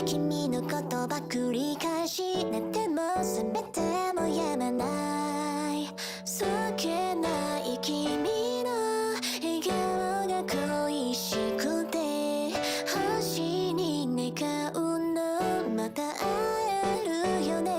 君の言葉繰り返し寝ても覚めてもやまない、そっけない君の笑顔が恋しくて星に願うの、また会えるよね。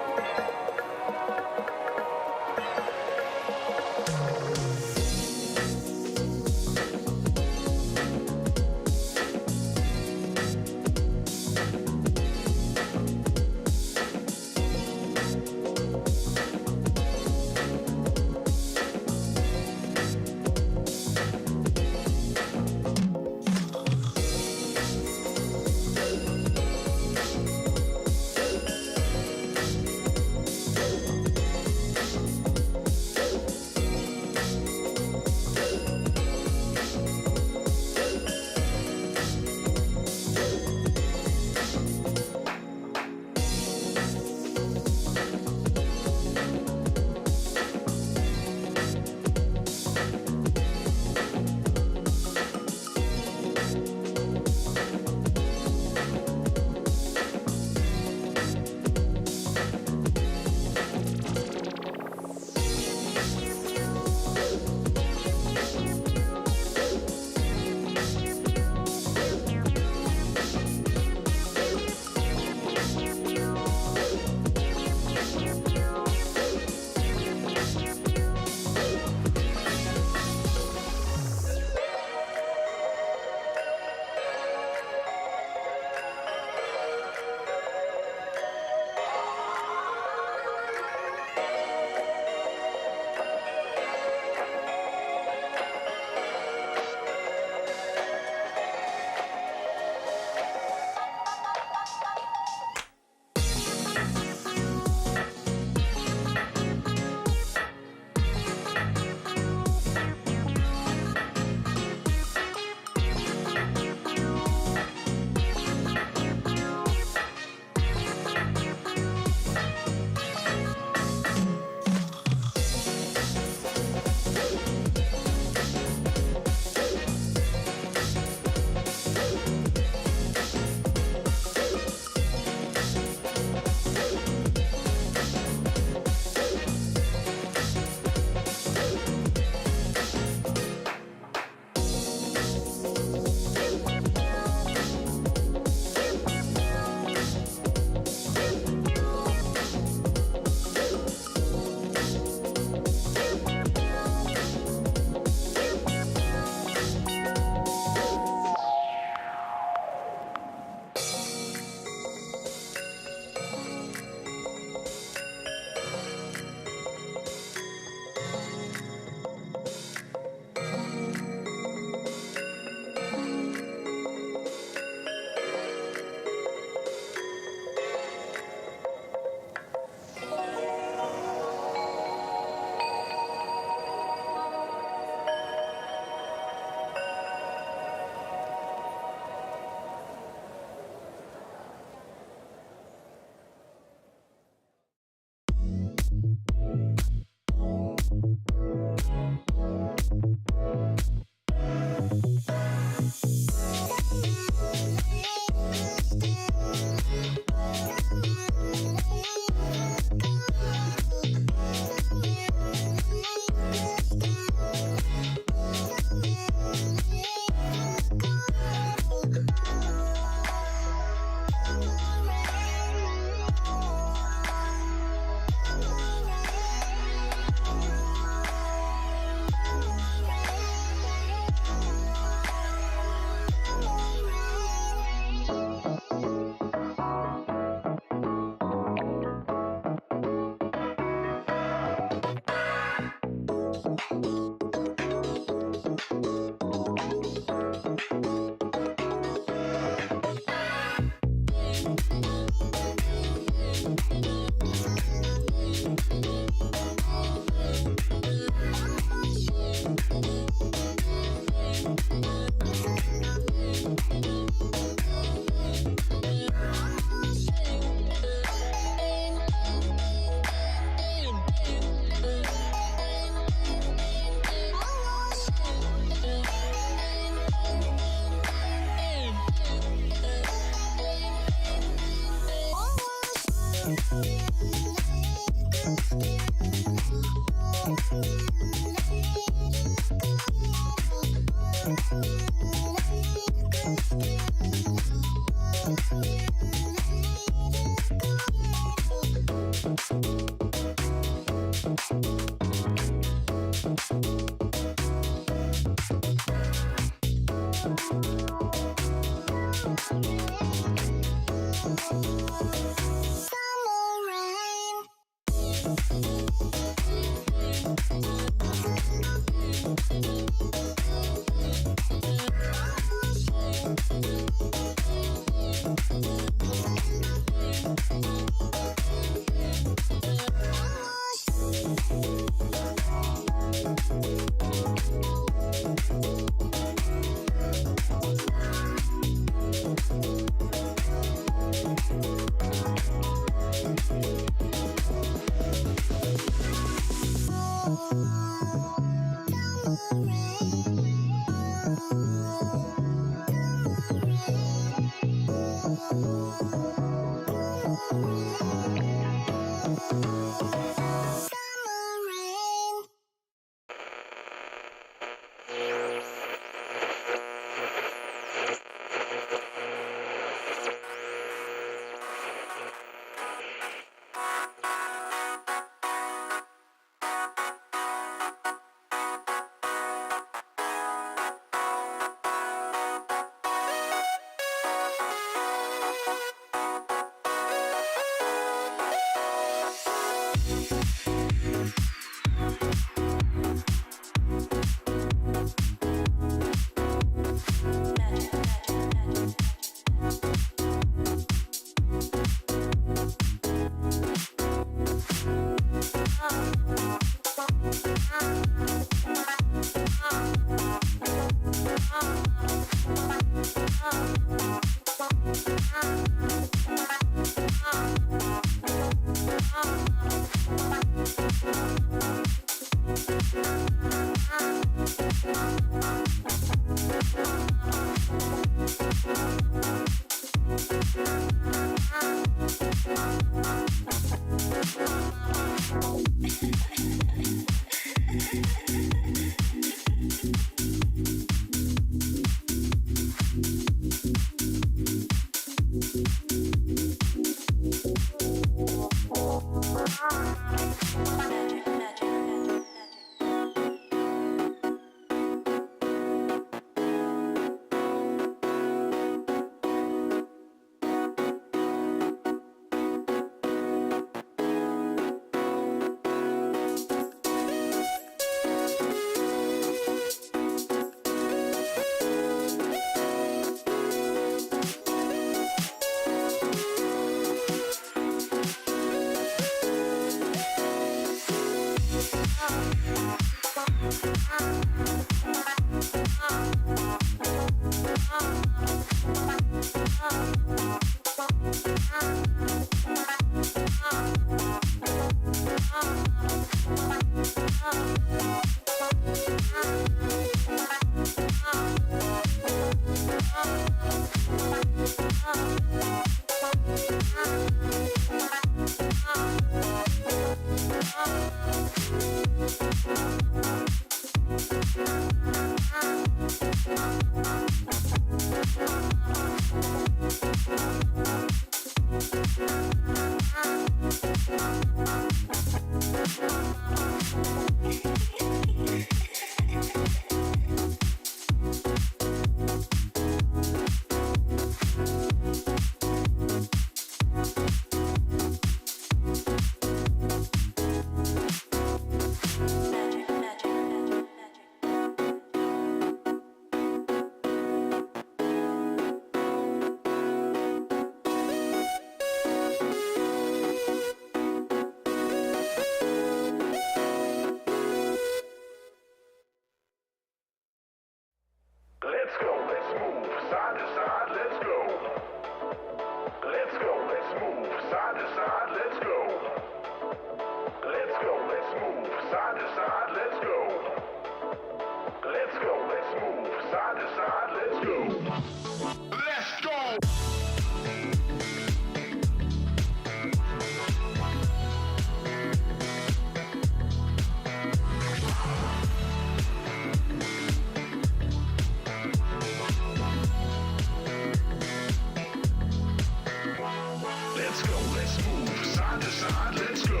side, let's go.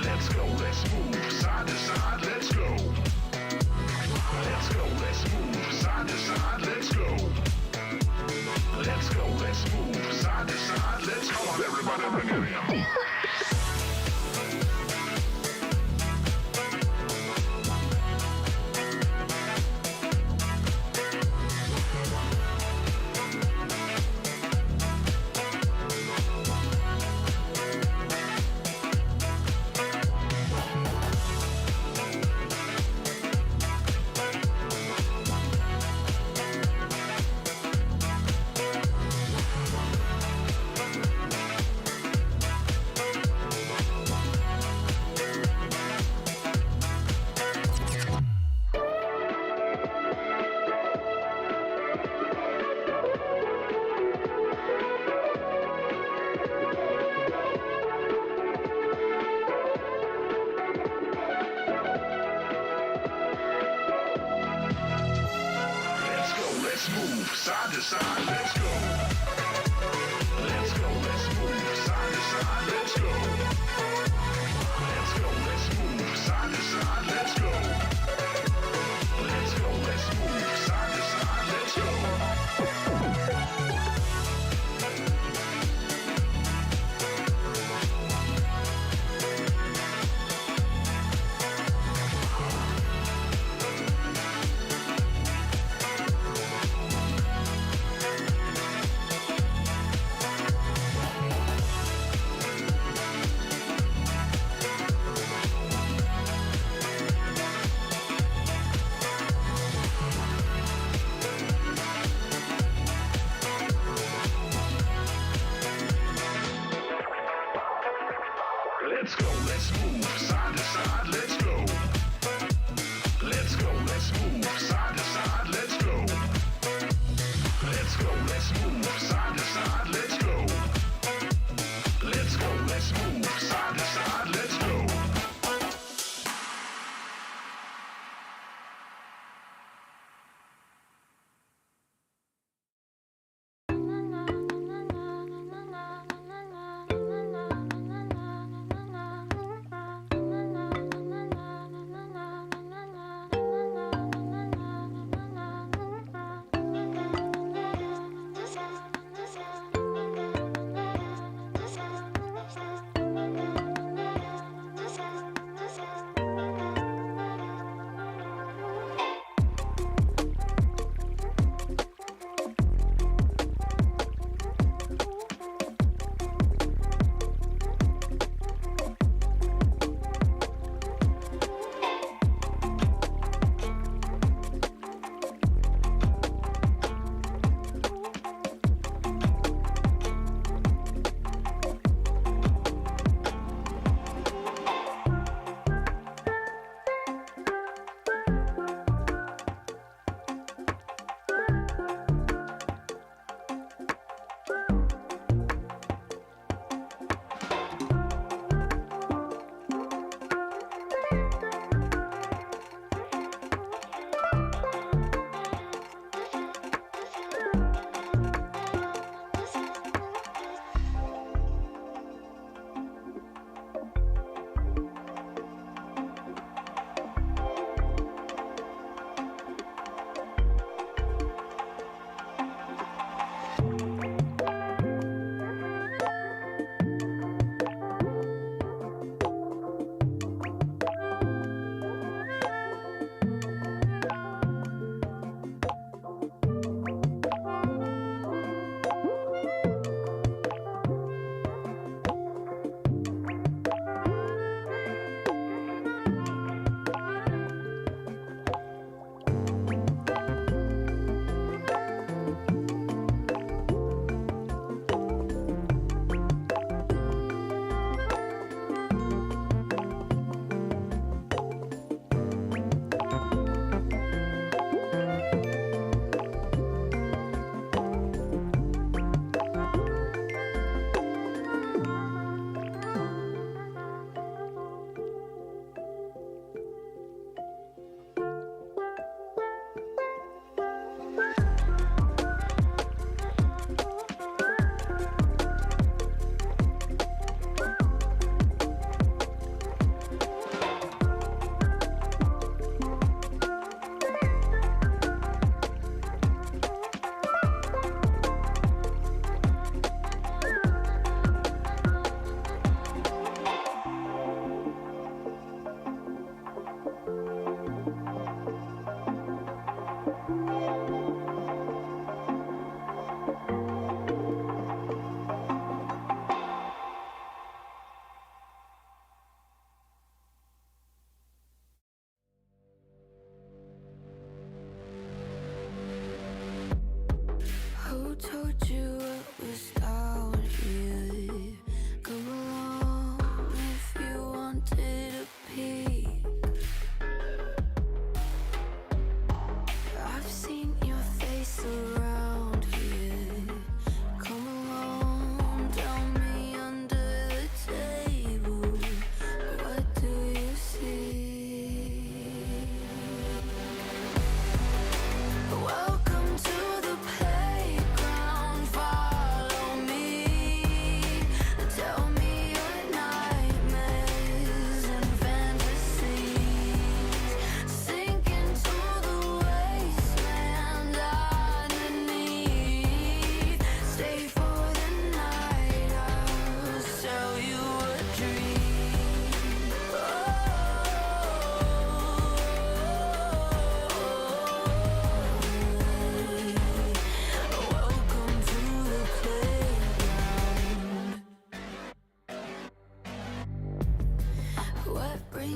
Let's go, let's move side to side, let's go. Let's go, let's move side to side, let's go. Let's go, let's move side to side, let's go. Come on, everybody, bring it in. Let's move side to side, let's go. Let's go, let's move side to side, let's go. Let's go, let's move side to side, let's go. Let's go, let's move side to side, let's go.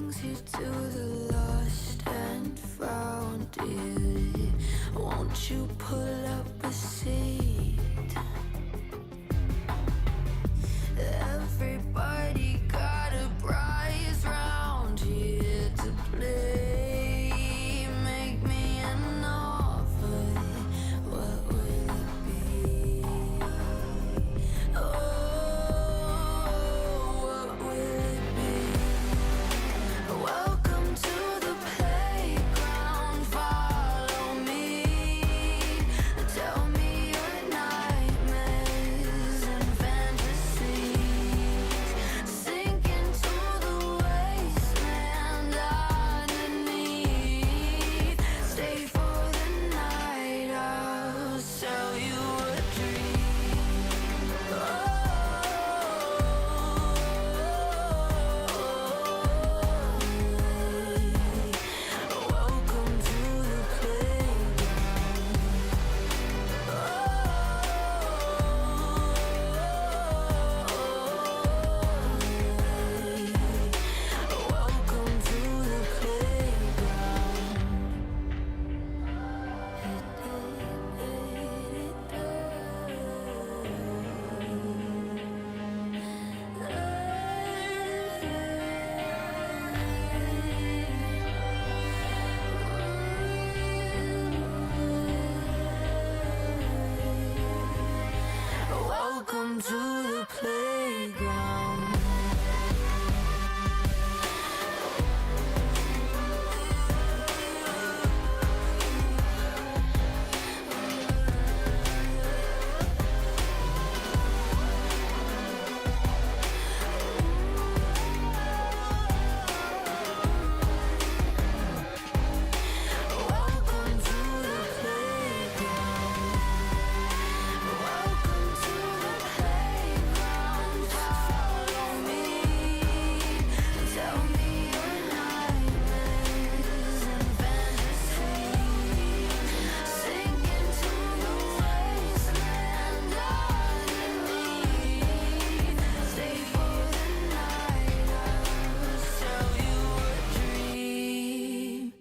brings you to the lost and found, dear. Won't you pull up a seat? Everybody got a prize round here to play. Make me an offer, what will it be? Oh, what will it be? Welcome to the playground, follow me. Tell me your nightmares and fantasies. Sink into the wasteland underneath. Stay for the night, I'll sell you a dream. Welcome to the Welcome to the Welcome to the playground. Welcome to the playground. Welcome to the playground. Follow me. Tell me your nightmares and fantasies. Sink into the wasteland underneath. Stay for the night, I'll sell you a dream.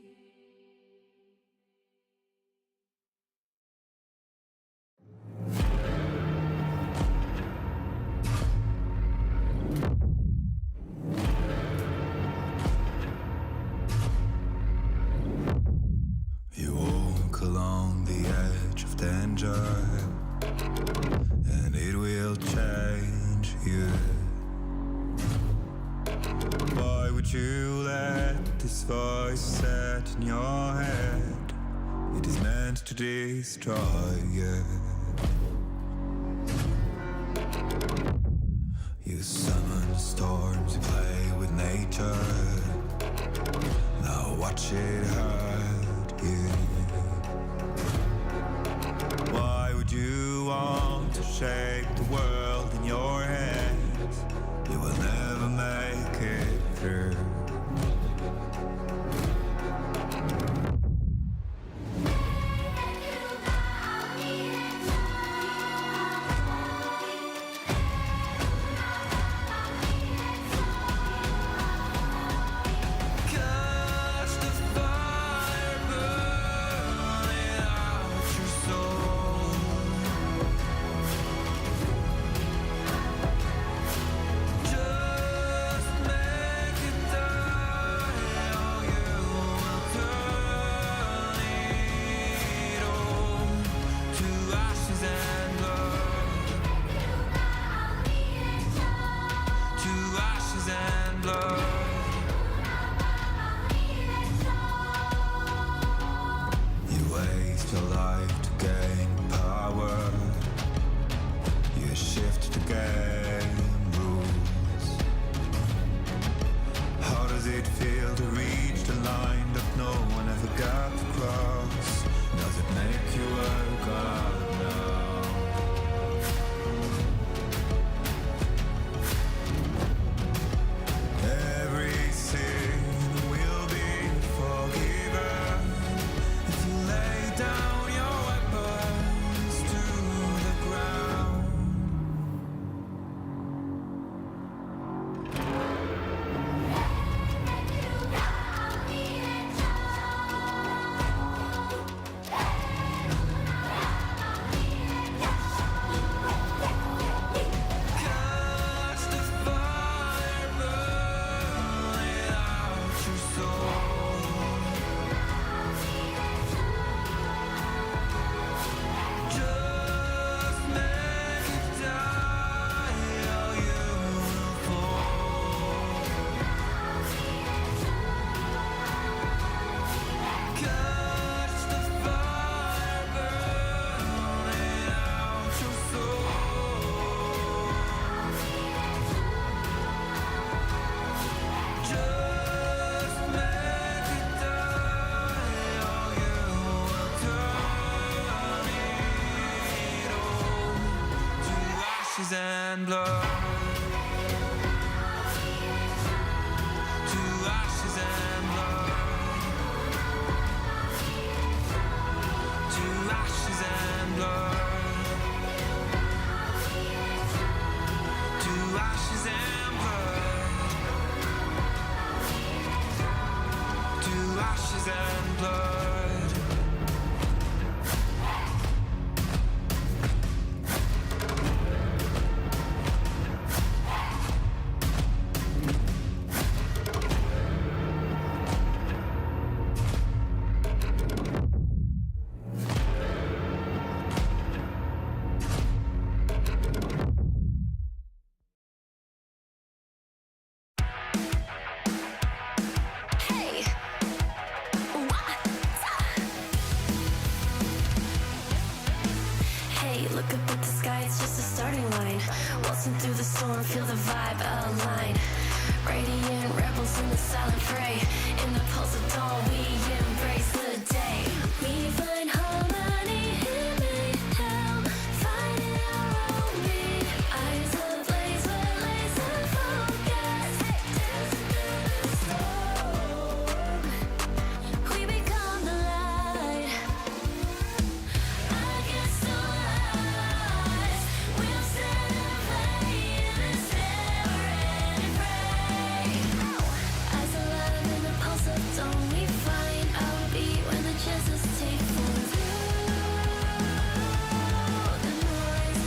You walk along the edge of danger, and it will change you. Why would you let this voice set in your head? It is meant to destroy you. You summon storms, you play with nature. Now watch it hurt you. Why would you want to shape the world in your hands? You will never make it through. Catch the fire. ashes and blood. To ashes and blood. To ashes and blood. To ashes and blood. To ashes and blood. Hey, hey, look up at the sky, it's just a starting line. Waltzing through the storm, feel the vibe align. Radiant rebels in the silent fray. In the pulse of dawn, we embrace the day. We find harmony in mayhem, finding our own beat. Eyes ablaze with laser focus. We become the light. Against the lies, we'll stand and play in this never-ending fray. Eyes alive in the pulse of dawn, we find our beat when the chances take form through the noise.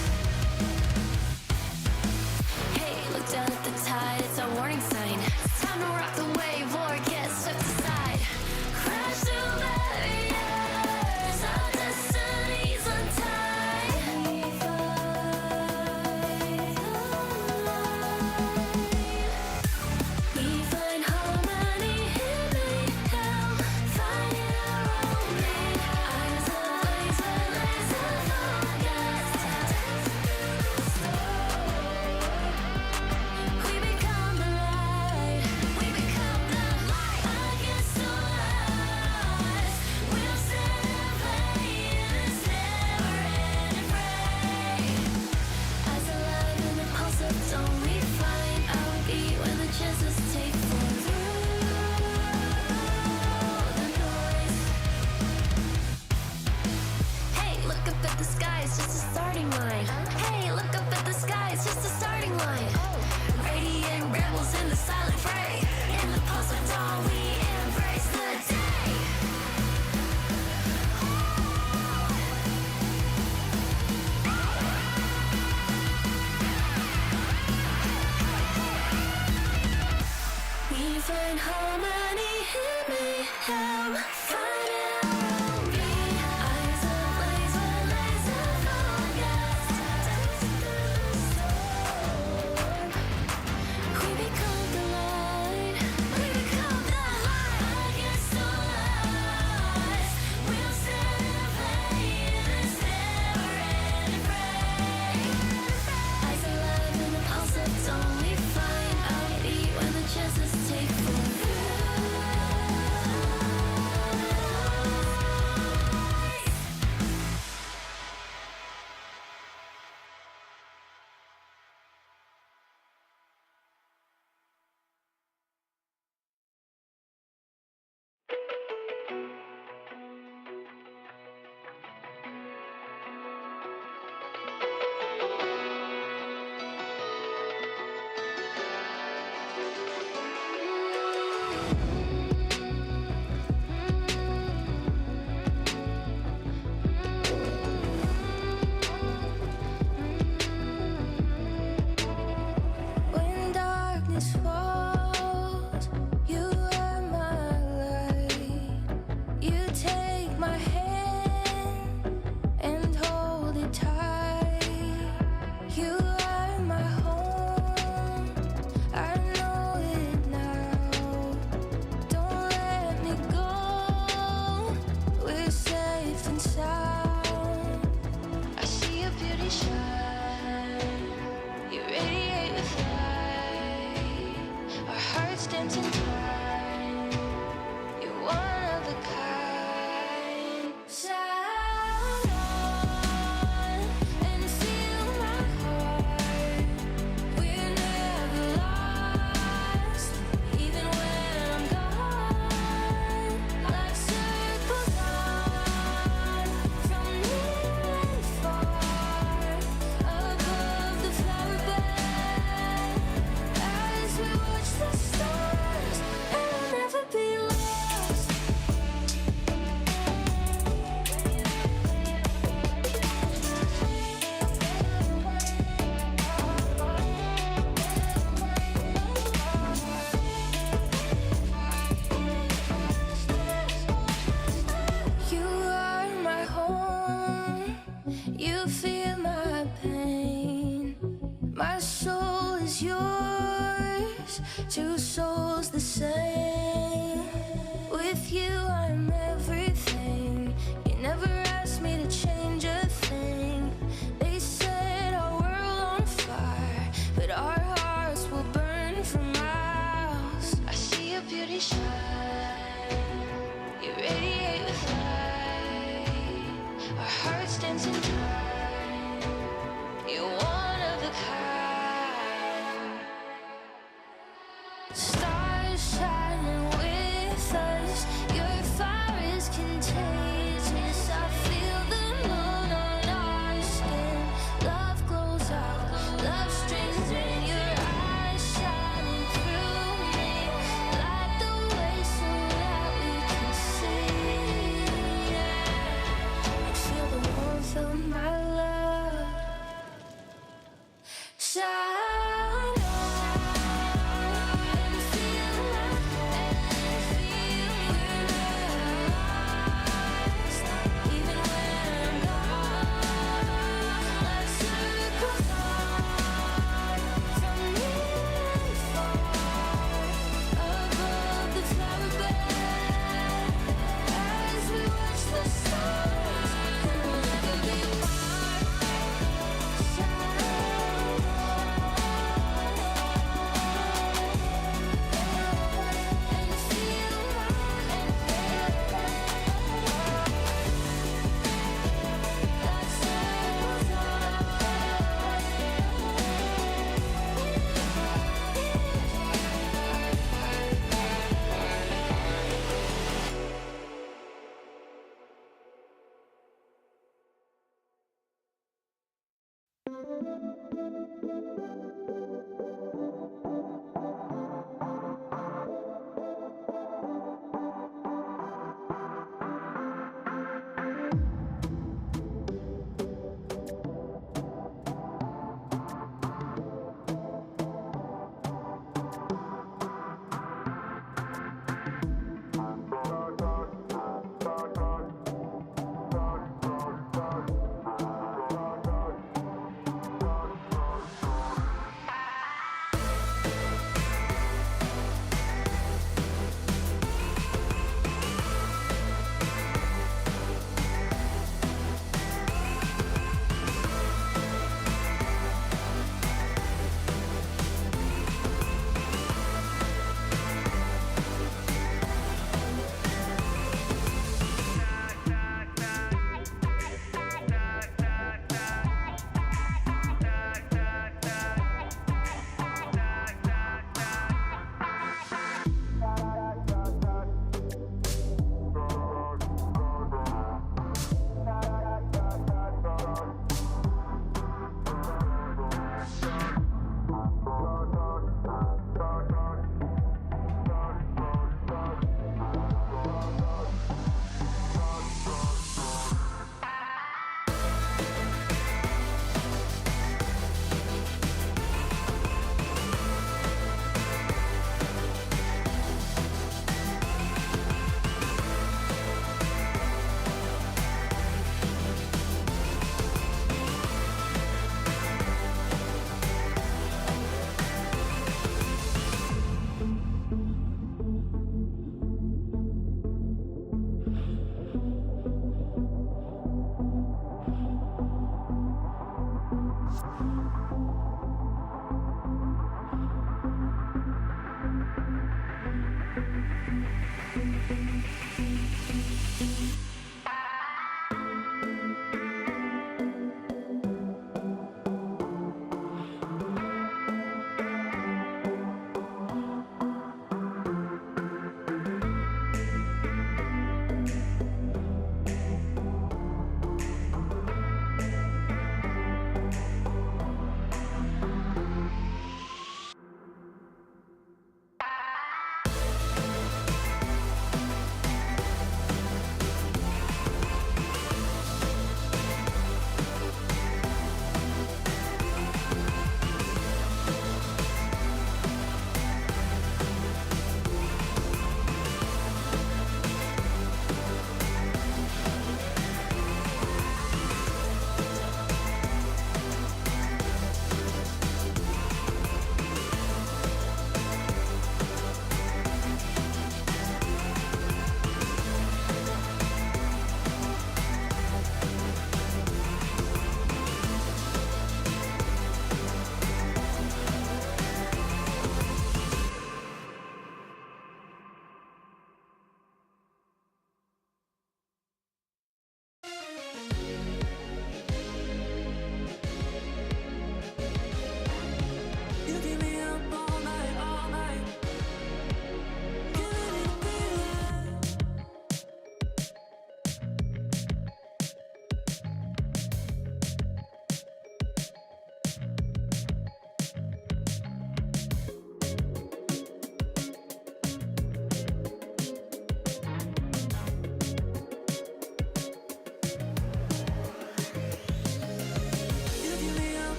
Hey, look down at the tide, it's our warning sign. It's time to rock the wave or get swept aside. Crash through barriers, our destinies untied. We find harmony in mayhem, finding our own beat. Eyes ablaze with laser focus. We become the light. We become the light. Against the lies, we'll stand and play in this never-ending fray. Eyes alive in the pulse of dawn, we find our beat when the chances take form through the noise. Hey, look up at the sky, it's just a starting line. Hey, look up at the sky, it's just a starting line. Radiant rebels in the silent fray. In the pulse of dawn, we embrace the day. We find harmony in mayhem, finding our own beat. Eyes ablaze with laser focus. We become the light. We become the light. Against the lies, we'll stand and play in this never-ending fray. Eyes alive in the pulse of dawn, we find our beat when the chances take form. When darkness falls, you are my light. You take my hand and hold it tight. You are my home, I know it now. Don't let me go, we're safe and sound. I see your beauty shine, you radiate with light. Our hearts dancing time, you're one of a kind. Sound on and feel my heart. soul is yours, two souls the same. With you I'm everything. You never asked me to change a thing. They set our world on fire, but our hearts will burn for miles. I see your beauty shine, you radiate with light. Our hearts dancing time, you're one of a kind. Stars shining with us, your fire is contagious. I feel the moon on our skin. Love glows out, love streams in. Your eyes shining through me. Light the way so that we can see. And feel the warmth of my love. Shine on and feel we're lost. Even when I'm gone, let's circle far from near far above the flower bed as we watch the stars. And we'll never be apart.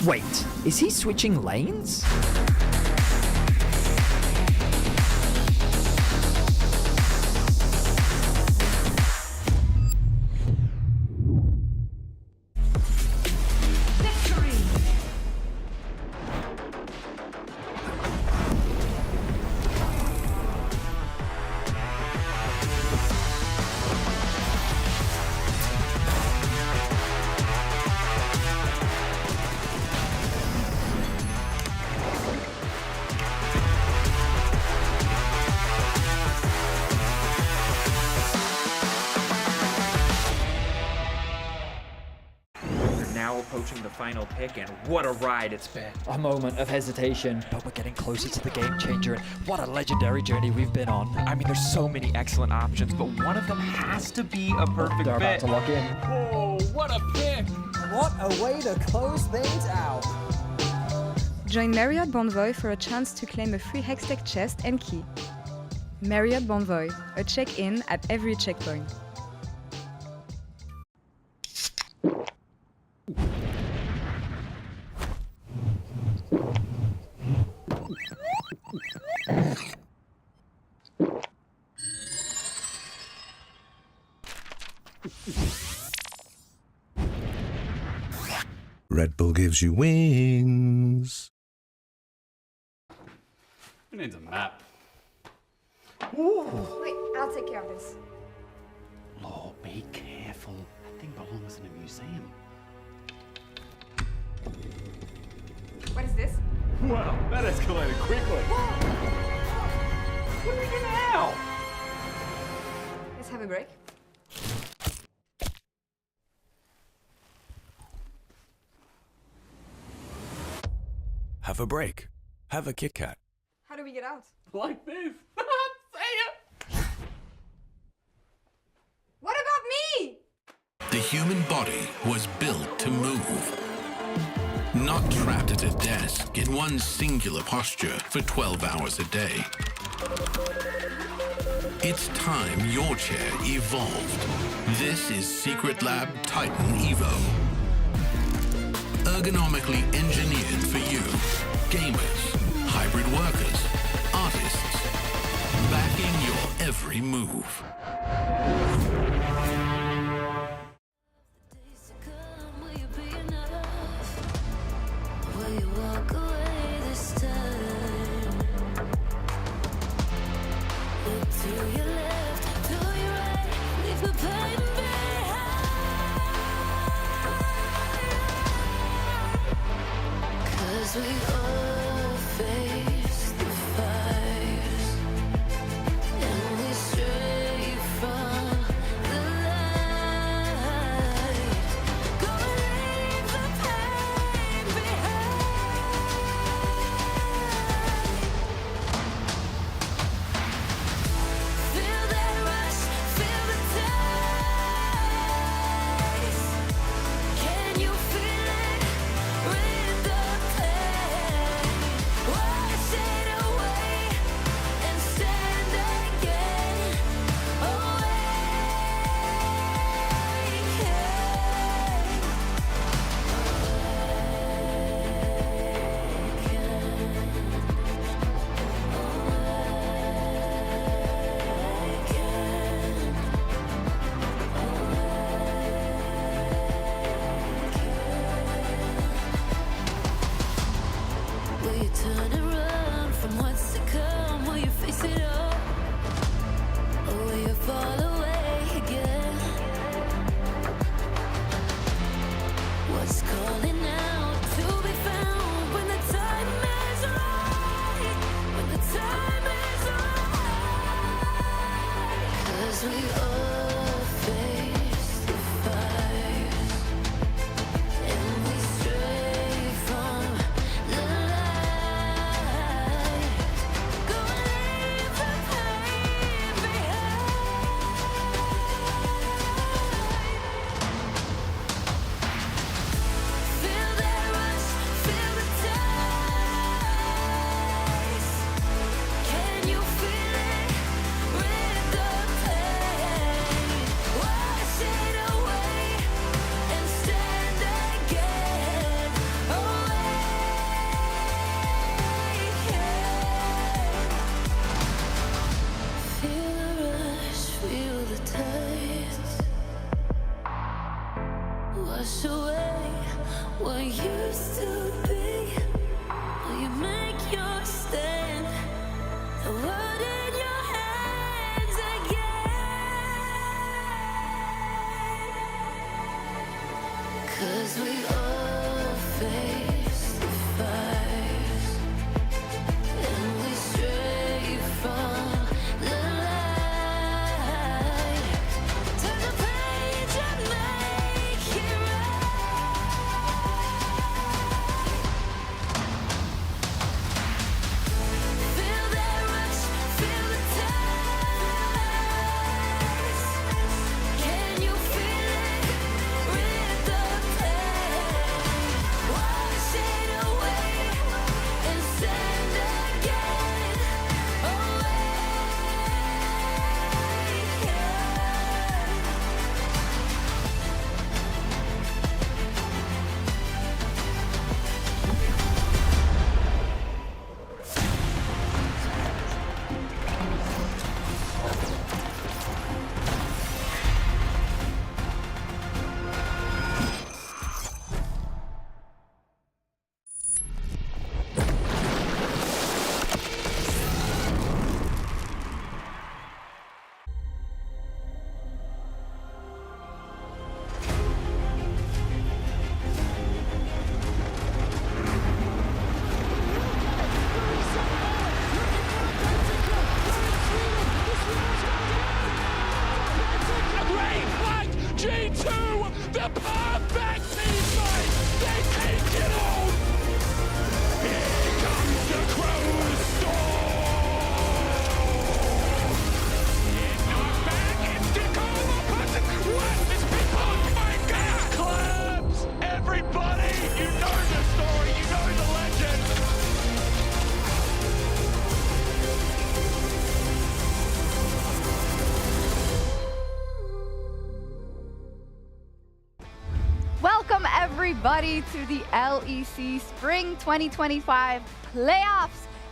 Wait, is he switching lanes? Now approaching the final pick, and what a ride it's been. A moment of hesitation, but we're getting closer to the game changer, and what a legendary journey we've been on. I mean, there's so many excellent options, but one of them has to be a perfect They're about fit. to lock in. Whoa, what a pick! What a way to close things out. Join Marriott Bonvoy for a chance to claim a free Hextech chest and key. Marriott Bonvoy, a check-in at every checkpoint. Red Bull gives you wings. Who needs a map? Wait, I'll take care of this. Oh, be careful. That thing belongs in a museum. What is this? Wow, that escalated quickly. What do we do now? Let's have a break. Have a break. Have a Kit Kat. How do we get out? Like this. Say it. What about me? The human body was built to move. Not trapped at a desk in one singular posture for 12 hours a day. It's time your chair evolved. This is Secret Lab Titan Evo. Ergonomically engineered for you, gamers, hybrid workers, artists, backing your every move. Will you walk away this time? Look to your left, to your right, leave the pain behind. 'Cause we all face the fires, and we stray from the light. Go and leave the pain behind. Feel that rush, feel the taste. Can you feel it? With the pain, wash it away and stand again. Will you turn and run from what's to come? Will you face it all? Or will you fall away again? What's calling out to be found when the time is right? When the time is right. 'Cause we all face the fires, and we stray from the light. Go and leave the pain behind. Feel that rush, feel the taste. Can you feel it? With the pain, wash it away and stand again. Feel the rush, feel the taste. Wash away what used to be. Will you make your stand? The world in your hands again. 'Cause we all face the fires, and we stray from the light. Turn the page and make it right. Feel that rush, feel the everybody to the LEC Spring 2025 playoffs.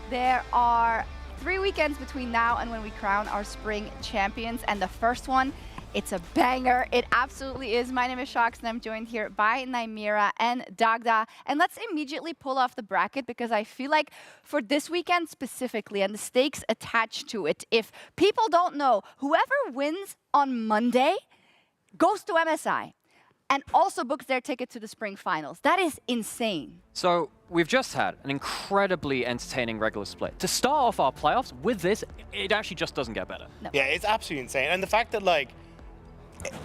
There are 3 weekends between now and when we crown our spring champions, and the first one, it's a banger. It absolutely is. My name is Shox, and I'm joined here by Naimira and Dagda. And let's immediately pull off the bracket, because I feel like for this weekend specifically, and the stakes attached to it, if people don't know, whoever wins on Monday goes to MSI and also books their ticket to the spring finals. That is insane. So we've just had an incredibly entertaining regular split. To start off our playoffs with this, it actually just doesn't get better. No. Yeah, it's absolutely insane. And the fact that, like,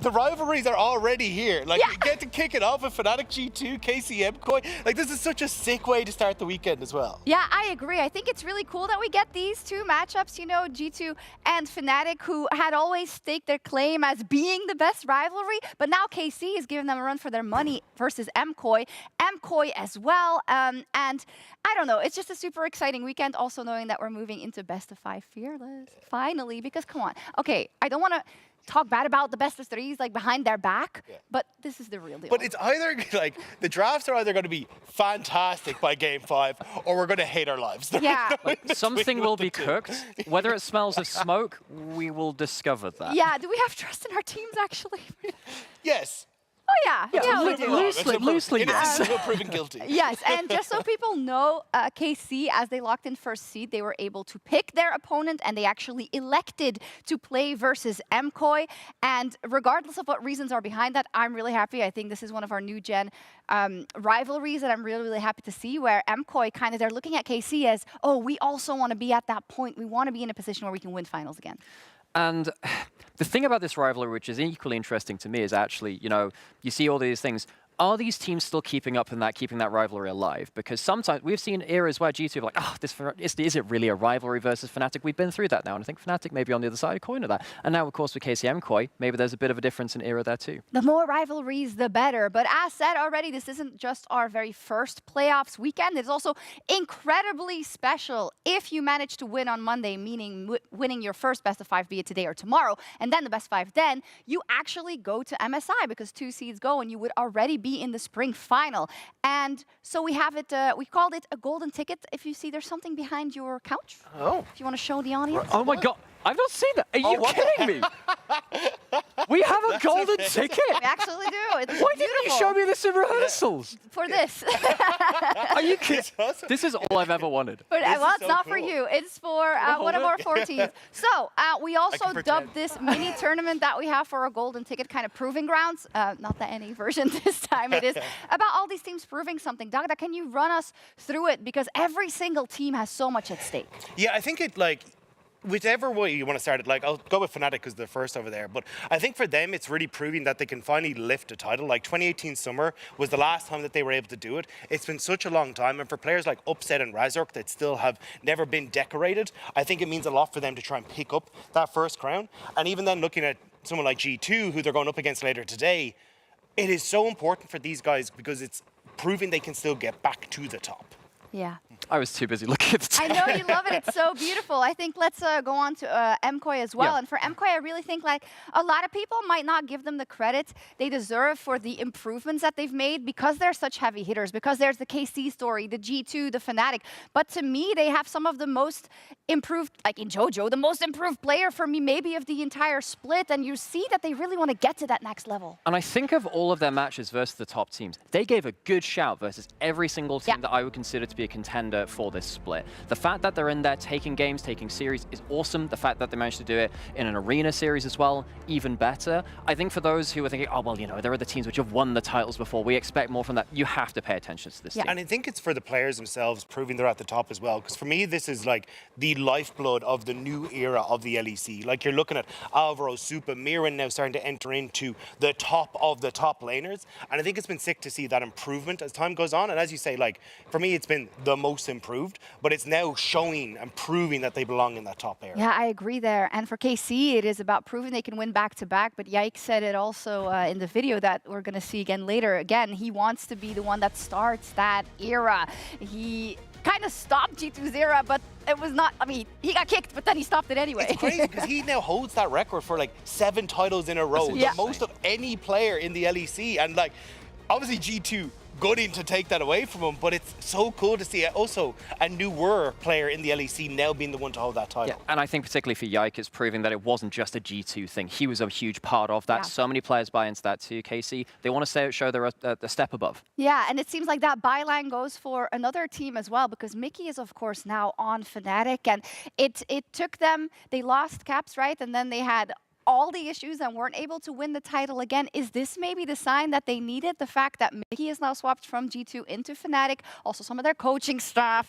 the rivalries are already here. Like, you get to kick it off with Fnatic G2, KCM Koi. Like, this is such a sick way to start the weekend as well. Yeah, I agree. I think it's really cool that we get these two matchups, you know, G2 and Fnatic, who had always staked their claim as being the best rivalry, but now KC is giving them a run for their money versus MKoi as well. And I don't know, it's just a super exciting weekend, also knowing that we're moving into best of 5 Fearless, finally, because come on. Okay, I don't want to talk bad about the best of threes like behind their back, but this is the real deal. But it's either like the drafts are either going to be fantastic by game 5, or we're going to hate our lives. Yeah, like, something will be cooked. Whether it smells of smoke, we will discover that. Yeah, do we have trust in our teams actually? Yes. Oh yeah, we do. Loosely, yes. Still proven guilty. Yes, and just so people know, KC, as they locked in first seed, they were able to pick their opponent, and they actually elected to play versus MKoi. And regardless of what reasons are behind that, I'm really happy. I think this is one of our new gen rivalries that I'm really, really happy to see, where MKoi kind of, they're looking at KC as, oh, we also want to be at that point. We want to be in a position where we can win finals again. And the thing about this rivalry, which is equally interesting to me, is actually, you know, you see all these things. Are these teams still keeping up in that, keeping that rivalry alive? Because sometimes we've seen eras where G2 are like, oh, is it really a rivalry versus Fnatic? We've been through that now, and I think Fnatic may be on the other side of the coin of that. And now, of course, with KCM Koi, maybe there's a bit of a difference in era there too. The more rivalries, the better. But as said already, this isn't just our very first playoffs weekend. It's also incredibly special if you manage to win on Monday, meaning winning your first best of 5, be it today or tomorrow, and then the best 5, then you actually go to MSI, because 2 seeds go, and you would already be in the spring final. And so we have it, we called it a golden ticket. If you see, there's something behind your couch. Oh. If you want to show the audience. Oh my God, I've not seen that. Are you kidding me? We have a golden ticket. We actually do. It's Why didn't you show me this in rehearsals? For this. Are you kidding? This is all I've ever wanted. But, well, it's not for you. It's for one of our 4 teams. So we also dubbed this mini tournament that we have for a golden ticket kind of proving grounds. Not the NA version this time. It is about all these teams proving something. Dagda, can you run us through it? Because every single team has so much at stake. Yeah, I think it, like, whichever way you want to start it, like, I'll go with Fnatic because they're first over there. But I think for them, it's really proving that they can finally lift a title. Like, 2018 summer was the last time that they were able to do it. It's been such a long time. And for players like Upset and Razork that still have never been decorated, I think it means a lot for them to try and pick up that first crown. And even then, looking at someone like G2, who they're going up against later today, it is so important for these guys because it's proving they can still get back to the top. Yeah. I was too busy looking at the I know you love it. It's so beautiful. I think let's go on to MKoi as well. Yeah. And for MKoi, I really think like a lot of people might not give them the credit they deserve for the improvements that they've made, because they're such heavy hitters, because there's the KC story, the G2, the Fnatic. But to me, they have some of the most improved, like in JoJo, the most improved player for me maybe of the entire split. And you see that they really want to get to that next level. And I think of all of their matches versus the top teams, they gave a good shout versus every single team that I would consider to be a contender for this split. The fact that they're in there taking games, taking series is awesome. The fact that they managed to do it in an arena series as well, even better. I think for those who are thinking, oh, well, you know, there are the teams which have won the titles before, we expect more from that, you have to pay attention to this team. And I think it's for the players themselves proving they're at the top as well. Because for me, this is like the lifeblood of the new era of the LEC. Like, you're looking at Alvaro, Supa, Miran now starting to enter into the top of the top laners. And I think it's been sick to see that improvement as time goes on. And as you say, like, for me, it's been the most improved, but it's now showing and proving that they belong in that top area. Yeah, I agree there. And for KC, it is about proving they can win back-to-back. But Yike said it also in the video that we're going to see again later. Again, he wants to be the one that starts that era. He kind of stopped G2's era, but it was not, I mean, he got kicked, but then he stopped it anyway. It's crazy because he now holds that record for like 7 titles in a row, the most of any player in the LEC. And like, obviously G2 gutting to take that away from him, but it's so cool to see also a newer player in the LEC now being the one to hold that title. Yeah, and I think particularly for Yike, it's proving that it wasn't just a G2 thing. He was a huge part of that. Yeah. So many players buy into that too, Casey. They want to show they're a step above. Yeah, and it seems like that byline goes for another team as well, because Mickey is, of course, now on Fnatic, and it took them, they lost Caps, right? And then they had all the issues and weren't able to win the title again. Is this maybe the sign that they needed? The fact that Mickey is now swapped from G2 into Fnatic, also some of their coaching staff.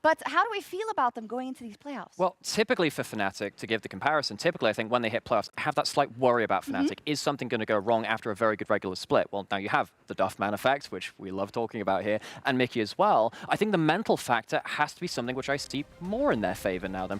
But how do we feel about them going into these playoffs? Well, typically for Fnatic, to give the comparison, typically I think when they hit playoffs, I have that slight worry about Fnatic. Is something going to go wrong after a very good regular split? Well, now you have the Duffman effect, which we love talking about here, and Mickey as well. I think the mental factor has to be something which I see more in their favor now than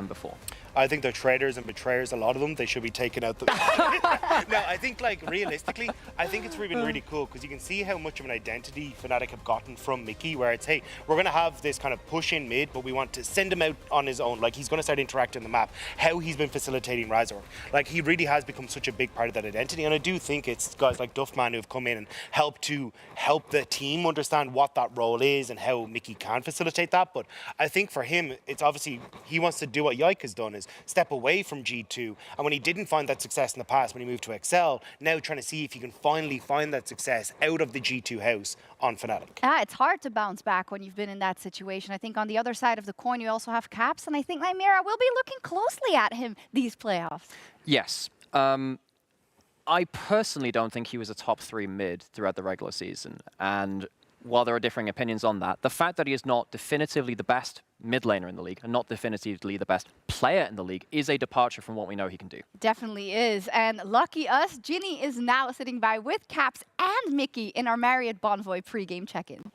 before. I think they're traitors and betrayers, a lot of them. They should be taken out. No, I think, like, realistically, I think it's been really cool because you can see how much of an identity Fnatic have gotten from Mickey, where it's, hey, we're going to have this kind of push in mid, but we want to send him out on his own. Like, he's going to start interacting the map. How he's been facilitating Razor. Like, he really has become such a big part of that identity. And I do think it's guys like Duffman who have come in and help the team understand what that role is and how Mickey can facilitate that. But I think for him, it's obviously, he wants to do what Yike has done, is step away from G2, and when he didn't find that success in the past when he moved to Excel, now trying to see if he can finally find that success out of the G2 house on Fnatic. Yeah, it's hard to bounce back when you've been in that situation. I think on the other side of the coin, you also have Caps, and I think Nymera will be looking closely at him these playoffs. Yes. I personally don't think he was a top 3 mid throughout the regular season, and while there are differing opinions on that, the fact that he is not definitively the best mid laner in the league and not definitively the best player in the league is a departure from what we know he can do. Definitely is. And lucky us, Ginny is now sitting by with Caps and Mickey in our Marriott Bonvoy pregame check-in.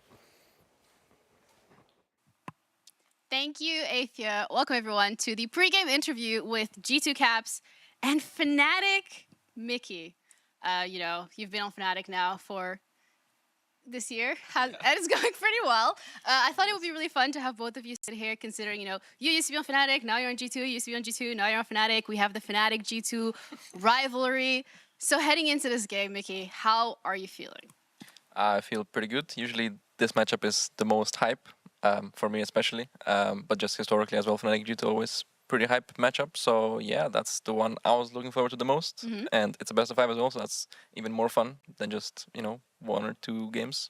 Thank you, Aethia. Welcome, everyone, to the pregame interview with G2 Caps and Fnatic Mickey. You know, you've been on Fnatic now for this year, and it's going pretty well. I thought it would be really fun to have both of you sit here, considering, you know, you used to be on Fnatic, now you're on G2, you used to be on G2, now you're on Fnatic. We have the Fnatic G2 rivalry. So heading into this game, Mickey, how are you feeling? I feel pretty good. Usually this matchup is the most hype, for me especially, but just historically as well, Fnatic G2 always pretty hype matchup. So yeah, that's the one I was looking forward to the most. And it's a best of 5 as well, so that's even more fun than just, you know, 1 or 2 games.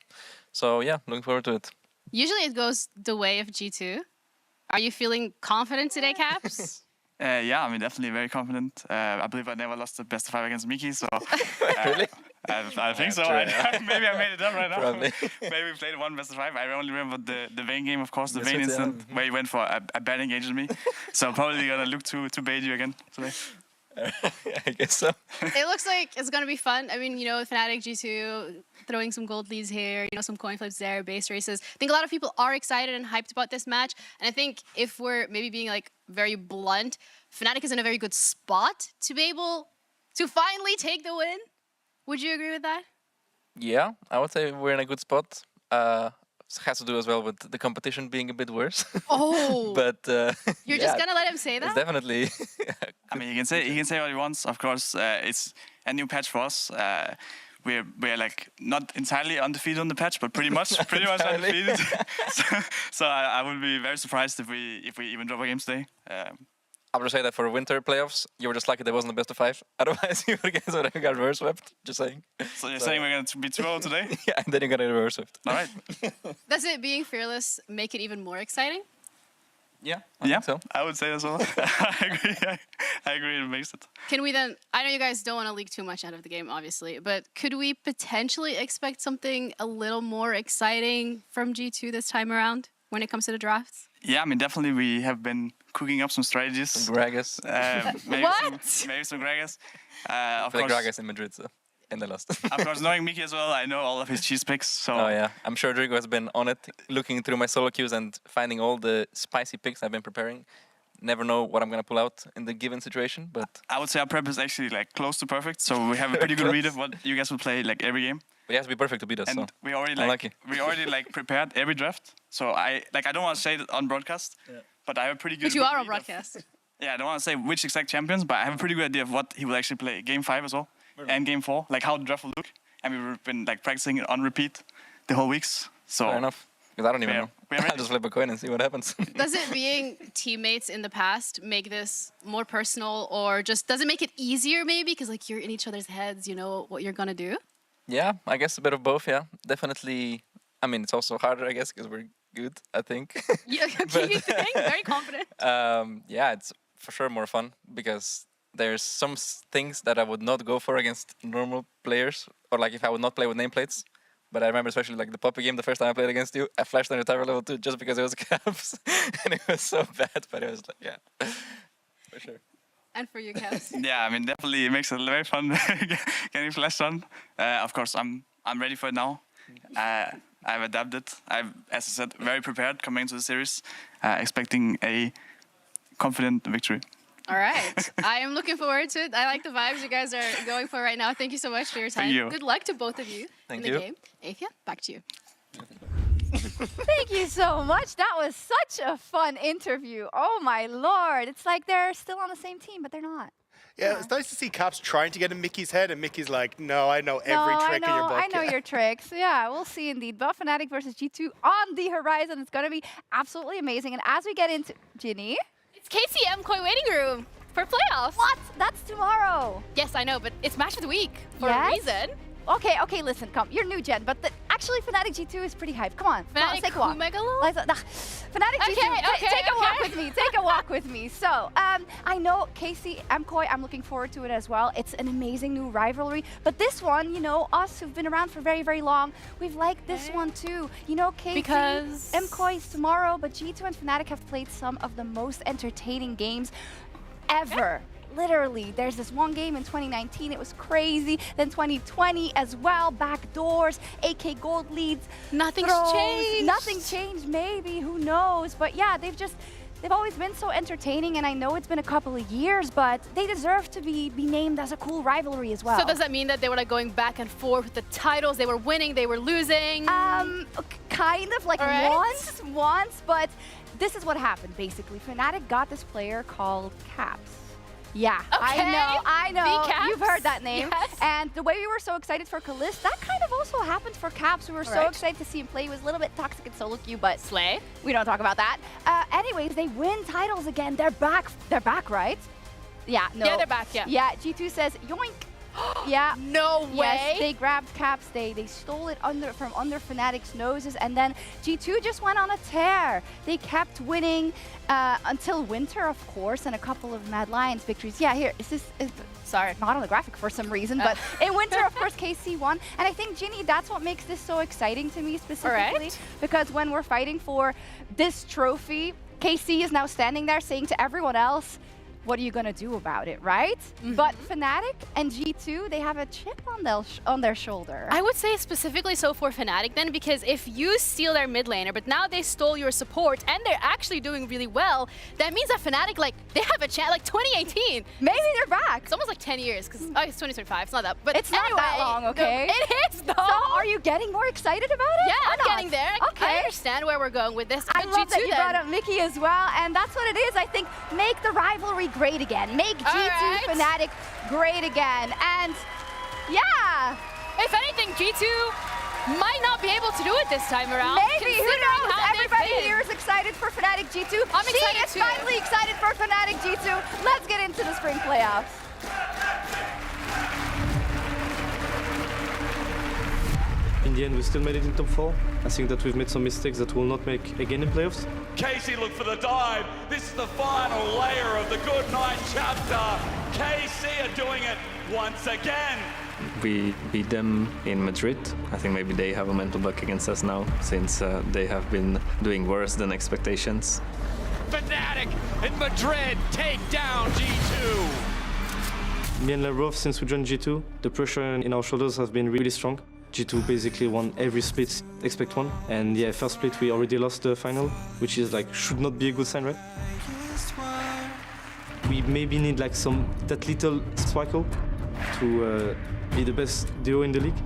So yeah, looking forward to it. Usually it goes the way of G2. Are you feeling confident today, Caps? Yeah, I mean, definitely very confident. I believe I never lost the best of 5 against Mickey, so... Really? I think so. Yeah. Maybe I made it up right now. Probably. Maybe we played 1 best of 5. I only remember the Vayne game, of course, the Vayne instant where you went for a bad engage with me. So I'm probably gonna look to bait you again today. I guess so. It looks like it's going to be fun. I mean, you know, Fnatic G2 throwing some gold leads here, you know, some coin flips there, base races. I think a lot of people are excited and hyped about this match. And I think if we're maybe being like very blunt, Fnatic is in a very good spot to be able to finally take the win. Would you agree with that? Yeah, I would say we're in a good spot. It has to do as well with the competition being a bit worse. Oh, but you're just gonna let him say that? It's definitely. I mean, he can say what he wants. Of course, it's a new patch for us. We're like not entirely undefeated on the patch, but pretty much undefeated. so I would be very surprised if we even drop a game today. I would say that for winter playoffs, you were just lucky there wasn't the best of 5. Otherwise, you would have got reverse swept. Just saying. So you're saying we're going to be 2-0 today? Yeah, and then you're going to reverse swept. All right. Does it being fearless make it even more exciting? Yeah, I think so. I would say as well. I agree. It makes it. Can we then? I know you guys don't want to leak too much out of the game, obviously, but could we potentially expect something a little more exciting from G2 this time around when it comes to the drafts? Yeah, I mean, definitely we have been cooking up some strategies. Some Gragas. Maybe some Gragas. Of course, Gragas in Madrid, so. And they lost. Of course, knowing Mickey as well, I know all of his cheese picks. So. Oh yeah, I'm sure Drigo has been on it, looking through my solo queues and finding all the spicy picks I've been preparing. Never know what I'm gonna pull out in the given situation, but I would say our prep is actually like close to perfect. So we have a pretty good read of what you guys will play like every game. But it has to be perfect to beat us. And so we already like prepared every draft. So I don't want to say it on broadcast, but I have a pretty good. But you are on broadcast. Yeah, I don't want to say which exact champions, but I have a pretty good idea of what he will actually play. Game 5 as well, and Game 4, like how the draft will look. and we've been like practicing it on repeat the whole weeks. So fair enough. Because I don't even know. I'll just flip a coin and see what happens. Does it being teammates in the past make this more personal, or just does it make it easier maybe because like you're in each other's heads, you know what you're gonna do? Yeah, I guess a bit of both. Yeah, definitely. I mean, it's also harder, I guess, because we're good. I think. Yeah, okay, you think? Very confident. Yeah, it's for sure more fun because there's some things that I would not go for against normal players, or like if I would not play with nameplates. But I remember especially like the puppy game, the first time I played against you, I flashed on your tower level 2 just because it was caps. And it was so bad, but it was like, yeah, for sure. And for you, Caps? Yeah, I mean, definitely it makes it very fun getting flashed on. Of course, I'm ready for it now. I've adapted. I've, as I said, very prepared coming into the series, expecting a confident victory. All right. I am looking forward to it. I like the vibes you guys are going for right now. Thank you so much for your time. Thank you. Good luck to both of you in the game. Aethia, back to you. Thank you so much. That was such a fun interview. Oh my lord. It's like they're still on the same team, but they're not. Yeah, it's nice to see Caps trying to get in Mickey's head, and Mickey's like, no, I know every trick in your book. I know your tricks. Yeah, we'll see indeed. But Fnatic versus G2 on the horizon. It's going to be absolutely amazing. And as we get into Ginny. It's KC MCOY waiting room for playoffs. What? That's tomorrow. Yes, I know, but it's match of the week for a reason. Okay, listen, come. You're new gen, but actually Fnatic G2 is pretty hyped. Come on, Fnatic take a walk. Fnatic G2, take a walk with me. Take a walk with me. So, I know KC MCOY, I'm looking forward to it as well. It's an amazing new rivalry, but this one, you know, us who've been around for very, very long, we've liked this one too. You know, KC, MCOY is tomorrow, but G2 and Fnatic have played some of the most entertaining games ever. Literally, there's this one game in 2019, it was crazy. Then 2020 as well, backdoors, AK gold leads. Nothing's changed. Nothing changed, maybe, who knows? But yeah, they've always been so entertaining, and I know it's been a couple of years, but they deserve to be named as a cool rivalry as well. So does that mean that they were like going back and forth with the titles? They were winning, they were losing? Kind of, like once, but this is what happened, basically. Fnatic got this player called Caps. Yeah, okay. I know. Caps? You've heard that name. Yes. And the way we were so excited for Kalist, that kind of also happened for Caps. We were so excited to see him play. He was a little bit toxic in solo queue, but Slay. We don't talk about that. Anyways, they win titles again. They're back. They're back, right? Yeah, no. Yeah, they're back, yeah. Yeah, G2 says, yoink. Yeah. No way. Yes, they grabbed Caps. They stole it from under Fnatic's noses, and then G2 just went on a tear. They kept winning until winter, of course, and a couple of Mad Lions victories. Yeah, here, sorry, not on the graphic for some reason, but in winter, of course, KC won. And I think, Ginny, that's what makes this so exciting to me specifically, because when we're fighting for this trophy, KC is now standing there saying to everyone else, what are you going to do about it, right? But Fnatic and G2, they have a chip on their shoulder. I would say specifically so for Fnatic then, because if you steal their mid laner, but now they stole your support and they're actually doing really well, that means that Fnatic, like, they have a chance, like 2018. Maybe they're back. It's almost like 10 years, because it's 2025, it's not that. But it's not that long, okay? No, it is, though. So are you getting more excited about it? Yeah, I'm getting there. Okay. I understand where we're going with this. I love that you brought up Mickey as well, and that's what it is. I think make the rivalry great again. Make G2 Fnatic great again. And yeah. If anything, G2 might not be able to do it this time around. Maybe, who knows? Everybody here is excited for Fnatic G2. I'm excited too. Finally excited for Fnatic G2. Let's get into the spring playoffs. In the end, we still made it in top 4. I think that we've made some mistakes that we'll not make again in playoffs. KC look for the dive. This is the final layer of the Good Night chapter. KC are doing it once again. We beat them in Madrid. I think maybe they have a mental block against us now, since they have been doing worse than expectations. Fnatic in Madrid take down G2. Me and Lavrov, since we joined G2, the pressure in our shoulders has been really strong. G2 basically won every split except one. And yeah, first split we already lost the final, which is like, should not be a good sign, right? We maybe need like that little sparkle to be the best duo in the league.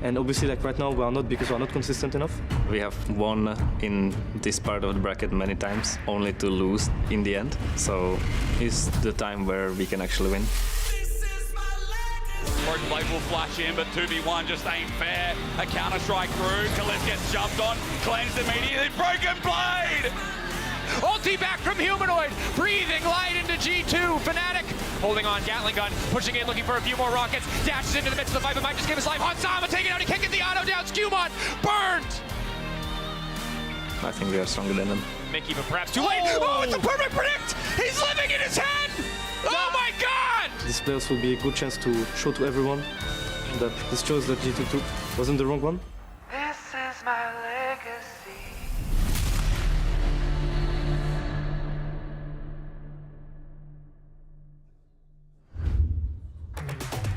And obviously, like right now, we are not, because we are not consistent enough. We have won in this part of the bracket many times, only to lose in the end. So it's the time where we can actually win. For Blade will flash in, but 2v1 just ain't fair. A counter-strike through, Kalist gets jumped on, cleansed immediately, Broken Blade! Ulti back from Humanoid, breathing light into G2. Fnatic holding on, Gatling gun, pushing in, looking for a few more rockets, dashes into the midst of the fight, but might just give his life. Hansama taking out, he can't get the auto down, Skewmon burned! I think we are stronger than them. Mickey, but perhaps too late. Oh, it's a perfect predict! He's living in his head! Oh my god! This playoffs will be a good chance to show to everyone that this shows that G2 wasn't the wrong one. This is my legacy.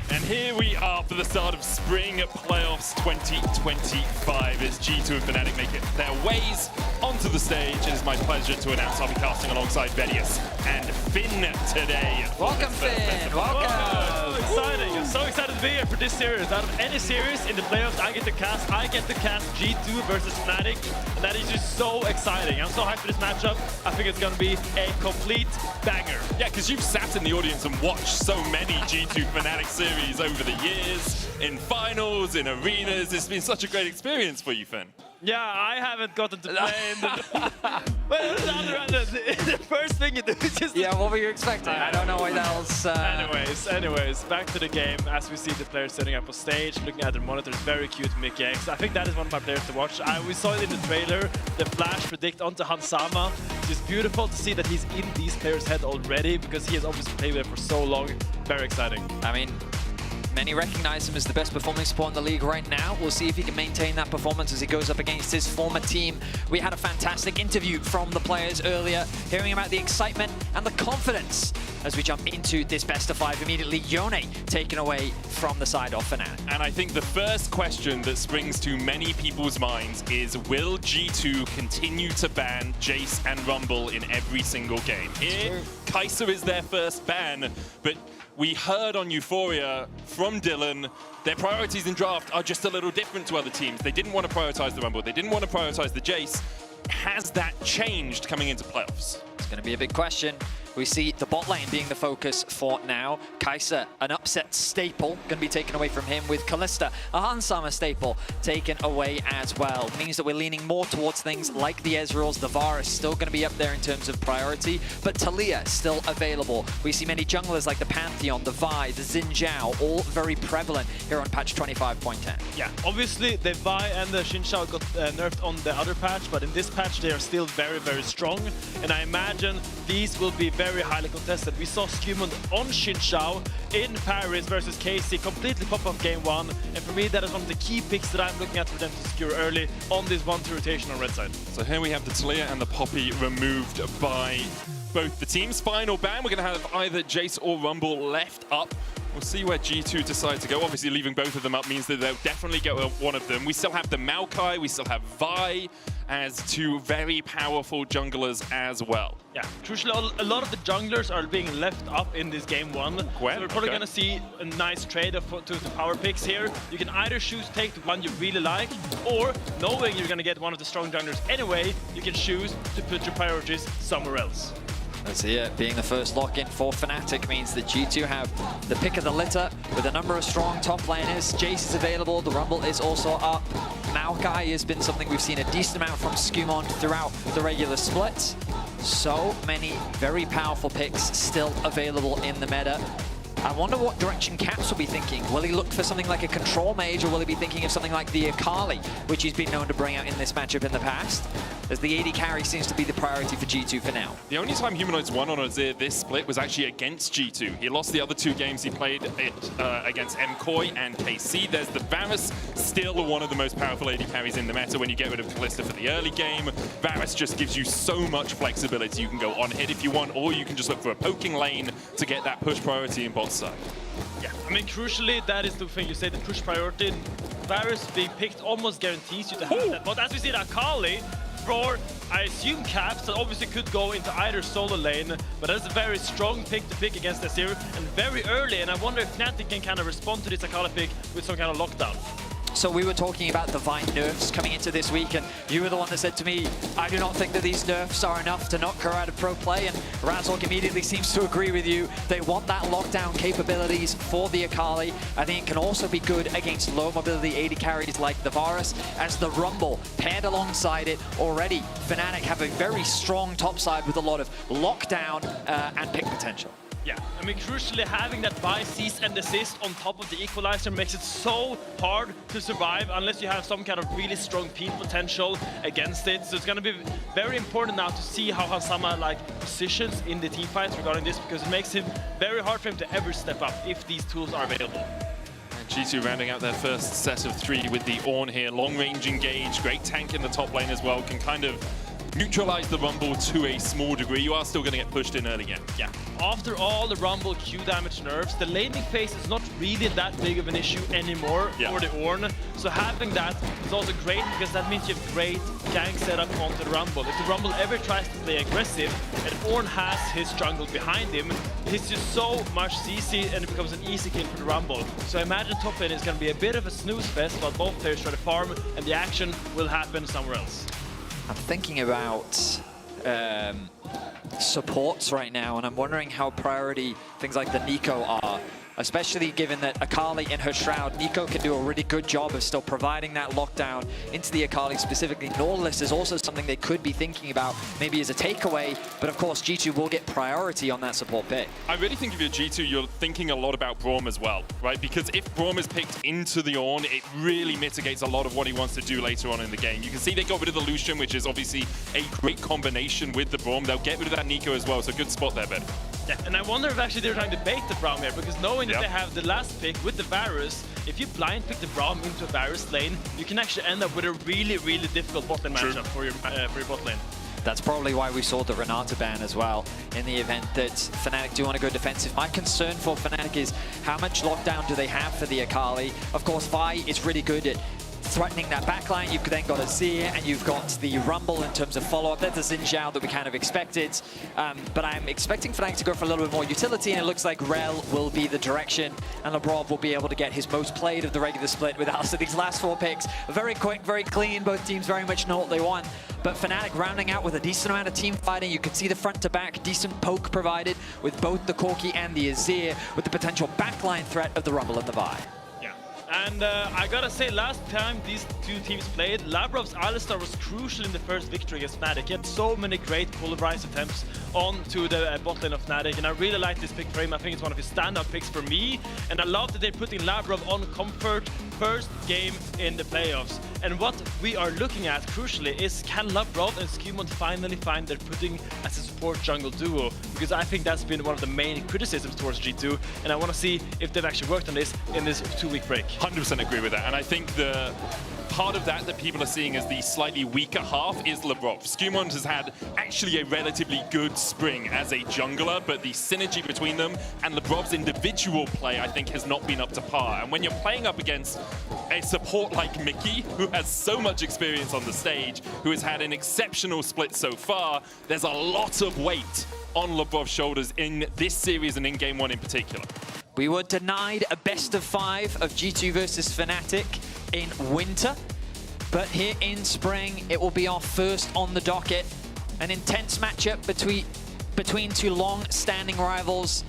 And here we are for the start of Spring Playoffs 2025 as G2 and Fnatic make it their ways onto the stage. It is my pleasure to announce I'll be casting alongside Vedius and Finn today. Welcome, Finn. Welcome. So exciting. I'm so excited to be here for this series. Out of any series in the playoffs I get to cast G2 versus Fnatic, and that is just so exciting. I'm so hyped for this matchup. I think it's going to be a complete banger. Yeah, because you've sat in the audience and watched so many G2 Fnatic series over the years, in finals, in arenas. It's been such a great experience for you, Finn. Yeah, I haven't gotten to play in the... But the first thing you do is just... Yeah, what were you expecting? I don't know what else... Anyways, back to the game. As we see the players setting up on stage, looking at their monitors, very cute Mickey X. I think that is one of my players to watch. We saw it in the trailer, the flash predict onto Hansama. It's beautiful to see that he's in these players' head already, because he has obviously played with them for so long. Very exciting. I mean, many recognize him as the best performing support in the league right now. We'll see if he can maintain that performance as he goes up against his former team. We had a fantastic interview from the players earlier, hearing about the excitement and the confidence as we jump into this best of 5 immediately. Yone taken away from the side of Fnatic. And I think the first question that springs to many people's minds is, will G2 continue to ban Jace and Rumble in every single game? Here, Kai'Sa is their first ban, but we heard on Euphoria from Dylan, their priorities in draft are just a little different to other teams. They didn't want to prioritize the Rumble. They didn't want to prioritize the Jace. Has that changed coming into playoffs? It's going to be a big question. We see the bot lane being the focus for now. Kai'Sa, an upset staple, going to be taken away from him, with Kalista, a Hansama staple, taken away as well. Means that we're leaning more towards things like the Ezreals. The Varus still going to be up there in terms of priority, but Talia still available. We see many junglers like the Pantheon, the Vi, the Xin Zhao, all very prevalent here on patch 25.10. Yeah, obviously the Vi and the Xin Zhao got nerfed on the other patch, but in this patch they are still very, very strong, and I imagine these will be very highly contested. We saw Skewmon on Xin Zhao in Paris versus KC completely pop off game 1, and for me that is one of the key picks that I'm looking at for them to secure early on this 1-2 rotation on red side. So here we have the Talia and the Poppy removed by both the teams. Final ban, we're going to have either Jace or Rumble left up. We'll see where G2 decide to go. Obviously, leaving both of them up means that they'll definitely get one of them. We still have the Maokai, we still have Vi as two very powerful junglers as well. Yeah, crucially, a lot of the junglers are being left up in this game 1. So we're probably going to see a nice trade of to power picks here. You can either choose take the one you really like, or knowing you're going to get one of the strong junglers anyway, you can choose to put your priorities somewhere else. Let's see it. Being the first lock-in for Fnatic means that G2 have the pick of the litter with a number of strong top laners. Jace is available, the Rumble is also up. Maokai has been something we've seen a decent amount from Skewmon throughout the regular split. So many very powerful picks still available in the meta. I wonder what direction Caps will be thinking. Will he look for something like a control mage, or will he be thinking of something like the Akali, which he's been known to bring out in this matchup in the past? As the AD carry seems to be the priority for G2 for now. The only time Humanoids won on Azir this split was actually against G2. He lost the other 2 games he played against MKOI and KC. There's the Varus, still one of the most powerful AD carries in the meta when you get rid of Kalista for the early game. Varus just gives you so much flexibility. You can go on hit if you want, or you can just look for a poking lane to get that push priority in bot side. Yeah, I mean, crucially, that is the thing you say, the push priority. Varus being picked almost guarantees you to have that. But as we see that Akali, for, I assume, Caps, that obviously could go into either solo lane, but that's a very strong pick to pick against Azir, and very early, and I wonder if Fnatic can kind of respond to this Akali pick with some kind of lockdown. So we were talking about the Vine nerfs coming into this week, and you were the one that said to me, I do not think that these nerfs are enough to knock her out of pro play, and Razork immediately seems to agree with you. They want that lockdown capabilities for the Akali. I think it can also be good against low mobility AD carries like the Varus, as the Rumble paired alongside it already. Fnatic have a very strong top side with a lot of lockdown and pick potential. Yeah, I mean, crucially, having that buy, cease, and desist on top of the equalizer makes it so hard to survive unless you have some kind of really strong peak potential against it. So it's going to be very important now to see how Hansama positions in the team fights regarding this, because it makes him very hard for him to ever step up if these tools are available. And G2 rounding out their first set of 3 with the Ornn here. Long range engage, great tank in the top lane as well, can kind of neutralize the Rumble to a small degree. You are still going to get pushed in early game. Yeah. After all the Rumble Q damage nerfs, the laning phase is not really that big of an issue anymore for the Ornn. So having that is also great, because that means you have great gank setup onto the Rumble. If the Rumble ever tries to play aggressive and Ornn has his jungle behind him, he's just so much CC and it becomes an easy kill for the Rumble. So I imagine top lane is going to be a bit of a snooze fest while both players try to farm, and the action will happen somewhere else. I'm thinking about supports right now, and I'm wondering how priority things like the Nico are, especially given that Akali in her Shroud, Nico can do a really good job of still providing that lockdown into the Akali specifically. Nautilus is also something they could be thinking about, maybe as a takeaway, but of course G2 will get priority on that support pick. I really think if you're G2, you're thinking a lot about Braum as well, right? Because if Braum is picked into the Ornn, it really mitigates a lot of what he wants to do later on in the game. You can see they got rid of the Lucian, which is obviously a great combination with the Braum. They'll get rid of that Nico as well, so good spot there, Ben. Yeah, and I wonder if actually they're trying to bait the Braum here, because knowing that they have the last pick with the Varus, if you blind pick the Braum into a Varus lane, you can actually end up with a really, really difficult bot lane matchup for your bot lane. That's probably why we saw the Renata ban as well in the event that Fnatic do want to go defensive. My concern for Fnatic is how much lockdown do they have for the Akali? Of course, Vi is really good at threatening that backline. You've then got Azir and you've got the Rumble in terms of follow-up. There's the Xin Zhao that we kind of expected. But I'm expecting Fnatic to go for a little bit more utility, and it looks like Rel will be the direction, and Labrov will be able to get his most played of the regular split with Alistair. These last 4 picks, very quick, very clean. Both teams very much know what they want. But Fnatic rounding out with a decent amount of team fighting. You can see the front to back, decent poke provided with both the Corki and the Azir, with the potential backline threat of the Rumble and the Vi. And I gotta say, last time these two teams played, Labrov's Alistar was crucial in the first victory against Fnatic. He had so many great pulverize attempts onto the bot lane of Fnatic, and I really like this pick for him. I think it's one of his standout picks for me, and I love that they're putting Labrov on comfort first game in the playoffs. And what we are looking at, crucially, is can Labrov and Skewmont finally find their footing as a support jungle duo? Because I think that's been one of the main criticisms towards G2, and I want to see if they've actually worked on this in this 2-week break. 100% agree with that, and I think the part of that people are seeing as the slightly weaker half is Labrov. Skewmont has had actually a relatively good spring as a jungler, but the synergy between them and Labrov's individual play, I think, has not been up to par. And when you're playing up against a support like Mickey, who has so much experience on the stage, who has had an exceptional split so far, there's a lot of weight on Labrov's shoulders in this series and in Game 1 in particular. We were denied a best of 5 of G2 versus Fnatic in winter, but here in spring, it will be our first on the docket. An intense matchup between two long-standing rivals.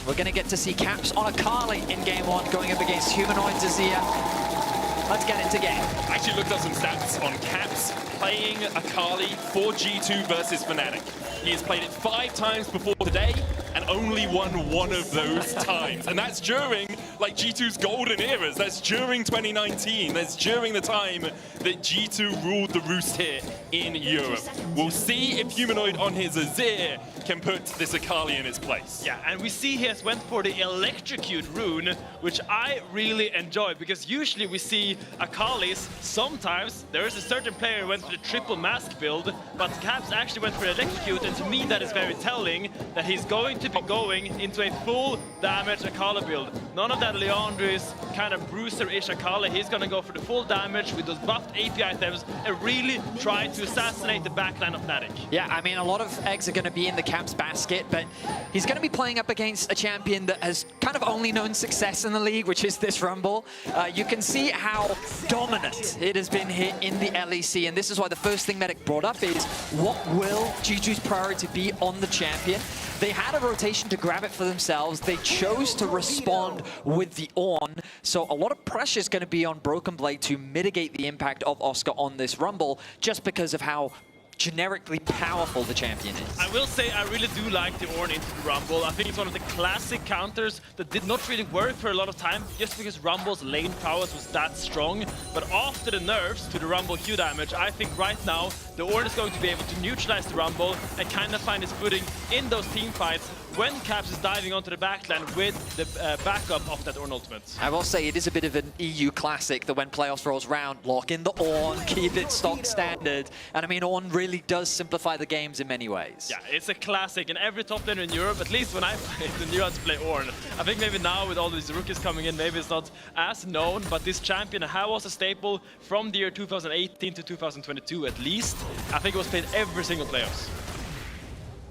We're going to get to see Caps on Akali in Game 1 going up against Humanoid's Azir. Let's get into game. I actually looked up some stats on Caps playing Akali for G2 versus Fnatic. He has played it 5 times before today and only won 1 of those times. And that's during like G2's golden eras. That's during 2019. That's during the time that G2 ruled the roost here in Europe. We'll see if Humanoid on his Azir can put this Akali in its place. Yeah, and we see he has went for the Electrocute rune, which I really enjoy, because usually we see Akalis, sometimes there is a certain player who went for the triple mask build, but Caps actually went for Electrocute, and to me that is very telling that he's going to be going into a full damage Akali build. None of that Leandri's kind of bruiser-ish Akali. He's gonna go for the full damage with those buffed AP items and really try to to assassinate the backline of Fnatic. Yeah, I mean, a lot of eggs are going to be in the Caps basket, but he's going to be playing up against a champion that has kind of only known success in the league, which is this Rumble. You can see how dominant it has been here in the LEC, and this is why the first thing Medic brought up is, what will G2's priority be on the champion? They had a rotation to grab it for themselves. They chose to respond with the Ornn. So a lot of pressure is going to be on Broken Blade to mitigate the impact of Oscar on this Rumble, just because of how generically powerful the champion is. I will say I really do like the Ornn into the Rumble. I think it's one of the classic counters that did not really work for a lot of time, just because Rumble's lane prowess was that strong. But after the nerfs to the Rumble Q damage, I think right now the Ornn is going to be able to neutralize the Rumble and kind of find his footing in those team fights when Caps is diving onto the backline with the backup of that Ornn ultimate. I will say it is a bit of an EU classic that when playoffs rolls round, lock in the Ornn, keep it stock standard. And I mean, Ornn really does simplify the games in many ways. Yeah, it's a classic, and every top laner in Europe, at least when I played, knew how to play Ornn. I think maybe now with all these rookies coming in, maybe it's not as known, but this champion was a staple from the year 2018 to 2022 at least. I think it was played every single playoffs.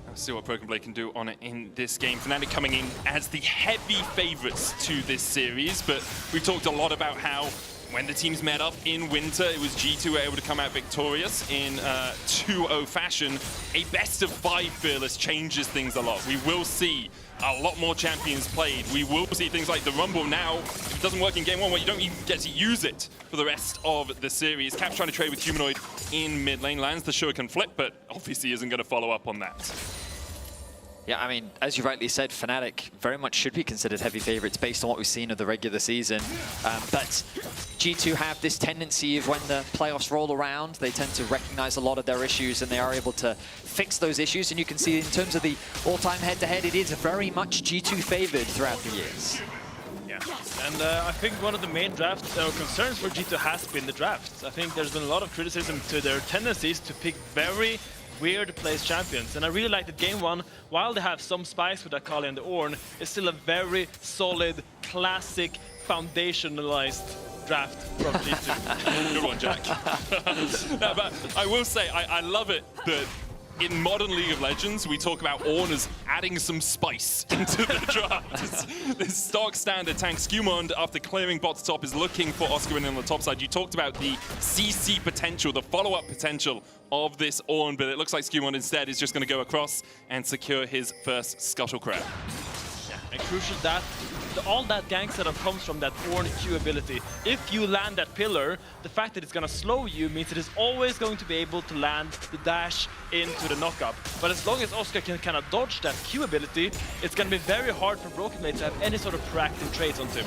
Let's see what Broken Blade can do on it in this game. Fnatic coming in as the heavy favorites to this series, but we've talked a lot about how when the teams met up in winter, it was G2 who were able to come out victorious in 2-0 fashion. A best-of-5 Fearless changes things a lot. We will see a lot more champions played. We will see things like the Rumble now. If it doesn't work in game one, well, you don't even get to use it for the rest of the series. Caps trying to trade with Humanoid in mid lane, lands the Shuriken flip, but obviously isn't going to follow up on that. Yeah, I mean, as you rightly said, Fnatic very much should be considered heavy favorites based on what we've seen of the regular season. But G2 have this tendency of when the playoffs roll around, they tend to recognize a lot of their issues and they are able to fix those issues. And you can see in terms of the all-time head-to-head, it is very much G2 favored throughout the years. Yeah, and I think one of the main concerns for G2 has been the drafts. I think there's been a lot of criticism to their tendencies to pick very weird place champions, and I really like that game one, while they have some spikes with Akali and the Ornn, is still a very solid, classic, foundationalized draft from G2. Good one, Jack. No, but I will say, I love it that in modern League of Legends, we talk about Ornn as adding some spice into the draft. This stock standard tank. Skewmond, after clearing bot top, is looking for Oscar on the top side. You talked about the CC potential, the follow-up potential of this Ornn, but it looks like Skewmond instead is just going to go across and secure his first Scuttle Crab. Yeah, and crucial that all that gank setup comes from that Ornn Q ability. If you land that pillar, the fact that it's going to slow you means it is always going to be able to land the dash into the knockup. But as long as Oscar can kind of dodge that Q ability, it's going to be very hard for Broken Blade to have any sort of proactive trades onto him.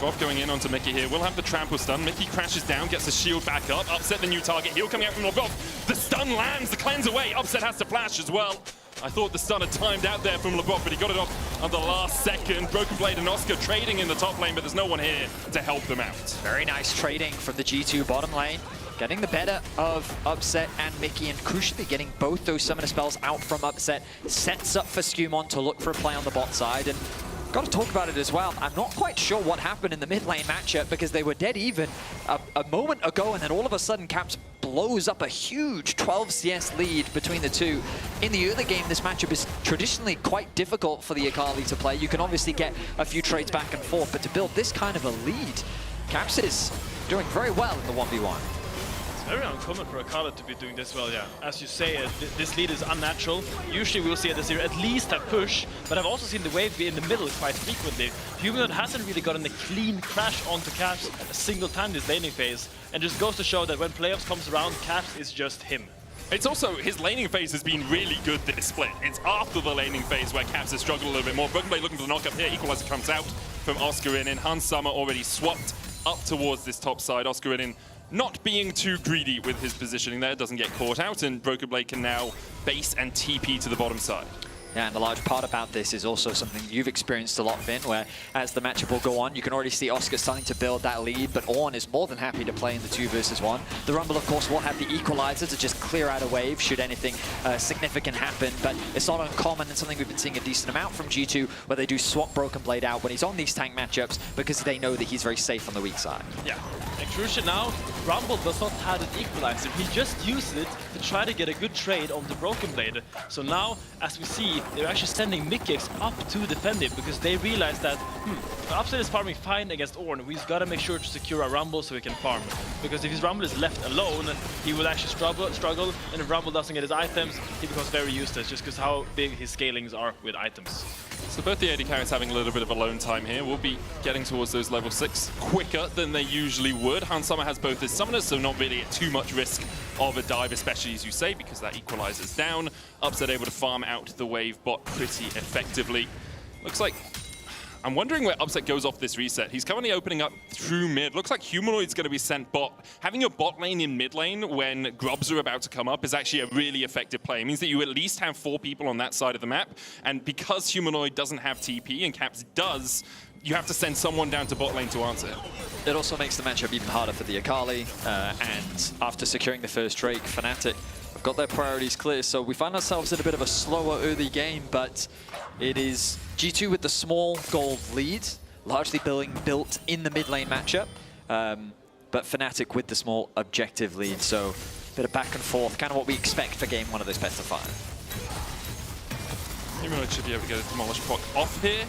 Rob going in onto Mickey here. We'll have the trample stun. Mickey crashes down, gets the shield back up, Upset the new target. Heal coming out from Lobov. The stun lands, the cleanse away. Upset has to flash as well. I thought the stun had timed out there from LeBron, but he got it off on the last second. Broken Blade and Oscar trading in the top lane, but there's no one here to help them out. Very nice trading from the G2 bottom lane. Getting the better of Upset and Mickey, and crucially getting both those summoner spells out from Upset. Sets up for Skewmon to look for a play on the bot side. And got to talk about it as well. I'm not quite sure what happened in the mid lane matchup because they were dead even a moment ago, and then all of a sudden Caps blows up a huge 12 CS lead between the two. In the early game, this matchup is traditionally quite difficult for the Akali to play. You can obviously get a few trades back and forth, but to build this kind of a lead, Caps is doing very well in the 1v1. Very uncommon for Akali to be doing this well, yeah. As you say, this lead is unnatural. Usually we'll see this here at least a push, but I've also seen the wave be in the middle quite frequently. Humanoid hasn't really gotten a clean crash onto Caps a single time this laning phase, and just goes to show that when playoffs comes around, Caps is just him. It's also, his laning phase has been really good this split. It's after the laning phase where Caps has struggled a little bit more. Broken Blade looking for the knockup here. Equalizer comes out from Oscar in. Hans Summer already swapped up towards this top side. Oscar in not being too greedy with his positioning there, doesn't get caught out, and Broken Blade can now base and TP to the bottom side. Yeah, and a large part about this is also something you've experienced a lot, Finn, where as the matchup will go on, you can already see Oscar starting to build that lead, but Ornn is more than happy to play in the 2 versus 1. The Rumble, of course, will have the equalizer to just clear out a wave should anything significant happen, but it's not uncommon and something we've been seeing a decent amount from G2, where they do swap Broken Blade out when he's on these tank matchups because they know that he's very safe on the weak side. Yeah, and crucial now, Rumble does not have an equalizer. He just uses it to try to get a good trade on the Broken Blade. So now, as we see, they're actually sending Mickey up to defend him because they realize that, if Upside is farming fine against Ornn, we've got to make sure to secure our Rumble so he can farm. Because if his Rumble is left alone, he will actually struggle, and if Rumble doesn't get his items, he becomes very useless just because how big his scalings are with items. So both the AD carries having a little bit of alone time here. We'll be getting towards those level 6 quicker than they usually would. Hans Summer has both his summoners, so not really at too much risk of a dive, especially as you say, because that equalizer's down. Upset able to farm out the wave bot pretty effectively. Looks like, I'm wondering where Upset goes off this reset. He's currently opening up through mid. Looks like Humanoid's going to be sent bot. Having your bot lane in mid lane when grubs are about to come up is actually a really effective play. It means that you at least have 4 people on that side of the map. And because Humanoid doesn't have TP and Caps does, you have to send someone down to bot lane to answer it. It also makes the matchup even harder for the Akali. And after securing the first Drake, Fnatic have got their priorities clear. So we find ourselves in a bit of a slower early game, but it is G2 with the small gold lead, largely being built in the mid lane matchup. But Fnatic with the small objective lead. So a bit of back and forth, kind of what we expect for game 1 of this best of 5. Humanoid should be able to get a Demolish Proc off here.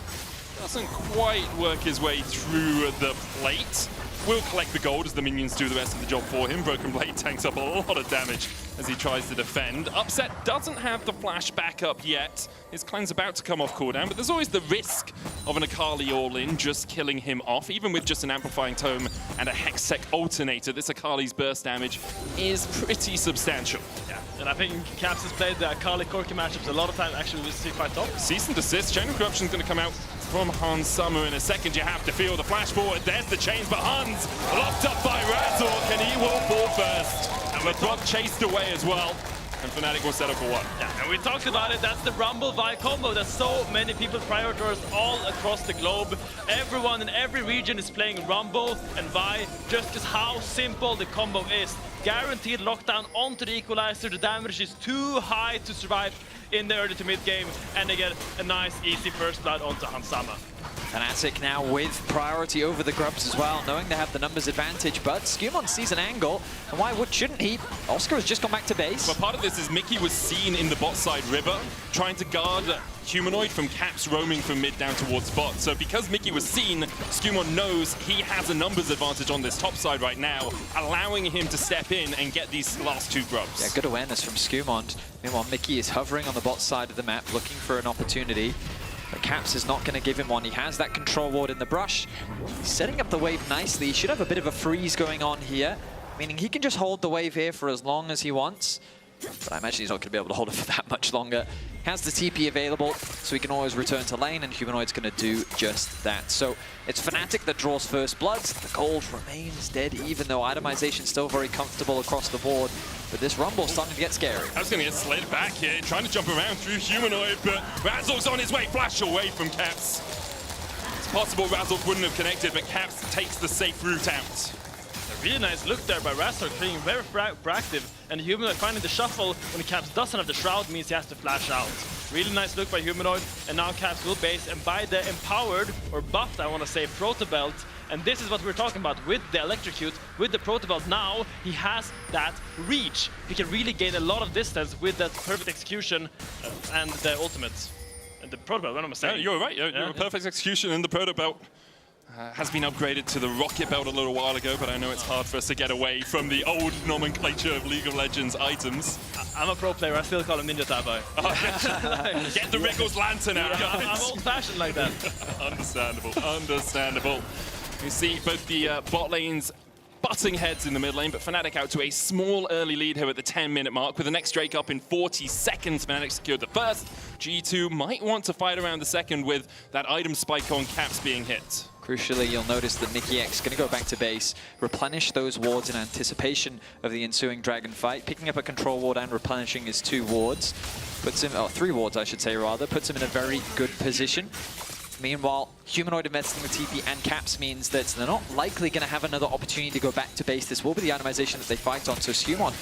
Doesn't quite work his way through the plate. Will collect the gold as the minions do the rest of the job for him. Broken Blade tanks up a lot of damage as he tries to defend. Upset doesn't have the flash back up yet. His clan's about to come off cooldown, but there's always the risk of an Akali all-in just killing him off. Even with just an Amplifying Tome and a Hextech Alternator, this Akali's burst damage is pretty substantial. Yeah, and I think Caps has played the Akali Corki matchups a lot of time. Actually, we see quite top. Cease and desist. Chain of Corruption's going to come out from Hans Summer in a second. You have to feel the flash forward. There's the chains, but Hans locked up by Razork, and he will fall first. And the Brock chased away as well. And Fnatic will set up for what? Yeah, and we talked about it. That's the Rumble Vi combo that so many people prioritize all across the globe. Everyone in every region is playing Rumble and Vi, just because how simple the combo is. Guaranteed lockdown onto the equalizer. The damage is too high to survive in the early to mid game, and they get a nice, easy first blood onto Hans Summer. Fnatic now with priority over the grubs as well, knowing they have the numbers advantage, but Skewmon sees an angle, and why shouldn't he? Oscar has just gone back to base. Well, part of this is Mickey was seen in the bot side river, trying to guard Humanoid from Caps roaming from mid down towards bot. So because Mickey was seen, Skewmon knows he has a numbers advantage on this top side right now, allowing him to step in and get these last 2 grubs. Yeah, good awareness from Skewmon. Meanwhile, Mickey is hovering on the bot side of the map, looking for an opportunity. But Caps is not going to give him one. He has that control ward in the brush. He's setting up the wave nicely. He should have a bit of a freeze going on here, meaning he can just hold the wave here for as long as he wants. But I imagine he's not going to be able to hold it for that much longer. Has the TP available, so he can always return to lane, and Humanoid's going to do just that. So it's Fnatic that draws first blood. The gold remains dead, even though itemization's still very comfortable across the board. But this Rumble's starting to get scary. I was going to get slid back here, trying to jump around through Humanoid, but Razork's on his way, flash away from Caps. It's possible Razork wouldn't have connected, but Caps takes the safe route out. A really nice look there by Razork, being very proactive, and Humanoid finding the shuffle when Caps doesn't have the shroud means he has to flash out. Really nice look by Humanoid, and now Caps will base and buy the empowered, or buffed I want to say, Proto Belt. And this is what we're talking about with the Electrocute, with the Proto Belt. Now he has that reach. He can really gain a lot of distance with that perfect execution and the ultimate. And the Proto Belt, what am I saying? Yeah, you're right, you're a perfect execution, and the Proto Belt has been upgraded to the Rocket Belt a little while ago, but I know it's hard for us to get away from the old nomenclature of League of Legends items. I'm a pro player, I still call him Ninja Tabo. Get the Wriggles Lantern out, guys. I'm old-fashioned like that. Understandable, understandable. You see both the bot lanes butting heads in the mid lane, but Fnatic out to a small early lead here at the 10-minute mark. With the next Drake up in 40 seconds, Fnatic secured the first. G2 might want to fight around the second with that item spike on Caps being hit. Crucially, you'll notice that Mickey X going to go back to base, replenish those wards in anticipation of the ensuing dragon fight, picking up a control ward and replenishing his 2 wards. Puts him, 3 wards I should say rather, puts him in a very good position. Meanwhile, Humanoid investing the TP and Caps means that they're not likely going to have another opportunity to go back to base. This will be the itemization that they fight on, so Skewmon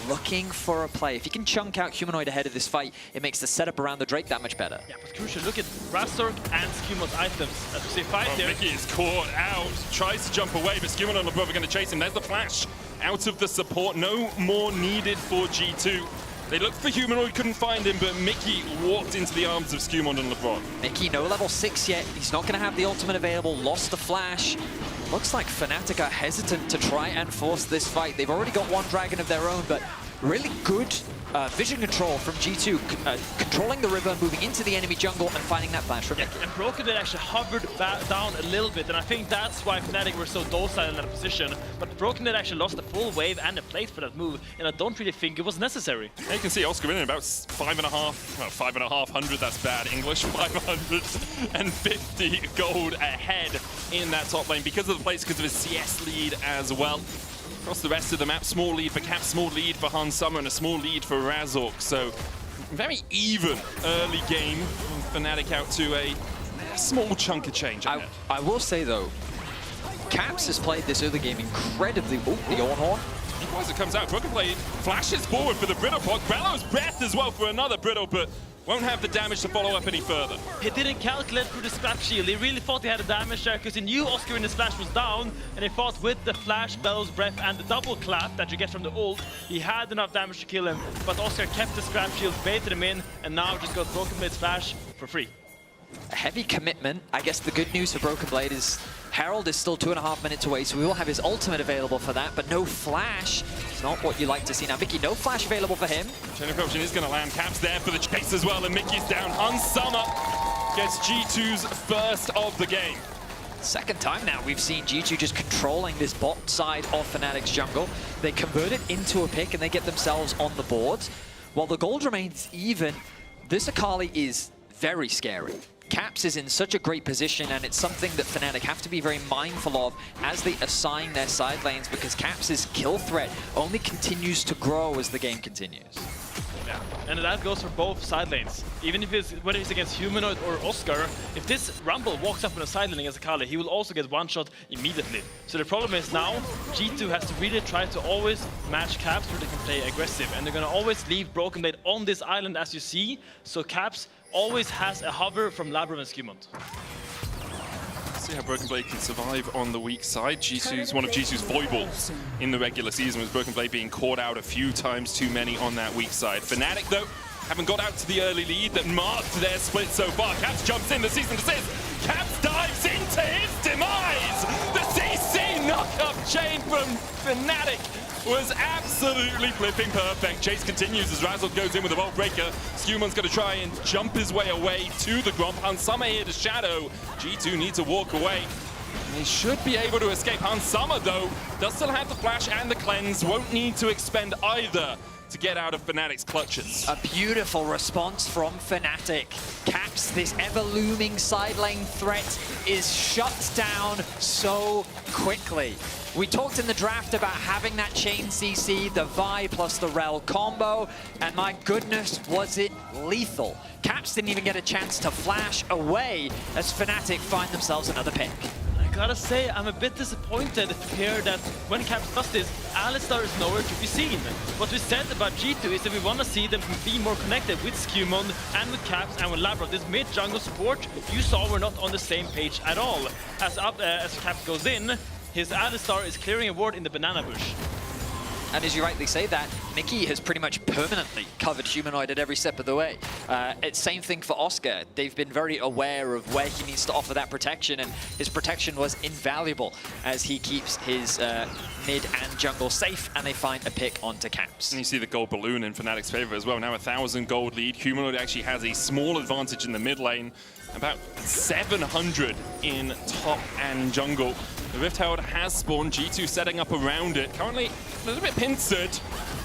looking for a play. If he can chunk out Humanoid ahead of this fight, it makes the setup around the Drake that much better. Yeah, but crucial, look at Razork and Skewmon's items. As we see fight there. Mickey is caught out, tries to jump away, but Skewmon and LeBron are going to chase him. There's the flash out of the support. No more needed for G2. They looked for Humanoid, couldn't find him, but Mickey walked into the arms of Skewmon and LeBron. Mickey, no level 6 yet. He's not going to have the ultimate available. Lost the flash. Looks like Fnatic are hesitant to try and force this fight. They've already got 1 dragon of their own, but really good vision control from G2, controlling the river, moving into the enemy jungle and finding that flash from Mickey. And Broken Blade actually hovered down a little bit, and I think that's why Fnatic were so docile in that position. But Broken Blade actually lost the full wave and the plate for that move, and I don't really think it was necessary. Yeah, you can see Oscar in about 5,500, that's bad English, 550 gold ahead in that top lane because of the plates, because of his CS lead as well. Across the rest of the map, small lead for Caps, small lead for Hans Summer, and a small lead for Razork. So very even early game. Fnatic out to a small chunk of change. I will say though, Caps has played this early game incredibly. Oh, the Ornhorn. As it comes out, Broken Blade flashes forward for the Brittle Pod. Bellows Breath as well for another Brittle, but won't have the damage to follow up any further. He didn't calculate for the scrap shield. He really thought he had a damage there because he knew Oscar in his flash was down, and he thought with the flash, Bellows Breath, and the double clap that you get from the ult, he had enough damage to kill him. But Oscar kept the scrap shield, baited him in, and now just got Broken Blade's flash for free. A heavy commitment. I guess the good news for Broken Blade is Herald is still 2.5 minutes away, so we will have his ultimate available for that, but no flash. It's not what you like to see. Now, Mickey, no flash available for him. Chain of Corruption is going to land. Caps there for the chase as well, and Mickey's down. Hans Summer gets G2's first of the game. Second time now we've seen G2 just controlling this bot side of Fnatic's jungle. They convert it into a pick and they get themselves on the board. While the gold remains even, this Akali is very scary. Caps is in such a great position, and it's something that Fnatic have to be very mindful of as they assign their side lanes, because Caps' kill threat only continues to grow as the game continues. Yeah, and that goes for both side lanes. Even if it's whether it's against Humanoid or Oscar, if this Rumble walks up on a side lane against Akali, he will also get one shot immediately. So the problem is now G2 has to really try to always match Caps where they can play aggressive, and they're gonna always leave Broken Blade on this island as you see, so Caps always has a hover from Labrum and Skewmon. See how Broken Blade can survive on the weak side. G2's one of G2's foibles in the regular season was Broken Blade being caught out a few times too many on that weak side. Fnatic, though, haven't got out to the early lead that marked their split so far. Caps jumps in, the season assist. Caps dives into his demise. The CC knock-up chain from Fnatic was absolutely flipping perfect. Chase continues as Razzle goes in with a Vault Breaker. Skewmon's going to try and jump his way away to the Gromp. Hans Summer here to shadow. G2 need to walk away. They should be able to escape. Hans Summer, though, does still have the flash and the cleanse. Won't need to expend either to get out of Fnatic's clutches. A beautiful response from Fnatic. Caps, this ever-looming side lane threat, is shut down so quickly. We talked in the draft about having that chain CC, the Vi plus the Rel combo, and my goodness, was it lethal. Caps didn't even get a chance to flash away as Fnatic find themselves another pick. I gotta say, I'm a bit disappointed here that when Caps does this, Alistar is nowhere to be seen. What we said about G2 is that we want to see them be more connected with Skewmon and with Caps and with Labra. This mid-jungle support, you saw we're not on the same page at all. As Caps goes in, his Alistar is clearing a ward in the banana bush. And as you rightly say that, Mickey has pretty much permanently covered Humanoid at every step of the way. It's same thing for Oscar. They've been very aware of where he needs to offer that protection, and his protection was invaluable as he keeps his mid and jungle safe, and they find a pick onto Caps. And you see the gold balloon in Fnatic's favor as well. Now 1,000 gold lead. Humanoid actually has a small advantage in the mid lane. About 700 in top and jungle. The Rift Herald has spawned, G2 setting up around it. Currently a little bit pincered.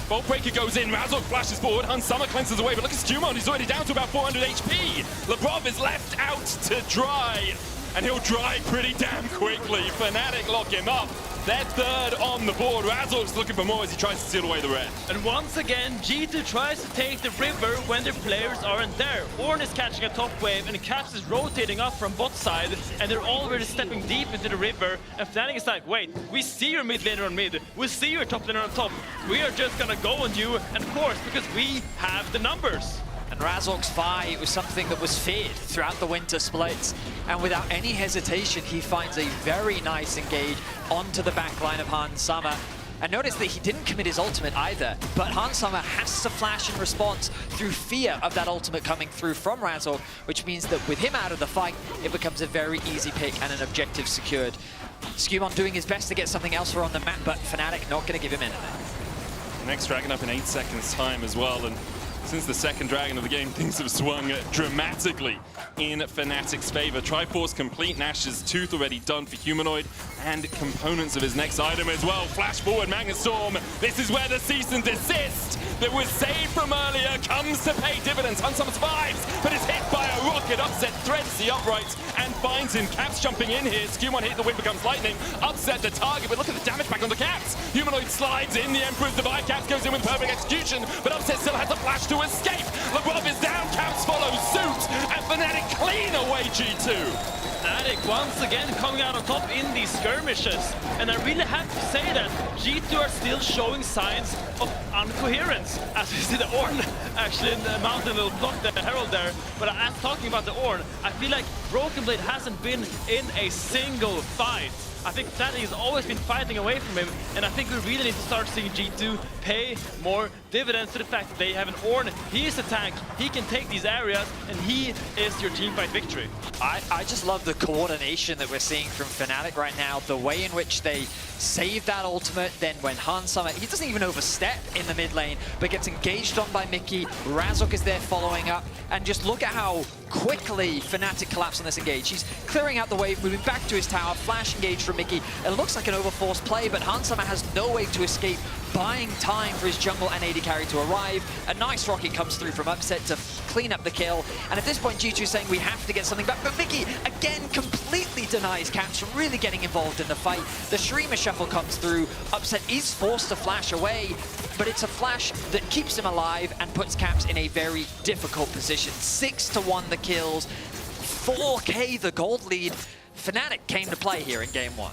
Vault Breaker goes in, Razork flashes forward, Hans Summer cleanses away, but look at Skewmon, he's already down to about 400 HP. Lebrov is left out to dry. and he'll dry pretty damn quickly. Fnatic lock him up. They're third on the board. Razork's looking for more as he tries to steal away the red. And once again, G2 tries to take the river when their players aren't there. Ornn is catching a top wave, and Caps is rotating up from bot side, and they're already stepping deep into the river. And Fnatic is like, wait, we see your mid laner on mid, we see your top laner on top. We are just gonna go on you, and of course, because we have the numbers. And Razork's fight was something that was feared throughout the winter splits. And without any hesitation, he finds a very nice engage onto the backline of Hans Sama. And notice that he didn't commit his ultimate either, but Hans Sama has to flash in response through fear of that ultimate coming through from Razork, which means that with him out of the fight, it becomes a very easy pick and an objective secured. Skewmon doing his best to get something else on the map, but Fnatic not going to give him anything. Next dragon up in 8 seconds time as well, and since the second dragon of the game, things have swung dramatically in Fnatic's favor. Triforce complete, Nash's tooth already done for Humanoid, and components of his next item as well. Flash forward, Magnet Storm. This is where the cease and desist that was saved from earlier comes to pay dividends. Hans Sama survives, but is hit by a rocket. Upset threads the uprights and finds him. Caps jumping in here. Skewmon hit, the wind becomes lightning. Upset the target, but look at the damage back on the Caps. Humanoid slides in, the Emperor's Divide. Caps goes in with perfect execution, but Upset still has a flash to escape. LeBron is down, Caps follow suit, and Fnatic clean away G2. Fnatic once again coming out on top in these skirmishes, and I really have to say that G2 are still showing signs of incoherence. As we see the Ornn actually in the mountain will block the Herald there, but as talking about the Ornn, I feel like Broken Blade hasn't been in a single fight. I think Fnatic has always been fighting away from him, and I think we really need to start seeing G2 pay more dividends to the fact that they have an Ornn. He is a tank, he can take these areas, and he is your teamfight victory. I just love the coordination that we're seeing from Fnatic right now, the way in which they save that ultimate, then when Hans Sama, he doesn't even overstep in the mid lane, but gets engaged on by Mickey. Razork is there following up, and just look at how quickly Fnatic collapse on this engage. He's clearing out the wave, moving back to his tower, flash engage from Mickey. It looks like an overforced play, but Hans Sama has no way to escape, buying time for his jungle and AD carry to arrive. A nice rocket comes through from Upset to clean up the kill, and at this point G2 is saying we have to get something back, but Mickey again completely denies Caps from really getting involved in the fight. The Shriemer Shuffle comes through, Upset is forced to flash away, but it's a flash that keeps him alive and puts Caps in a very difficult position. 6-1 the kills, 4K the gold lead. Fnatic came to play here in game one.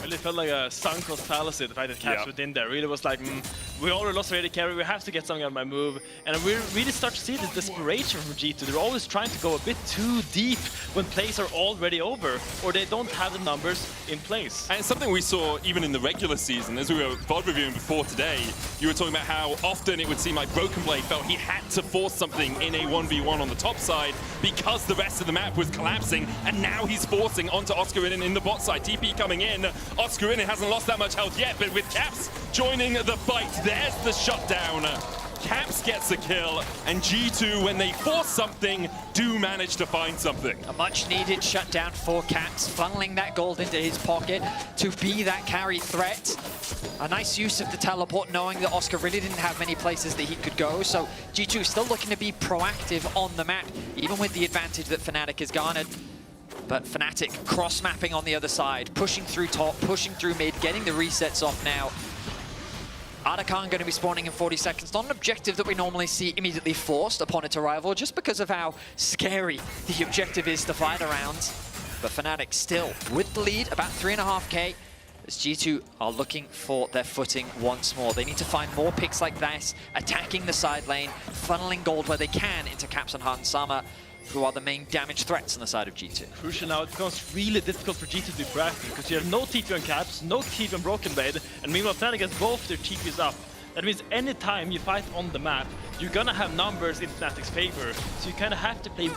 Really felt like a sunk cost fallacy, the fact that Caps went in there. Really was like, we already lost AD carry, we have to get something on my move. And we really start to see this desperation from G2. They're always trying to go a bit too deep when plays are already over, or they don't have the numbers in place. And it's something we saw even in the regular season, as we were VOD reviewing before today. You were talking about how often it would seem like Broken Blade felt he had to force something in a 1v1 on the top side because the rest of the map was collapsing, and now he's forcing onto Oscarinin in the bot side. TP coming in. Oscarinin hasn't lost that much health yet, but with Caps joining the fight, there's the shutdown. Caps gets a kill, and G2, when they force something, do manage to find something. A much needed shutdown for Caps, funneling that gold into his pocket to be that carry threat. A nice use of the teleport, knowing that Oscar really didn't have many places that he could go, so G2 still looking to be proactive on the map, even with the advantage that Fnatic has garnered. But Fnatic cross-mapping on the other side, pushing through top, pushing through mid, getting the resets off now. Ardakan going to be spawning in 40 seconds. Not an objective that we normally see immediately forced upon its arrival, just because of how scary the objective is to fight around. But Fnatic still with the lead, about 3.5k, as G2 are looking for their footing once more. They need to find more picks like this, attacking the side lane, funneling gold where they can into Caps and Hans Sama, who are the main damage threats on the side of G2. Crucial now, it becomes really difficult for G2 to be proactive, because you have no TP on Caps, no TP on Broken Blade, and meanwhile Fnatic has both their TPs up. That means anytime you fight on the map, you're gonna have numbers in Fnatic's favor. So you kind of have to play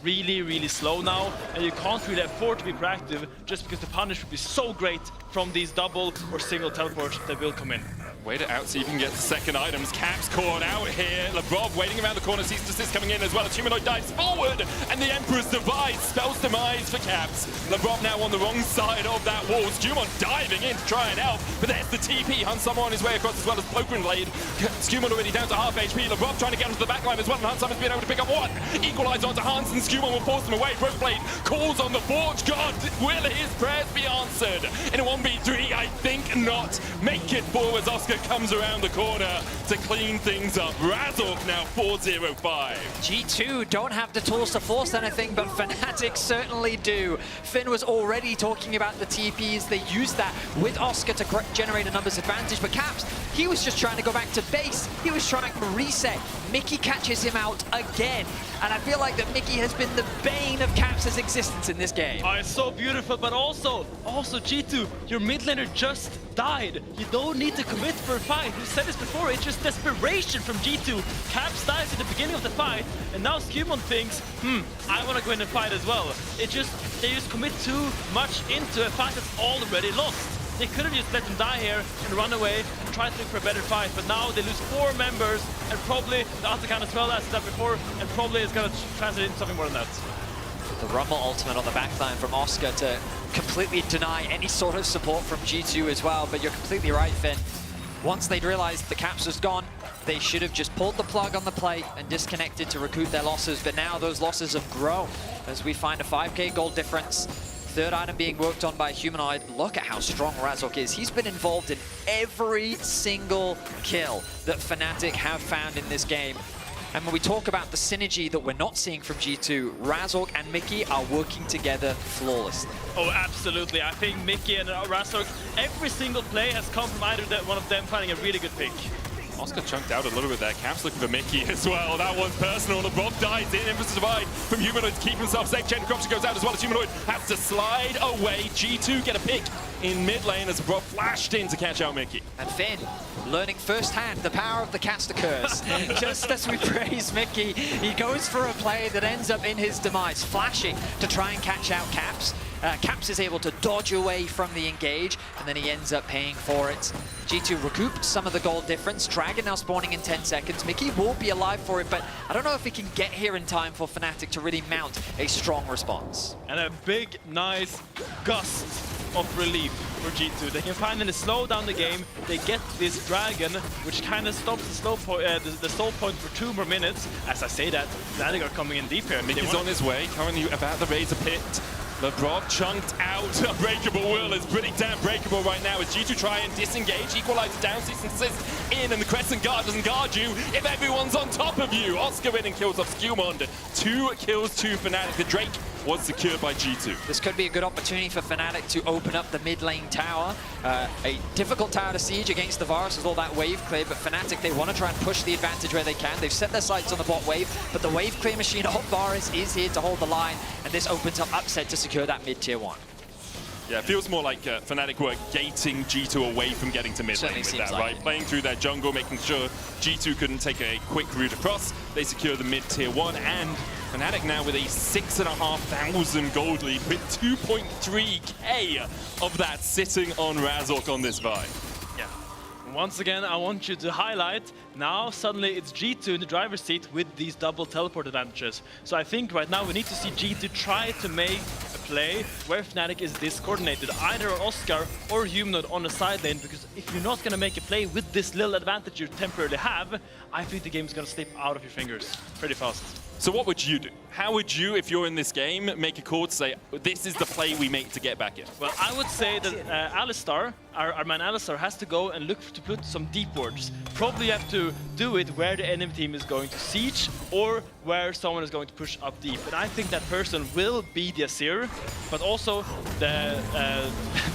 really slow now, and you can't really afford to be proactive just because the punish will be so great from these double or single teleports that will come in. Wait it out, see if you can get the second items. Caps caught out here. Labrov waiting around the corner, sees Desist coming in as well as Humanoid dives forward. And the Emperor's Device spells demise for Caps. Labrov now on the wrong side of that wall. Skewmon diving in to try and help. But there's the TP. Hunsummer on his way across as well as Pokerin Blade. Skewmon already down to half HP. Labrov trying to get onto the back line as well. And Hunsummer's been able to pick up one. Equalize onto Hans and Skewmon will force them away. Broke Blade calls on the Forge God. Will his prayers be answered? In a 1v3, I think not. Make it four as Oscar comes around the corner to clean things up. Razork now 4-0-5. G2 don't have the tools to force anything, but Fnatic certainly do. Finn was already talking about the TPs. They used that with Oscar to generate a numbers advantage, but Caps, he was just trying to go back to base. He was trying to reset. Mickey catches him out again, and I feel like that Mickey has been the bane of Caps' existence in this game. Oh, it's so beautiful, but also G2, your mid laner just died. You don't need to commit for a fight. We said this before, it's just desperation from G2. Caps dies at the beginning of the fight, and now Skewmon thinks, I want to go in and fight as well. They just commit too much into a fight that's already lost. They could have just let them die here and run away and try to look for a better fight, but now they lose 4 members, and probably the Atakan as well as that before, and probably it's going to translate into something more than that. The Rumble ultimate on the backline from Oscar to completely deny any sort of support from G2 as well, but you're completely right, Finn. Once they'd realized the Caps was gone, they should have just pulled the plug on the play and disconnected to recoup their losses, but now those losses have grown as we find a 5k gold difference. Third item being worked on by Humanoid. Look at how strong Razork is. He's been involved in every single kill that Fnatic have found in this game. And when we talk about the synergy that we're not seeing from G2, Razork and Mickey are working together flawlessly. Oh, absolutely. I think Mickey and Razork, every single play has come from either one of them finding a really good pick. Oscar chunked out a little bit there. Caps looking for Mickey as well. That one's personal. LeBron dies in. Emphasis divide from Humanoid to keep himself safe. Chain corruption goes out as well as Humanoid has to slide away. G2 get a pick in mid lane as LeBron flashed in to catch out Mickey. And Finn learning firsthand the power of the caster curse. Just as we praise Mickey, he goes for a play that ends up in his demise, flashing to try and catch out Caps. Caps is able to dodge away from the engage, and then he ends up paying for it. G2 recouped some of the gold difference. Dragon now spawning in 10 seconds. Mickey will be alive for it, but I don't know if he can get here in time for Fnatic to really mount a strong response. And a big, nice gust of relief for G2. They can finally slow down the game. They get this Dragon, which kind of stops the slow point for 2 more minutes. As I say that, Fnatic are coming in deep here. Mickey's on his way, currently about the Razor Pit. LeBron chunked out. Unbreakable Will is pretty damn breakable right now as G2 try and disengage. Equalize the down, cease and desist in, and the Crescent Guard doesn't guard you if everyone's on top of you. Oscar in and kills off Skewmon. 2 kills to Fnatic. The Drake was secured by G2. This could be a good opportunity for Fnatic to open up the mid lane tower. A difficult tower to siege against the Varus with all that wave clear, but Fnatic, they want to try and push the advantage where they can. They've set their sights on the bot wave, but the wave clear machine of Varus is here to hold the line, and this opens up upset to secure that mid tier 1. Yeah, it feels more like Fnatic were gating G2 away from getting to mid lane with that, right? Playing through their jungle, making sure G2 couldn't take a quick route across. They secure the mid tier 1, and Fnatic now with a 6,500 gold lead with 2.3k of that sitting on Razork on this vibe. Yeah. Once again, I want you to highlight, now suddenly it's G2 in the driver's seat with these double teleport advantages. So I think right now we need to see G2 try to make a play where Fnatic is discoordinated, either Oscar or Humanoid on the side lane, because if you're not going to make a play with this little advantage you temporarily have, I think the game is going to slip out of your fingers pretty fast. So what would you do? How would you, if you're in this game, make a call to say, this is the play we make to get back in? Well, I would say that Alistar, our man Alistar, has to go and look to put some deep wards. Probably you have to do it where the enemy team is going to siege or where someone is going to push up deep. And I think that person will be the Azir, but also the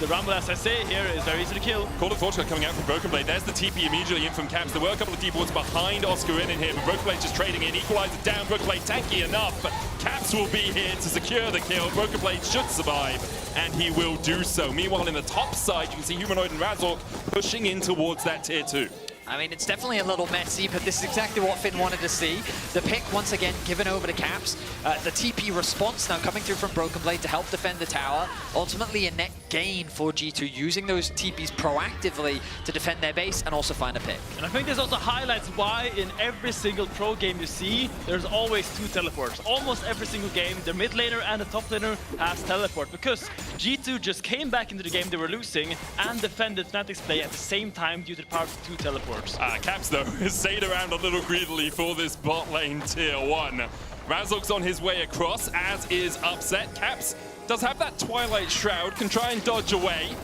Rumble, as I say here, is very easy to kill. Call of Fortune coming out from Broken Blade. There's the TP immediately in from Caps. There were a couple of deep wards behind Oscar in here, but Broken Blade just trading in. Equalizer down, Broken Blade tanky enough, but Caps will be here to secure the kill. Broken Blade should survive, and he will do so. Meanwhile, in the top side, you can see Humanoid and Razork pushing in towards that tier 2. I mean, it's definitely a little messy, but this is exactly what Finn wanted to see. The pick, once again, given over to Caps. The TP response now coming through from Broken Blade to help defend the tower. Ultimately, a net gain for G2, using those TPs proactively to defend their base and also find a pick. And I think this also highlights why in every single pro game you see, there's always two teleports. Almost every single game, the mid laner and the top laner has teleport, because G2 just came back into the game they were losing and defended Fnatic's play at the same time due to the power of two teleports. Caps, though, has stayed around a little greedily for this bot lane tier 1. Razork's on his way across, as is Upset. Caps does have that Twilight Shroud, can try and dodge away.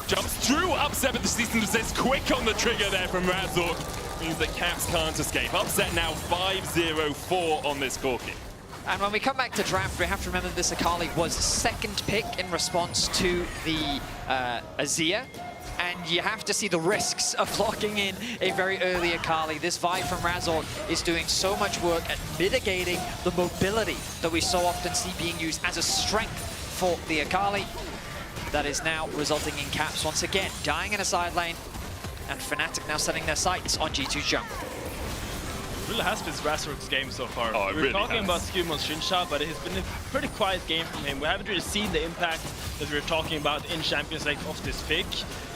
Jumps through Upset, but the season says quick on the trigger there from Razork. Means that Caps can't escape. Upset now 5-0-4 on this Corki. And when we come back to draft, we have to remember this Akali was second pick in response to the Azir. And you have to see the risks of locking in a very early Akali. This Vi from Razork is doing so much work at mitigating the mobility that we so often see being used as a strength for the Akali. That is now resulting in Caps once again dying in a side lane, and Fnatic now setting their sights on G2's jungle. It really has been Razork's game so far. Oh, We're talking about Skumon Xinshao, but it's been a pretty quiet game from him. We haven't really seen the impact that we're talking about in Champions League of this pick.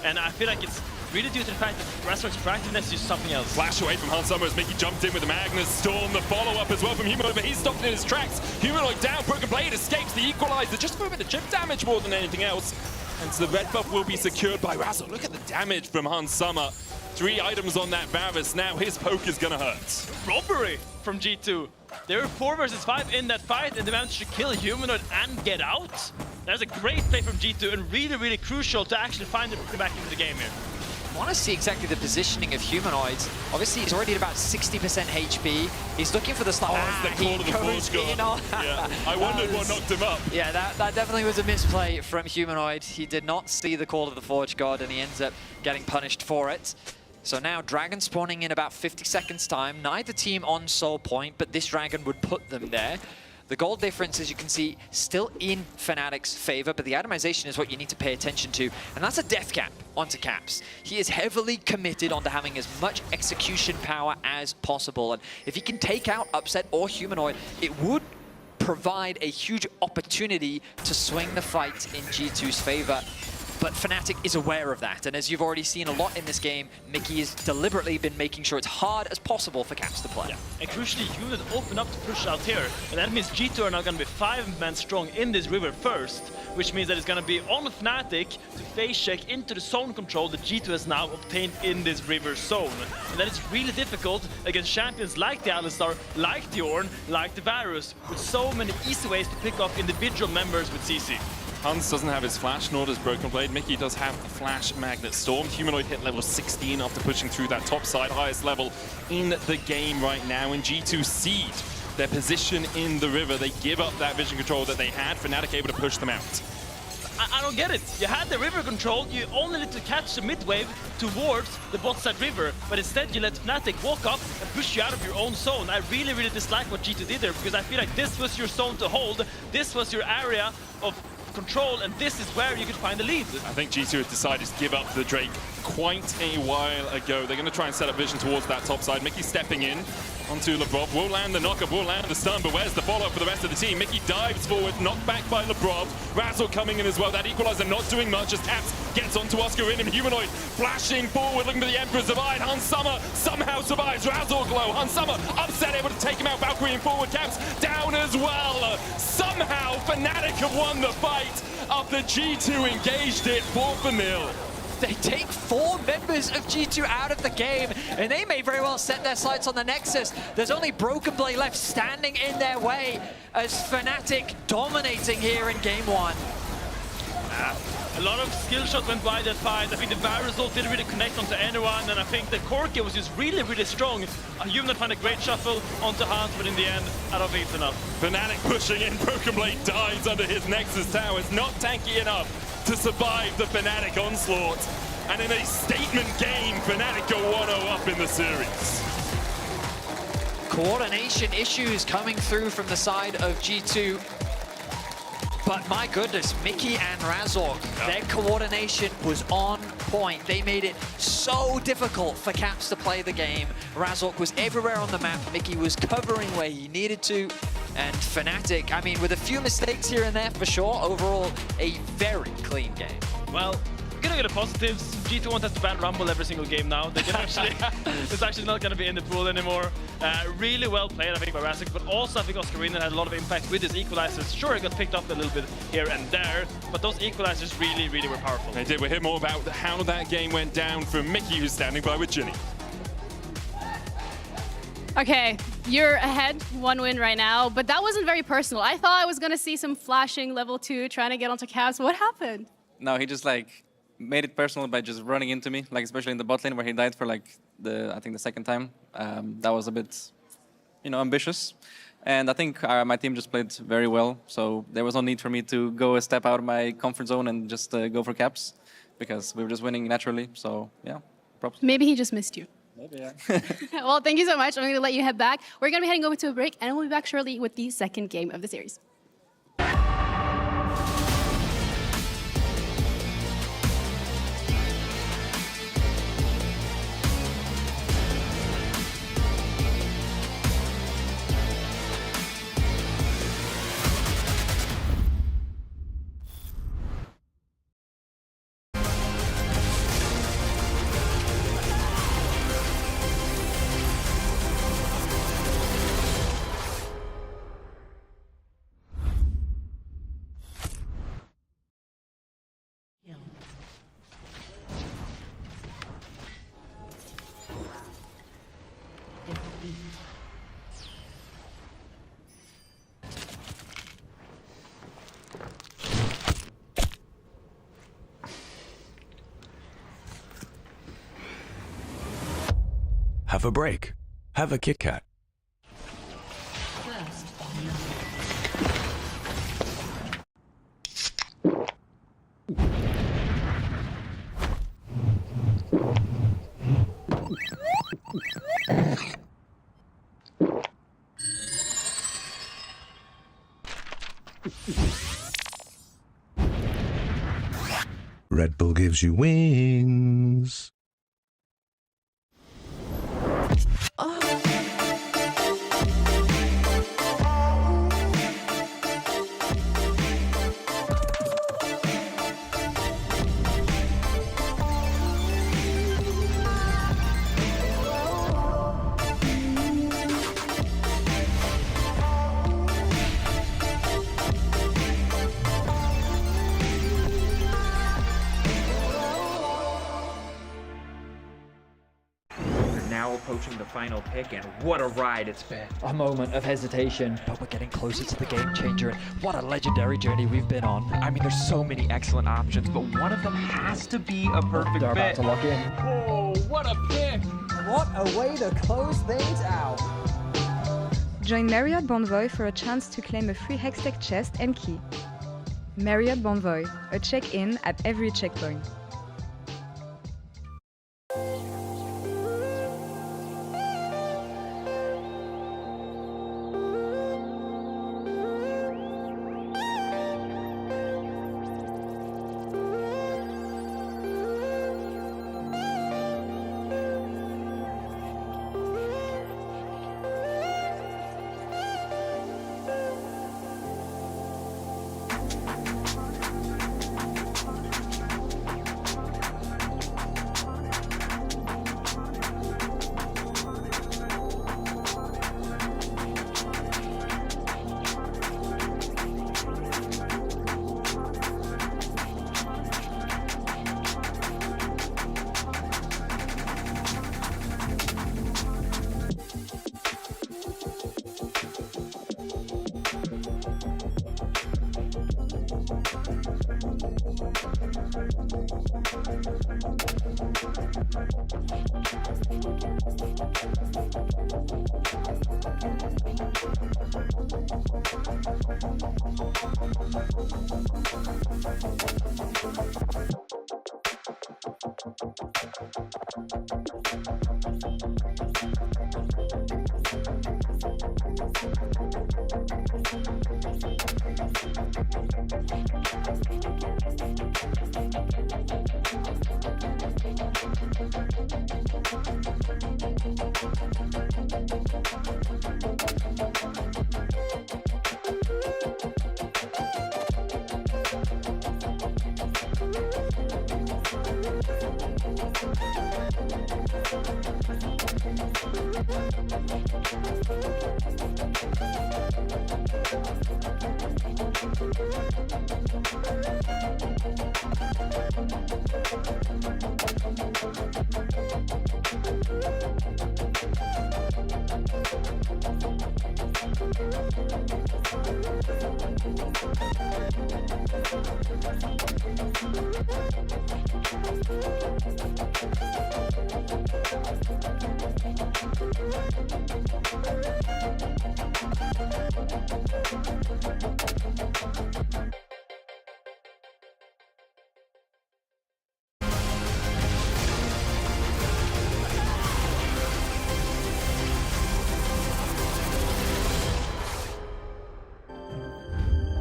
And I feel like it's really due to the fact that Razork's proactiveness is something else. Flash away from Hans Sommer as Mickey jumped in with the Magnus Storm. The follow-up as well from Humanoid, but he's stopped in his tracks. Humanoid down, Broken Blade escapes the equalizer, just for a bit of chip damage more than anything else. And so the red buff will be secured by Razork. Look at the damage from Hans Sommer. 3 items on that Varus. Now his poke is gonna hurt. Robbery from G2. They were 4 versus 5 in that fight, and they managed to kill Humanoid and get out. That's a great play from G2, and really, really crucial to actually find it back into the game here. I want to see exactly the positioning of Humanoids. Obviously, he's already at about 60% HP. He's looking for the slap. Oh, it's the call of the Forge God. Yeah, I wondered what knocked him up. Yeah, that definitely was a misplay from Humanoid. He did not see the call of the Forge God, and he ends up getting punished for it. So now Dragon spawning in about 50 seconds time. Neither team on soul point, but this Dragon would put them there. The gold difference, as you can see, still in Fnatic's favor, but the itemization is what you need to pay attention to, and that's a death cap onto Caps. He is heavily committed onto having as much execution power as possible, and if he can take out Upset or Humanoid, it would provide a huge opportunity to swing the fight in G2's favor. But Fnatic is aware of that, and as you've already seen a lot in this game, Mickey has deliberately been making sure it's hard as possible for Caps to play. Yeah. And crucially, Unit open up to push out here, and that means G2 are now going to be 5-man strong in this river first, which means that it's going to be on Fnatic to phase check into the zone control that G2 has now obtained in this river zone. And that is really difficult against champions like the Alistar, like the Ornn, like the Varus, with so many easy ways to pick off individual members with CC. Hans doesn't have his flash, nor does Broken Blade. Mickey does have the flash Magnet Storm. Humanoid hit level 16 after pushing through that top side, highest level in the game right now. And G2 seed their position in the river. They give up that vision control that they had. Fnatic able to push them out. I don't get it. You had the river control, you only need to catch the mid wave towards the bot side river, but instead you let Fnatic walk up and push you out of your own zone. I really, really dislike what G2 did there, because I feel like this was your zone to hold, this was your area of control, and this is where you could find the lead. I think G2 has decided to give up the Drake quite a while ago. They're going to try and set up vision towards that top side. Mickey stepping in onto Lebrov. Will land the knockup, will land the stun, but where's the follow-up for the rest of the team? Mickey dives forward, knocked back by Lebrov. Razork coming in as well. That equalizer not doing much as Caps gets onto Oscar in, and Humanoid flashing forward, looking for the Emperor's Divide. Hans Sommer somehow survives. Razork low. Hans Sommer Upset, able to take him out. Valkyrie in forward. Caps down as well. Somehow Fnatic have won the fight after G2 engaged it 4-0. They take 4 members of G2 out of the game, and they may very well set their sights on the Nexus. There's only Broken Blade left standing in their way as Fnatic dominating here in game 1. A lot of skill shots went by that fight. I think the Varus ult didn't really connect onto anyone, and I think the Corki was just really, really strong. Humanoid found a great shuffle onto Hans, but in the end, I don't think it's enough. Fnatic pushing in. Broken Blade dies under his Nexus tower. It's not tanky enough to survive the Fnatic onslaught. And in a statement game, Fnatic go 1-0 up in the series. Coordination issues coming through from the side of G2. But my goodness, Mickey and Razork, their coordination was on point. They made it so difficult for Caps to play the game. Razork was everywhere on the map. Mickey was covering where he needed to. And Fnatic, I mean, with a few mistakes here and there for sure, overall, a very clean game. Well, gonna get the positives. G2 won't have to ban Rumble every single game now. They can actually, it's actually not gonna be in the pool anymore. Really well played, I think, by Razork, but also I think Oscarina had a lot of impact with his equalizers. Sure, it got picked up a little bit here and there, but those equalizers really, really were powerful. They did. We'll hear more about how that game went down from Mickey, who's standing by with Ginny. Okay, you're ahead, 1 win right now, but that wasn't very personal. I thought I was gonna see some flashing level 2 trying to get onto Caps. What happened? No, he just like made it personal by just running into me, like especially in the bot lane where he died for like I think the second time. That was a bit, ambitious. And I think my team just played very well, so there was no need for me to go a step out of my comfort zone and just go for Caps, because we were just winning naturally. So yeah, props. Maybe he just missed you. Maybe, yeah. Well, thank you so much. I'm going to let you head back. We're going to be heading over to a break, and we'll be back shortly with the second game of the series. Have a break. Have a Kit Kat. Red Bull gives you wings. Now approaching the final pick, and what a ride it's been. A moment of hesitation, but we're getting closer to the game changer. And what a legendary journey we've been on. I mean, there's so many excellent options, but one of them has to be a perfect They're about fit. to lock in. Oh, what a pick! What a way to close things out. Join Marriott Bonvoy for a chance to claim a free Hextech chest and key. Marriott Bonvoy, a check-in at every checkpoint.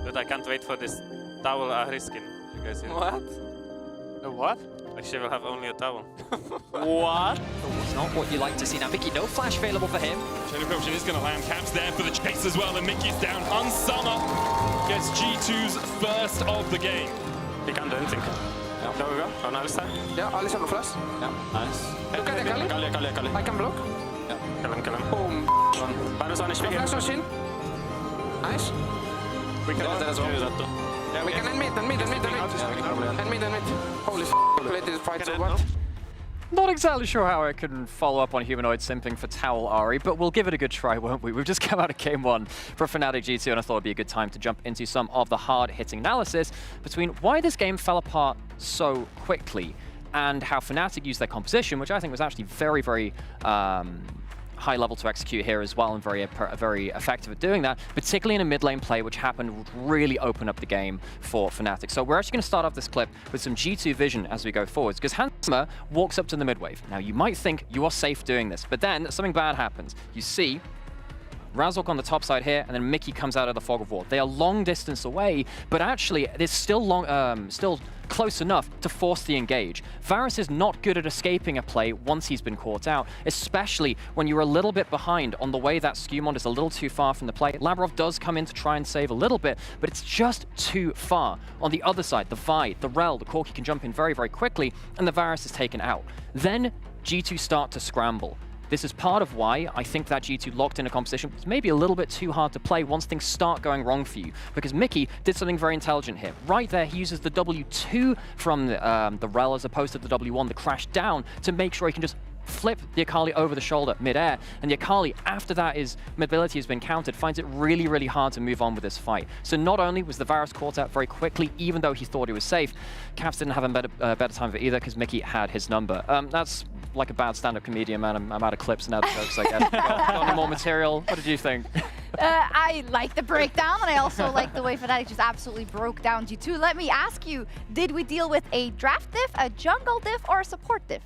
But I can't wait for this towel Ahri skin. You guys hear? What? A what? Like she will have only a towel. What? It's not what you like to see. Now, Mickey, no flash available for him. Chain approaching is going to land. Caps there for the chase as well, and Mickey's down. Unsummer gets G2's first of the game. He can't do anything. Yeah. There we go. On Alistar. Yeah, Alistar flash. Yeah. Nice. Look at the Kali. I can block. Yeah. Kill him. Boom. Varus on HP. Flash on Shin. Nice. We can that as well. do that too. Yeah, we can end mid. Yeah, we can probably end. End mid. Holy play this fight so what? Not exactly sure how I can follow up on Humanoid simping for Towel Ahri, but we'll give it a good try, won't we? We've just come out of game 1 for Fnatic G2, and I thought it'd be a good time to jump into some of the hard-hitting analysis between why this game fell apart so quickly and how Fnatic used their composition, which I think was actually very, very high level to execute here as well, and very effective at doing that, particularly in a mid lane play, which happened would really open up the game for Fnatic. So we're actually going to start off this clip with some G2 vision as we go forwards, because Handsmer walks up to the mid wave. Now you might think you are safe doing this, but then something bad happens. You see Razork on the top side here, and then Mickey comes out of the fog of war. They are long distance away, but actually there's still still close enough to force the engage. Varus is not good at escaping a play once he's been caught out, especially when you're a little bit behind on the way that Skewmond is a little too far from the play. Labrov does come in to try and save a little bit, but it's just too far. On the other side, the Vi, the Rel, the Corki can jump in very, very quickly, and the Varus is taken out. Then G2 start to scramble. This is part of why I think that G2 locked in a composition was maybe a little bit too hard to play once things start going wrong for you, because Mickey did something very intelligent here. Right there, he uses the W2 from the Rel as opposed to the W1, the crash down, to make sure he can just flip the Akali over the shoulder mid-air, and the Akali, after that his mobility has been countered, finds it really, really hard to move on with this fight. So not only was the Varus caught out very quickly, even though he thought he was safe, Caps didn't have a better time of it either, because Mickey had his number. That's like a bad stand-up comedian, man. I'm out of clips and other jokes, I guess. Got any more material? What did you think? I like the breakdown, and I also like the way Fnatic just absolutely broke down G2. Let me ask you, did we deal with a draft diff, a jungle diff, or a support diff?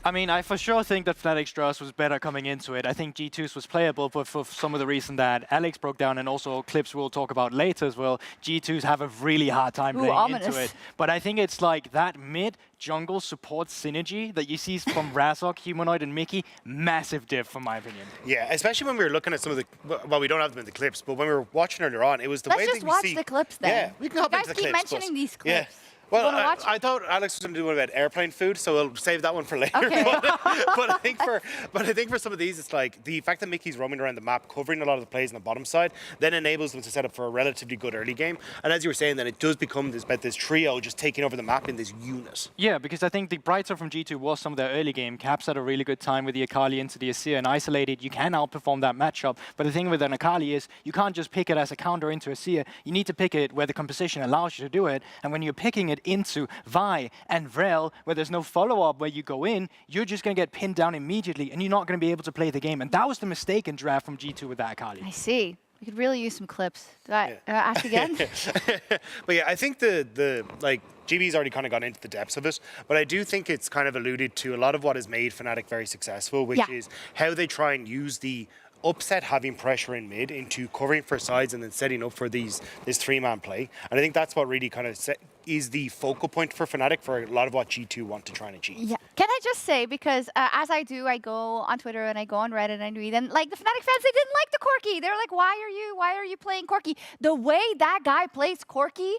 I mean, I for sure think that Fnatic's draft was better coming into it. I think G2's was playable, but for some of the reason that Alex broke down, and also clips we'll talk about later as well, G2's have a really hard time playing into it. But I think it's like that mid-jungle support synergy that you see from Razork, Humanoid, and Mickey, massive diff, from my opinion. Yeah, especially when we were looking at some of the, well, we don't have them in the clips, but when we were watching earlier on, it was the way that we see... Let's just watch the clips then. Yeah, we can hop into the clips. You guys keep mentioning these clips. Yeah. Well, I thought Alex was going to do one about airplane food, so we'll save that one for later. Okay. but I think for some of these, it's like the fact that Mickey's roaming around the map, covering a lot of the plays on the bottom side, then enables them to set up for a relatively good early game. And as you were saying, then it does become this trio just taking over the map in this unit. Yeah, because I think the brighter from G2 was some of their early game. Caps had a really good time with the Akali into the Asir, and isolated, you can outperform that matchup. But the thing with an Akali is you can't just pick it as a counter into Asir. You need to pick it where the composition allows you to do it. And when you're picking it into Vi and Vrel, where there's no follow-up where you go in, you're just going to get pinned down immediately, and you're not going to be able to play the game. And that was the mistake in draft from G2 with that Akali. I see. We could really use some clips. Do I ask again? But yeah, I think the like GB's already kind of gone into the depths of it, but I do think it's kind of alluded to a lot of what has made Fnatic very successful, which is how they try and use the upset having pressure in mid into covering for sides and then setting up for this three-man play. And I think that's what really kind of is the focal point for Fnatic for a lot of what G2 want to try and achieve. Yeah. Can I just say, because as I do, I go on Twitter and I go on Reddit and I read, and like the Fnatic fans, they didn't like the Corki. They were like, why are you playing Corki? The way that guy plays Corki,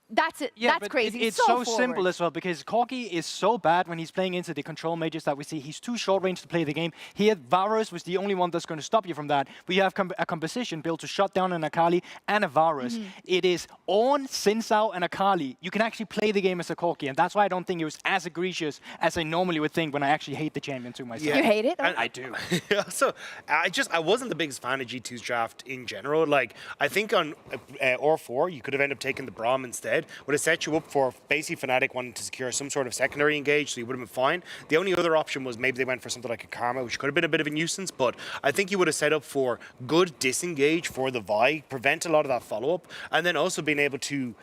that's it. Yeah, that's crazy. It's so simple as well, because Corki is so bad when he's playing into the control mages that we see. He's too short range to play the game. Here, Varus was the only one that's going to stop you from that. We have a composition built to shut down an Akali and a Varus. It is on Xin Zhao and Akali. You can actually play the game as a Corki, and that's why I don't think it was as egregious as I normally would think when I actually hate the champion to myself. You hate it? I do. Also, I wasn't the biggest fan of G2's draft in general. Like, I think on R4, you could have ended up taking the Braum instead. Would have set you up for basically Fnatic wanting to secure some sort of secondary engage, so you would have been fine. The only other option was maybe they went for something like a Karma, which could have been a bit of a nuisance, but I think you would have set up for good disengage for the Vi, prevent a lot of that follow-up, and then also being able to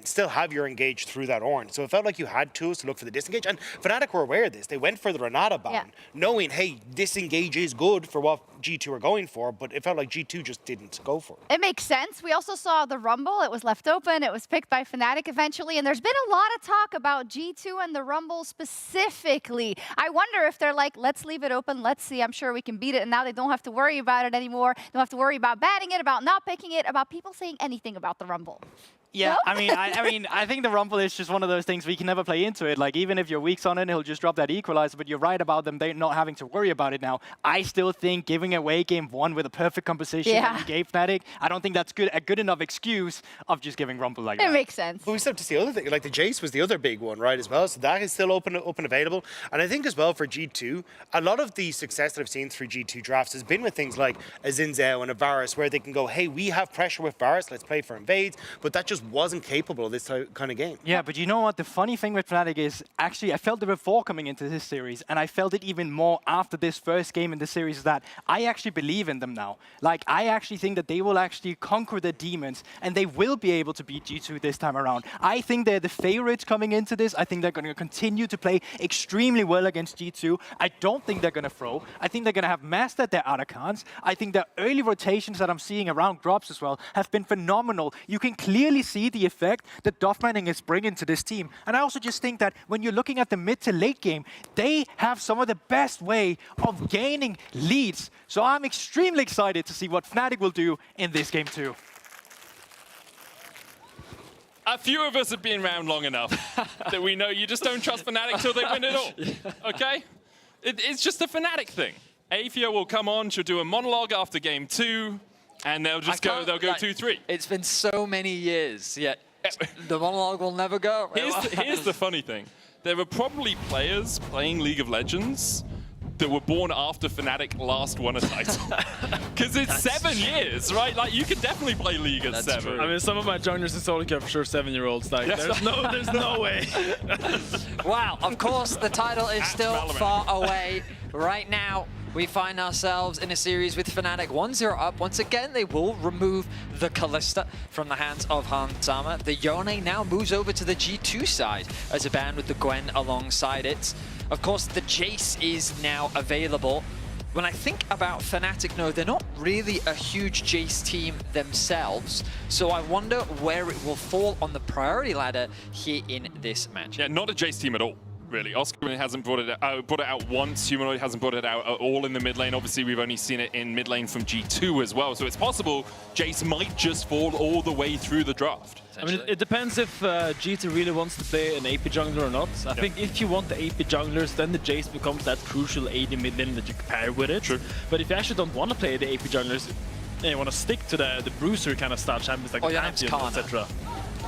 still have your engage through that Ornn. So it felt like you had tools to look for the disengage, and Fnatic were aware of this. They went for the Renata ban, knowing, hey, disengage is good for what G2 are going for, but it felt like G2 just didn't go for it. It makes sense. We also saw the Rumble. It was left open. It was picked by Fnatic eventually, and there's been a lot of talk about G2 and the Rumble specifically. I wonder if they're like, let's leave it open. Let's see. I'm sure we can beat it, and now they don't have to worry about it anymore. They don't have to worry about banning it, about not picking it, about people saying anything about the Rumble. Yeah, No? I think the Rumble is just one of those things we can never play into it. Like, even if you're weak on it, he'll just drop that equalizer, but you're right about them not having to worry about it now. I still think giving away game one with a perfect composition that he gave Fnatic, I don't think that's a good enough excuse of just giving Rumble like that. It makes sense. But we still have to see other things, like the Jace was the other big one, right, as well. So that is still open available. And I think as well for G2, a lot of the success that I've seen through G2 drafts has been with things like a Xin Zhao and a Varus, where they can go, hey, we have pressure with Varus, let's play for invades. But that just wasn't capable of this kind of game. Yeah, but you know what? The funny thing with Fnatic is, actually, I felt it before coming into this series, and I felt it even more after this first game in the series, is that I actually believe in them now. Like, I actually think that they will actually conquer the demons, and they will be able to beat G2 this time around. I think they're the favorites coming into this. I think they're going to continue to play extremely well against G2. I don't think they're going to throw. I think they're going to have mastered their Aracans. I think the early rotations that I'm seeing around drops as well have been phenomenal. You can clearly see the effect that Doffmanning is bringing to this team. And I also just think that when you're looking at the mid to late game, they have some of the best way of gaining leads. So I'm extremely excited to see what Fnatic will do in this game too. A few of us have been around long enough that we know you just don't trust Fnatic till they win it all. Okay? It's just a Fnatic thing. Aethia will come on, she'll do a monologue after game 2, and they'll just go 2-3. It's been so many years, yet the monologue will never go. Here's the funny thing. There are probably players playing League of Legends that were born after Fnatic last won a title. Because it's 7 years, right? Like, you can definitely play League at 7. True. I mean, some of my junglers in solo queue are for sure 7-year-olds. Like, there's no way. Wow, of course, the title is still far away. Right now, we find ourselves in a series with Fnatic 1-0 up. Once again, they will remove the Kalista from the hands of Hansama. The Yone now moves over to the G2 side as a ban with the Gwen alongside it. Of course, the Jace is now available. When I think about Fnatic, no, they're not really a huge Jace team themselves. So I wonder where it will fall on the priority ladder here in this match. Yeah, not a Jace team at all. Really, Oscar hasn't brought it out once. Humanoid hasn't brought it out at all in the mid lane. Obviously, we've only seen it in mid lane from G2 as well. So it's possible Jace might just fall all the way through the draft. I mean, it depends if G2 really wants to play an AP jungler or not. I think if you want the AP junglers, then the Jace becomes that crucial AD mid lane that you can pair with it. True. But if you actually don't want to play the AP junglers, and you want to stick to the bruiser kind of style champions like the Pantheon, etc.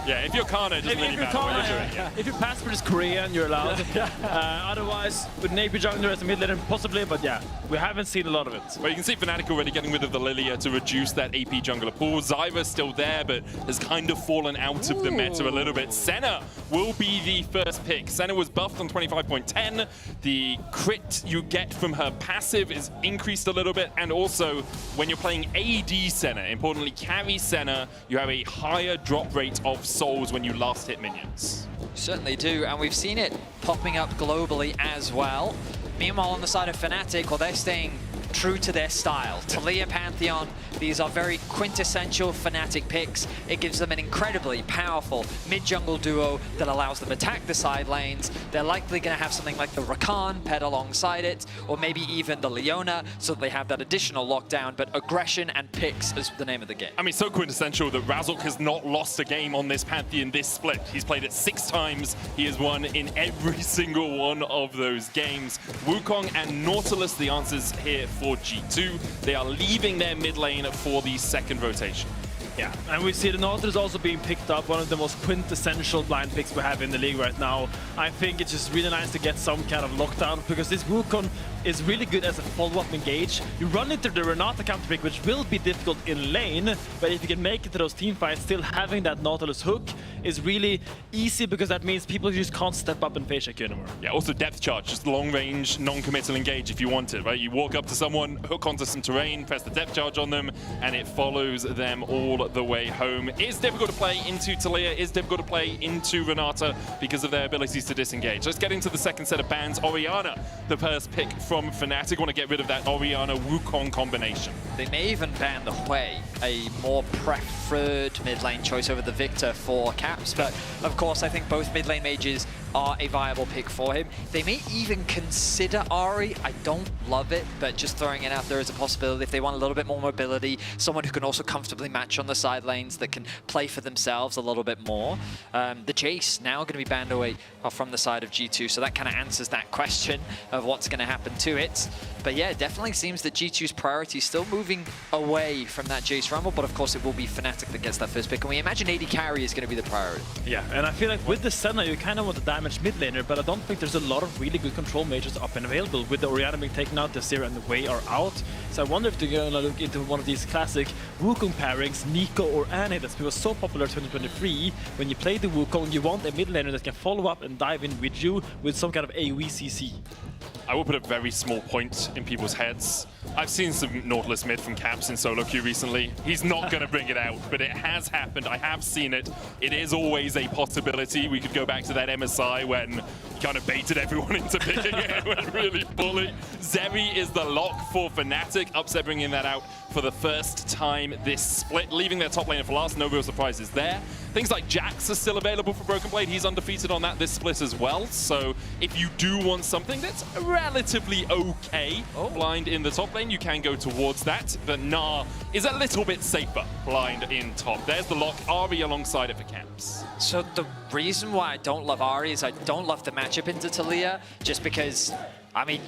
Yeah, if you're Kana, it doesn't really matter what you're doing. Yeah. If your passport is Korean, you're allowed. Otherwise, with an AP jungler as a mid laner, possibly, but yeah, we haven't seen a lot of it. Well, you can see Fnatic already getting rid of the Lilia to reduce that AP jungler pool. Zyra's still there, but has kind of fallen out of the meta a little bit. Senna will be the first pick. Senna was buffed on 25.10. The crit you get from her passive is increased a little bit, and also when you're playing AD Senna, importantly carry Senna, you have a higher drop rate of souls when you last hit minions. Certainly do, and we've seen it popping up globally as well. Meanwhile, on the side of Fnatic, well, they're staying true to their style. Taliyah, Pantheon, these are very quintessential Fnatic picks. It gives them an incredibly powerful mid-jungle duo that allows them to attack the side lanes. They're likely going to have something like the Rakan paired alongside it, or maybe even the Leona, so that they have that additional lockdown, but aggression and picks is the name of the game. I mean, so quintessential that Razork has not lost a game on this Pantheon this split. He's played it 6 times. He has won in every single one of those games. Wukong and Nautilus, the answers here for G2. They are leaving their mid lane for the second rotation. Yeah, and we see the Nautilus also being picked up, one of the most quintessential blind picks we have in the league right now. I think it's just really nice to get some kind of lockdown, because this Wukong is really good as a follow-up engage. You run into the Renata counter pick, which will be difficult in lane, but if you can make it to those team fights, still having that Nautilus hook is really easy, because that means people just can't step up and face check you anymore. Yeah, also depth charge, just long range, non-committal engage if you want it, right? You walk up to someone, hook onto some terrain, press the depth charge on them, and it follows them all the way home. It's difficult to play into Taliyah, it's difficult to play into Renata because of their abilities to disengage. Let's get into the second set of bans. Orianna, the first pick from Fnatic. Want to get rid of that Orianna-Wukong combination. They may even ban the Hui, a more preferred mid lane choice over the Victor for Caps, but of course I think both mid lane mages are a viable pick for him. They may even consider Ahri. I don't love it, but just throwing it out there as a possibility if they want a little bit more mobility, someone who can also comfortably match on the side lanes, that can play for themselves a little bit more. The Jace now going to be banned away from the side of G2, so that kind of answers that question of what's going to happen to it. But yeah, it definitely seems that G2's priority is still moving away from that Jace Rumble, but of course it will be Fnatic that gets that first pick, and we imagine AD carry is going to be the priority. Yeah, and I feel like with the Senna, you kind of want to damage mid laner, but I don't think there's a lot of really good control mages up and available. With the Orianna being taken out, the Zera and the Wei are out. So I wonder if they're going to look into one of these classic Wukong pairings, Nico or Annie, that was so popular in 2023. When you play the Wukong, you want a mid laner that can follow up and dive in with you with some kind of AoE CC. I will put a very small point in people's heads. I've seen some Nautilus mid from Caps in solo queue recently. He's not going to bring it out, but it has happened. I have seen it. It is always a possibility. We could go back to that MSI when he kind of baited everyone into picking it and went really bully. Zeri is the lock for Fnatic. Upset bringing that out for the first time this split, leaving their top laner for last. No real surprises there. Things like Jax are still available for Broken Blade. He's undefeated on that this split as well. So if you do want something that's relatively okay blind in the top lane, you can go towards that. But Gnar is a little bit safer blind in top. There's the lock. Ahri alongside it for Caps. So the reason why I don't love Ahri is I don't love the matchup into Taliyah, just because, I mean,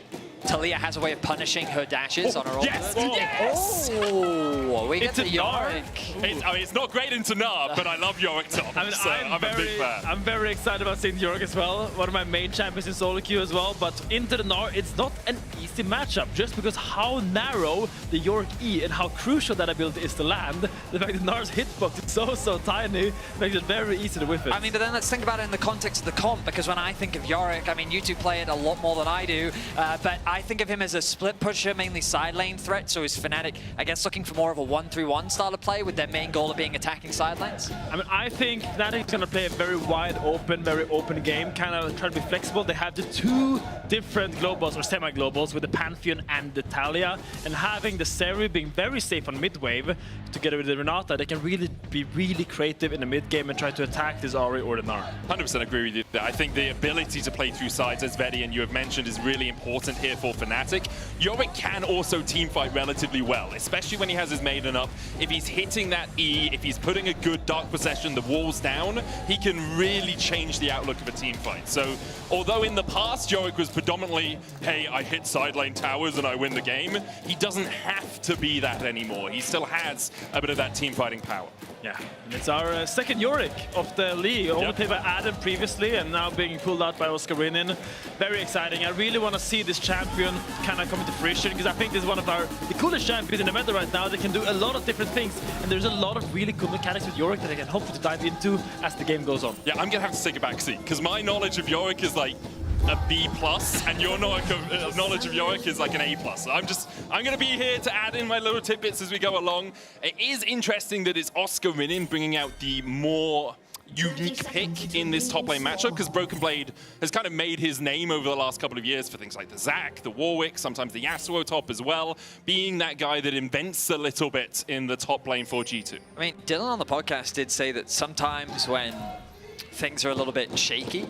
Taliyah has a way of punishing her dashes on her own. Yes! Yes! Oh, we get the Yorick. I mean, it's not great into Gnar, but I love Yorick top. I mean, so I'm a big fan. I'm very excited about seeing Yorick as well. One of my main champions in solo queue as well. But into the Gnar, it's not an easy matchup, just because how narrow the Yorick E and how crucial that ability is to land. The fact that Gnar's hitbox is so tiny makes it very easy to whiff it. I mean, but then let's think about it in the context of the comp, because when I think of Yorick, I mean, you two play it a lot more than I do, but I think of him as a split pusher, mainly side lane threat. So is Fnatic, I guess, looking for more of a 1-3-1 style of play with their main goal of being attacking side lanes? I mean, I think Fnatic's going to play a very wide open, very open game, kind of try to be flexible. They have the two different globals or semi-globals with the Pantheon and the Taliyah, and having the Zeri being very safe on mid-wave together with the Renata, they can really be really creative in the mid-game and try to attack this Ahri or the Gnar. 100% agree with you there. I think the ability to play through sides, as Vedi and you have mentioned, is really really important here for Fnatic. Yorick can also teamfight relatively well, especially when he has his maiden up. If he's hitting that E, if he's putting a good Dark Possession, the walls down, he can really change the outlook of a team fight. So, although in the past Yorick was predominantly, hey, I hit side lane towers and I win the game, he doesn't have to be that anymore. He still has a bit of that team fighting power. Yeah, it's our second Yorick of the league, only played by Adam previously and now being pulled out by Oscar Rinin. Very exciting. I really want to see this champion kind of come into fruition because I think this is one of the coolest champions in the meta right now. They can do a lot of different things and there's a lot of really cool mechanics with Yorick that I can hopefully dive into as the game goes on. Yeah, I'm going to have to take a back seat because my knowledge of Yorick is like a B+, and your knowledge of Yorick is like an A+. I'm going to be here to add in my little tidbits as we go along. It is interesting that it's Oscar Rinin bringing out the more unique pick in this top lane matchup because Broken Blade has kind of made his name over the last couple of years for things like the Zac, the Warwick, sometimes the Yasuo top as well, being that guy that invents a little bit in the top lane for G2. I mean, Dylan on the podcast did say that sometimes when things are a little bit shaky,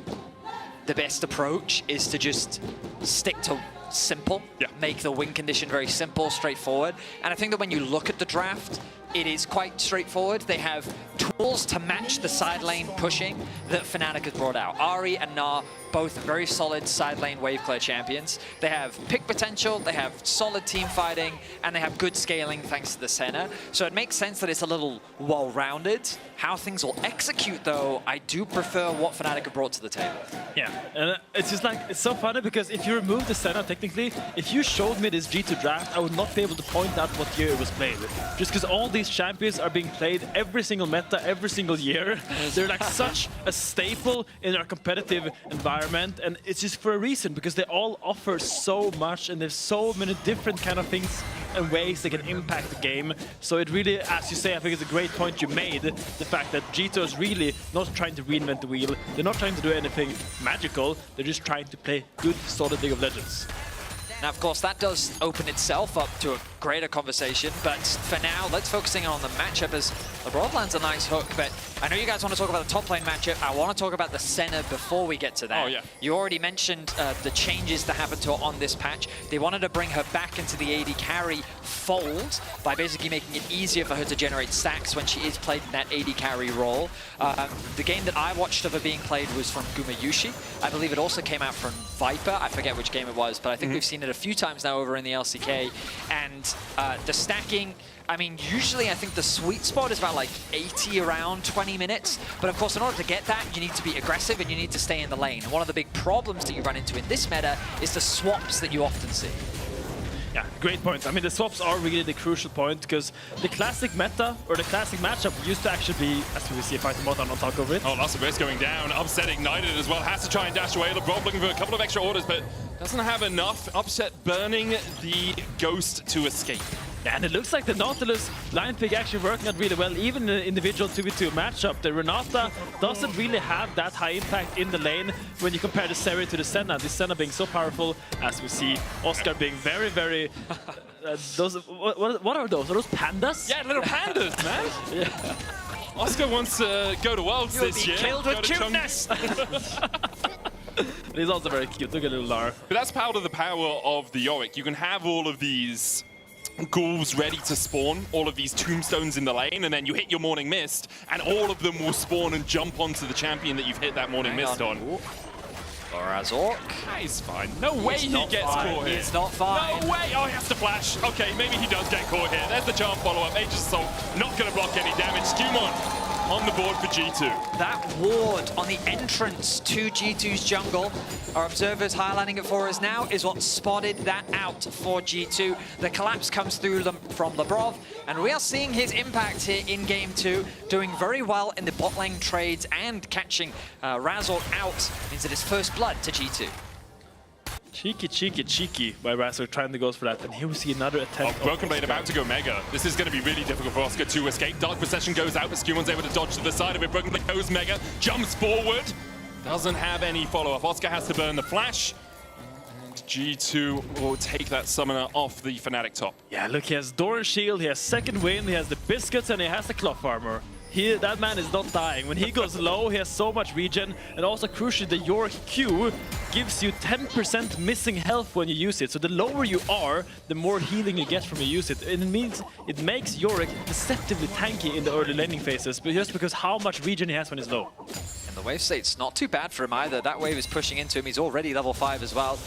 the best approach is to just stick to simple, make the win condition very simple, straightforward. And I think that when you look at the draft, it is quite straightforward. They have tools to match the side lane pushing that Fnatic has brought out. Ahri and Gnar, both very solid side lane wave clear champions. They have pick potential, they have solid team fighting, and they have good scaling thanks to the Senna. So it makes sense that it's a little well-rounded. How things will execute, though, I do prefer what Fnatic have brought to the table. Yeah, and it's just like, it's so funny because if you remove the Senna, technically, if you showed me this G2 draft, I would not be able to point out what year it was played. Just because all these champions are being played every single meta, every single year. They're like such a staple in our competitive environment, and it's just for a reason, because they all offer so much, and there's so many different kind of things and ways they can impact the game. So it really, as you say, I think it's a great point you made, the fact that G2 is really not trying to reinvent the wheel. They're not trying to do anything magical. They're just trying to play good, solid League of Legends. Now, of course, that does open itself up to a greater conversation, but for now, let's focus on the matchup as LeBron lands a nice hook, but I know you guys want to talk about the top lane matchup. I want to talk about the Senna before we get to that. Oh, yeah. You already mentioned the changes that happened to her on this patch. They wanted to bring her back into the AD carry fold by basically making it easier for her to generate stacks when she is played in that AD carry role. The game that I watched of her being played was from Gumayushi. I believe it also came out from Viper. I forget which game it was, but I think we've seen it a few times now over in the LCK. And the stacking, I mean, usually I think the sweet spot is about like 80 around 20 minutes. But of course, in order to get that, you need to be aggressive and you need to stay in the lane. And one of the big problems that you run into in this meta is the swaps that you often see. Yeah, great point. I mean, the swaps are really the crucial point because the classic meta or the classic matchup used to actually be, as we see, fighting Modern on top of it. Oh, lots of risk going down. Upset ignited as well. Has to try and dash away. LeBron looking for a couple of extra orders, but doesn't have enough. Upset burning the Ghost to escape. Yeah, and it looks like the Nautilus line pick actually working out really well, even in the individual 2v2 matchup. The Renata doesn't really have that high impact in the lane when you compare the Seri to the Senna. The Senna being so powerful, as we see Oscar being very, very... what are those? Are those pandas? Yeah, little pandas, man. Yeah. Oscar wants to go to Worlds this year. Killed with cuteness! He's also very cute. Look at little Lar. But that's part of the power of the Yorick. You can have all of these ghouls ready to spawn, all of these tombstones in the lane, and then you hit your Morning Mist, and all of them will spawn and jump onto the champion that you've hit that Morning Mist on. Or Azork. He's fine. No way he gets caught here. He's not fine. No way! Oh, he has to flash. Okay, maybe he does get caught here. There's the charm follow-up. Aegis Assault not going to block any damage. Skewmon on the board for G2. That ward on the entrance to G2's jungle, our observers highlighting it for us now, is what spotted that out for G2. The collapse comes through them from Lebrov, and we are seeing his impact here in Game 2, doing very well in the bot lane trades and catching Razork out into his first blood to G2. Cheeky by Razork trying to go for that, and here we see another attempt. Oh, Broken Blade about to go Mega. This is going to be really difficult for Oscar to escape. Dark Possession goes out, but Skewmon's able to dodge to the side of it. Broken Blade goes Mega, jumps forward, doesn't have any follow-up. Oscar has to burn the flash, and G2 will take that summoner off the Fnatic top. Yeah, look, he has Doran Shield, he has second wind, he has the biscuits, and he has the cloth armor. that man is not dying. When he goes low, he has so much regen, and also crucially, the Yorick Q gives you 10% missing health when you use it. So the lower you are, the more healing you get from you use it. And it means it makes Yorick deceptively tanky in the early laning phases, but just because how much regen he has when he's low. And the wave state's not too bad for him either. That wave is pushing into him. He's already level 5 as well.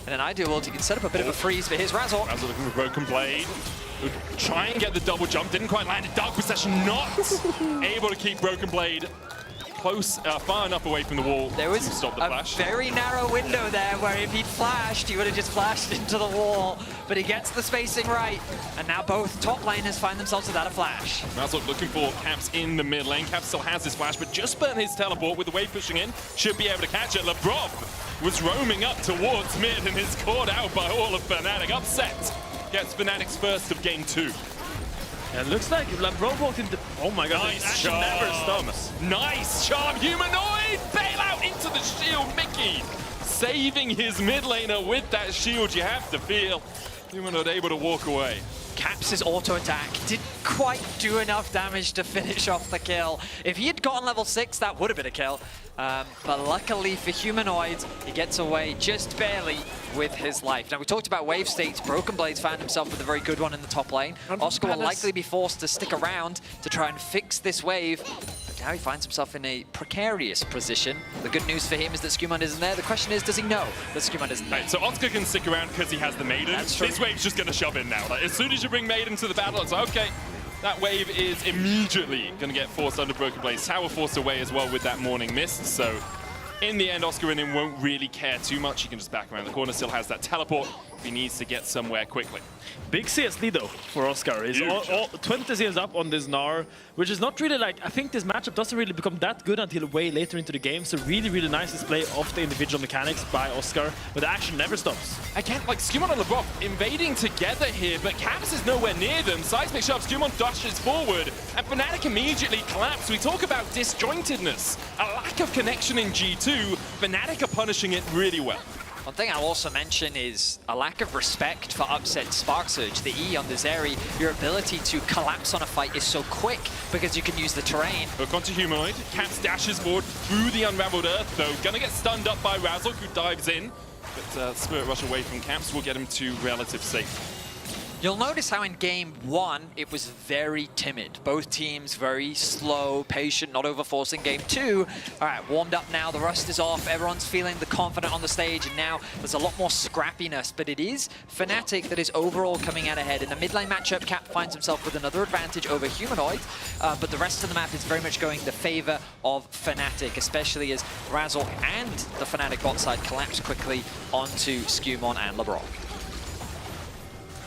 In an ideal world, he can set up a bit of a freeze, but here's Razzle. Razzle looking for Broken Blade. Would try and get the double jump, didn't quite land it. Dark Possession not able to keep Broken Blade close, far enough away from the wall to stop the flash. Very narrow window there where if he'd flashed, he would have just flashed into the wall. But he gets the spacing right, and now both top laners find themselves without a flash. Razzle looking for Caps in the mid lane. Caps still has his flash, but just burnt his teleport with the wave pushing in. Should be able to catch it. Labrov was roaming up towards mid and is caught out by all of Fnatic. Upset. Gets Fnatic's first of game 2. And looks like Labrov walked into... Oh my god, nice charm. Never stops. Nice charm. Humanoid bailout into the shield. Mickey saving his mid laner with that shield. You have to feel Humanoid able to walk away. Caps' auto attack didn't quite do enough damage to finish off the kill. If he had gotten level 6, that would have been a kill. But luckily for Humanoid, he gets away just barely with his life. Now, we talked about wave states. Broken Blade's found himself with a very good one in the top lane. Oscar will likely be forced to stick around to try and fix this wave. But now he finds himself in a precarious position. The good news for him is that Skumon isn't there. The question is, does he know that Skumon isn't there? Right, so Oscar can stick around because he has the Maiden. That's true. This wave's just going to shove in now. Like, as soon as you bring Maiden to the battle, it's like, okay, that wave is immediately going to get forced under Broken Blade's tower, forced away as well with that Morning Mist. So in the end, Oscar and him won't really care too much. He can just back around the corner, still has that teleport if he needs to get somewhere quickly. Big CS lead though for Oscar. He's all 20 CS up on this Gnar, which is not really like, I think this matchup doesn't really become that good until way later into the game. So really, really nice display of the individual mechanics by Oscar, but the action never stops. Again, like Skumon and Labrov invading together here, but Caps is nowhere near them. Seismic shove, Skumon dashes forward, and Fnatic immediately collapse. We talk about disjointedness, a lack of connection in G2. Fnatic are punishing it really well. One thing I'll also mention is a lack of respect for Upset Spark Surge. The E on this area, your ability to collapse on a fight is so quick because you can use the terrain. Hook onto Humanoid. Caps dashes forward through the Unraveled Earth, though. Gonna get stunned up by Razzle, who dives in. But Spirit Rush away from Caps will get him to relative safety. You'll notice how in game 1, it was very timid. Both teams very slow, patient, not overforcing. Game 2, all right, warmed up now, the rust is off, everyone's feeling the confident on the stage, and now there's a lot more scrappiness. But it is Fnatic that is overall coming out ahead. In the mid lane matchup, Cap finds himself with another advantage over Humanoid, but the rest of the map is very much going in the favor of Fnatic, especially as Razzle and the Fnatic bot side collapse quickly onto Skumon and Labrov.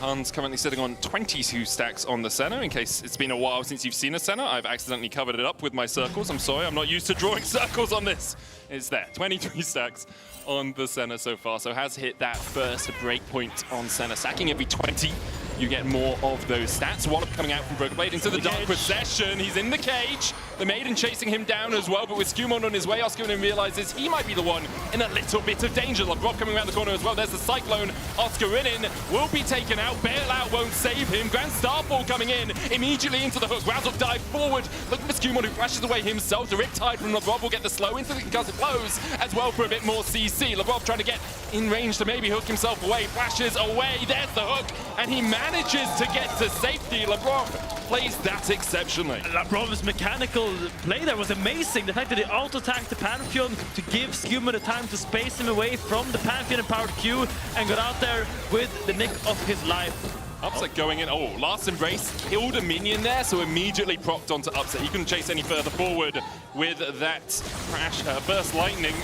Han's currently sitting on 22 stacks on the Senna. In case it's been a while since you've seen a Senna, I've accidentally covered it up with my circles. I'm sorry, I'm not used to drawing circles on this. It's there, 23 stacks on the Senna so far. So has hit that first breakpoint on Senna. Sacking every 20, you get more of those stats. Wallop coming out from Broken Blade into the Dark Possession. He's in the cage. The Maiden chasing him down as well, but with Skumon on his way, Oscar realizes he might be the one in a little bit of danger. Labrov coming around the corner as well. There's the Cyclone. Oscar will be taken out. Bailout won't save him. Grand Starfall coming in immediately into the hook. Razzle dive forward, looking for Skumon, who flashes away himself. The Riptide from Labrov will get the slow into the concussive blows as well for a bit more CC. Labrov trying to get in range to maybe hook himself away. Flashes away. There's the hook, and he manages to get to safety. Labrov plays that exceptionally. Labrov's mechanical play there was amazing. The fact that he auto-attacked the Pantheon to give Skumon the time to space him away from the Pantheon and powered Q and got out there with the nick of his life. Upset going in. Oh, last embrace killed a minion there, so immediately procced onto Upset. He couldn't chase any further forward with that crash, burst lightning.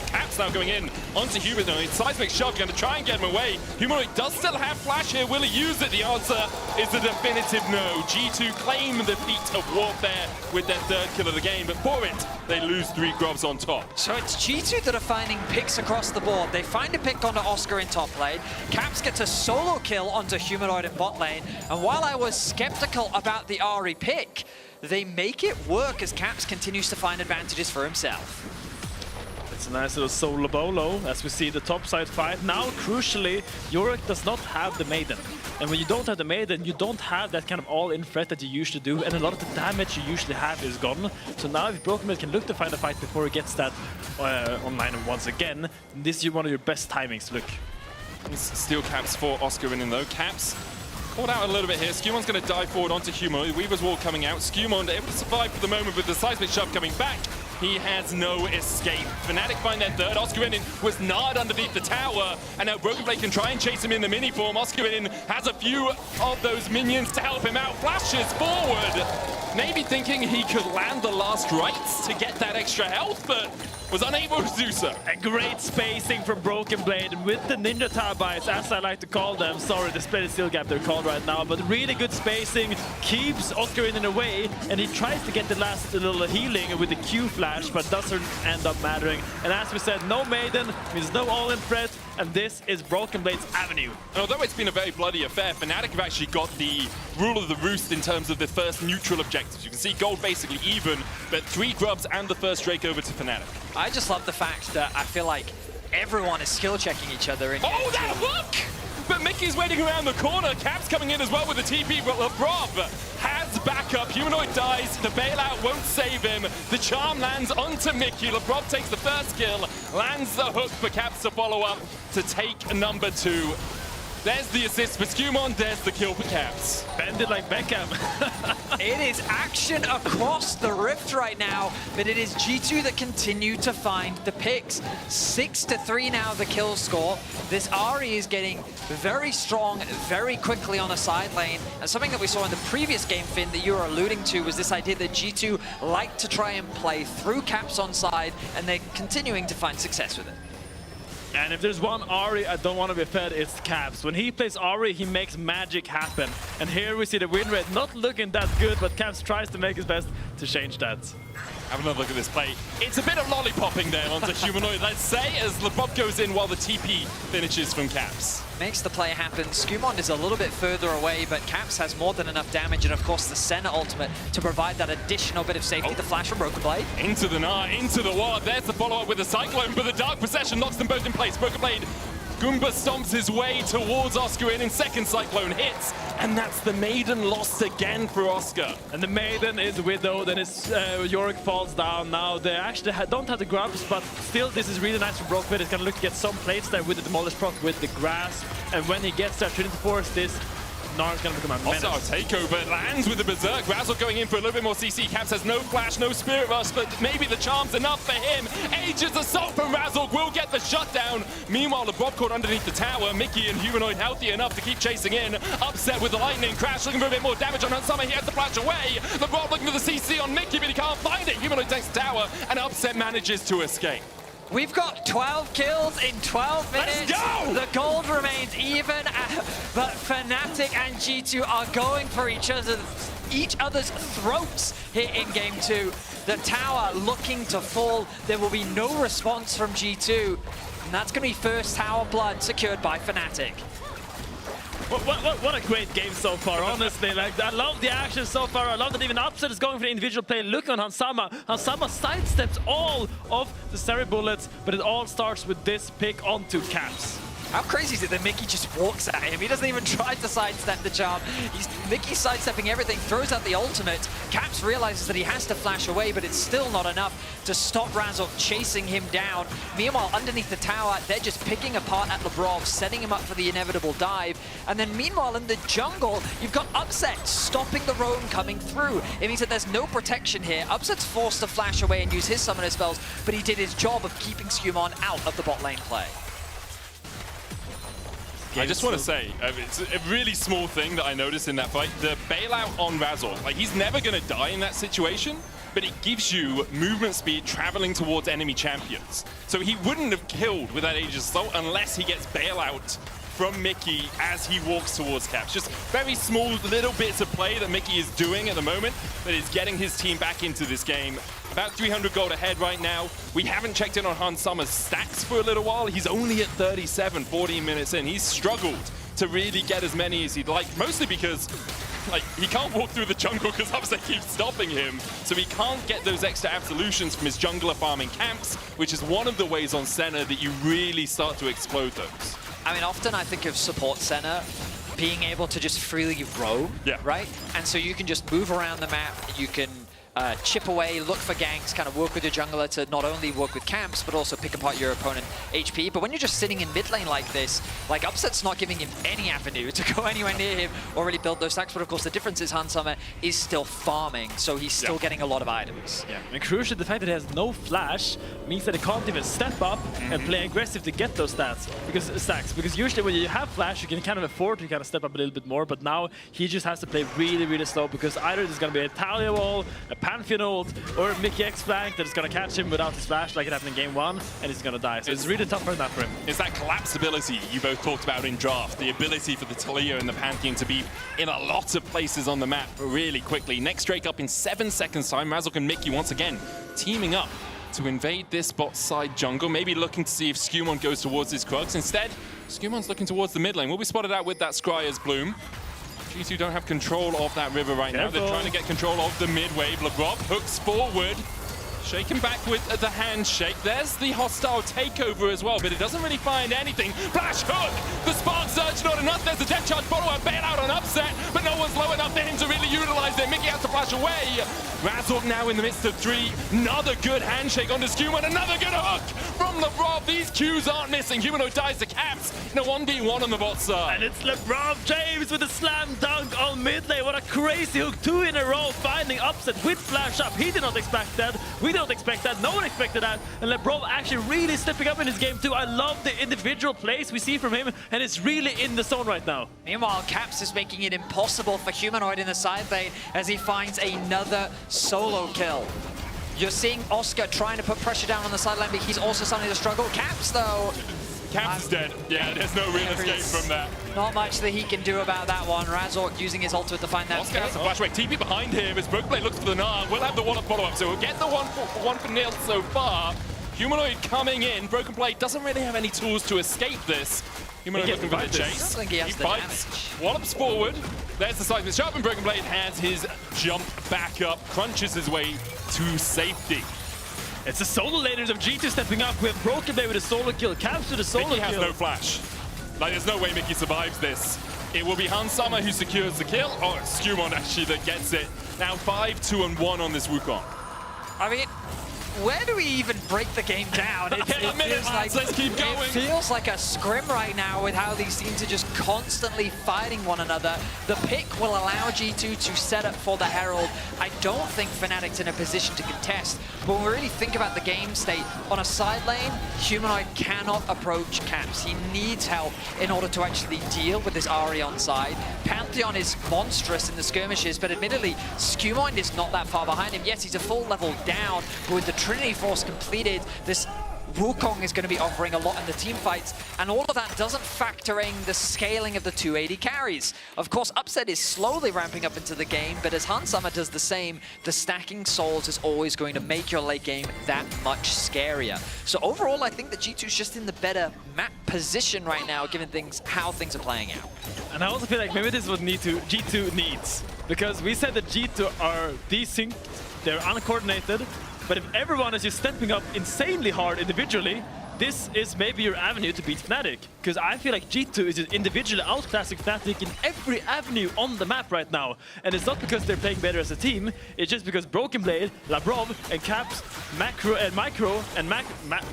Caps now going in onto Humanoid. Seismic shove going to try and get him away. Humanoid does still have flash here. Will he use it? The answer is a definitive no. G2 claim the feat of warfare with their third kill of the game, but for it, they lose 3 grubs on top. So it's G2 that are finding picks across the board. They find a pick onto Oscar in top lane. Caps gets a solo kill onto Humanoid in bot lane. And while I was skeptical about the Ahri pick, they make it work as Caps continues to find advantages for himself. It's a nice little solo bolo as we see the top side fight. Now, crucially, Yorick does not have the Maiden. And when you don't have the Maiden, you don't have that kind of all-in threat that you usually do, and a lot of the damage you usually have is gone. So now if Broken Blade can look to find a fight before he gets that online once again, this is one of your best timings to look. Steel caps for Oscar in though. Caps caught out a little bit here. Skumond's going to dive forward onto Humanoid. Weaver's Wall coming out. Skumond able to survive for the moment with the seismic shove coming back. He has no escape. Fnatic find their third. Oscarinin was gnarred underneath the tower, and now Broken Blade can try and chase him in the mini form. Oscarinin has a few of those minions to help him out. Flashes forward, maybe thinking he could land the last rights to get that extra health, but was unable to do so. A great spacing from Broken Blade with the Ninja Tabites, as I like to call them. Sorry, the split steel gap they're called right now, but really good spacing keeps Oscarinin away, and he tries to get the last little healing with the Q flash, but doesn't end up mattering. And as we said, no Maiden means no all-in threat, and this is Broken Blade's avenue. And although it's been a very bloody affair, Fnatic have actually got the rule of the roost in terms of the first neutral objectives. You can see gold basically even, but 3 grubs and the first Drake over to Fnatic. I just love the fact that I feel like everyone is skill checking each other. Oh, that look! But Mickey's waiting around the corner. Caps coming in as well with the TP, but LeBron has backup. Humanoid dies. The bailout won't save him. The charm lands onto Mickey. LeBron takes the first kill, lands the hook for Caps to follow up to take number 2. There's the assist for Skumond, there's the kill for Caps. Bend it like Beckham. It is action across the rift right now, but it is G2 that continue to find the picks. 6-3 now the kill score. This Ahri is getting very strong very quickly on a side lane, and something that we saw in the previous game, Finn, that you were alluding to was this idea that G2 like to try and play through Caps on side, and they're continuing to find success with it. And if there's one Ahri I don't want to be fed, it's Caps. When he plays Ahri, he makes magic happen. And here we see the win rate not looking that good, but Caps tries to make his best to change that. Have another look at this play. It's a bit of lollipopping there onto Humanoid, let's say, as LeBron goes in while the TP finishes from Caps. Makes the play happen. Skumond is a little bit further away, but Caps has more than enough damage, and of course the Senna ultimate to provide that additional bit of safety. The flash from Broken Blade. Into the Gnar, into the ward. There's the follow-up with the Cyclone, but the Dark Possession locks them both in place. Broken Blade, Goomba stomps his way towards Oscar in, and second Cyclone hits, and that's the Maiden lost again for Oscar. And the Maiden is widowed, and it's Yorick falls down now. They actually don't have the grubs, but still this is really nice for Broken Blade. He's gonna look to get some plates there with the Demolish Proc with the Grasp, and when he gets there, Trinity Force, this Gnar's gonna become a menace. Also, takeover lands with the Berserk. Razzle going in for a little bit more CC. Caps has no flash, no Spirit Rush, but maybe the charm's enough for him. Aegis Assault from Razzle will get the shutdown. Meanwhile, the Bob caught underneath the tower. Mickey and Humanoid healthy enough to keep chasing in. Upset with the Lightning Crash, looking for a bit more damage on Hansama. He has to flash away. The Bob looking for the CC on Mickey, but he can't find it. Humanoid takes the tower, and Upset manages to escape. We've got 12 kills in 12 minutes. Let's go! The gold remains even, but Fnatic and G2 are going for each other's throats here in game 2. The tower looking to fall. There will be no response from G2, and that's going to be first tower blood secured by Fnatic. What a great game so far, honestly. Like, I love the action so far. I love that even Upset is going for the individual play. Look on Hansama. Hansama sidesteps all of the Seri bullets, but it all starts with this pick onto Caps. How crazy is it that Mickey just walks at him? He doesn't even try to sidestep the charm. Mickey's sidestepping everything, throws out the ultimate. Caps realizes that he has to flash away, but it's still not enough to stop Razzle chasing him down. Meanwhile, underneath the tower, they're just picking apart at Lebrov, setting him up for the inevitable dive. And then meanwhile, in the jungle, you've got Upset stopping the roam coming through. It means that there's no protection here. Upset's forced to flash away and use his summoner spells, but he did his job of keeping Skumond out of the bot lane play. I just want to say, it's a really small thing that I noticed in that fight. The bailout on Razzle, like, he's never going to die in that situation, but it gives you movement speed traveling towards enemy champions. So he wouldn't have killed with that Aegis Assault unless he gets bailout from Mickey as he walks towards Caps. Just very small little bits of play that Mickey is doing at the moment that is getting his team back into this game. About 300 gold ahead right now. We haven't checked in on Hansama's stacks for a little while. He's only at 37, 14 minutes in. He's struggled to really get as many as he'd like, mostly because like, he can't walk through the jungle because Upset keeps stopping him. So he can't get those extra absolutions from his jungler farming camps, which is one of the ways on Senna that you really start to explode those. I mean, often I think of support Senna being able to just freely roam, right? And so you can just move around the map, you can chip away, look for ganks, kind of work with your jungler to not only work with camps, but also pick apart your opponent HP. But when you're just sitting in mid lane like this, like Upset's not giving him any avenue to go anywhere near him or really build those stacks. But of course, the difference is Hansama is still farming, so he's still getting a lot of items. Yeah, and crucially, the fact that he has no flash means that he can't even step up and play aggressive to get those stacks. Because usually when you have flash, you can kind of afford to kind of step up a little bit more. But now he just has to play really, really slow because either there's going to be a Talia wall, a Pantheon ult, or a Mickey X flank that is going to catch him without his flash like it happened in game 1, and he's going to die. So it's really tough right now for him. It's that collapsibility you both talked about in draft, the ability for the Talia and the Pantheon to be in a lot of places on the map really quickly. Next Drake up in 7 seconds time. Razork and Mickey once again teaming up to invade this bot side jungle, maybe looking to see if Skumon goes towards his Krugs. Instead, Skumon's looking towards the mid lane. Will be spotted out with that Scryer's Bloom. G2 don't have control of that river right now. They're trying to get control of the mid wave. LeBron hooks forward, shaking back with the handshake. There's the hostile takeover as well, but it doesn't really find anything. Flash hook! The spark surge not enough. There's a death charge follow-up bailout on Upset, but no one's low enough for him to really utilize it. Mickey has to flash away. Razork now in the midst of 3. Another good handshake onto Skumon. Another good hook from LeBron. These Qs aren't missing. Humanoid dies to Caps in a 1v1 on the bot side. And it's LeBron James with a slam dunk on mid lane. What a crazy hook. 2 in a row, finding Upset with flash up. He did not expect that. We don't expect that. No one expected that. And LeBron actually really stepping up in his game too. I love the individual plays we see from him, and it's really in the zone right now. Meanwhile, Caps is making it impossible for Humanoid in the side lane as he finds another solo kill. You're seeing Oscar trying to put pressure down on the side lane, but he's also starting to struggle. Caps, though... Caps is dead. Yeah, there's no real escape from that. Not much that he can do about that one. Razork using his ultimate to find that. Oscar has a flashback. TP behind him as Broken Blade looks for the Gnar. We'll have the one-up follow-up, so we'll get the one for nil so far. Humanoid coming in. Broken Blade doesn't really have any tools to escape this. Humanoid looking for the chase. I think he has the fights. Wallops forward. There's the seismic sharp, and Broken Blade has his jump back up, crunches his way to safety. It's the solo laners of G2 stepping up. We have Broken Blade with a solo kill, Caps with a solo kill. Mickey has no flash. Like, there's no way Mickey survives this. It will be Hansama who secures the kill. Oh, it's Skumon actually that gets it. Now 5-2-1 on this Wukong. I mean, where do we even break the game down? It feels like a scrim right now with how these teams are just constantly fighting one another. The pick will allow G2 to set up for the Herald. I don't think Fnatic's in a position to contest, but when we really think about the game state, on a side lane, Humanoid cannot approach Caps. He needs help in order to actually deal with this Ahri on side. Pantheon is monstrous in the skirmishes, but admittedly, Skumon is not that far behind him. Yes, he's a full level down, but with the Trinity Force completed, this Wukong is going to be offering a lot in the team fights, and all of that doesn't factor in the scaling of the 280 carries. Of course, Upset is slowly ramping up into the game, but as Hansama does the same, the stacking souls is always going to make your late game that much scarier. So overall, I think that G2's just in the better map position right now, given how things are playing out. And I also feel like maybe this is what G2 needs, because we said that G2 are desynced, they're uncoordinated, but if everyone is just stepping up insanely hard individually, this is maybe your avenue to beat Fnatic. Because I feel like G2 is just individually outclassing Fnatic in every avenue on the map right now. And it's not because they're playing better as a team, it's just because Broken Blade, Labrov, and Caps, Micro,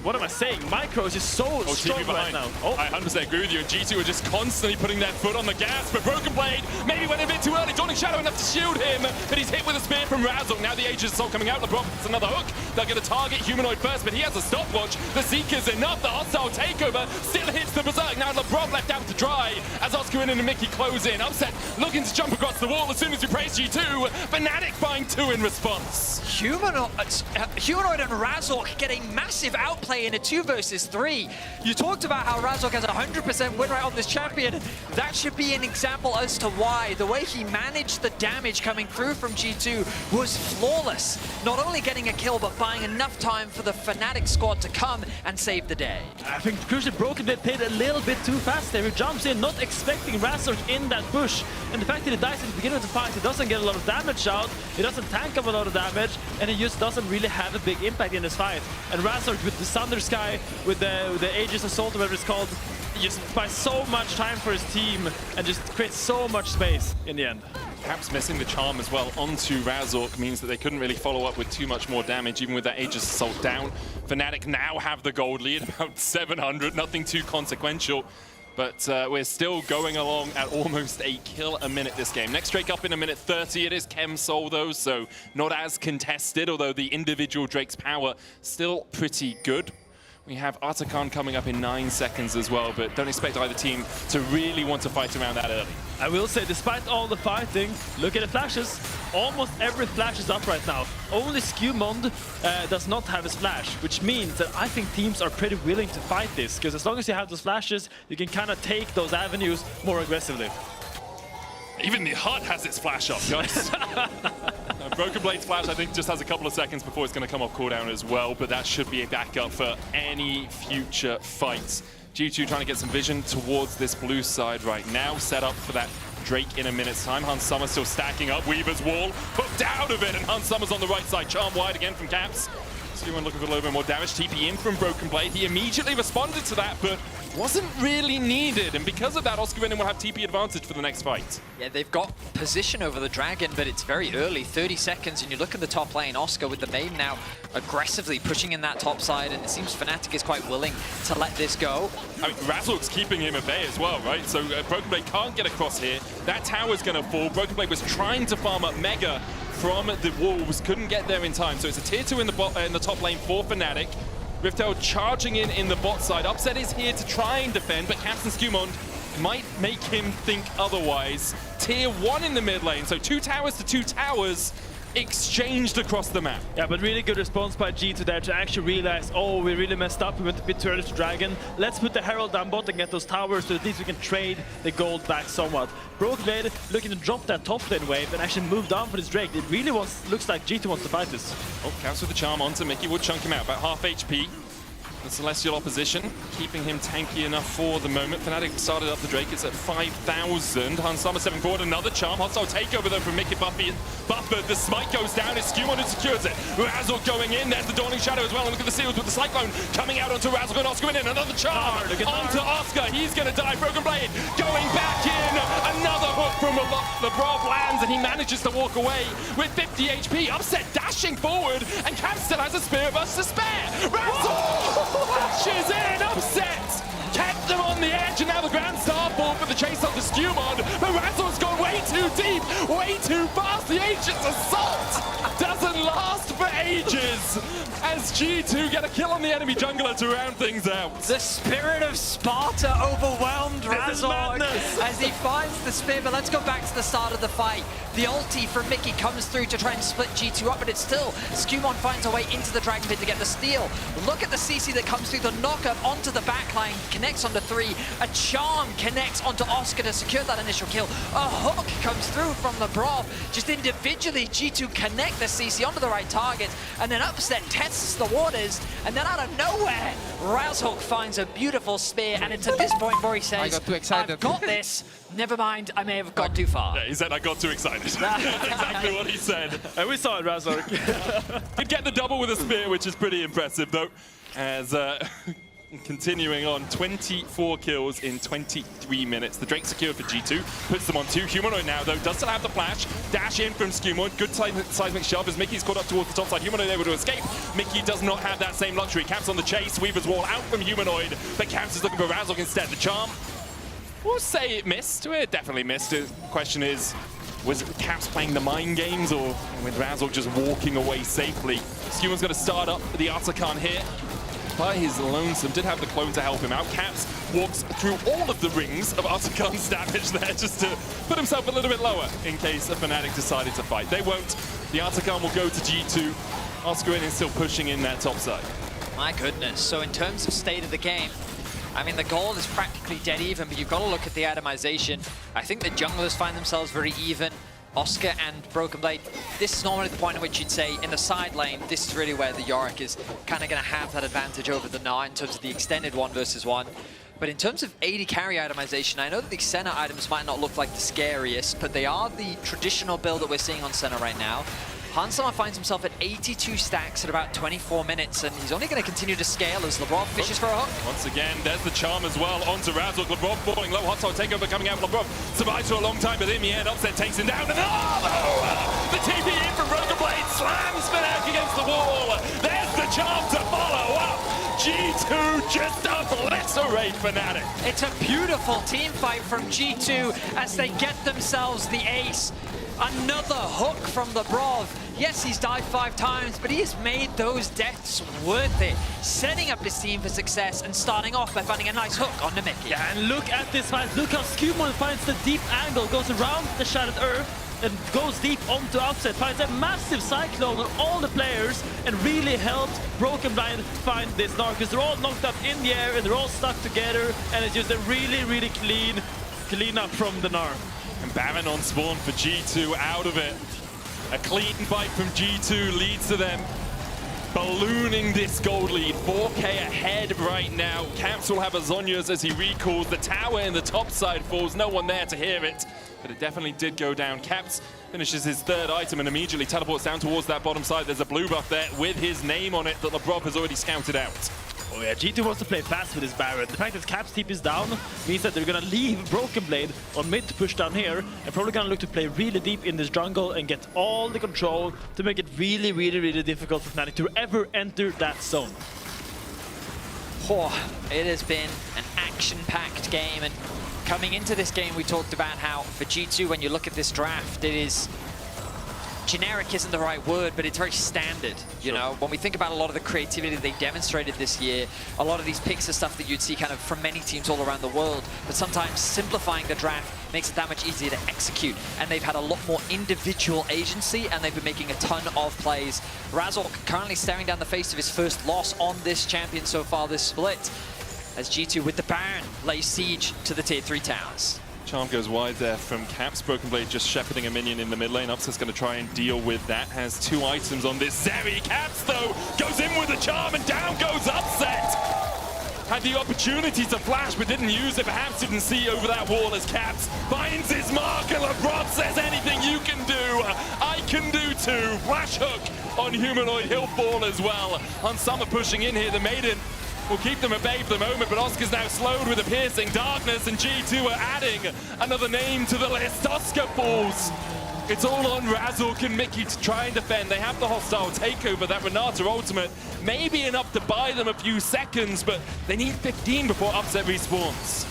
what am I saying? Micro is just so strong right now. I 100% agree with you. And G2 are just constantly putting their foot on the gas, but Broken Blade maybe went a bit too early. Dawning Shadow enough to shield him, but he's hit with a spear from Razork. Now the Aegis Assault coming out. Labrov gets another hook. They're going to target Humanoid first, but he has a stopwatch. The Seeker's enough. The hostile takeover still hits the Berserk. Now LeBron left out to dry as Oscar and Mickey close in. Upset looking to jump across the wall as soon as we praise G2. Fnatic find 2 in response. Humanoid and Razork get a massive outplay in a 2 versus 3. You talked about how Razork has a 100% win rate on this champion. That should be an example as to why. The way he managed the damage coming through from G2 was flawless. Not only getting a kill, but buying enough time for the Fnatic squad to come and save save the day. I think crucially Broken Blade played a little bit too fast there. He jumps in, not expecting Razork in that bush. And the fact that he dies at the beginning of the fight, he doesn't get a lot of damage out, he doesn't tank up a lot of damage, and he just doesn't really have a big impact in this fight. And Razork with the Thunder Sky, with the Aegis Assault, whatever it's called, he just buys so much time for his team and just creates so much space in the end. Perhaps missing the charm as well onto Razork means that they couldn't really follow up with too much more damage, even with that Aegis Assault down. Fnatic now have the gold lead, about 700, nothing too consequential. But we're still going along at almost a kill a minute this game. Next Drake up in a minute 30. It is Chemsol though, so not as contested, although the individual Drake's power still pretty good. We have Artakan coming up in 9 seconds as well, but don't expect either team to really want to fight around that early. I will say, despite all the fighting, look at the flashes. Almost every flash is up right now. Only Skewmond does not have his flash, which means that I think teams are pretty willing to fight this, because as long as you have those flashes, you can kind of take those avenues more aggressively. Even the HUD has its flash up, guys. Broken Blade's flash, I think, just has a couple of seconds before it's going to come off cooldown as well, but that should be a backup for any future fights. G2 trying to get some vision towards this blue side right now, set up for that Drake in a minute's time. Hans Summer still stacking up. Weaver's wall hooked out of it, and Hans Summer's on the right side. Charm wide again from Caps. Skewmon looking for a little bit more damage. TP in from Broken Blade. He immediately responded to that, but wasn't really needed. And because of that, Oscar will have TP advantage for the next fight. Yeah, they've got position over the Dragon, but it's very early, 30 seconds. And you look at the top lane, Oscar with the main now aggressively pushing in that top side. And it seems Fnatic is quite willing to let this go. I mean, Razork's keeping him at bay as well, right? So Broken Blade can't get across here. That tower's going to fall. Broken Blade was trying to farm up Mega from the Wolves, couldn't get there in time. So it's a tier 2 in the top lane for Fnatic. Riftel charging in the bot side. Upset is here to try and defend, but Caps and Skewmond might make him think otherwise. Tier 1 in the mid lane, so 2 towers to 2 towers exchanged across the map. Yeah, but really good response by G2 there to actually realize, oh, we really messed up, we went a bit too early to Dragon. Let's put the Herald down bot and get those towers so at least we can trade the gold back somewhat. Broken Blade looking to drop that top lane wave and actually move down for this Drake. It really looks like G2 wants to fight this. Oh, Caps with the charm onto Mickey, would chunk him out, about half HP. The Celestial opposition, keeping him tanky enough for the moment. Fnatic started up the Drake, it's at 5,000. Hans Summer 7 forward, another charm. Hostile takeover though from Mickey Buffer. The smite goes down, it's Skewmon who secures it. Razork going in, there's the Dawning Shadow as well. And look at the seals with the Cyclone coming out onto Razork and Oscar in. Another charm onto Oscar, he's going to die. Broken Blade going back in. Another hook from Lebrov lands and he manages to walk away with 50 HP. Upset dashing forward and Cap still has a Spirit Burst to spare. Razork flashes in, Upset kept them on the edge, and now the Grand Starfall for the chase on the Skewmon. But Razork's gone way too deep, way too fast. The Aegis Assault doesn't last for ages as G2 get a kill on the enemy jungler to round things out. The spirit of Sparta overwhelmed Razork as he finds the spear, but let's go back to the start of the fight. The ulti from Mickey comes through to try and split G2 up, but it's still, Skewmon finds a way into the Dragon Pit to get the steal. Look at the CC that comes through, the knockup onto the backline, connects onto 3. A charm connects onto Oscar to secure that initial kill. A hook comes through from Lebrov. Just individually, G2 connect the CC onto the right target, and then Upset tests the waters, and then out of nowhere, Razork finds a beautiful spear, and it's at this point where he says, I got too excited. I've got this. Never mind, I may have gone too far. Yeah, he said, I got too excited. That's exactly what he said. And we saw it, Razork. He'd get the double with a spear, which is pretty impressive, though. As continuing on, 24 kills in 23 minutes. The Drake secured for G2, puts them on 2. Humanoid now, though, does still have the flash. Dash in from Skewmon. Good seismic shove as Mickey's caught up towards the top side. Humanoid able to escape. Mickey does not have that same luxury. Caps on the chase. Weaver's wall out from Humanoid, but Caps is looking for Razork instead. The charm. We'll say it missed. It definitely missed. The question is, was Caps playing the mind games or with Razork just walking away safely? Skewmon's going to start up the Artakan here. By his lonesome, did have the clone to help him out. Caps walks through all of the rings of Artakan's damage there just to put himself a little bit lower in case a Fnatic decided to fight. They won't. The Artakan will go to G2. Oscar is still pushing in that top side. My goodness. So in terms of state of the game, I mean, the gold is practically dead even, but you've got to look at the atomization. I think the junglers find themselves very even. Oscar and Broken Blade, this is normally the point at which you'd say in the side lane, this is really where the Yorick is kind of going to have that advantage over the Gnar in terms of the extended 1v1. But in terms of AD carry itemization, I know that the Senna items might not look like the scariest, but they are the traditional build that we're seeing on Senna right now. Hansama finds himself at 82 stacks at about 24 minutes, and he's only going to continue to scale as Labrov fishes for a hook. Once again, there's the charm as well onto Razork. Labrov falling low, hostile takeover coming out. Labrov survives for a long time, but in the end, Upset takes him down. And the TP in from Broken Blade slams Fnatic against the wall. There's the charm to follow up. G2 just obliterate Fnatic. It's a beautiful team fight from G2 as they get themselves the ace. Another hook from Labrov. Yes, he's died 5 times, but he has made those deaths worth it, setting up his team for success and starting off by finding a nice hook on the Mickey. Yeah, and look at this fight. Look how Skewmon finds the deep angle, goes around the Shattered Earth, and goes deep onto Upset, finds a massive cyclone on all the players, and really helps Broken Blind find this Gnar, because they're all knocked up in the air, and they're all stuck together, and it's just a really, really clean up from the Gnar. And Baron on spawn for G2 out of it. A clean fight from G2 leads to them ballooning this gold lead. 4K ahead right now. Caps will have a Zhonya's as he recalls. The tower in the top side falls. No one there to hear it, but it definitely did go down. Caps finishes his 3rd item and immediately teleports down towards that bottom side. There's a blue buff there with his name on it that Labrov has already scouted out. Oh yeah, G2 wants to play fast with his Baron. The fact that Caps TP is down means that they're gonna leave Broken Blade on mid to push down here, and probably gonna look to play really deep in this jungle and get all the control to make it really, really, really difficult for Fnatic to ever enter that zone. Oh, it has been an action-packed game, and coming into this game we talked about how for G2 when you look at this draft it is generic isn't the right word, but it's very standard. You know, when we think about a lot of the creativity they demonstrated this year, a lot of these picks are stuff that you'd see kind of from many teams all around the world, but sometimes simplifying the draft makes it that much easier to execute, and they've had a lot more individual agency, and they've been making a ton of plays. Razork currently staring down the face of his first loss on this champion so far this split, as G2 with the Baron lays siege to the tier 3 towers. Charm goes wide there from Caps. Broken Blade just shepherding a minion in the mid lane. Upset's going to try and deal with that. Has 2 items on this Zeri. Caps, though, goes in with a charm and down goes Upset. Had the opportunity to flash, but didn't use it. Perhaps didn't see over that wall as Caps finds his mark, and Labrov says anything you can do, I can do too. Flash hook on Humanoid. He'll fall as well. Hansama pushing in here. The Maiden will keep them at bay for the moment, but Oscar's now slowed with a piercing darkness, and G2 are adding another name to the list. Oscar falls. It's all on Razork and Mickey to try and defend. They have the hostile takeover, that Renata ultimate may be enough to buy them a few seconds, but they need 15 before Upset respawns.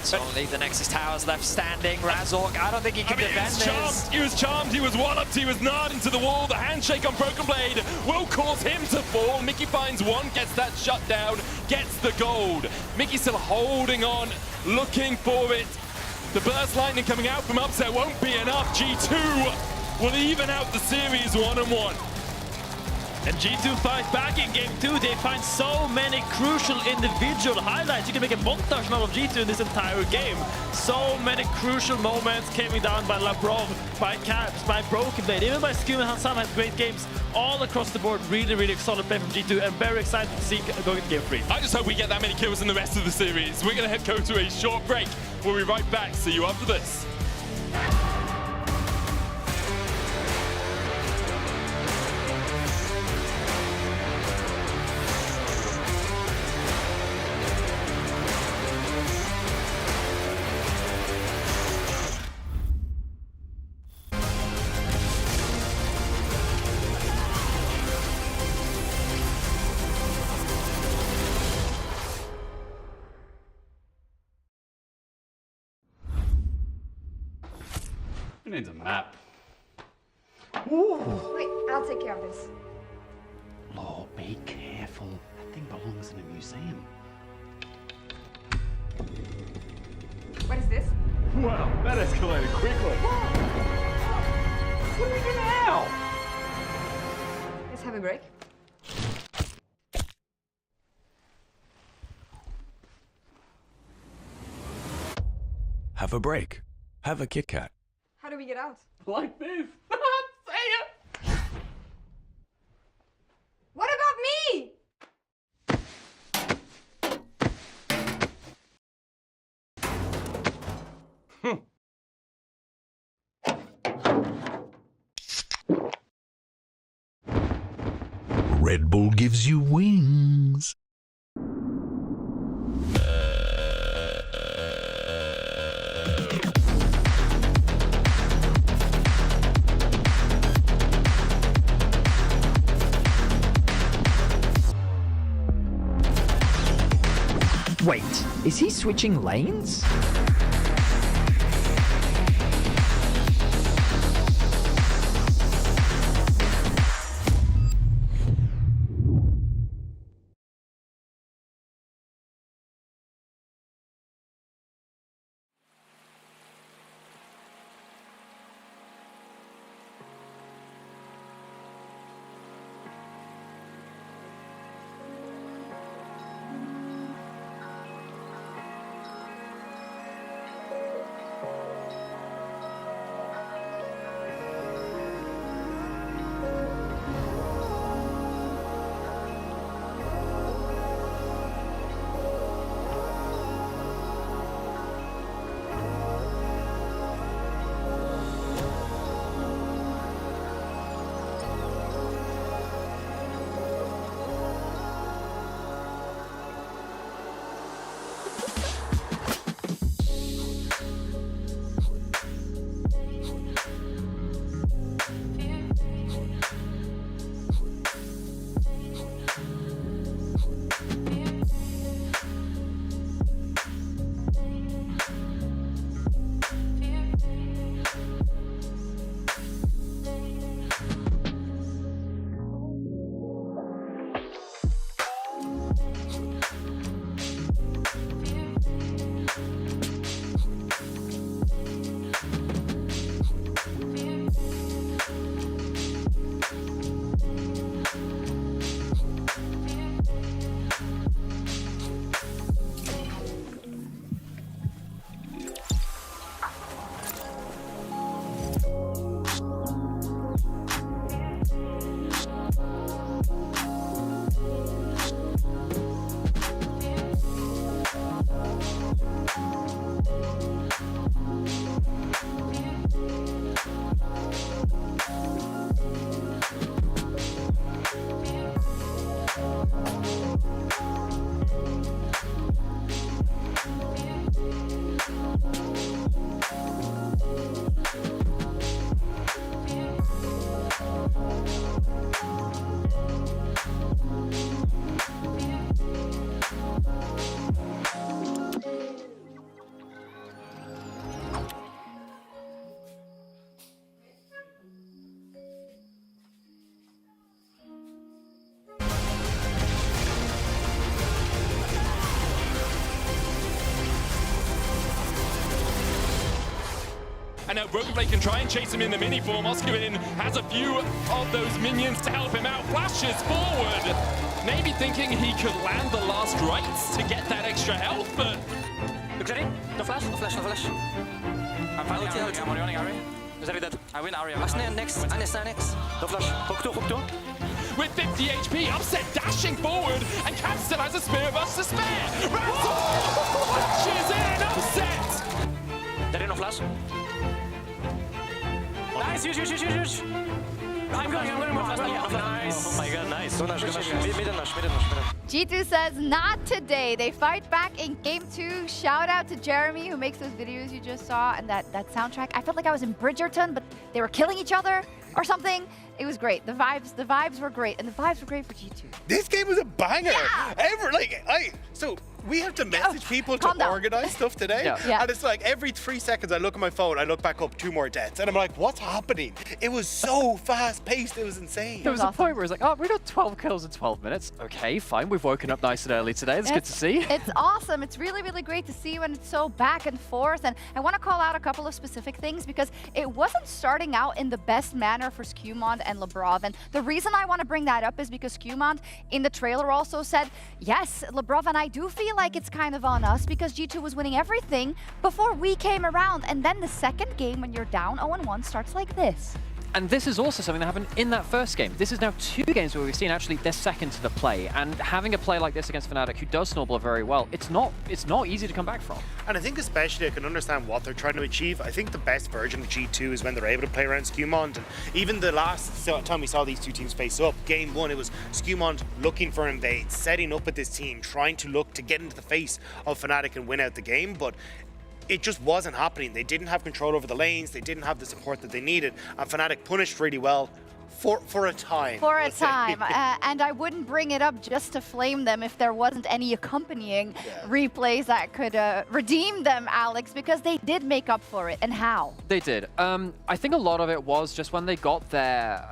So only the Nexus Towers left standing. Razork, I don't think he can defend this. He was charmed, he was walloped, he was gnarred into the wall. The handshake on Broken Blade will cause him to fall. Mickey finds one, gets that shut down, gets the gold. Mickey still holding on, looking for it. The burst lightning coming out from Upset won't be enough. G2 will even out the series 1-1. And G2 fight back in game 2. They find so many crucial individual highlights. You can make a montage now of G2 in this entire game. So many crucial moments coming down by Labrov, by Caps, by Broken Blade, even by Skum and Hansama had great games all across the board. Really, really solid play from G2, and very excited to see going to game 3. I just hope we get that many kills in the rest of the series. We're going to go to a short break. We'll be right back. See you after this. Who needs a map? Ooh. Wait, I'll take care of this. Lord, be careful. That thing belongs in a museum. What is this? Wow, that escalated quickly. What do we do now? Let's have a break. Have a break. Have a Kit Kat. How do we get it out. Like this. Say it. What about me? Red Bull gives you wings. Wait, is he switching lanes? And now Brokenblade can try and chase him in the mini form. Oscarvin has a few of those minions to help him out. Flashes forward. Maybe thinking he could land the last rights to get that extra health, but... Look ready? No flash, no flash, no flash. I'm finally Ari. I'm running Ari. Is that dead? I win Ari. Next. Next. No flash. Hook two. With 50 HP, Upset dashing forward, and Cap still has a spear of us to spare. Rattle flashes in, Upset! There is no flash. Nice, huge. I'm going more fast. Nice. Oh my god, nice. Mid. G2 says, not today. They fight back in Game 2. Shout out to Jeremy, who makes those videos you just saw, and that soundtrack. I felt like I was in Bridgerton, but they were killing each other or something. It was great. The vibes were great, and the vibes were great for G2. This game was a banger. Yeah. So we have to message people to organize stuff today. Yeah. And it's like every 3 seconds I look at my phone, I look back up 2 more deaths. And I'm like, what's happening? It was so fast paced. It was insane. There was a point where it's like, oh, we got 12 kills in 12 minutes. Okay, fine. We've woken up nice and early today. That's good to see. It's awesome. It's really, really great to see when it's so back and forth. And I want to call out a couple of specific things because it wasn't starting out in the best manner for Skewmond and Lebrov. And the reason I want to bring that up is because Skewmond in the trailer also said, yes, Lebrov and I do feel feel like it's kind of on us because G2 was winning everything before we came around. And then the second game when you're down 0-1 starts like this. And this is also something that happened in that first game. This is now 2 games where we've seen actually they're second to the play. And having a play like this against Fnatic, who does snowball very well, it's not easy to come back from. And I think especially I can understand what they're trying to achieve. I think the best version of G2 is when they're able to play around Skewmond. And even the last time we saw these two teams face up, game 1, it was Skewmond looking for invades, setting up with this team, trying to look to get into the face of Fnatic and win out the game. But it just wasn't happening. They didn't have control over the lanes. They didn't have the support that they needed. And Fnatic punished really well for a time. For a time. And I wouldn't bring it up just to flame them if there wasn't any accompanying replays that could redeem them, Alex, because they did make up for it. And how? They did. I think a lot of it was just when they got their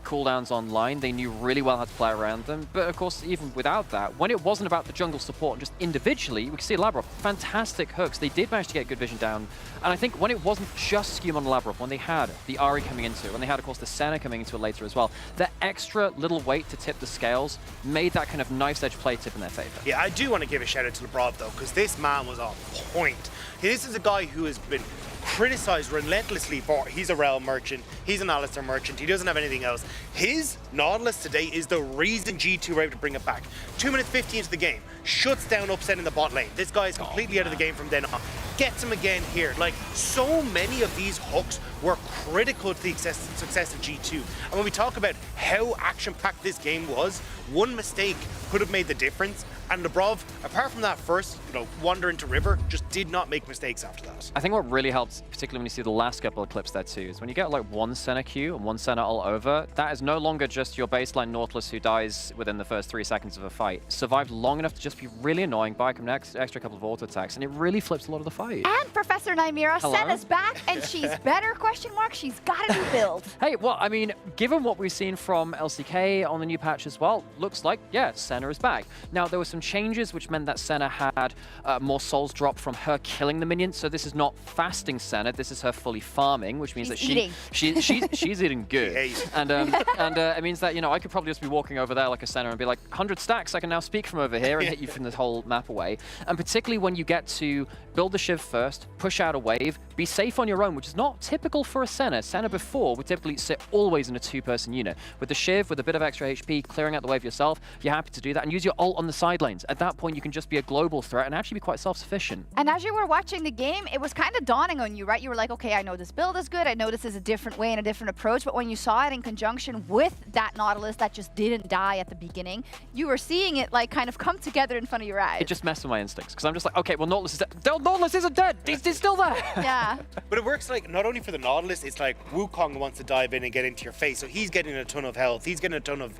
cooldowns online, they knew really well how to play around them. But of course, even without that, when it wasn't about the jungle support, just individually, we could see Labrov, fantastic hooks. They did manage to get good vision down. And I think when it wasn't just Skewmon and Labrov, when they had the Ahri coming into it, when they had, of course, the Senna coming into it later as well, that extra little weight to tip the scales made that kind of knife's edge play tip in their favor. Yeah, I do want to give a shout out to Labrov, though, because this man was on point. This is a guy who has been criticized relentlessly for he's a Realm merchant, he's an Alistar merchant, he doesn't have anything else. His Nautilus today is the reason G2 were able to bring it back. 2 minutes 50 into the game, shuts down Upset in the bot lane. This guy is completely out of the game from then on. Gets him again here. Like, so many of these hooks were critical to the success of G2. And when we talk about how action-packed this game was, one mistake could have made the difference. And Labrov, apart from that first, wander into River, just did not make mistakes after that. I think what really helps, particularly when you see the last couple of clips there too, is when you get like one Senna Q and one Senna all over, that is no longer just your baseline Nautilus who dies within the first 3 seconds of a fight. Survived long enough to just be really annoying, buy an extra couple of auto attacks, and it really flips a lot of the fight. And Professor Nymera, Senna's back, and she's better, question mark, she's got a new build. Hey, well, I mean, given what we've seen from LCK on the new patch as well, looks like, yeah, Senna is back. Now, there were some changes which meant that Senna had more souls drop from her killing the minions, so this is not fasting Senna, this is her fully farming, which means she's eating good. And it means that, I could probably just be walking over there like a Senna and be like, 100 stacks, I can now speak from over here and hit you from the whole map away. And particularly when you get to build the Shiv first, push out a wave, be safe on your own, which is not typical for a Senna. Senna before would typically sit always in a 2-person unit. With the Shiv, with a bit of extra HP, clearing out the wave yourself, you're happy to do that and use your ult on the side lanes. At that point, you can just be a global threat and actually be quite self-sufficient. And as you were watching the game, it was kind of dawning on you, right? You were like, okay, I know this build is good. I know this is a different way and a different approach. But when you saw it in conjunction with that Nautilus that just didn't die at the beginning, you were seeing it like kind of come together in front of your eyes. It just messed with my instincts because I'm just like, okay, well, Nautilus is dead. Nautilus isn't dead. He's still there. Yeah. But it works like not only for the Nautilus, it's like Wukong wants to dive in and get into your face. So he's getting a ton of health. He's getting a ton of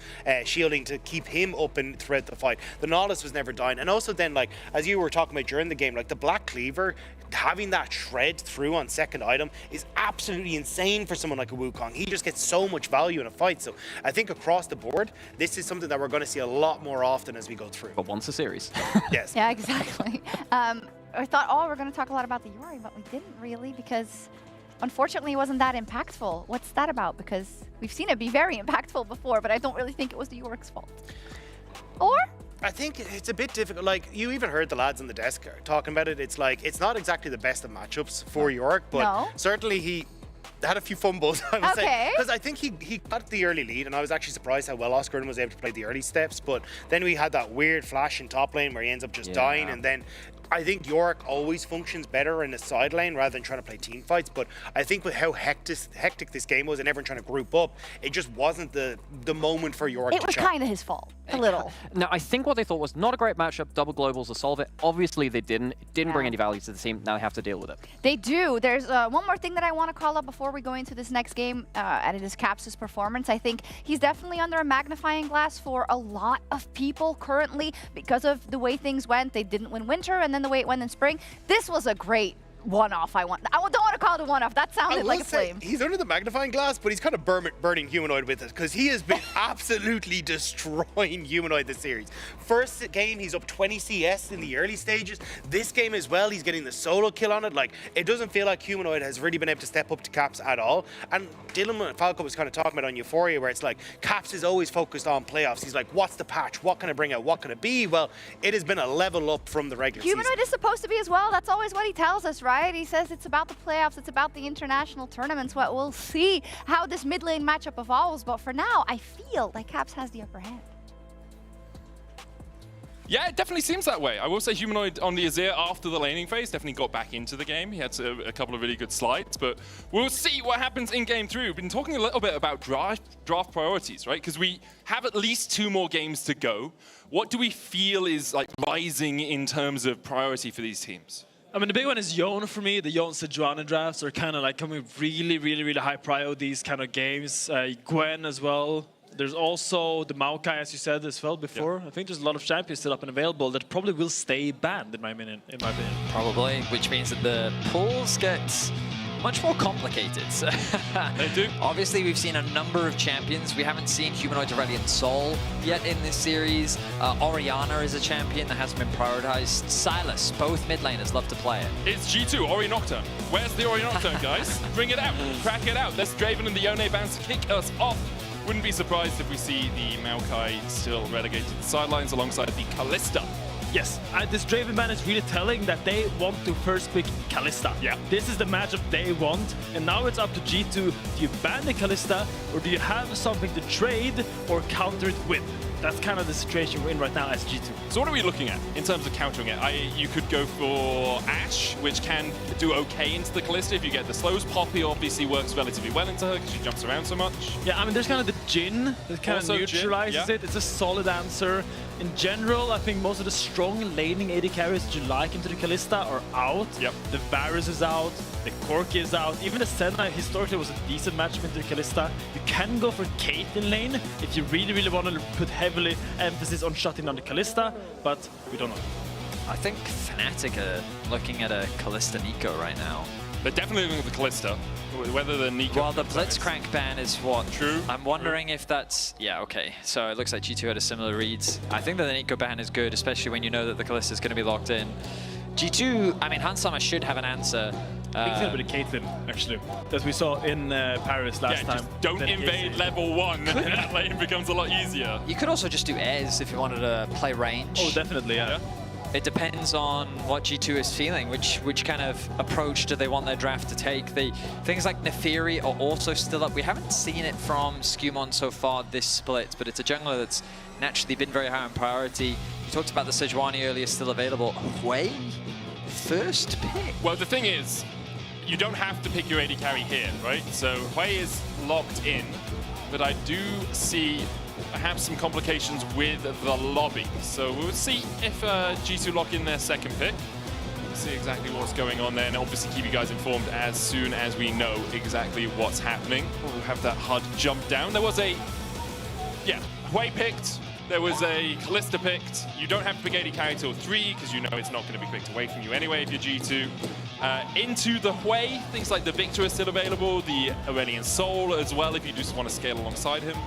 shielding to keep him open throughout the fight. The Nautilus was never dying. And also then, like, as you were talking about during the game, like the Black Cleaver, having that shred through on second item is absolutely insane for someone like a Wukong. He just gets so much value in a fight. So I think across the board, this is something that we're going to see a lot more often as we go through. But once a series. Yes. Yeah, exactly. I thought, we're going to talk a lot about the Yuri, but we didn't really because unfortunately it wasn't that impactful. What's that about? Because we've seen it be very impactful before, but I don't really think it was the Yorick's fault. Or? I think it's a bit difficult. Like, you even heard the lads on the desk talking about it. It's like, it's not exactly the best of matchups for Yorick, but certainly he had a few fumbles, I would say. Because I think he got the early lead, and I was actually surprised how well Oscar was able to play the early steps, but then we had that weird flash in top lane where he ends up just dying, and then I think Yorick always functions better in the side lane rather than trying to play team fights, but I think with how hectic this game was and everyone trying to group up, it just wasn't the moment for Yorick to shine. It was kind of his fault, a little. Now, I think what they thought was not a great matchup, double globals to solve it. Obviously, they didn't. It didn't bring any value to the team. Now they have to deal with it. They do. There's one more thing that I want to call up before we go into this next game, and it is Caps' performance. I think he's definitely under a magnifying glass for a lot of people currently because of the way things went. They didn't win winter, and then the way it went in spring. This was a great one-off. I don't want to called a one-off. That sounded like a flame. He's under the magnifying glass, but he's kind of burning Humanoid with it because he has been absolutely destroying Humanoid this series. First game, he's up 20 CS in the early stages. This game as well, he's getting the solo kill on it. Like, it doesn't feel like Humanoid has really been able to step up to Caps at all. And Dylan and Falco was kind of talking about on Euphoria, where it's like Caps is always focused on playoffs. He's like, what's the patch? What can I bring out? What can it be? Well, it has been a level up from the regular season. Humanoid is supposed to be as well. That's always what he tells us, right? He says it's about the playoffs, it's about the international tournaments. Well, we'll see how this mid lane matchup evolves, but for now, I feel like Caps has the upper hand. Yeah, it definitely seems that way. I will say Humanoid on the Azir after the laning phase definitely got back into the game. He had a couple of really good slides, but we'll see what happens in game 3. We've been talking a little bit about draft priorities, right? Because we have at least 2 more games to go. What do we feel is like rising in terms of priority for these teams? I mean, the big one is Yone for me. The Yone Sejuani drafts are kind of like coming really high prio these kind of games. Gwen as well. There's also the Maokai, as you said as well before. Yep. I think there's a lot of champions still up and available that probably will stay banned, in my opinion. Probably, which means that the pools get much more complicated. They do. Obviously, we've seen a number of champions. We haven't seen Humanoid, Aurelion Sol yet in this series. Orianna is a champion that hasn't been prioritized. Sylas, both mid laners love to play it. It's G2, Ori Nocturne. Where's the Ori Nocturne, guys? Bring it out, crack it out. There's Draven and the Yone bans to kick us off. Wouldn't be surprised if we see the Maokai still relegated to the sidelines alongside the Kalista. Yes, this Draven ban is really telling that they want to first pick Kalista. Yeah. This is the matchup they want, and now it's up to G2. Do you ban the Kalista, or do you have something to trade or counter it with? That's kind of the situation we're in right now as G2. So what are we looking at in terms of countering it? You could go for Ashe, which can do okay into the Kalista if you get the slows. Poppy obviously works relatively well into her because she jumps around so much. Yeah, I mean, there's kind of the Jhin that kind of neutralizes it. It's a solid answer. In general, I think most of the strong laning AD carries that you like into the Kalista are out. Yep. The Varus is out, the Corki is out. Even the Senna historically was a decent matchup into the Kalista. You can go for Caitlyn lane if you really want to put heavily emphasis on shutting down the Kalista, but we don't know. I think Fnatic are looking at a Kalista Nico right now. They're definitely looking at the Kalista. Whether the Nico... Well, the Blitzcrank ban is what? True. I'm wondering if that's... Yeah, okay. So it looks like G2 had a similar read. I think that the Nico ban is good, especially when you know that the Kalista is going to be locked in. G2, I mean, Hansama should have an answer. Big thing with the Caitlyn, actually, that we saw in Paris last time. Just don't invade level 1, and then that lane becomes a lot easier. You could also just do Ez if you wanted to play range. Oh, definitely, yeah. It depends on what G2 is feeling, which kind of approach do they want their draft to take. Things like Nefiri are also still up. We haven't seen it from Skumon so far this split, but it's a jungler that's naturally been very high on priority. You talked about the Sejuani earlier, still available. Hui, first pick. Well, the thing is, you don't have to pick your AD carry here, right? So Hui is locked in, but I do see perhaps some complications with the lobby. So we'll see if G2 lock in their second pick. We'll see exactly what's going on there, and obviously keep you guys informed as soon as we know exactly what's happening. We'll have that HUD jump down. There was a, Hui picked. There was a Kalista picked. You don't have to pick AD carry till 3 because you know it's not going to be picked away from you anyway if you're G2. Into the Hui, things like the Victor is still available, the Aurelion Sol as well if you just want to scale alongside him.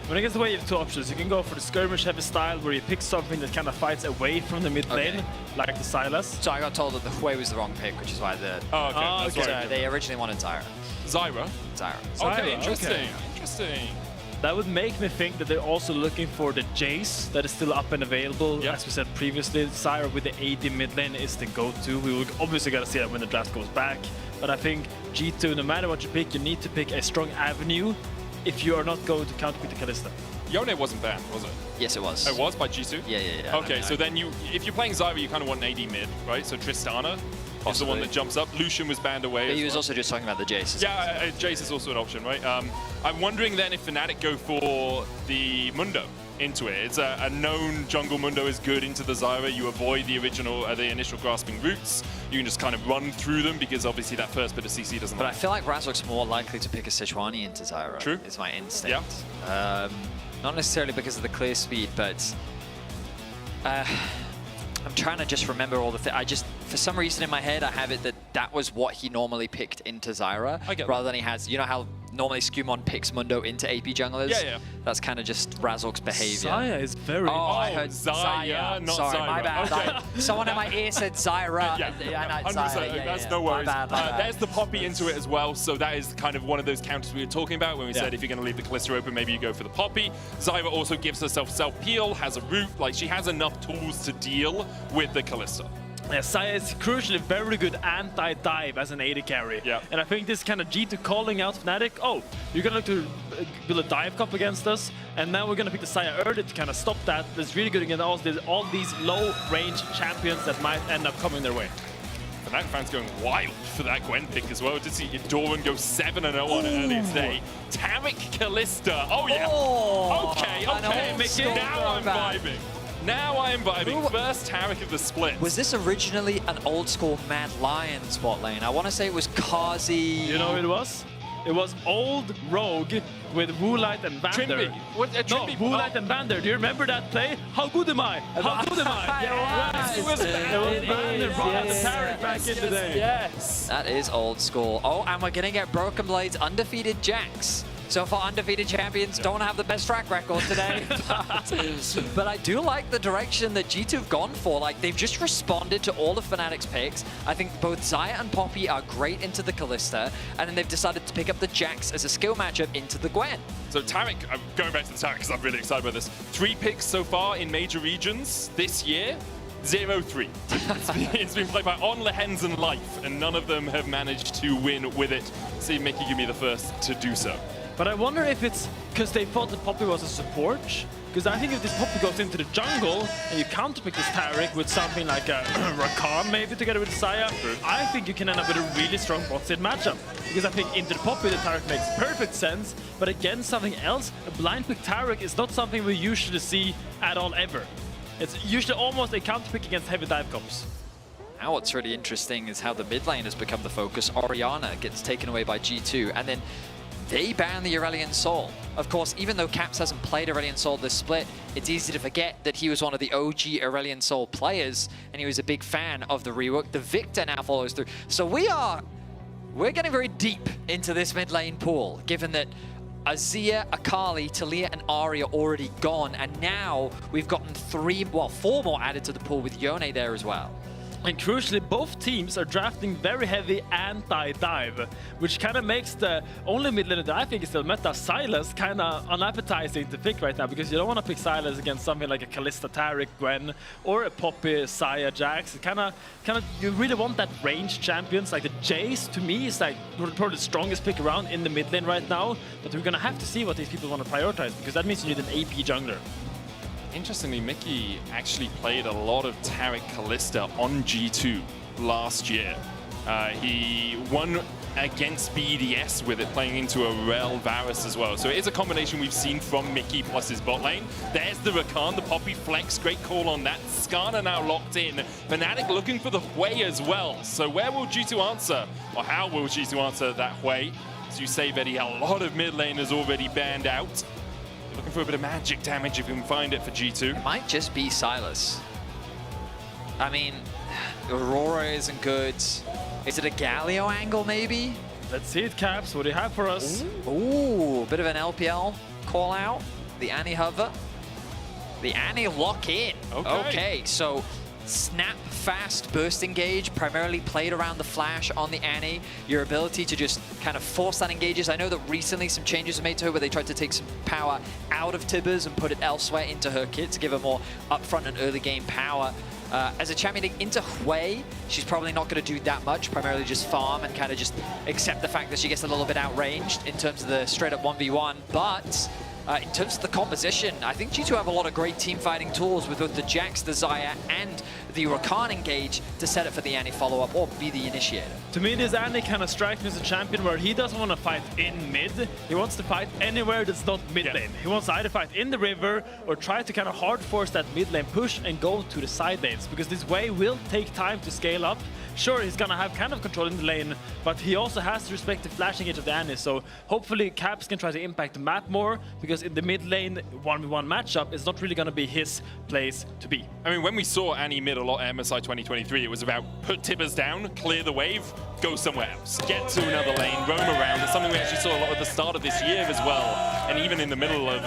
When I guess the way you have 2 options, you can go for the skirmish heavy style where you pick something that kind of fights away from the mid lane, like the Sylas. So I got told that the Hui was the wrong pick, which is why the... Oh, okay. They originally wanted Zyra. Zyra? Zyra. Okay, interesting. Interesting. That would make me think that they're also looking for the Jace that is still up and available. Yep. As we said previously, Zyra with the AD mid lane is the go-to. We will obviously gotta see that when the draft goes back. But I think G2, no matter what you pick, you need to pick a strong avenue if you are not going to counterpick the Kalista. Yone wasn't banned, was it? Yes, it was. It was by G2? Yeah. Okay, so then if you're playing Zyra, you kind of want an AD mid, right? So Tristana is the one that jumps up. Lucian was banned away. But he was also just talking about the Jace. Yeah, Jace is also an option, right? I'm wondering then if Fnatic go for the Mundo into it. It's a known jungle Mundo is good into the Zyra. You avoid the initial grasping roots. You can just kind of run through them because obviously that first bit of CC doesn't. But I feel like Razork's more likely to pick a Sejuani into Zyra. True. Is my instinct. Yeah. Not necessarily because of the clear speed, but I'm trying to just remember all the I just, for some reason in my head, I have it that was what he normally picked into Zyra, rather than he has, you know how normally Skumon picks Mundo into AP junglers? Yeah. That's kind of just Razork's behavior. Xayah is very... I heard Xayah, not Sorry, Zyra. my bad. Okay. Someone in my ear said Zyra. Yeah, and 100%, that's no worries. My bad. There's the Poppy into it as well, so that is kind of one of those counters we were talking about when we said if you're going to leave the Kalista open, maybe you go for the Poppy. Zyra also gives herself self-peel, has a root, like she has enough tools to deal with the Kalista. Yeah, Xayah is crucially very good anti-dive as an AD carry. Yeah. And I think this kind of G2 calling out Fnatic, oh, you're gonna look to build a dive cup against us, and now we're gonna pick the Xayah early to kind of stop that. That's really good against all these low-range champions that might end up coming their way. Fnatic fans going wild for that Gwen pick as well. Did see Doran go 7-0 on earlier today. Taric Kalista. Oh, yeah. Oh, okay. Mickey. Now I'm vibing. Now I am vibing. First Taric of the split. Was this originally an old school Mad Lion spot lane? I want to say it was Kazi. You know what it was? It was old Rogue with Woolite and Vander. No, Woolite and Vander. Do you remember that play? How good am I? How good am I? It was Vander brought the Taric back in today. Yes. That is old school. Oh, and we're going to get Broken Blades undefeated Jax. So far, undefeated champions don't have the best track record today. But I do like the direction that G2 have gone for. Like, they've just responded to all of Fnatic's picks. I think both Xayah and Poppy are great into the Kalista, and then they've decided to pick up the Jax as a skill matchup into the Gwen. So Taric, I'm going back to the Taric because I'm really excited about this. 3 picks so far in major regions this year. 0-3. It's been played by On, Lehens, and Life, and none of them have managed to win with it. See, Mickey, give me the first to do so. But I wonder if it's because they thought that Poppy was a support. Because I think if this Poppy goes into the jungle and you counterpick this Taric with something like a Rakan maybe together with Xayah, I think you can end up with a really strong bot-side matchup. Because I think into the Poppy the Taric makes perfect sense, but against something else, a blind pick Taric is not something we usually see at all ever. It's usually almost a counterpick against heavy dive comps. Now what's really interesting is how the mid lane has become the focus. Orianna gets taken away by G2, and then they ban the Aurelion Sol. Of course, even though Caps hasn't played Aurelion Sol this split, it's easy to forget that he was one of the OG Aurelion Sol players, and he was a big fan of the rework. The Victor now follows through. So we're getting very deep into this mid lane pool, given that Azir, Akali, Talia, and Ahri are already gone, and now we've gotten 4 more added to the pool with Yone there as well. And crucially, both teams are drafting very heavy anti-dive, which kind of makes the only mid laner that I think is still meta, Sylas, kind of unappetizing to pick right now, because you don't want to pick Sylas against something like a Kalista, Taric, Gwen, or a Poppy, Xayah, Jax. You really want that range champions. Like the Jace, to me, is like probably the strongest pick around in the mid lane right now, but we're going to have to see what these people want to prioritize, because that means you need an AP jungler. Interestingly, Mickey actually played a lot of Taric Kalista on G2 last year. He won against BDS with it, playing into a Rel Varus as well. So it is a combination we've seen from Mickey plus his bot lane. There's the Rakan, the Poppy flex, great call on that. Skarner now locked in. Fnatic looking for the Hui as well. So where will G2 answer? Or how will G2 answer that Hui? As you say, Betty, a lot of mid laners already banned out. Looking for a bit of magic damage if you can find it for G2. It might just be Sylas. I mean, Aurora isn't good. Is it a Galio angle, maybe? Let's see it, Caps. What do you have for us? Ooh, bit of an LPL call out. The Annie hover. The Annie lock in. Okay, so snap, fast, burst engage, primarily played around the flash on the Annie. Your ability to just kind of force that engages. I know that recently some changes were made to her where they tried to take some power out of Tibbers and put it elsewhere into her kit to give her more upfront and early game power. As a champion into Hui, she's probably not going to do that much, primarily just farm and kind of just accept the fact that she gets a little bit outranged in terms of the straight up 1v1. But in terms of the composition, I think G2 have a lot of great team fighting tools with both the Jax, the Xayah, and the Rakan engage to set it for the Annie follow-up or be the initiator. To me, this Annie kind of strikes me as a champion where he doesn't want to fight in mid. He wants to fight anywhere that's not mid lane. He wants to either fight in the river or try to kind of hard force that mid lane push and go to the side lanes, because this way will take time to scale up. Sure, he's gonna have kind of control in the lane, but he also has to respect the flashing edge of the Annie, so hopefully Caps can try to impact the map more, because in the mid lane 1v1 matchup, it's not really gonna be his place to be. I mean, when we saw Annie mid a lot at MSI 2023. It was about put tippers down, clear the wave, go somewhere else, get to another lane, roam around. It's something we actually saw a lot at the start of this year as well, and even in the middle of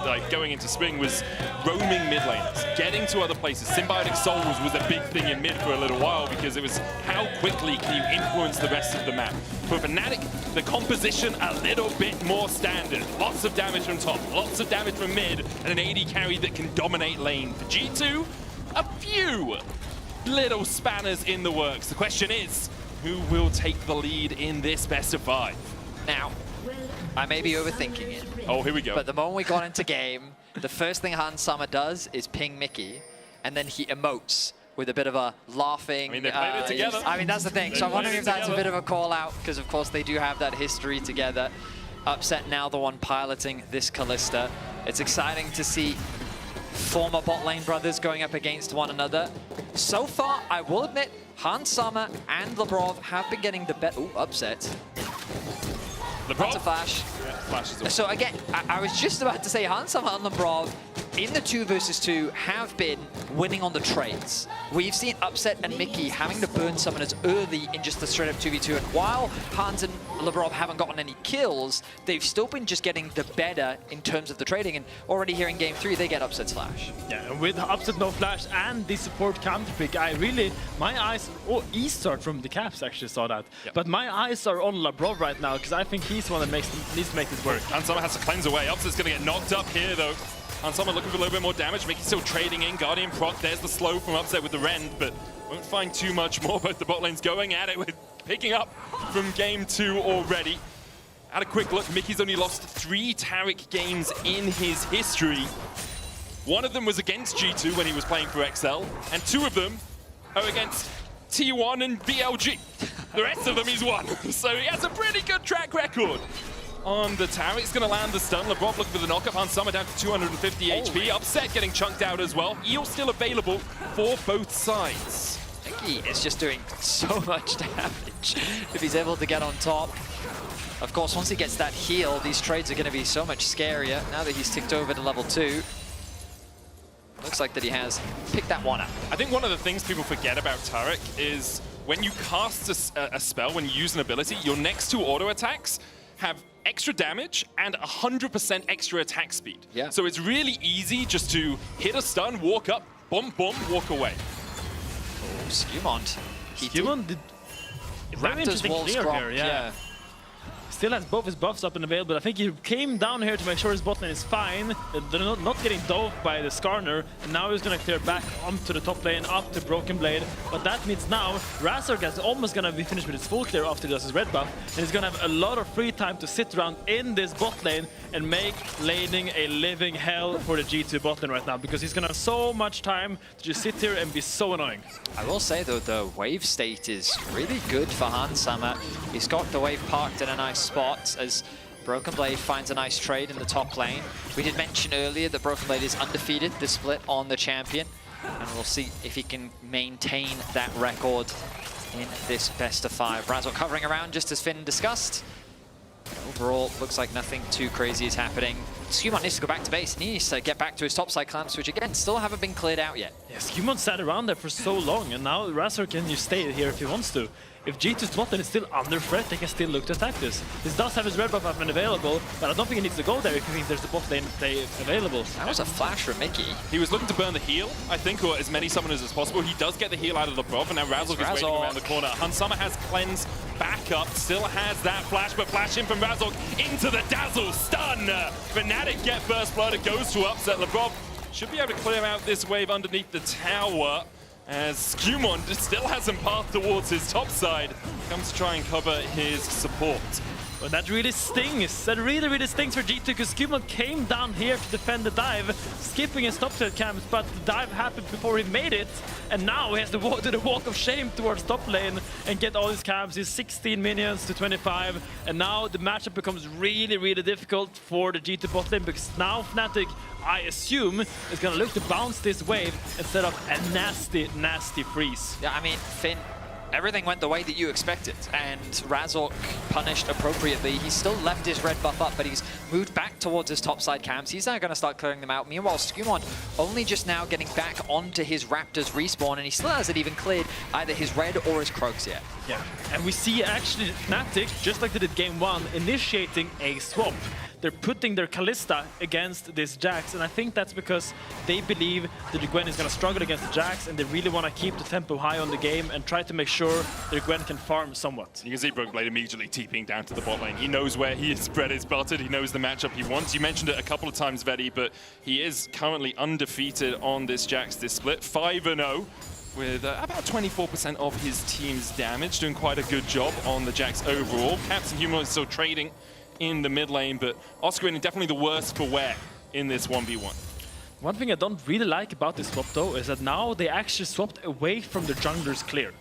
like going into spring, was roaming mid laners, getting to other places. Symbiotic Souls was a big thing in mid for a little while because it was how quickly can you influence the rest of the map. For Fnatic, the composition a little bit more standard. Lots of damage from top, lots of damage from mid, and an AD carry that can dominate lane. For G2, a few little spanners in the works. The question is, who will take the lead in this best of 5? Now, I may be overthinking it. Oh, here we go. But the moment we got into game, the first thing Hans Sama does is ping Mickey, and then he emotes with a bit of a laughing. I mean, they played it together. I mean, that's the thing. So I'm wondering if that's a bit of a call out, because of course they do have that history together. Upset now the one piloting this Kalista. It's exciting to see former bot lane brothers going up against one another. So far, I will admit, Hans Sama and Labrov have been getting the better. Ooh, upset. Labrov? That's a flash. Yeah, flashes away. So again, I was just about to say Hans Sama and Labrov in the 2 versus 2 have been winning on the trades. We've seen Upset and Mickey having to burn summoners early in just the straight up 2v2, and while Hans and Labrov haven't gotten any kills, they've still been just getting the better in terms of the trading, and already here in game 3 they get Upset's flash. Yeah, and with Upset no flash and the support counter pick, my eyes, E-start from the Caps actually saw that, but my eyes are on Labrov right now, because I think he's the one that needs to make this work. Hans Sama has to cleanse away. Upset's going to get knocked up here though. Hans Sama looking for a little bit more damage. Mickey still trading in. Guardian proc. There's the slow from Upset with the rend, but won't find too much more. Both the bot lanes going at it with picking up from game 2 already. At a quick look, Mickey's only lost 3 Taric games in his history. One of them was against G2 when he was playing for XL, and 2 of them are against T1 and BLG. The rest of them he's won. So he has a pretty good track record. On the tower, he's going to land the stun. Labrov looking for the knockup. Hans Sama down to 250 HP. Upset getting chunked out as well. Eel still available for both sides. Mickey is just doing so much damage if he's able to get on top. Of course, once he gets that heal, these trades are going to be so much scarier now that he's ticked over to level 2. Looks like that he has picked that one up. I think one of the things people forget about Taric is when you cast a spell, when you use an ability, your next 2 auto attacks have extra damage and 100% extra attack speed. Yeah. So it's really easy just to hit a stun, walk up, boom, boom, walk away. Oh, Skewmont. Skewmont did very interesting clear here, yeah. Still has both his buffs up and available. I think he came down here to make sure his bot lane is fine. They're not getting doved by the Skarner, and now he's going to clear back onto the top lane, up to Broken Blade. But that means now Razork is almost going to be finished with his full clear after he does his red buff, and he's going to have a lot of free time to sit around in this bot lane and make laning a living hell for the G2 bot lane right now, because he's going to have so much time to just sit here and be so annoying. I will say though, the wave state is really good for Hans Sama. He's got the wave parked in a nice spot as Broken Blade finds a nice trade in the top lane. We did mention earlier that Broken Blade is undefeated this split on the champion, and we'll see if he can maintain that record in this best of 5. Razork covering around just as Finn discussed. Overall, looks like nothing too crazy is happening. Skewmont needs to go back to base. He needs to get back to his topside clamps, which again, still haven't been cleared out yet. Yeah, Skewmont sat around there for so long, and now Razork can just stay here if he wants to. If G2's bot lane is still under threat, they can still look to attack this. This does have his red buff up and available, but I don't think he needs to go there if he thinks there's a bot lane play available. That was a flash from Mickey. He was looking to burn the heal, I think, or as many summoners as possible. He does get the heal out of the Labrov, and now Razork is waiting around the corner. Hans Sama has cleanse back up, still has that flash, but flash in from Razork into the dazzle stun. Fnatic get first blood, it goes to Upset. Labrov should be able to clear out this wave underneath the tower, as Skewmont still hasn't passed towards his top side. Comes to try and cover his support. Well, that really stings. That really stings for G2, because Skewmont came down here to defend the dive, skipping his top side camps, but the dive happened before he made it, and now he has to do the walk of shame towards top lane and get all his camps. He's 16 minions to 25, and now the matchup becomes really difficult for the G2 bot lane, because now Fnatic, I assume, is going to look to bounce this wave and set up a nasty freeze. Yeah, I mean, Finn, everything went the way that you expected, and Razork punished appropriately. He's still left his red buff up, but he's moved back towards his topside camps. He's now going to start clearing them out. Meanwhile, Skumon only just now getting back onto his Raptors respawn, and he still hasn't even cleared either his red or his Croaks yet. Yeah, and we see actually Fnatic, just like they did game 1, initiating a swap. They're putting their Kalista against this Jax, and I think that's because they believe that the Gwen is going to struggle against the Jax, and they really want to keep the tempo high on the game and try to make sure their Gwen can farm somewhat. You can see Brokenblade immediately TPing down to the bot lane. He knows where his bread is buttered. He knows the matchup he wants. You mentioned it a couple of times, Vedi, but he is currently undefeated on this Jax this split, 5-0. With about 24% of his team's damage, doing quite a good job on the Jax overall. Caps and Humanoid still trading in the mid lane, but Oscarine definitely the worst for wear in this 1v1. One thing I don't really like about this swap though is that now they actually swapped away from the jungler's clear.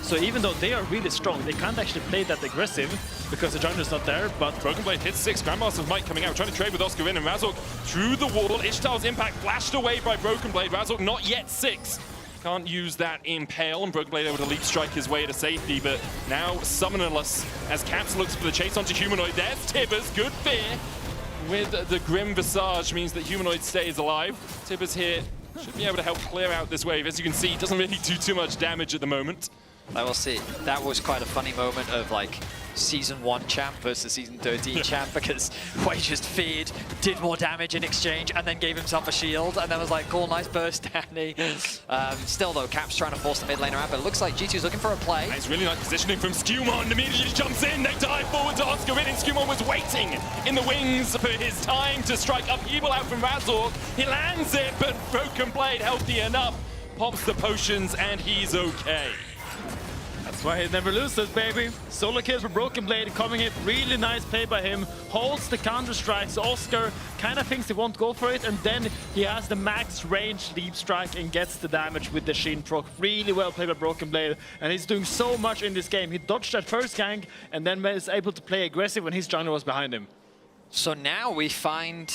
So even though they are really strong, they can't actually play that aggressive because the jungler's not there, but Brokenblade hits 6, Grandmaster's Might coming out, trying to trade with Oscarine, and Razork through the wall. Ishtal's impact flashed away by Brokenblade. Razork not yet 6. Can't use that Impale, and Brokenblade able to leap strike his way to safety, but now summonerless as Caps looks for the chase onto Humanoid. There's Tibbers, good fear. With the Grim Visage means that Humanoid stays alive. Tibbers here should be able to help clear out this wave. As you can see, doesn't really do too much damage at the moment. I will see. That was quite a funny moment of like Season 1 champ versus Season 13 champ, because Wei just feared, did more damage in exchange, and then gave himself a shield, and then was like, cool, nice burst, Danny. Still though, Cap's trying to force the mid laner out, but it looks like G2's looking for a play. Nice, really nice positioning from Skumon. Immediately jumps in, they dive forward to Oscarine, and Skumon was waiting in the wings for his time to strike upheaval out from Razork. He lands it, but Brokenblade healthy enough, pops the potions, and he's okay. that's why he never loses, baby. Solo kill for Brokenblade coming in. Really nice play by him. Holds the counter-strike. So Oscar kind of thinks he won't go for it. And then he has the max range leap strike and gets the damage with the Shin proc. Really well played by Brokenblade. And he's doing so much in this game. He dodged that first gank and then was able to play aggressive when his jungler was behind him. So now we find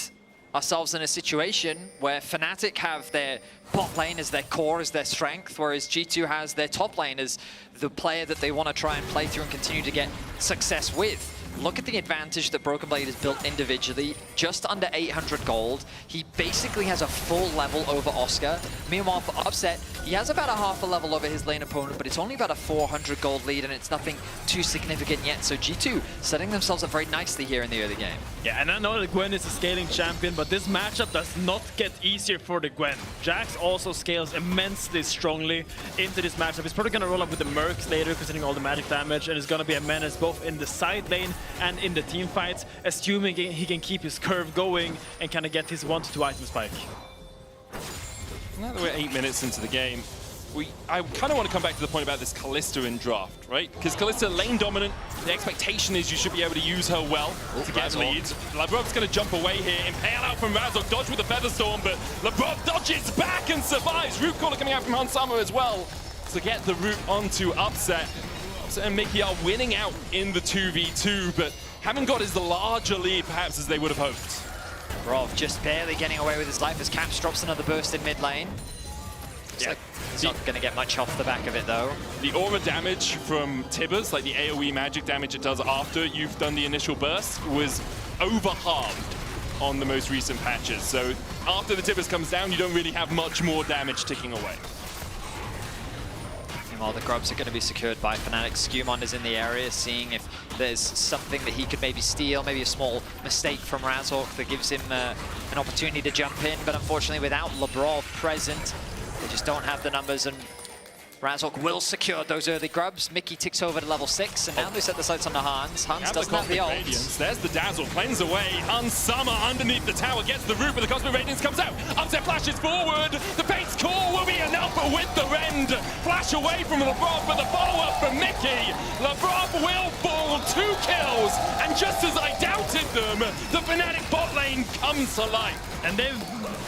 ourselves in a situation where Fnatic have their bot lane as their core, as their strength, whereas G2 has their top lane as the player that they want to try and play through and continue to get success with. Look at the advantage that Brokenblade has built individually, just under 800 gold. He basically has a full level over Oscar. Meanwhile, for Upset, he has about a half a level over his lane opponent, but it's only about a 400 gold lead, and it's nothing too significant yet. So G2 setting themselves up very nicely here in the early game. Yeah, and I know that Gwen is a scaling champion, but this matchup does not get easier for the Gwen. Jax also scales immensely strongly into this matchup. He's probably going to roll up with the Mercs later, considering all the magic damage, and it's going to be a menace both in the side lane and in the team fights, assuming he can keep his curve going and kind of get his 1-2 item spike. Now that we're 8 minutes into the game, I kind of want to come back to the point about this Kalista in draft, right? Because Kalista lane dominant, the expectation is you should be able to use her well to get leads. Labrov's going to jump away here, impale out from Razork, dodge with a Feather Storm, but Labrov dodges back and survives. Root Caller coming out from Hansama as well to get the root onto Upset. Upset and Mickey are winning out in the 2v2, but haven't got as larger lead perhaps as they would have hoped. Labrov just barely getting away with his life as Caps drops another burst in mid lane. Looks like he's not going to get much off the back of it, though. The aura damage from Tibbers, like the AoE magic damage it does after you've done the initial burst, was over-halved on the most recent patches. So after the Tibbers comes down, you don't really have much more damage ticking away. Meanwhile, the grubs are going to be secured by Fnatic. Skumon is in the area, seeing if there's something that he could maybe steal, maybe a small mistake from Razork that gives him an opportunity to jump in. But unfortunately, without Labrov present, they just don't have the numbers, and Razork will secure those early grubs. Mickey ticks over to level 6, and now they set the sights on the Hans. Hans doesn't have the ult. There's the Dazzle, cleanse away. Hansama underneath the tower gets the root, but the Cosmic Radiance comes out. Upset flashes forward. The Fate's Call will be enough, but with the rend. Flash away from Labrov, but the follow-up from Mickey. Labrov will fall to kills, and just as I doubted them, the Fnatic bot lane comes to life. And they've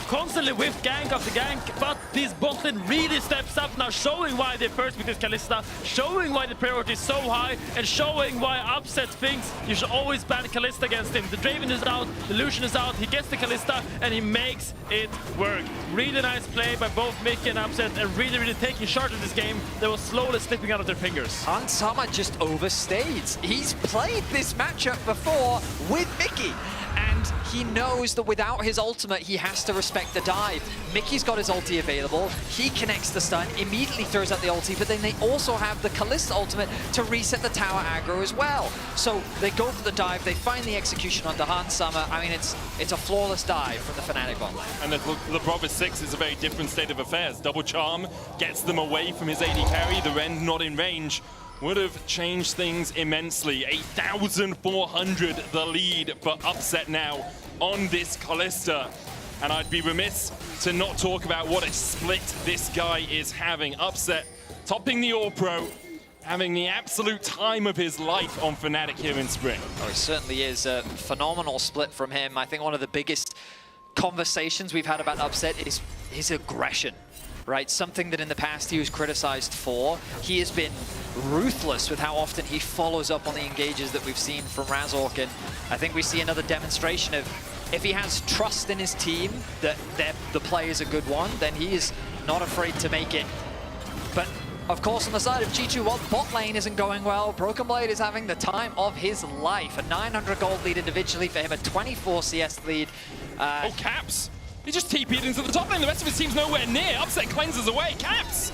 constantly whiffed gank after gank, but this bot lane really steps up now, showing why they first with this Kalista, showing why the priority is so high, and showing why Upset thinks you should always ban Kalista against him. The Draven is out, the Lucian is out, he gets the Kalista, and he makes it work. Really nice play by both Mickey and Upset, and really taking charge of this game that was slowly slipping out of their fingers. Ansama just overstayed. He's played this matchup before with Mickey, and he knows that without his ultimate, he has to respect the dive. Mickey's got his ulti available, he connects the stun, immediately throws out the ulti, but then they also have the Kalista ultimate to reset the tower aggro as well. So they go for the dive, they find the execution onto Hansama. I mean, it's a flawless dive from the Fnatic bot lane. And the Brother 6 is a very different state of affairs. Double Charm gets them away from his AD carry, the Rend not in range. Would have changed things immensely. 8,400 the lead for Upset now on this Kalista. And I'd be remiss to not talk about what a split this guy is having. Upset topping the All-Pro, having the absolute time of his life on Fnatic here in Spring. Oh, it certainly is a phenomenal split from him. I think one of the biggest conversations we've had about Upset is his aggression. Right, something that in the past he was criticized for. He has been ruthless with how often he follows up on the engages that we've seen from Razork, and I think we see another demonstration of if he has trust in his team that the play is a good one, then he is not afraid to make it. But of course, on the side of G2, while bot lane isn't going well, Broken Blade is having the time of his life. A 900 gold lead individually for him, a 24 CS lead. Oh, Caps! He just TP'd into the top lane. The rest of his team's nowhere near. Upset cleanses away. Caps!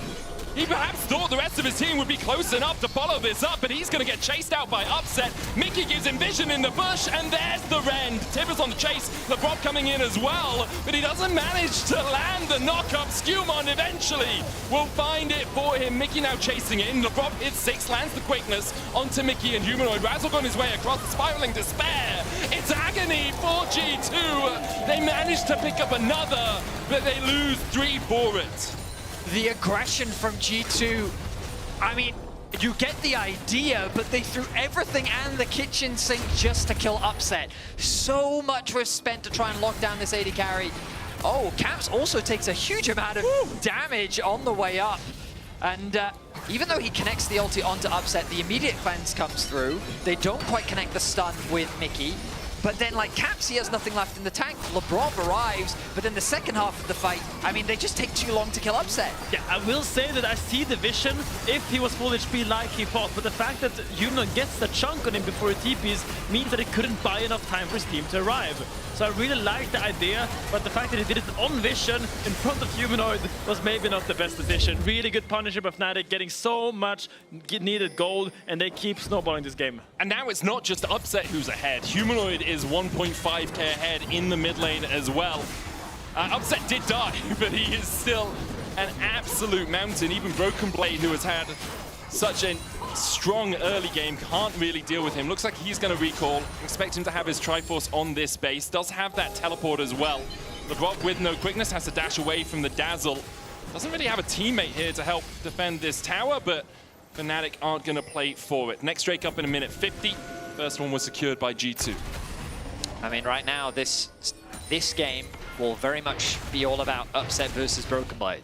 He perhaps thought the rest of his team would be close enough to follow this up, but he's going to get chased out by Upset. Mickey gives him vision in the bush, and there's the Rend. Tibbers on the chase. LeBron coming in as well, but he doesn't manage to land the knock-up. Skewmon eventually will find it for him. Mickey now chasing in. LeBron hits 6, lands the quickness onto Mickey and Humanoid. Razork on his way across the spiraling despair. It's agony for G2. They manage to pick up another, but they lose 3 for it. The aggression from G2, I mean, you get the idea, but they threw everything and the kitchen sink just to kill Upset. So much was spent to try and lock down this AD carry. Oh, Caps also takes a huge amount of damage on the way up. And even though he connects the ulti onto Upset, the immediate cleanse comes through. They don't quite connect the stun with Mickey. But then, like Caps, he has nothing left in the tank. LeBron arrives, but in the second half of the fight, I mean, they just take too long to kill Upset. Yeah, I will say that I see the vision if he was full HP like he thought, but the fact that Humanoid gets the chunk on him before he TPs means that he couldn't buy enough time for his team to arrive. So I really like the idea, but the fact that he did it on vision in front of Humanoid was maybe not the best decision. Really good punisher by Fnatic, getting so much needed gold, and they keep snowballing this game. And now it's not just Upset who's ahead. Humanoid is 1.5k ahead in the mid lane as well. Upset did die, but he is still an absolute mountain. Even Broken Blade, who has had such a strong early game, can't really deal with him. Looks like he's going to recall. Expect him to have his Triforce on this base. Does have that teleport as well. LeBron with no quickness has to dash away from the Dazzle. Doesn't really have a teammate here to help defend this tower, but Fnatic aren't going to play for it. Next Drake up in a minute 50. First one was secured by G2. I mean, right now, this game will very much be all about Upset versus Broken Blade.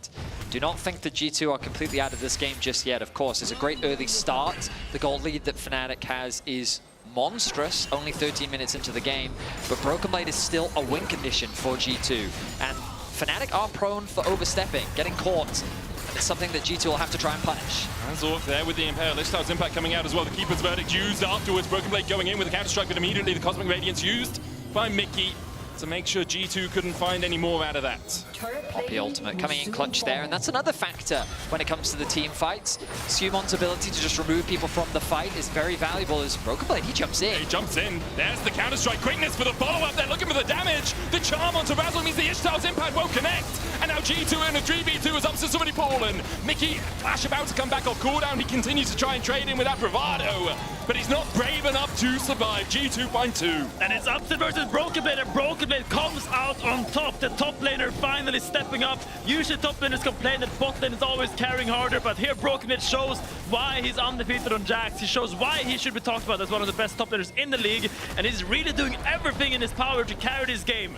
Do not think that G2 are completely out of this game just yet, of course. It's a great early start. The gold lead that Fnatic has is monstrous, only 13 minutes into the game, but Broken Blade is still a win condition for G2. And Fnatic are prone for overstepping, getting caught. And it's something that G2 will have to try and punish. Razork there with the Imperialist House impact coming out as well. The Keeper's Verdict used afterwards. Broken Blade going in with a counter-strike, but immediately the Cosmic Radiance used by Mickey to make sure G2 couldn't find any more out of that. Poppy ultimate coming in clutch there, and that's another factor when it comes to the team fights. Sumon's ability to just remove people from the fight is very valuable as Broken Blade, he jumps in. He jumps in. There's the counter-strike quickness for the follow-up. They're looking for the damage. The charm onto Razzle means the Ishtar's impact won't connect. And now G2 in a 3v2 as Upset's already fallen. Mickey, Flash about to come back off cooldown. He continues to try and trade in with that bravado, but he's not brave enough to survive. G2 find 2. And it's Upset versus Broken Blade, and Broken Blade comes out on top. The top laner finally stepping up. Usually top laners complain that bot lane is always carrying harder, but here Broken Blade shows why he's undefeated on Jax. He shows why he should be talked about as one of the best top laners in the league, and he's really doing everything in his power to carry this game.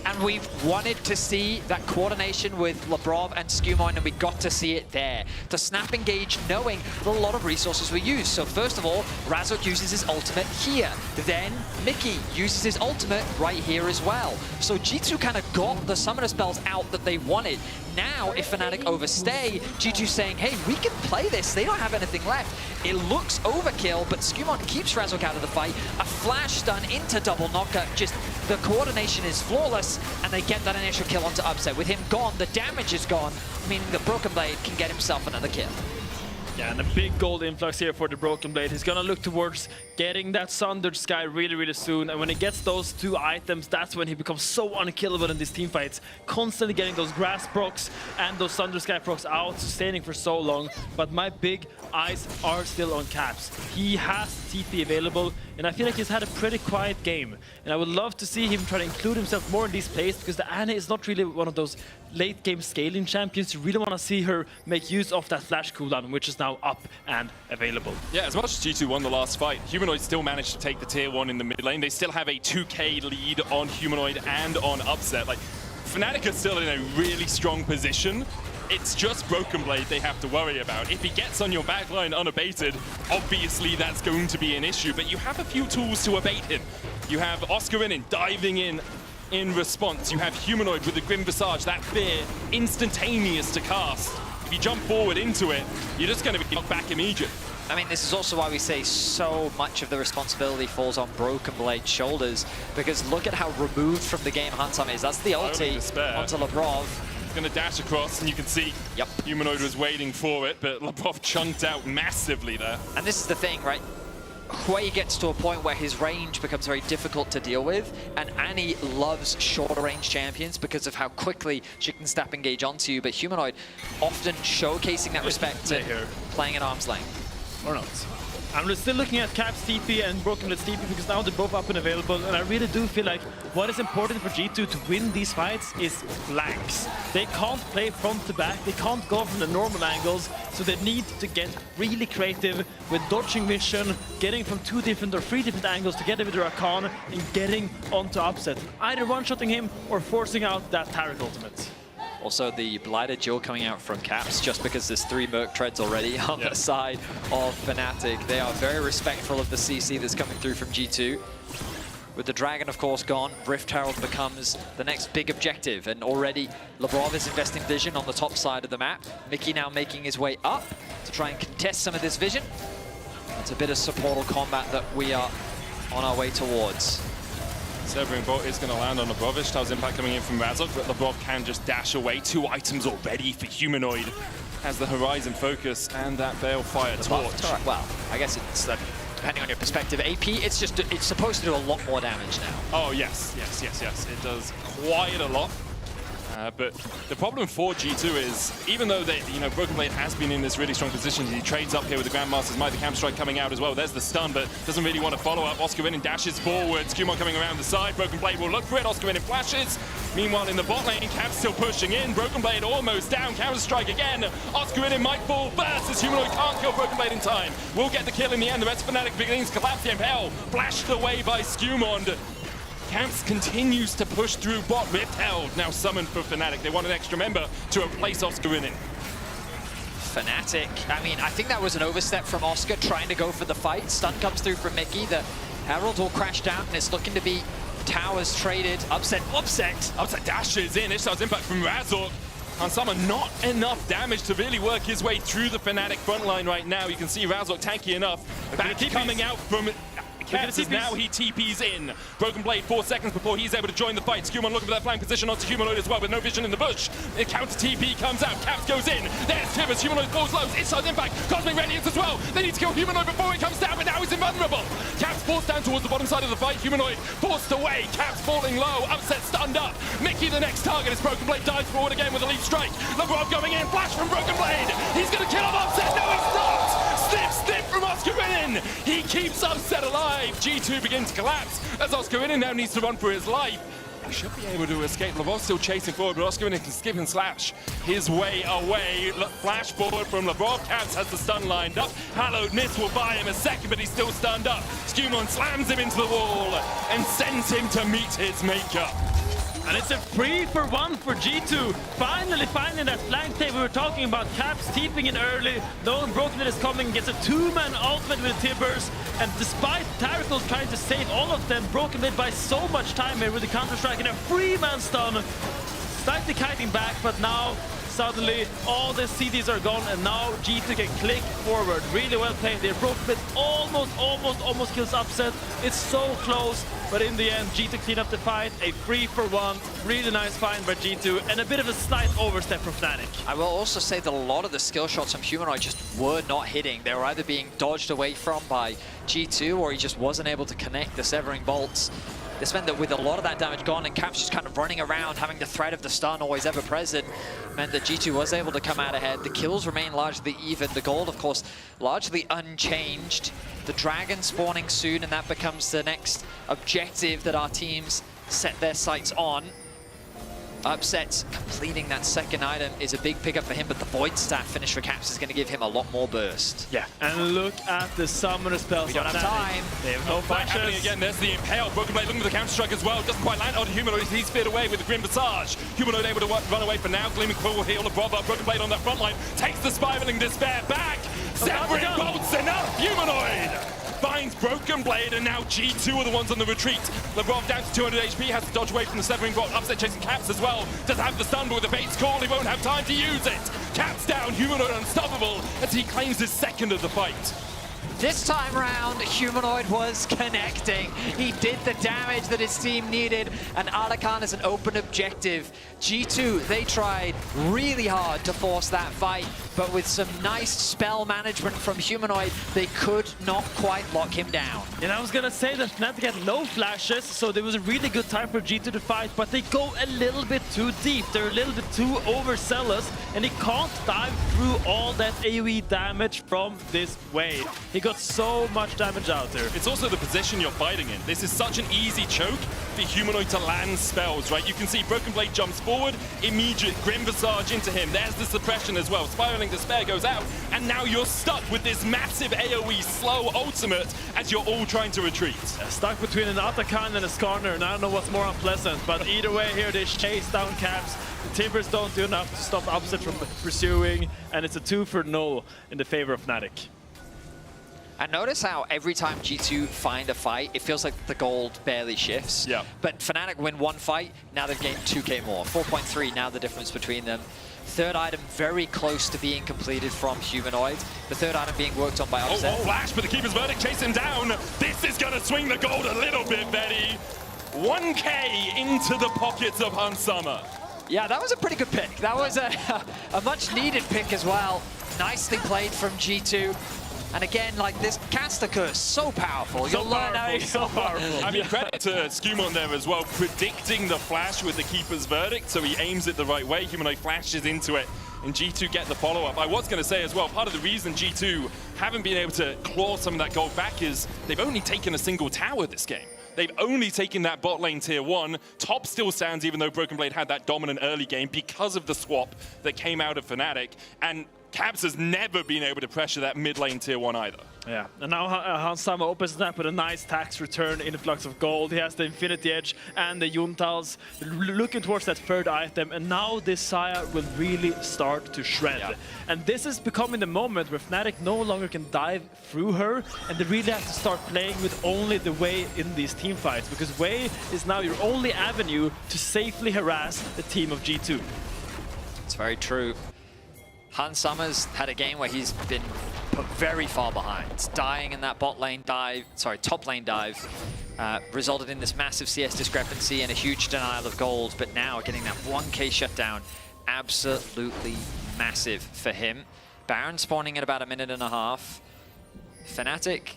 And we've wanted to see that coordination with Labrov and Skewmon, and we got to see it there. The snap engage, knowing that a lot of resources were used. So first of all, Razork uses his ultimate here. Then Mickey uses his ultimate right here as well. So G2 kind of got the summoner spells out that they wanted. Now, if Fnatic overstay, G2's saying, hey, we can play this. They don't have anything left. It looks overkill, but Skewmon keeps Razork out of the fight. A flash stun into double knocker. Just the coordination is flawless, and they get that initial kill onto Upset. With him gone, the damage is gone, meaning the Broken Blade can get himself another kill. Yeah, and a big gold influx here for the Broken Blade. He's gonna look towards getting that Sundered Sky really, really soon. And when he gets those two items, that's when he becomes so unkillable in these team fights. Constantly getting those grass procs and those Sundered Sky procs out, sustaining for so long. But my big eyes are still on Caps. He has TP available, and I feel like he's had a pretty quiet game. And I would love to see him try to include himself more in these plays, because the Annie is not really one of those late game scaling champions. You really want to see her make use of that flash cooldown, which is now up and available. Yeah, as much as G2 won the last fight, Humanoid still managed to take the tier 1 in the mid lane. They still have a 2k lead on Humanoid and on Upset. Like, Fnatic are still in a really strong position. It's just Broken Blade they have to worry about. If he gets on your backline unabated, obviously that's going to be an issue, but you have a few tools to abate him. You have Oscarinin diving in response. You have Humanoid with the Grim Visage, that fear, instantaneous to cast. If you jump forward into it, you're just going to be knocked back immediately. I mean, this is also why we say so much of the responsibility falls on Broken Blade's shoulders, because look at how removed from the game Hansam is. That's the ulti onto Labrov. He's going to dash across, and you can see Humanoid was waiting for it, but Labrov chunked out massively there. And this is the thing, right? Hui gets to a point where his range becomes very difficult to deal with, and Annie loves shorter range champions because of how quickly she can snap engage onto you, but Humanoid often showcasing that respect and playing at arm's length. Or not. I'm still looking at Caps TP and Broken Blade's TP because now they're both up and available, and I really do feel like what is important for G2 to win these fights is flanks. They can't play front to back, they can't go from the normal angles, so they need to get really creative with dodging vision, getting from 2 different or 3 different angles together with Rakan, and getting onto Upset. Either one-shotting him or forcing out that Taric ultimate. Also, the Blighted Duel coming out from Caps, just because there's 3 Merc Treads already on the side of Fnatic. They are very respectful of the CC that's coming through from G2. With the Dragon, of course, gone, Rift Herald becomes the next big objective, and already Labrov is investing vision on the top side of the map. Mickey now making his way up to try and contest some of this vision. It's a bit of supportal combat that we are on our way towards. Severing Bolt is going to land on Labrov. Ishtar's impact coming in from Razork, but Labrov can just dash away. 2 items already for Humanoid. Has the Horizon Focus and that Balefire Torch. Well, I guess it's depending on your perspective. AP, it's supposed to do a lot more damage now. Oh, yes. It does quite a lot. But the problem for G2 is, even though Broken Blade has been in this really strong position, he trades up here with the Grandmaster's Might, the Camp Strike coming out as well. There's the stun, but doesn't really want to follow up. Oscarinin dashes forward. Skewmon coming around the side. Broken Blade will look for it. Oscarinin flashes. Meanwhile, in the bot lane, Caps still pushing in. Broken Blade almost down. Counter Strike again. Oscarinin might fall first as Humanoid can't kill Broken Blade in time. Will get the kill in the end. The rest of Fnatic begins to collapse. The Impel flashed away by Skewmon. Camps continues to push through bot. Rift Held now summoned for Fnatic. They want an extra member to replace Oscarinin. Fnatic, I mean, I think that was an overstep from Oscar trying to go for the fight. Stun comes through from Mickey. The Herald will crash down, and it's looking to be towers traded. Upset dashes in. Ishtar's impact from Razork. Hansama not enough damage to really work his way through the Fnatic front line right now. You can see Razork tanky enough. Back coming out from Caps, now he TPs in. Broken Blade 4 seconds before he's able to join the fight. Skewmon looking for that flank position onto Humanoid as well with no vision in the bush. The counter TP comes out. Caps goes in. There's Tibbers. Humanoid falls low. Ishtar's impact. Cosmic Radiance as well. They need to kill Humanoid before he comes down, but now he's invulnerable. Caps forced down towards the bottom side of the fight. Humanoid forced away. Caps falling low. Upset stunned up. Mickey the next target as Broken Blade dives forward again with a lead strike. Labrov going in. Flash from Broken Blade. He's going to kill him. Upset. No, he's not. Snip from Oscarinin. He keeps Upset alive. G2 begins to collapse as Oscarinin now needs to run for his life. should be able to escape. Lebrov's still chasing forward, but Oscar can skip and slash his way away. Flash forward from Lebrov. Caps has the stun lined up. Hallowed Miss will buy him a second, but he's still stunned up. Skewmon slams him into the wall and sends him to meet his maker. And it's a 3-for-1 for G2. Finally finding that flank tape we were talking about. Caps TPing in early. Knowing Broken is coming, gets a 2-man ultimate with Tibbers. And despite Taracle trying to save all of them, Broken Blade buys so much time here with the counter-strike and a 3-man stun. Slightly kiting back, but now suddenly all the CDs are gone, and now G2 can click forward. Really well played there. Broken Blade almost kills Upset. It's so close, but in the end, G2 clean up the fight. A 3-for-1. Really nice find by G2, and a bit of a slight overstep from Fnatic. I will also say that a lot of the skill shots from Humanoid just were not hitting. They were either being dodged away from by G2, or he just wasn't able to connect the severing bolts. This meant that with a lot of that damage gone and Caps just kind of running around, having the threat of the stun always ever present, meant that G2 was able to come out ahead. The kills remain largely even. The gold, of course, largely unchanged. The dragon spawning soon, and that becomes the next objective that our teams set their sights on. Upset completing that second item is a big pickup for him, but the Void Staff finish for Caps is going to give him a lot more burst. Yeah, and look at the summoner spells. We don't have time. They have no happening again. There's the Impale. Broken Blade looking for the counter-strike as well. Doesn't quite land on Humanoid. He's feared away with the Grim Visage. Humanoid able to run away for now. Gleaming Quill will heal the Brother. Broken Blade on that front line. Takes the Spiraling Despair back. Severing bolts enough. Humanoid finds Broken Blade, and now G2 are the ones on the retreat. Lebrov down to 200 HP, has to dodge away from the Severing Bolt. Upset chasing Caps as well. Does have the stun, but with the bait's call, he won't have time to use it. Caps down, Humanoid unstoppable as he claims his second of the fight. This time round, Humanoid was connecting. He did the damage that his team needed, and Arakan is an open objective. G2, they tried really hard to force that fight, but with some nice spell management from Humanoid, they could not quite lock him down. And I was gonna say that Fnatic had no flashes, so there was a really good time for G2 to fight, but they go a little bit too deep. They're a little bit too overzealous, and he can't dive through all that AoE damage from this wave. He got so much damage out there. It's also the position you're fighting in. This is such an easy choke for Humanoid to land spells, right? You can see Broken Blade jumps forward, immediate Grim Visage into him. There's the suppression as well. Spiraling Despair goes out, and now you're stuck with this massive AoE slow ultimate as you're all trying to retreat. Stuck between an Atakan and a Skarner, and I don't know what's more unpleasant, but either way here they chase down Caps. The Timbers don't do enough to stop Upset from pursuing, and it's a 2-for-0 in the favor of Fnatic. And notice how every time G2 find a fight, it feels like the gold barely shifts. Yeah. But Fnatic win one fight, now they've gained 2k more. 4.3 now the difference between them. Third item very close to being completed from Humanoid. The third item being worked on by Upset. Oh, Flash, but the Keeper's Verdict chase him down. This is going to swing the gold a little bit, Betty. 1k into the pockets of Hans Summer. Yeah, that was a pretty good pick. That was a much needed pick as well. Nicely played from G2. And again, like this caster curse, so powerful. So powerful. I mean, credit to Skewmon there as well, predicting the flash with the Keeper's Verdict, so he aims it the right way. Humanoid flashes into it, and G2 get the follow-up. I was going to say as well, part of the reason G2 haven't been able to claw some of that gold back is they've only taken a single tower this game. They've only taken that bot lane tier 1. Top still stands, even though Broken Blade had that dominant early game because of the swap that came out of Fnatic. And Caps has never been able to pressure that mid lane tier 1 either. Yeah, and now Hans Summer opens that with a nice tax return influx of gold. He has the Infinity Edge and the Yuntals looking towards that third item, and now this Saya will really start to shred. Yeah. And this is becoming the moment where Fnatic no longer can dive through her, and they really have to start playing with only the Wei in these team fights, because Wei is now your only avenue to safely harass the team of G2. It's very true. Hans Summer's had a game where he's been put very far behind. Dying in that top lane dive resulted in this massive CS discrepancy and a huge denial of gold, but now getting that 1k shutdown, absolutely massive for him. Baron spawning in about a minute and a half. Fnatic,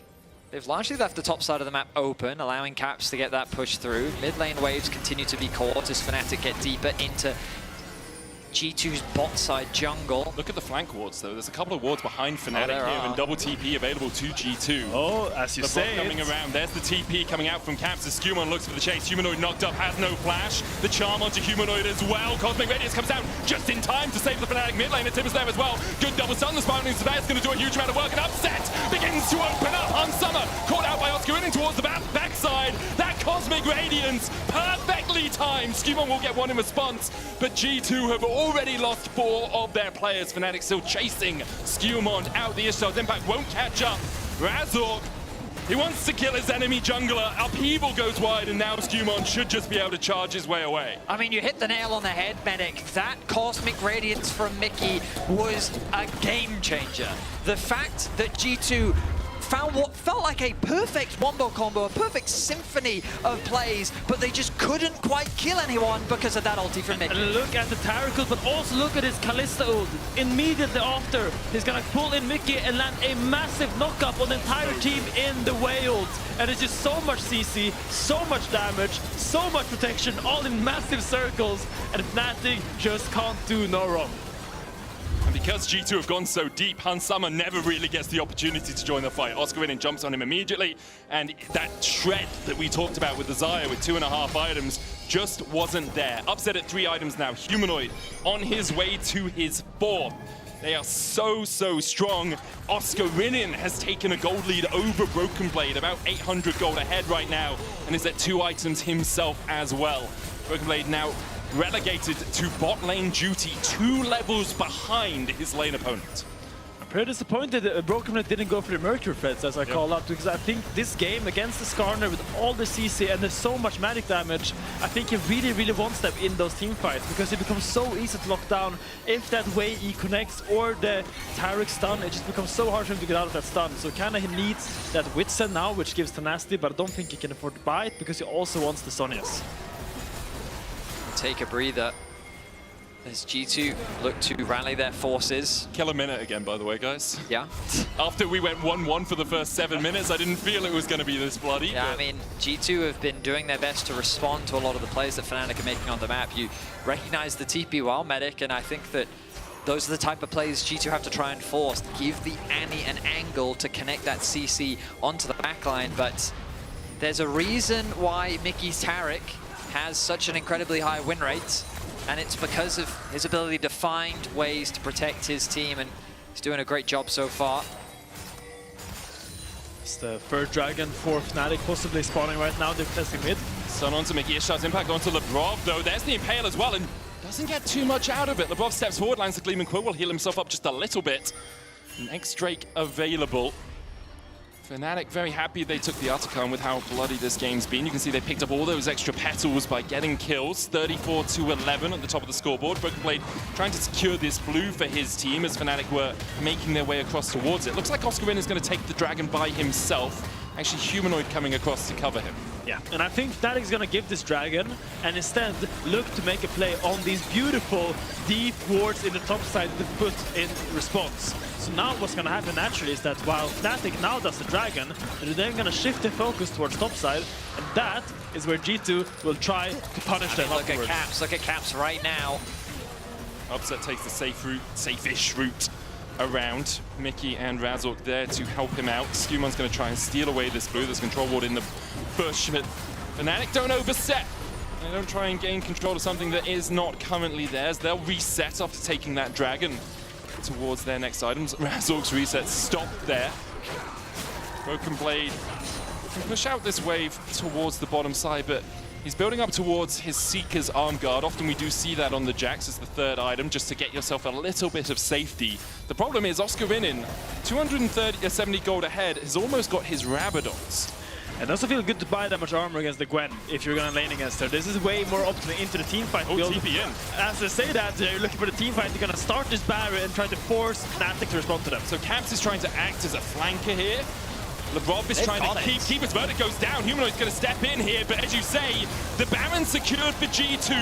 they've largely left the top side of the map open, allowing Caps to get that push through. Mid lane waves continue to be caught as Fnatic get deeper into G2's bot side jungle. Look at the flank wards, though. There's a couple of wards behind Fnatic there here, are. and double TP available to G2. Oh, as you say, coming around. There's the TP coming out from Caps as Skewmon looks for the chase. Humanoid knocked up, has no flash. The charm onto Humanoid as well. Cosmic Radius comes out just in time to save the Fnatic mid lane. Tim is there as well. Good double stun. The Spiraling Surveyor is going to do a huge amount of work, and Upset begins to open up. Unsummer caught out by Oscar in towards the backside. That Cosmic Radiance perfectly timed. Skewmon will get one in response, but G2 have already lost 4 of their players. Fnatic still chasing Skewmon out. The Ishtar's impact won't catch up. Razork, he wants to kill his enemy jungler. Upheaval goes wide, and now Skewmon should just be able to charge his way away. I mean, you hit the nail on the head, Medic. That Cosmic Radiance from Mickey was a game changer. The fact that G2 found what felt like a perfect wombo combo, a perfect symphony of plays, but they just couldn't quite kill anyone because of that ulti from Mickey. And look at the Taracle, but also look at his Kalista ult. Immediately after, he's gonna pull in Mickey and land a massive knockup on the entire team in the Wei ult. And it's just so much CC, so much damage, so much protection, all in massive circles, and Fnatic just can't do no wrong. And because G2 have gone so deep, Hansama never really gets the opportunity to join the fight. Oscar in and jumps on him immediately, and that shred that we talked about with the Xayah with 2.5 items just wasn't there. Upset at 3 items now. Humanoid on his way to his 4th. They are so strong. Oscar Rinin has taken a gold lead over Broken Blade, about 800 gold ahead right now, and is at 2 items himself as well. Broken Blade now relegated to bot lane duty, 2 levels behind his lane opponent. I'm pretty disappointed that Broken Blade didn't go for the Mercury Threads, as I call out, because I think this game against the Skarner with all the CC and there's so much magic damage, I think he really wants them in those team fights, because it becomes so easy to lock down if that Wei E connects or the Taric stun. It just becomes so hard for him to get out of that stun. So kinda he needs that Witsend now, which gives tenacity, but I don't think he can afford to buy it because he also wants the Sonias. Take a breather as G2 look to rally their forces. Kill a minute again, by the way, guys. Yeah. After we went 1-1 for the first 7 minutes, I didn't feel it was going to be this bloody. Yeah, I mean, G2 have been doing their best to respond to a lot of the plays that Fnatic are making on the map. You recognize the TP well, Medic, and I think that those are the type of plays G2 have to try and force. Give the Annie an angle to connect that CC onto the backline, but there's a reason why Mickey's Taric has such an incredibly high win rate, and it's because of his ability to find ways to protect his team, and he's doing a great job so far. It's the third dragon for Fnatic possibly spawning right now. They're testing mid. Sun onto Mickey, Ishtar's impact onto Lebrov, though. There's the Impale as well, and doesn't get too much out of it. Lebrov steps forward, lands the Gleaming Quill, will heal himself up just a little bit. Next Drake available. Fnatic very happy they took the Articon with how bloody this game's been. You can see they picked up all those extra petals by getting kills. 34-11 at the top of the scoreboard. Broken Blade trying to secure this blue for his team as Fnatic were making their way across towards it. Looks like Oscar Wynn is going to take the dragon by himself. Actually, Humanoid coming across to cover him. Yeah, and I think Fnatic's gonna give this dragon and instead look to make a play on these beautiful deep wards in the top side to put in response. So now what's gonna happen naturally is that while Fnatic now does the dragon, they're then gonna shift their focus towards top side, and that is where G2 will try to punish them. Look at Caps right now. Upset takes the safe-ish route around. Mickey and Razork there to help him out. Skewmon's going to try and steal away this blue. There's control ward in the bush, but Fnatic don't overset. They don't try and gain control of something that is not currently theirs. They'll reset after taking that dragon towards their next items. Razork's reset stopped there. Broken Blade can push out this wave towards the bottom side, but he's building up towards his Seeker's Arm Guard. Often we do see that on the Jax as the 3rd item, just to get yourself a little bit of safety. The problem is Oscar Rinin, 270 gold ahead, has almost got his Rabadons. It doesn't feel good to buy that much armor against the Gwen if you're gonna lane against her. This is way more optimal into the team fight build. TP in. As I say that, you're looking for the team fight, you're gonna start this barrier and try to force Fnatic to respond to them. So Caps is trying to act as a flanker here. Lebrov is trying to keep his verdict goes down. Humanoid's going to step in here, but as you say, the Baron secured for G2.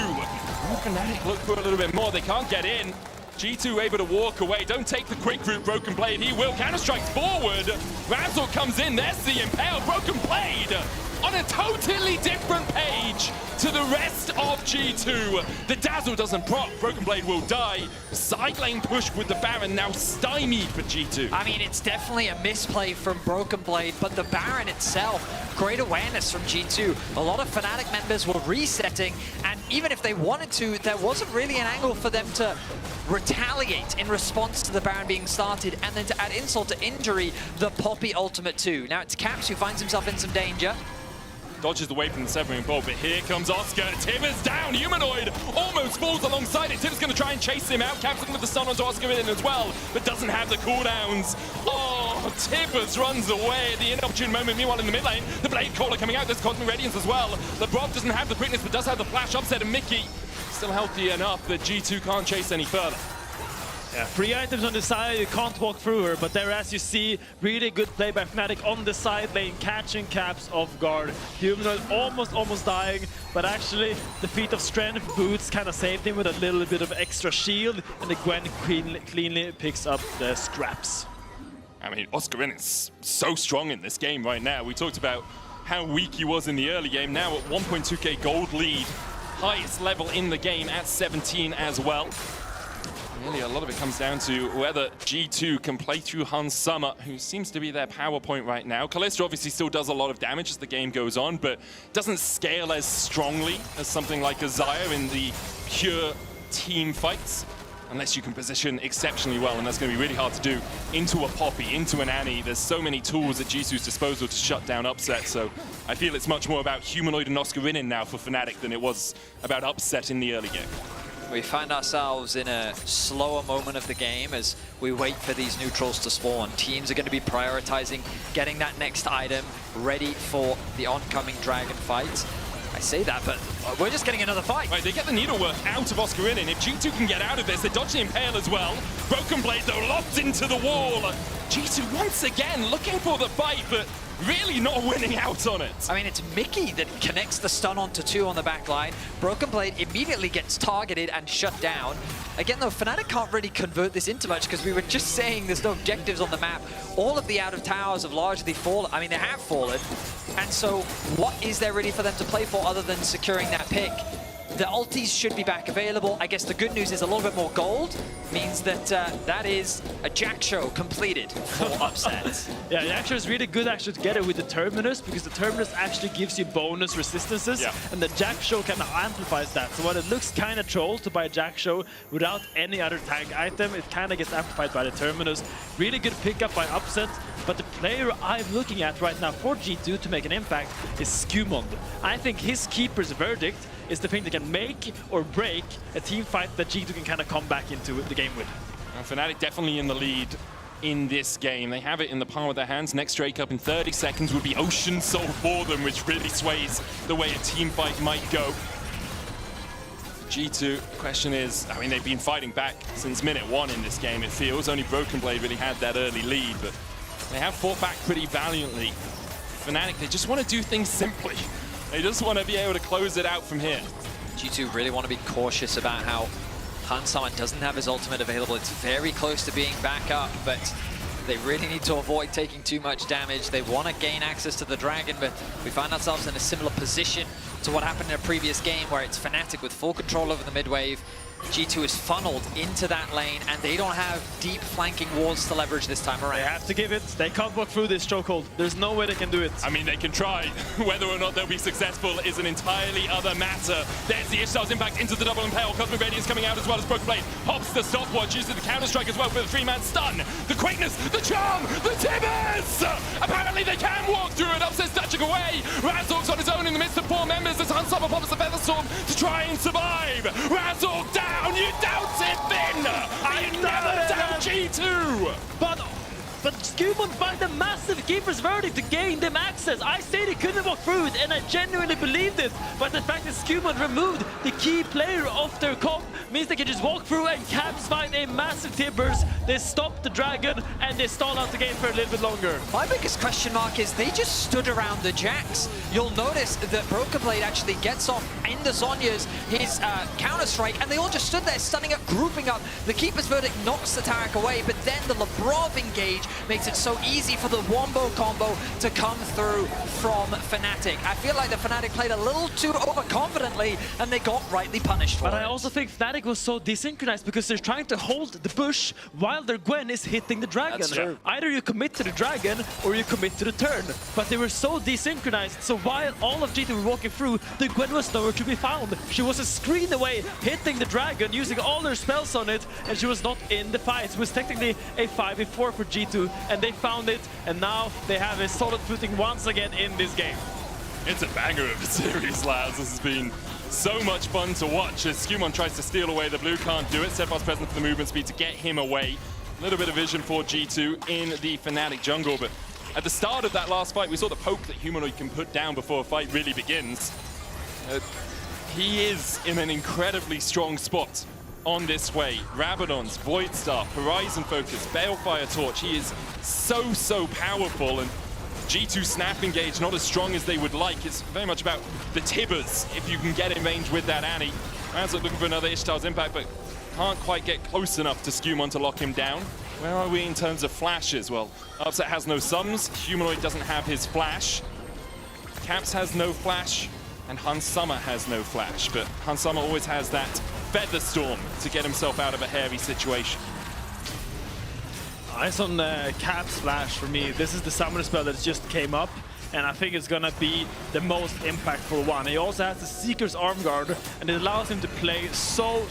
Fnatic look for a little bit more. They can't get in. G2 able to walk away. Don't take the quick route, Broken Blade. He will. Counter strikes forward. Razork comes in. There's the Impale. Broken Blade on a totally different page to the rest of G2. The Dazzle doesn't proc, Broken Blade will die. Side lane push with the Baron now stymied for G2. I mean, it's definitely a misplay from Broken Blade, but the Baron itself, great awareness from G2. A lot of Fnatic members were resetting, and even if they wanted to, there wasn't really an angle for them to retaliate in response to the Baron being started, and then to add insult to injury, the Poppy ultimate too. Now it's Caps who finds himself in some danger. Dodges away from the Severing Bolt, but here comes Oscar. Tibbers down, Humanoid almost falls alongside it. Tibbers gonna try and chase him out. Caps looking with the stun onto Oscar in as well, but doesn't have the cooldowns. Oh, Tibbers runs away at the inopportune moment. Meanwhile in the mid lane, the Blade Caller coming out. There's Cosmic Radiance as well. LeBron doesn't have the quickness, but does have the flash upset, and Mickey still healthy enough that G2 can't chase any further. Yeah, 3 items on the side, you can't walk through her, but there, as you see, really good play by Fnatic on the side lane, catching Caps off guard. Humanoid almost dying, but actually the feat of strength boots kind of saved him with a little bit of extra shield, and the Gwen cleanly picks up the scraps. I mean, Oscarin is so strong in this game right now. We talked about how weak he was in the early game. Now at 1.2k gold lead, highest level in the game at 17 as well. Really, a lot of it comes down to whether G2 can play through Hans Summer, who seems to be their power point right now. Kalista obviously still does a lot of damage as the game goes on, but doesn't scale as strongly as something like a Xayah in the pure team fights, unless you can position exceptionally well, and that's going to be really hard to do into a Poppy, into an Annie. There's so many tools at G2's disposal to shut down upset, so I feel it's much more about Humanoid and Oscarinin now for Fnatic than it was about upset in the early game. We find ourselves in a slower moment of the game as we wait for these neutrals to spawn. Teams are going to be prioritizing getting that next item ready for the oncoming dragon fight. I say that, but we're just getting another fight. Right, they get the needlework out of Oscarinin. If G2 can get out of this, they dodge the Impale as well. Broken Blade, though, locked into the wall. G2 once again looking for the fight, but really not winning out on it. I mean, it's Mickey that connects the stun onto 2 on the back line. Broken Blade immediately gets targeted and shut down. Again, though, Fnatic can't really convert this into much because we were just saying there's no objectives on the map. All of the out of towers have largely fallen. I mean, they have fallen. And so what is there really for them to play for other than securing that pick? The ultis should be back available. I guess the good news is a little bit more gold means that that is a Jack show completed for upset. Yeah, Jack show is really good actually together with the Terminus, because the Terminus actually gives you bonus resistances, and the Jack show kind of amplifies that. So while it looks kind of troll to buy Jack show without any other tank item, it kind of gets amplified by the Terminus. Really good pickup by upset. But the player I'm looking at right now for G2 to make an impact is Skumond. I think his keeper's verdict is the thing that can make or break a team fight that G2 can kind of come back into the game with. And Fnatic definitely in the lead in this game. They have it in the palm of their hands. Next Drake up in 30 seconds would be Ocean Soul for them, which really sways the way a team fight might go. G2, question is, I mean, they've been fighting back since minute 1 in this game, it feels. Only Broken Blade really had that early lead, but they have fought back pretty valiantly. Fnatic, they just want to do things simply. They just want to be able to close it out from here. G2 really want to be cautious about how Hans Summer doesn't have his ultimate available. It's very close to being back up, but they really need to avoid taking too much damage. They want to gain access to the dragon, but we find ourselves in a similar position to what happened in a previous game where it's Fnatic with full control over the mid wave. G2 is funneled into that lane, and they don't have deep flanking walls to leverage this time around. They have to give it. They can't walk through this chokehold. There's no way they can do it. I mean, they can try. Whether or not they'll be successful is an entirely other matter. There's the Ishtar's impact into the double impale. Cosmic Radiance coming out as well as Broken Blade. Pops the stopwatch, uses the counter-strike as well for the 3-man stun. The quickness, the charm, the Tibbers! Apparently they can walk through it. Upset's touching away. Razork's on his own in the midst of 4 members as Hans Summer pops the Feather Storm to try and survive. Razork down! You doubt it, Finn! I never doubt G2! But Skumond found a massive keeper's verdict to gain them access. I say they couldn't walk through it, and I genuinely believed it. But the fact that Skumond removed the key player of their comp means they can just walk through, and Caps find a massive Tibbers. They stop the dragon, and they stall out the game for a little bit longer. My biggest question mark is they just stood around the Jacks. You'll notice that Broken Blade actually gets off in the Zhonya's his counter-strike, and they all just stood there stunning up, grouping up. The keeper's verdict knocks the Taric away, but then the Labrov engage makes it it's so easy for the Wombo combo to come through from Fnatic. I feel like the Fnatic played a little too overconfidently, and they got rightly punished for it. But I also think Fnatic was so desynchronized because they're trying to hold the bush while their Gwen is hitting the dragon. That's true. Either you commit to the dragon or you commit to the turn. But they were so desynchronized, so while all of G2 were walking through, the Gwen was nowhere to be found. She was a screen away, hitting the dragon, using all their spells on it, and she was not in the fight. It was technically a 5v4 for G2, and they found it, and now they have a solid footing once again in this game. It's a banger of a series, lads. This has been so much fun to watch as Skumon tries to steal away the blue, can't do it. Steadfast present for the movement speed to get him away. A little bit of vision for G2 in the Fnatic jungle, but at the start of that last fight, we saw the poke that Humanoid can put down before a fight really begins. He is in an incredibly strong spot on this way. Rabadon's, Void Staff, Horizon Focus, Balefire Torch. He is so powerful, and G2 snap engage not as strong as they would like. It's very much about the Tibbers if you can get in range with that Annie. Razork looking for another Ishtar's Impact, but can't quite get close enough to Skumon to lock him down. Where are we in terms of flashes? Well, Upset has no sums, Humanoid doesn't have his flash, Caps has no flash, and Hans Summer has no flash, but Hans Summer always has that Feather Storm to get himself out of a hairy situation. Eyes on Cap's flash for me. This is the summoner spell that just came up, and I think it's gonna be the most impactful one. He also has the Seeker's Arm Guard, and it allows him to play so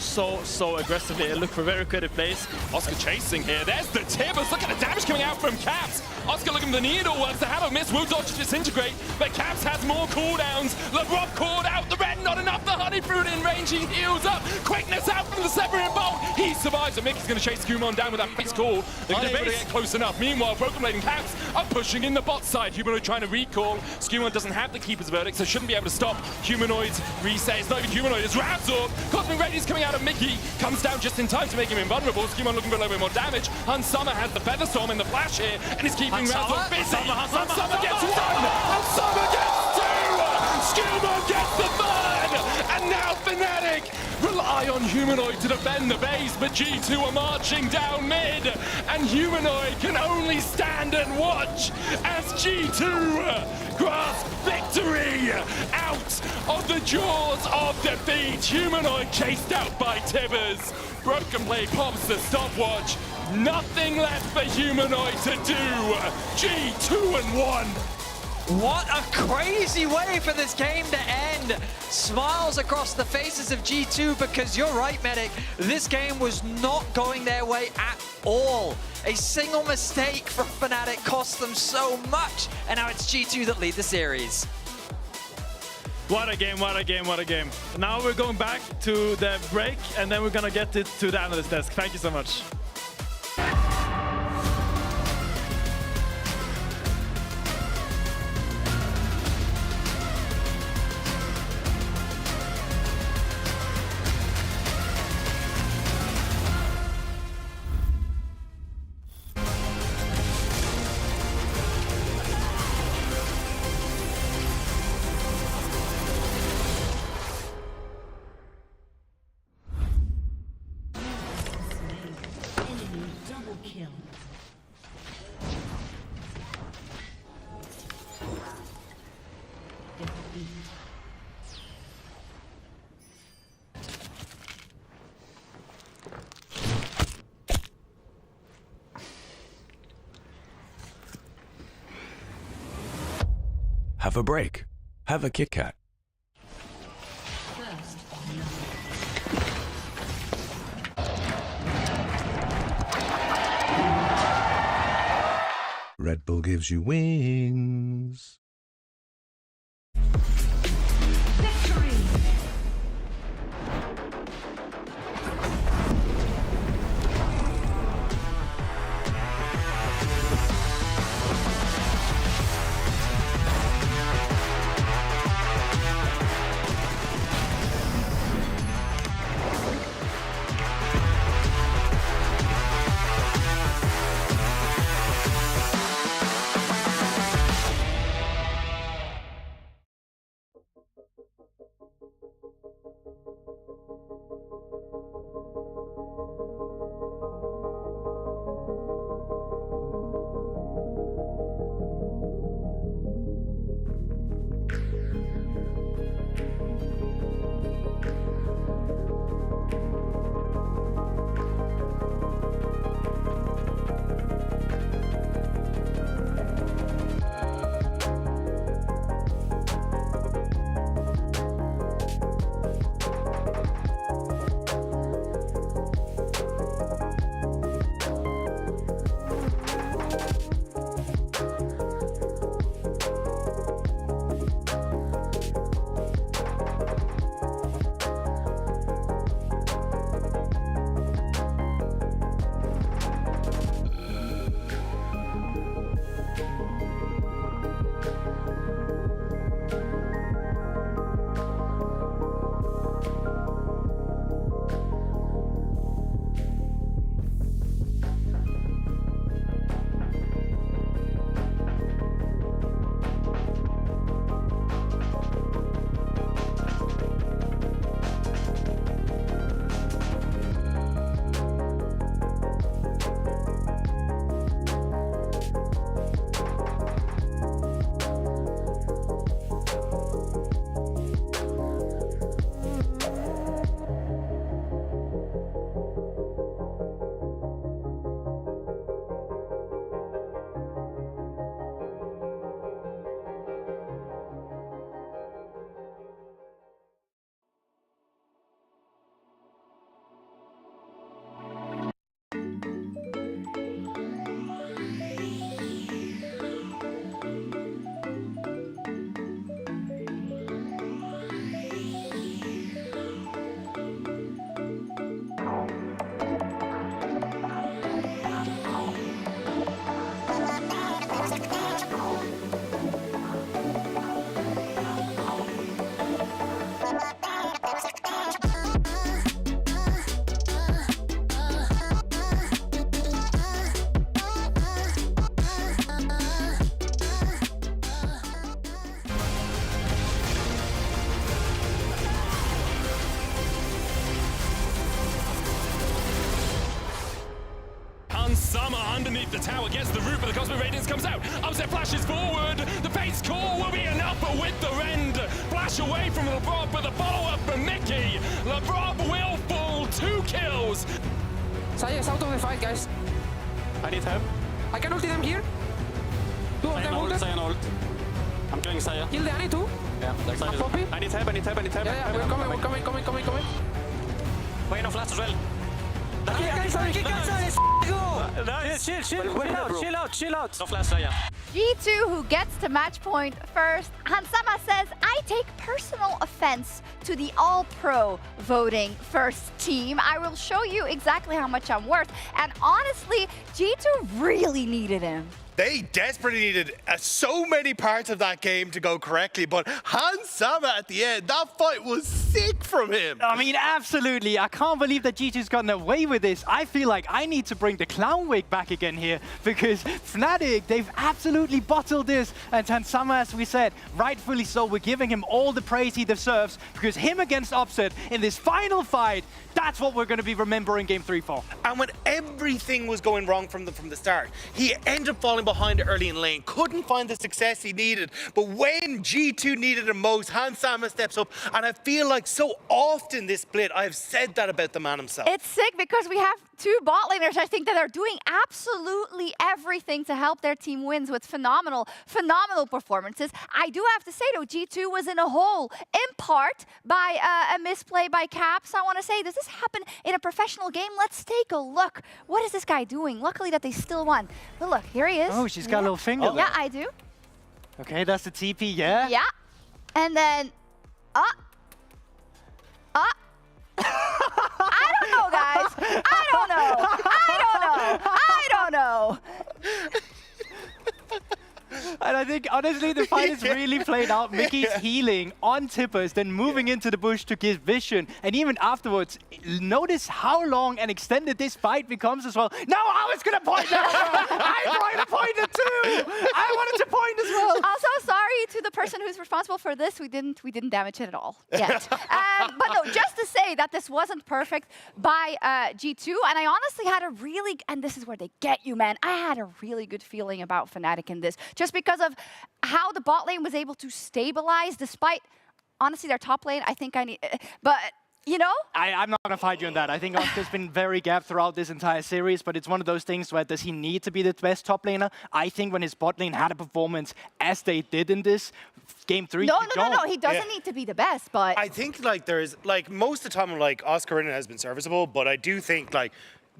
aggressively and look for very creative plays. Oscar chasing here. There's the Tibbers. Look at the damage coming out from Caps. Oscar looking for the needle once to have a miss. Will dodge to disintegrate, but Caps has more cooldowns. LeBron called out. The red not enough. The Honey Fruit in range. He heals up. Quickness out from the Severing Bolt. He survives, and Mickey's going to chase Skumon down with that face call. They're unable to get close enough. Meanwhile, Broken Blade and Caps are pushing in the bot side. Humanoid trying to recall. Skumon doesn't have the Keeper's Verdict, so shouldn't be able to stop Humanoid's reset. It's not even Humanoid, it's Razork. Cosmic Radiance coming out of Mickey. Comes down just in time to make him invulnerable. Skumon looking for a little bit more damage. Hans Summer has the Feather Storm in the flash here, and he's keeping Razork busy. Hans Summer gets one! Hans Summer gets two! Skumon gets the third! And now Fnatic rely on Humanoid to defend the base, but G2 are marching down mid, and Humanoid can only stand and watch as G2 grasp victory out of the jaws of defeat. Humanoid chased out by Tibbers. Broken Blade pops the stopwatch. Nothing left for Humanoid to do. G2-1. What a crazy way for this game to end. Smiles across the faces of G2 because you're right, Medic. This game was not going their way at all. A single mistake from Fnatic cost them so much, and now it's G2 that lead the series. What a game, what a game, what a game. Now we're going back to the break, and then we're gonna get it to the analyst desk. Thank you so much. Have a break. Have a Kit Kat. Red Bull gives you wings. tower, gets the root, but the Cosmic Radiance comes out. Upset flashes forward. The base core will be enough, but with the rend. Flash away from LeBron, but the follow-up from Mickey. LeBron will fall, 2 kills. Saya is out of the fight, guys. I need help. I can ulti them here. 2 of them ulted. Saya ult. I'm killing Saya. Kill the Annie too. Yeah, I'm Poppy. I need help, I need help, I need help. Yeah, we're coming. Wait, no flash as well. Chill out. No flash, Saya. G2, who gets to match point first. Hansama says, I take personal offense to the all-pro voting first team. I will show you exactly how much I'm worth. And honestly, G2 really needed him. They desperately needed so many parts of that game to go correctly, but Hansama at the end, that fight was sick from him. I mean, absolutely. I can't believe that G2's gotten away with this. I feel like I need to bring the clown wig back again here because Fnatic, they've absolutely bottled this. And Hansama, as we said, rightfully so, we're giving him all the praise he deserves because him against Upset in this final fight, that's what we're going to be remembering Game 3 for. And when everything was going wrong from the start, he ended up falling behind early in lane, couldn't find the success he needed. But when G2 needed him most, Hansama steps up. And I feel like so often this split, I've said that about the man himself. It's sick because we have 2 bot laners, I think, that are doing absolutely everything to help their team wins with phenomenal performances. I do have to say, though, G2 was in a hole, in part by a misplay by Caps. I want to say, does this happen in a professional game? Let's take a look. What is this guy doing? Luckily that they still won. But look, here he is. Oh, she's got a little finger there. Yeah, I do. Okay, that's the TP, yeah? Yeah. And then, I don't know, guys. I don't know. And I think, honestly, the fight is really played out. Mickey's healing on Tippers, then moving into the bush to give vision. And even afterwards, notice how long and extended this fight becomes as well. No, I was going to point now. I tried to point it too. I wanted to point as well. Also, sorry to the person who's responsible for this. We didn't damage it at all yet. But no, just to say that this wasn't perfect by G2. And I honestly had a really, and this is where they get you, man. I had a really good feeling about Fnatic in this. Just because of how the bot lane was able to stabilize despite, honestly, their top lane, I think I need, but, you know? I'm not going to fight you on that. I think Oscar's been very gapped throughout this entire series, but it's one of those things where does he need to be the best top laner? I think when his bot lane had a performance as they did in this, Game 3, No, he doesn't need to be the best, but... I think, like, there's, like, most of the time, like, Oscar in it has been serviceable, but I do think, like,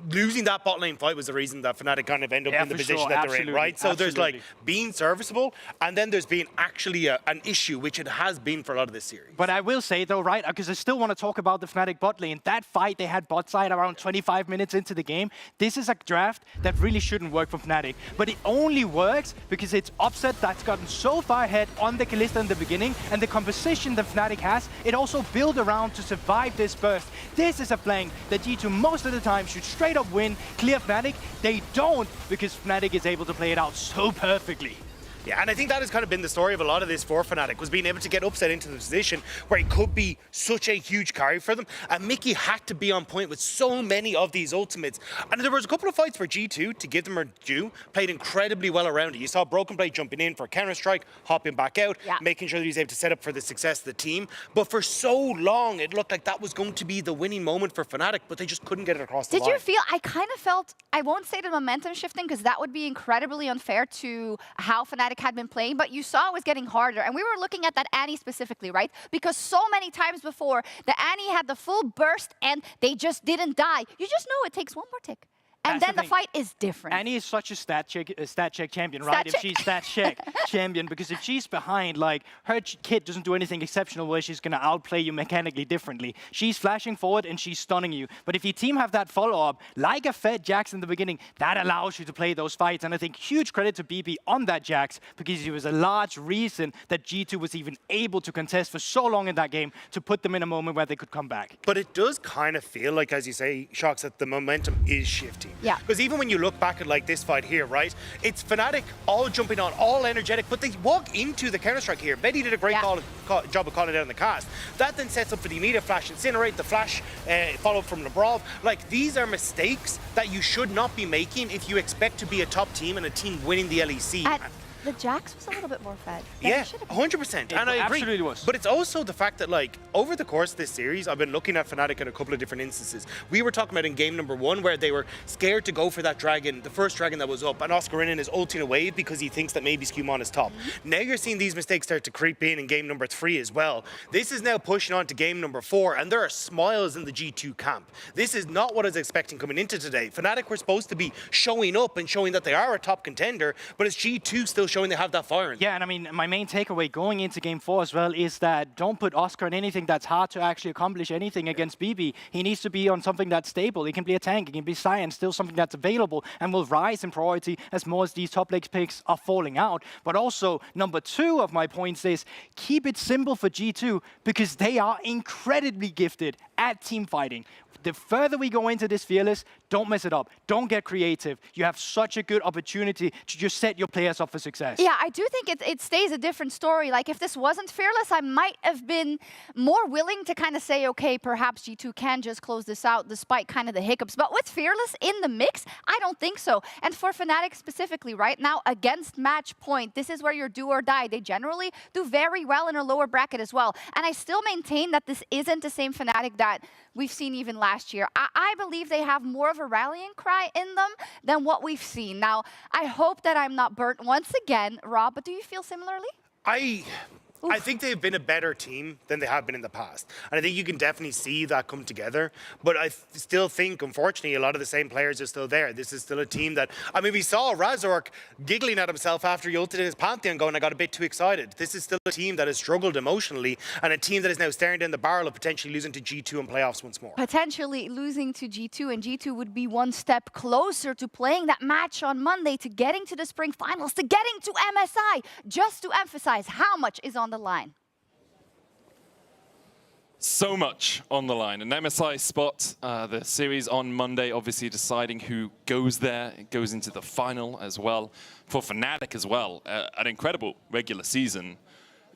losing that bot lane fight was the reason that Fnatic kind of end up in the position that they're in, right? So there's like being serviceable, and then there's being actually an issue, which it has been for a lot of this series. But I will say though, right, because I still want to talk about the Fnatic bot lane. That fight they had bot side around 25 minutes into the game. This is a draft that really shouldn't work for Fnatic. But it only works because it's Upset that's gotten so far ahead on the Kalista in the beginning, and the composition that Fnatic has, it also built around to survive this burst. This is a flank that G2 most of the time should straight up win, clear Fnatic. They don't, because Fnatic is able to play it out so perfectly. Yeah, and I think that has kind of been the story of a lot of this for Fnatic, was being able to get Upset into the position where he could be such a huge carry for them. And Mickey had to be on point with so many of these ultimates. And there was a couple of fights for G2, to give them a due, played incredibly well around it. You saw Broken Blade jumping in for Counter-Strike, hopping back out, making sure that he's able to set up for the success of the team. But for so long, it looked like that was going to be the winning moment for Fnatic, but they just couldn't get it across the line. Did you feel, I kind of felt, I won't say the momentum shifting, because that would be incredibly unfair to how Fnatic had been playing, but you saw it was getting harder. And we were looking at that Annie specifically, right? Because so many times before, the Annie had the full burst and they just didn't die. You just know it takes one more tick. And then the fight is different. Annie is such a stat check champion, right? If she's stat check champion, because if she's behind, like, her kit doesn't do anything exceptional where she's going to outplay you mechanically differently. She's flashing forward and she's stunning you. But if your team have that follow-up, like a Fed Jax in the beginning, that allows you to play those fights. And I think huge credit to BB on that Jax, because he was a large reason that G2 was even able to contest for so long in that game to put them in a moment where they could come back. But it does kind of feel like, as you say, Shocks, that the momentum is shifting. Yeah. Because even when you look back at like this fight here, right? It's Fnatic all jumping on, all energetic, but they walk into the counter-strike here. Betty did a great job of calling it out in the cast. That then sets up for the immediate flash incinerate, the flash followed from Labrov. Like, these are mistakes that you should not be making if you expect to be a top team and a team winning the LEC. The Jax was a little bit more fed. Yeah, 100%. And I agree. Absolutely was. But it's also the fact that, like, over the course of this series, I've been looking at Fnatic in a couple of different instances. We were talking about in game number 1 where they were scared to go for that dragon, the first dragon that was up, and Oscarinin is ulting a wave because he thinks that maybe Skewmon is top. Now you're seeing these mistakes start to creep in game number 3 as well. This is now pushing on to game number 4, and there are smiles in the G2 camp. This is not what I was expecting coming into today. Fnatic were supposed to be showing up and showing that they are a top contender, but it's G2 still showing they have that fire. Yeah, and I mean, my main takeaway going into game 4 as well is that don't put Oscar in anything that's hard to actually accomplish anything against BB. He needs to be on something that's stable. He can be a tank, he can be Science, still something that's available and will rise in priority as more as these top league picks are falling out. But also, number 2 of my points is keep it simple for G2 because they are incredibly gifted at team fighting. The further we go into this Fearless, don't mess it up. Don't get creative. You have such a good opportunity to just set your players up for success. Yeah, I do think it stays a different story. Like, if this wasn't Fearless, I might have been more willing to kind of say, okay, perhaps G2 can just close this out despite kind of the hiccups. But with Fearless in the mix, I don't think so. And for Fnatic specifically, right now, against match point, this is where you're do or die. They generally do very well in a lower bracket as well. And I still maintain that this isn't the same Fnatic that we've seen even last year. I believe they have more of a rallying cry in them than what we've seen. Now, I hope that I'm not burnt once again, Rob, but do you feel similarly? I think they've been a better team than they have been in the past. And I think you can definitely see that come together. But I still think, unfortunately, a lot of the same players are still there. This is still a team that, I mean, we saw Razork giggling at himself after he ulted in his Pantheon going, I got a bit too excited. This is still a team that has struggled emotionally and a team that is now staring down the barrel of potentially losing to G2 in playoffs once more. Potentially losing to G2, and G2 would be one step closer to playing that match on Monday, to getting to the spring finals, to getting to MSI, just to emphasize how much is on the line. So much on the line. An MSI spot, the series on Monday, obviously deciding who goes there. It goes into the final as well. For Fnatic as well, an incredible regular season,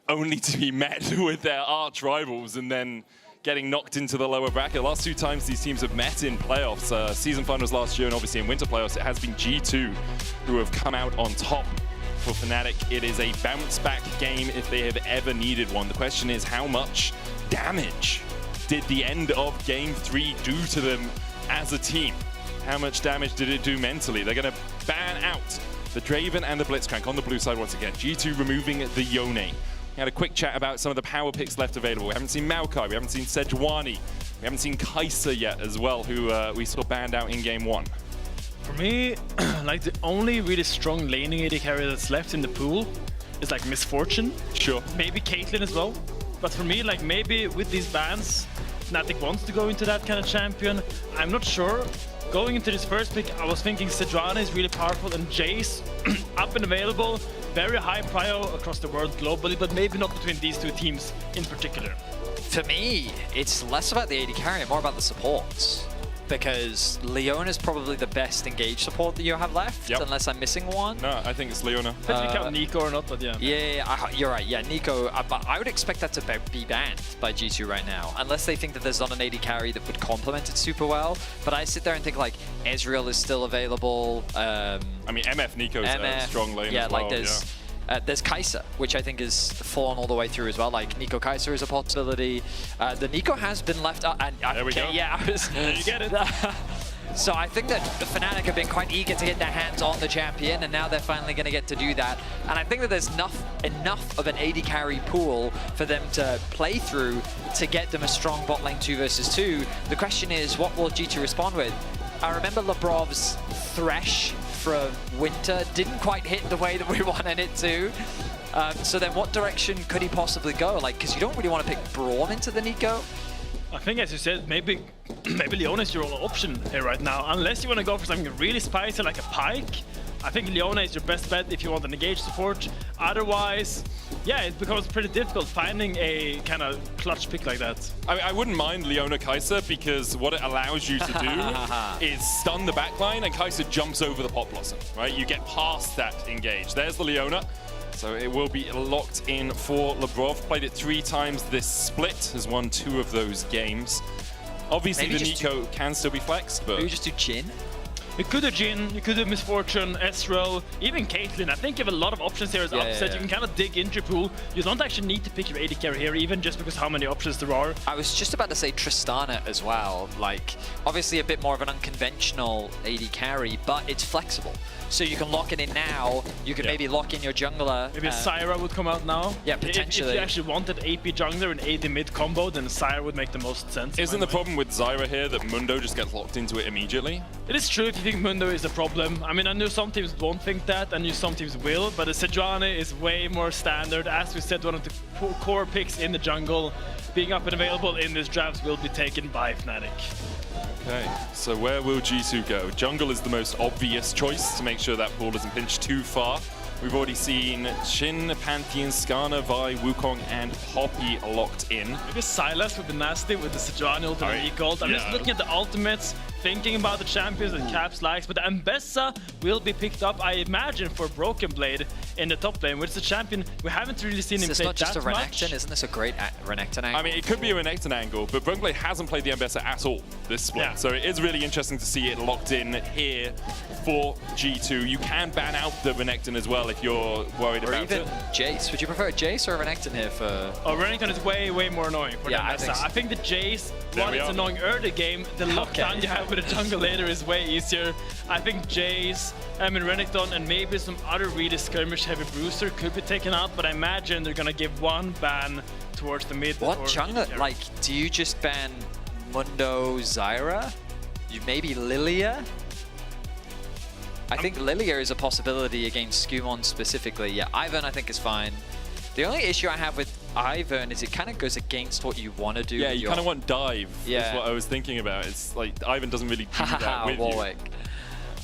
only to be met with their arch rivals and then getting knocked into the lower bracket. The last 2 times these teams have met in playoffs, season finals last year and obviously in winter playoffs, it has been G2 who have come out on top. For Fnatic, it is a bounce-back game if they have ever needed one. The question is, how much damage did the end of Game 3 do to them as a team? How much damage did it do mentally? They're going to ban out the Draven and the Blitzcrank on the blue side once again. G2 removing the Yone. We had a quick chat about some of the power picks left available. We haven't seen Maokai, we haven't seen Sejuani, we haven't seen Kai'Sa yet as well, who we saw banned out in Game 1. For me, like the only really strong laning AD carry that's left in the pool is like Misfortune. Sure. Maybe Caitlyn as well. But for me, like maybe with these bans, Fnatic wants to go into that kind of champion. I'm not sure. Going into this first pick, I was thinking Sejuani is really powerful and Jace up and available. Very high prio across the world globally, but maybe not between these 2 teams in particular. For me, it's less about the AD carry and more about the supports. Because Leona is probably the best engaged support that you have left, unless I'm missing one. No, I think it's Leona. Depends if you count Nico or not, but yeah. Yeah, you're right. Yeah, Nico. But I would expect that to be banned by G2 right now, unless they think that there's not an AD carry that would complement it super well. But I sit there and think like Ezreal is still available. I mean, MF Nico's a strong lane as well. Like there's Kai'Sa, which I think is fallen all the way through as well. Like Nico Kai'Sa is a possibility. The Nico has been left out. There we go. Yeah, you get it. So I think that the Fnatic have been quite eager to get their hands on the champion, and now they're finally going to get to do that. And I think that there's enough of an AD carry pool for them to play through to get them a strong bot lane 2 versus 2. The question is, what will G2 respond with? I remember Labrov's Thresh from Winter didn't quite hit the way that we wanted it to. So then what direction could he possibly go? Like, because you don't really want to pick Braum into the Nico. I think, as you said, maybe Leona is your only option here right now. Unless you want to go for something really spicy like a Pike, I think Leona is your best bet if you want an engaged support. Otherwise, yeah, it becomes pretty difficult finding a kind of clutch pick like that. I wouldn't mind Leona Kai'Sa because what it allows you to do is stun the backline and Kai'Sa jumps over the Pot Blossom, right? You get past that engage. There's the Leona. So it will be locked in for Labrov. Played it 3 times this split, has won 2 of those games. Obviously Maybe the Nico can still be flexed, but... Maybe just do Jhin? You could do Jhin, you could do Misfortune, Ezreal, even Caitlyn. I think you have a lot of options here as upset. You can kind of dig into your pool. You don't actually need to pick your AD carry here, even just because how many options there are. I was just about to say Tristana as well. Like, obviously a bit more of an unconventional AD carry, but it's flexible. So you can lock it in now. You can maybe lock in your jungler. Maybe a Syra would come out now. Yeah, potentially. If you actually wanted AP jungler and AD mid combo, then Syra would make the most sense. Isn't the problem with Zyra here that Mundo just gets locked into it immediately? It is true if you think Mundo is a problem. I mean, I know some teams won't think that, and some teams will, but the Sejuani is way more standard. As we said, one of the core picks in the jungle, being up and available in this draft will be taken by Fnatic. Okay, so where will G2 go? Jungle is the most obvious choice to make sure that pool doesn't pinch too far. We've already seen Shin, Pantheon, Skarner, Vi, Wukong, and Poppy locked in. Maybe Sylas would be nasty with the Sejuani ult and the E-Gold. I'm just looking at the ultimates, thinking about the champions that Caps likes, but the Ambessa will be picked up, I imagine, for Broken Blade in the top lane, which is a champion we haven't really seen him play that much. It's not just a Renekton, isn't this a great Renekton angle? I mean, it could be a Renekton angle, but Broken Blade hasn't played the Ambessa at all this split, so it is really interesting to see it locked in here for G2. You can ban out the Renekton as well if you're worried about it. Or even Jace. Would you prefer a Jace or a Renekton here for... Oh, Renekton is way, way more annoying for the Ambessa. I think the Jace, while it's annoying early game, the lockdown you have with a jungle later is way easier. I think Jace, Renekton, and maybe some other really skirmish-heavy Bruiser could be taken out, but I imagine they're gonna give one ban towards the mid. What jungle? Like, do you just ban Mundo, Zyra? You maybe Lilia? I think Lilia is a possibility against Skumon specifically. Yeah, Ivern I think is fine. The only issue I have with Ivern is it kind of goes against what you want to do. Yeah, you kind of want dive, is what I was thinking about. It's like, Ivern doesn't really do that with Warwick.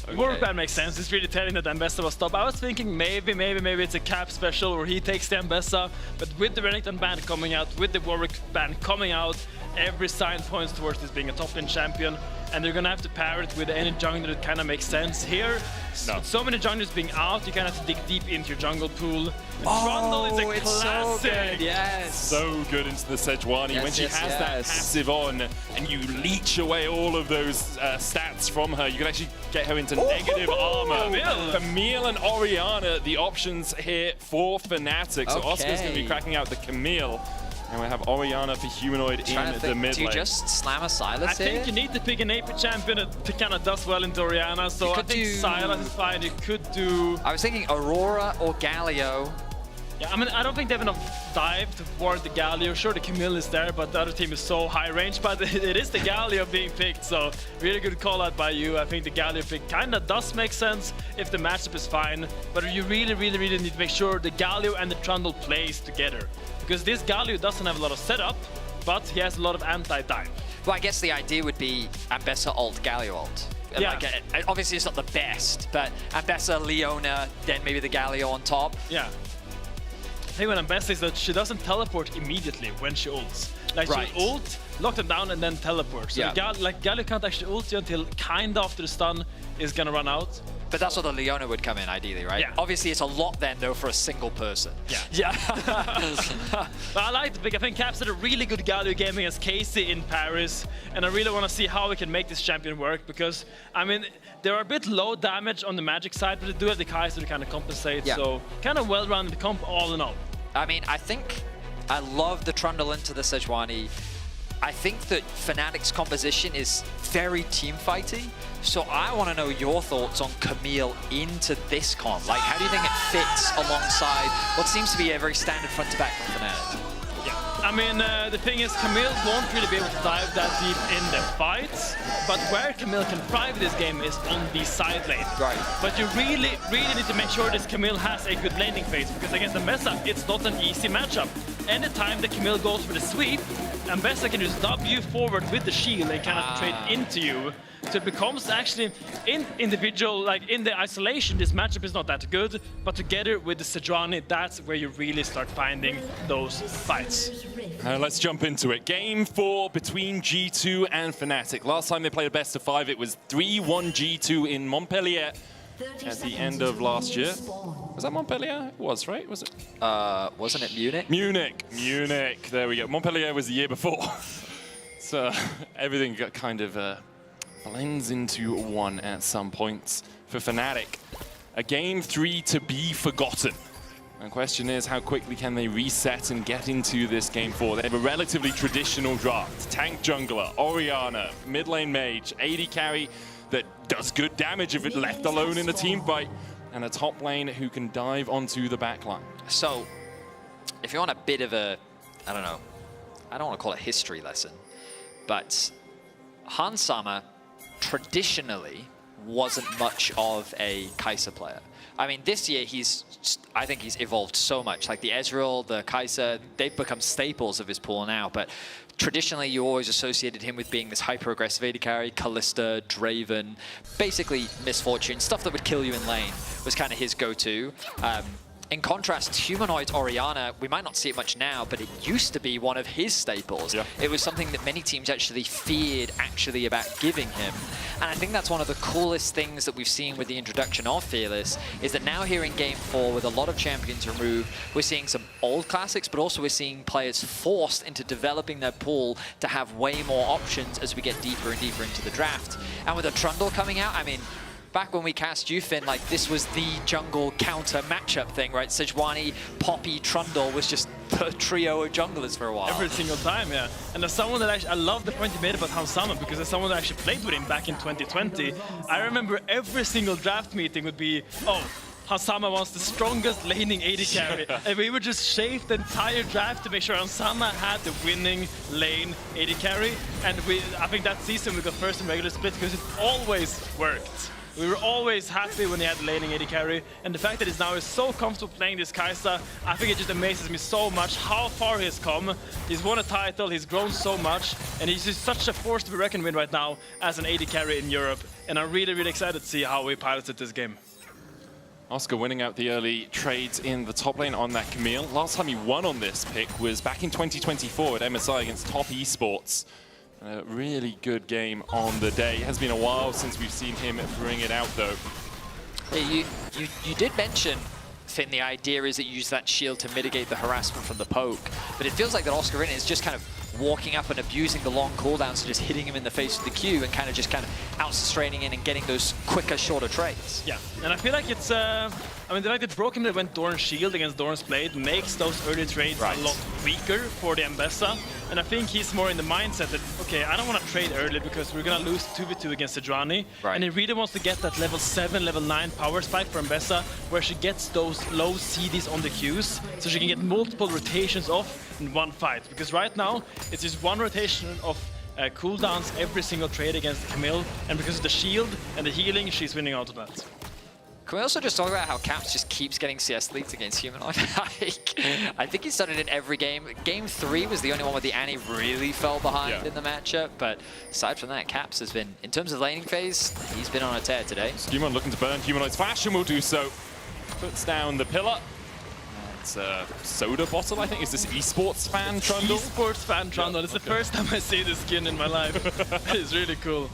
Okay. Warwick ban makes sense. It's really telling that Ambessa was top. I was thinking maybe it's a Cap special where he takes the Ambessa, but with the Renekton ban coming out, with the Warwick ban coming out, every sign points towards this being a top lane champion, and they're gonna have to pair it with any jungler that kind of makes sense here. With so many junglers being out, you kind of have to dig deep into your jungle pool. Trundle is a classic! So good, yes! So good into the Sejuani when she has that passive on and you leech away all of those stats from her. You can actually get her into negative armor. Camille and Orianna, the options here for Fnatic. So Oscar's going to be cracking out the Camille. And we have Orianna for Humanoid in the mid lane. Do you just slam a Sylas here? I think you need to pick an AP champion that kind of does well into Orianna, so I think Sylas is fine. You could do... I was thinking Aurora or Galio. Yeah, I mean, I don't think they have enough dive to ward the Galio. Sure, the Camille is there, but the other team is so high range. But it is the Galio being picked, so really good call out by you. I think the Galio pick kind of does make sense if the matchup is fine. But you really need to make sure the Galio and the Trundle plays together. Because this Galio doesn't have a lot of setup, but he has a lot of anti-dive. Well, I guess the idea would be Ambessa ult, Galio ult. Yeah. Like, obviously, it's not the best, but Ambessa, Leona, then maybe the Galio on top. Yeah. The thing with Ambessa is that she doesn't teleport immediately when she ults. Like, she'll ult, lock them down, and then teleport. So Galio can't actually ult you until kind of after the stun is gonna run out. But that's where the Leona would come in, ideally, right? Yeah. Obviously, it's a lot then, though, for a single person. Yeah. But I like the pick. I think Caps did a really good Galio game against Casey in Paris, and I really want to see how we can make this champion work, because, I mean, they're a bit low damage on the Magic side, but they do have the Kai'Sa to kind of compensate, so kind of well-rounded comp all in all. I mean, I love the Trundle into the Sejuani. I think that Fnatic's composition is very team-fighty, so I want to know your thoughts on Camille into this comp. Like, how do you think it fits alongside what seems to be a very standard front-to-back from Fnatic? Yeah, I mean, the thing is, Camille won't really be able to dive that deep in the fights, but where Camille can thrive this game is on the side lane. Right. But you really need to make sure this Camille has a good laning phase, because against the Mesa, it's not an easy matchup. anytime the Camille goes for the sweep, Ambessa can just W forward with the shield and kind of trade into you. So it becomes actually in individual, like in the isolation, this matchup is not that good, but together with the Sejuani, that's where you really start finding those fights. Let's jump into it. Game 4 between G2 and Fnatic. Last time they played a best of 5, it was 3-1 G2 in Montpellier at the end of last year. Was that Montpellier? It was, right? Was it? Wasn't it Munich? Munich. There we go. Montpellier was the year before. So everything got kind of blends into one at some points for Fnatic. A game 3 to be forgotten. And the question is, how quickly can they reset and get into this game 4? They have a relatively traditional draft. Tank jungler, Orianna, mid lane mage, AD carry that does good damage if it left alone in a team fight, and a top lane who can dive onto the back line. So, if you want a bit of a, I don't know, I don't want to call it history lesson, but Hans Sama traditionally wasn't much of a Kai'Sa player. I mean, this year I think he's evolved so much. Like the Ezreal, the Kai'Sa, they've become staples of his pool now, but traditionally you always associated him with being this hyper-aggressive AD carry, Kalista, Draven, basically misfortune, stuff that would kill you in lane was kind of his go-to. In contrast, Humanoid Orianna, we might not see it much now, but it used to be one of his staples. Yeah. It was something that many teams actually feared about giving him. And I think that's one of the coolest things that we've seen with the introduction of Fearless, is that now here in Game 4, with a lot of champions removed, we're seeing some old classics, but also we're seeing players forced into developing their pool to have way more options as we get deeper and deeper into the draft. And with a Trundle coming out, I mean, back when we cast Yufin, like this was the jungle counter matchup thing, right? Sejuani, Poppy, Trundle was just the trio of junglers for a while. Every single time, yeah. And as someone that actually, I love the point you made about Hans Sama, because as someone that actually played with him back in 2020, I remember every single draft meeting would be, oh, Hans Sama wants the strongest laning AD carry. And we would just shape the entire draft to make sure Hans Sama had the winning lane AD carry. And I think that season we got first in regular split because it always worked. We were always happy when he had the laning AD carry, and the fact that he's now so comfortable playing this Kai'Sa, I think it just amazes me so much how far he's come. He's won a title, he's grown so much, and he's just such a force to be reckoned with right now as an AD carry in Europe, and I'm really, really excited to see how he piloted this game. Oscar winning out the early trades in the top lane on that Camille. Last time he won on this pick was back in 2024 at MSI against Top Esports. A really good game on the day. It has been a while since we've seen him bring it out, though. Yeah, you did mention, Finn, the idea is that you use that shield to mitigate the harassment from the poke, but it feels like that Oscar is just kind of walking up and abusing the long cooldowns, so just hitting him in the face with the Q and kind of out-straining in and getting those quicker, shorter trades. Yeah, and I feel like it's, I mean, the fact that Broken Blade went Doran's shield against Doran's Blade makes those early trades a lot weaker for the Ambessa. And I think he's more in the mindset that, okay, I don't want to trade early because we're going to lose 2v2 against Sejuani. And he really wants to get that level 7, level 9 power spike for Ambessa, where she gets those low CDs on the Qs, so she can get multiple rotations off in one fight. Because right now, it's just one rotation of cooldowns every single trade against Camille, and because of the shield and the healing, she's winning out of that. Can we also just talk about how Caps just keeps getting CS leads against Humanoid? I think he's done it in every game. Game 3 was the only one where the Annie really fell behind in the matchup, but aside from that, Caps has been, in terms of laning phase, he's been on a tear today. Skewman looking to burn Humanoid's flash and will do so. Puts down the pillar. It's a soda bottle, I think. Is this esports fan Trundle? Esports fan Trundle. It's the first time I see this skin in my life. It's really cool.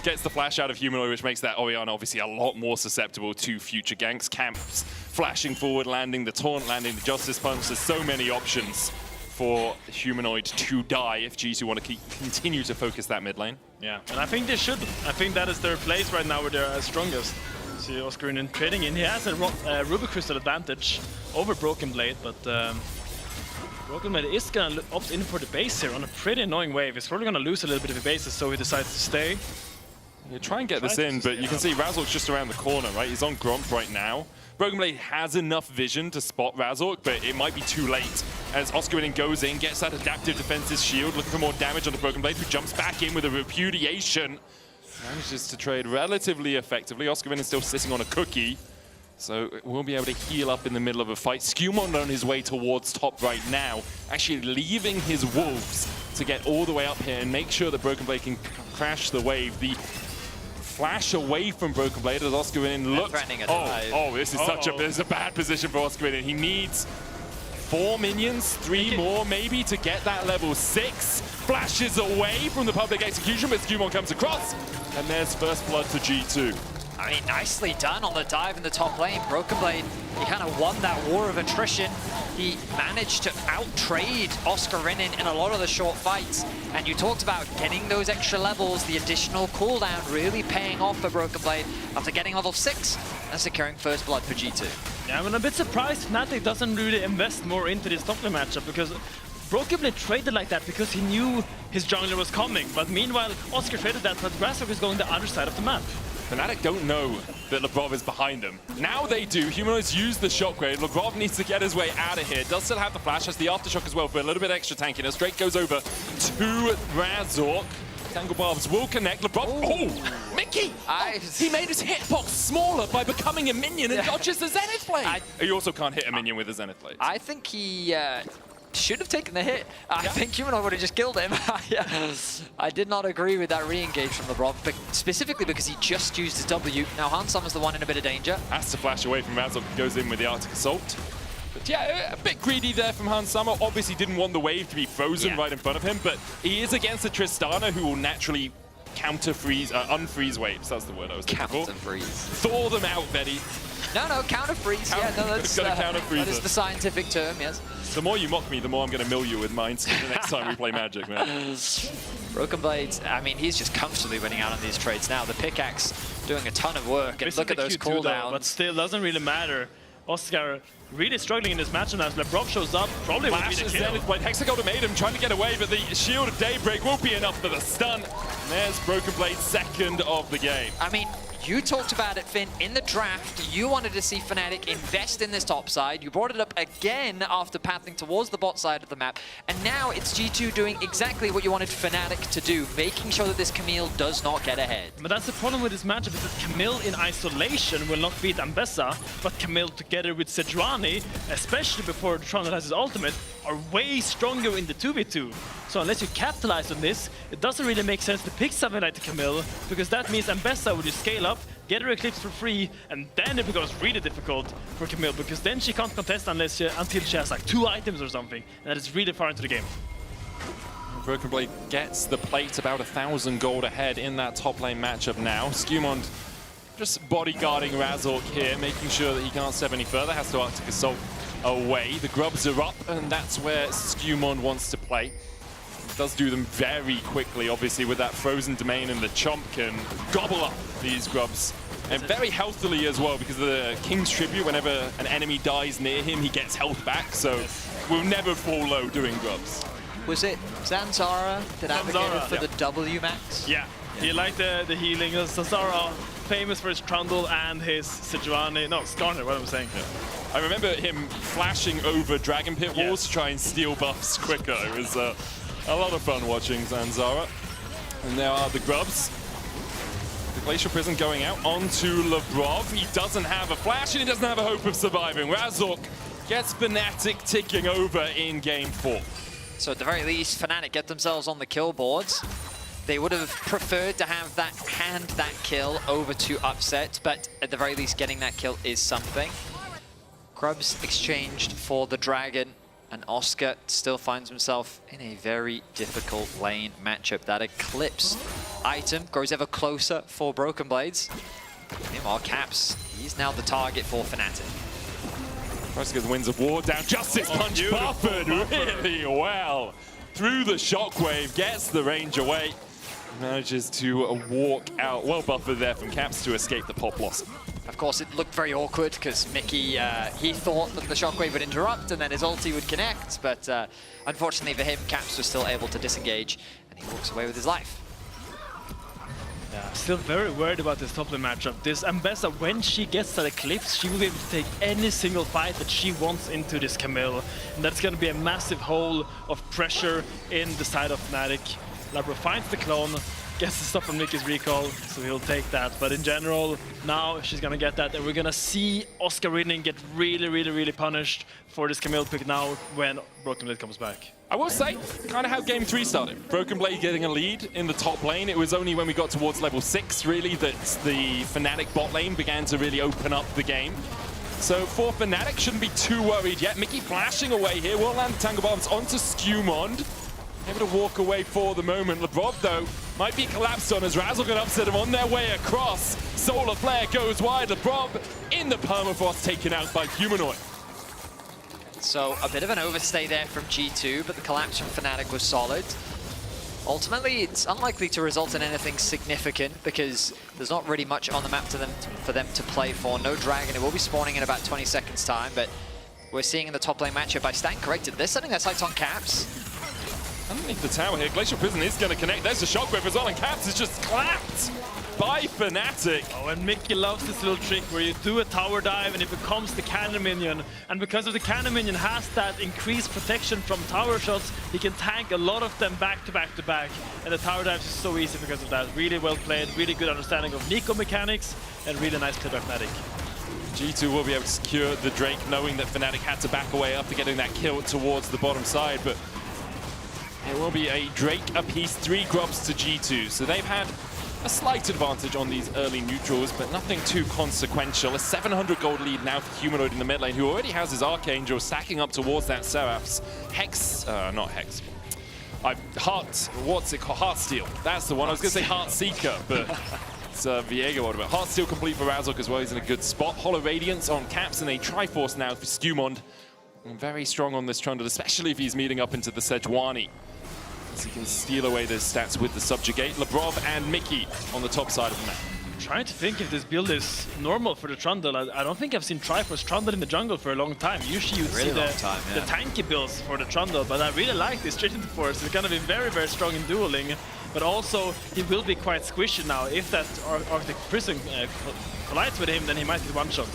Gets the flash out of Humanoid, which makes that Orianna obviously a lot more susceptible to future ganks. Camps flashing forward, landing the taunt, landing the Justice Punch. There's so many options for Humanoid to die if G2 want to continue to focus that mid lane. Yeah, and I think they should. I think that is their place right now where they're strongest. See Oscar in trading in. He has a Ruby Crystal advantage over Broken Blade, but Broken Blade is going to opt in for the base here on a pretty annoying wave. He's probably going to lose a little bit of the bases, so he decides to stay. You try and get this in, but you can see Razork's just around the corner, right? He's on Gromp right now. Broken Blade has enough vision to spot Razork, but it might be too late. As Oscar goes in, gets that adaptive defensive shield, looking for more damage on the Broken Blade, who jumps back in with a repudiation. Manages to trade relatively effectively. Oscar is still sitting on a cookie. So we'll be able to heal up in the middle of a fight. Skewmon on his way towards top right now, actually leaving his wolves to get all the way up here and make sure that Broken Blade can crash the wave. The flash away from Broken Blade as Oscarinin looks. This is a bad position for Oscarinin. He needs 4 minions, 3 more maybe to get that level 6. Flashes away from the public execution, but Skewmon comes across, and there's first blood to G2. I mean, nicely done on the dive in the top lane. Broken Blade, he kind of won that war of attrition. He managed to out-trade Oscarinin in a lot of the short fights. And you talked about getting those extra levels, the additional cooldown really paying off for Broken Blade after getting level 6 and securing first blood for G2. Yeah, I'm a bit surprised Fnatic doesn't really invest more into this top lane matchup, because Broken Blade traded like that because he knew his jungler was coming. But meanwhile, Oscar traded that, but Razork is going the other side of the map. Fnatic don't know that Labrov is behind them. Now they do. Humanoids use the shockwave. Labrov needs to get his way out of here. Does still have the flash, has the aftershock as well for a little bit extra tankiness. Drake goes over to Razork. Tangle Barbs will connect. Labrov. Mickey! He made his hitbox smaller by becoming a minion and dodges the Zenith Blade. He also can't hit a minion with a Zenith Blade. I think he should have taken the hit. I think Humanoid would have just killed him. I did not agree with that re-engage from LeBron, but specifically because he just used his W. Now Hans Summer's the one in a bit of danger. Has to flash away from Razork, goes in with the Arctic Assault. But yeah, a bit greedy there from Hans Summer. Obviously didn't want the wave to be frozen right in front of him, but he is against a Tristana who will naturally counter-freeze, unfreeze waves. That's the word I was looking for. Counter-freeze. Thaw them out, Betty. No, counter-freeze. Yeah, no, that's that is the scientific term, yes. The more you mock me, the more I'm going to mill you with mines the next time we play Magic, man. Broken Blades, I mean, he's just comfortably winning out on these trades now. The pickaxe doing a ton of work, and look at those cooldowns. But still, doesn't really matter. Oscar really struggling in this match, and as Labrov shows up, probably will be the kill. Zenith Blade. Hexagol made him trying to get away, but the Shield of Daybreak won't be enough for the stun. And there's Broken Blade's second of the game. I mean, you talked about it, Finn, in the draft. You wanted to see Fnatic invest in this top side. You brought it up again after pathing towards the bot side of the map. And now it's G2 doing exactly what you wanted Fnatic to do, making sure that this Camille does not get ahead. But that's the problem with this matchup, is that Camille in isolation will not beat Ambessa, but Camille together with Sejuani, especially before Tron has his ultimate, are way stronger in the 2v2. So unless you capitalize on this, it doesn't really make sense to pick something like the Camille, because that means Ambessa will just scale up, get her Eclipse for free, and then it becomes really difficult for Camille, because then she can't contest until she has like 2 items or something, and that is really far into the game. Broken Blade gets the plate about 1,000 gold ahead in that top lane matchup now. Skewmon just bodyguarding Razork here, making sure that he can't step any further, has to Arctic Assault away. The grubs are up, and that's where Skewmon wants to play. Does do them very quickly, obviously, with that frozen domain, and the Chomp can gobble up these grubs. And very healthily as well, because of the King's Tribute. Whenever an enemy dies near him, he gets health back, so we'll never fall low doing grubs. Was it Zanzara that advocated for the W max? Yeah, he liked the healing. Zanzara, famous for his Trundle and his Sejuani. No, Skarner, what I'm saying. Yeah. I remember him flashing over Dragon Pit walls to try and steal buffs quicker. It was a lot of fun watching Zanzara. And there are the grubs. The Glacial Prison going out onto Labrov. He doesn't have a flash and he doesn't have a hope of surviving. Razork gets Fnatic ticking over in game 4. So at the very least, Fnatic get themselves on the kill boards. They would have preferred to have that kill over to Upset, but at the very least getting that kill is something. Grubs exchanged for the Dragon, and Oscar still finds himself in a very difficult lane matchup. That Eclipse item grows ever closer for Broken Blades. Meanwhile, Caps, he's now the target for Fnatic. Tries to get the Winds of War down. Justice Punch buffered really well. Through the Shockwave, gets the range away. Manages to walk out. Well buffered there from Caps to escape the Pop Blossom. Of course, it looked very awkward because Mickey, he thought that the Shockwave would interrupt and then his ulti would connect, but unfortunately for him, Caps was still able to disengage and he walks away with his life. Yeah, still very worried about this top lane matchup. This Ambessa, when she gets that Eclipse, she will be able to take any single fight that she wants into this Camille. And that's going to be a massive hole of pressure in the side of Fnatic. Labrov finds the clone, gets the stop on Mickey's recall, so he'll take that. But in general, now she's gonna get that, and we're gonna see Oscar Rinning get really punished for this Camille pick now when Broken Blade comes back. I will say, kind of how Game 3 started. Broken Blade getting a lead in the top lane. It was only when we got towards level 6, really, that the Fnatic bot lane began to really open up the game. So for Fnatic, shouldn't be too worried yet. Mickey flashing away here. Will land the Tango Bombs onto Skewmond. Able to walk away for the moment. LeBron, though, might be collapsed on as Razzle going to upset him on their way across. Solar Flare goes wide. LeBron in the permafrost, taken out by Humanoid. So a bit of an overstay there from G2, but the collapse from Fnatic was solid. Ultimately, it's unlikely to result in anything significant because there's not really much on the map for them to play for. No Dragon. It will be spawning in about 20 seconds time, but we're seeing in the top lane matchup, I stand corrected. They're setting their sights on Caps. Underneath the tower here, Glacial Prison is going to connect. There's the Shockwave as well, and Caps is just clapped by Fnatic. Oh, and Mickey loves this little trick where you do a tower dive and it becomes the cannon minion. And because of the cannon minion has that increased protection from tower shots, he can tank a lot of them back to back. And the tower dive is so easy because of that. Really well played, really good understanding of Nico mechanics, and really nice play by Fnatic. G2 will be able to secure the Drake, knowing that Fnatic had to back away after getting that kill towards the bottom side. But it will be a Drake apiece, 3 grubs to G2. So they've had a slight advantage on these early neutrals, but nothing too consequential. A 700 gold lead now for Humanoid in the mid lane, who already has his Archangel stacking up towards that Seraph's. Not Hex. What's it called? Heartsteel. That's the one. I was going to say Heartseeker, but it's Viego. But Heartsteel complete for Razork as well. He's in a good spot. Hollow Radiance on Caps and a Triforce now for Skewmond. And very strong on this Trundle, especially if he's meeting up into the Sejuani. So he can steal away those stats with the Subjugate. Lebrov and Mickey on the top side of the map. I'm trying to think if this build is normal for the Trundle. I don't think I've seen Triforce Trundle in the jungle for a long time. Usually you'd see the tanky builds for the Trundle, but I really like this straight into force. It's gonna be very strong in dueling, but also he will be quite squishy now. If that Arctic Prison collides with him, then he might get one shot.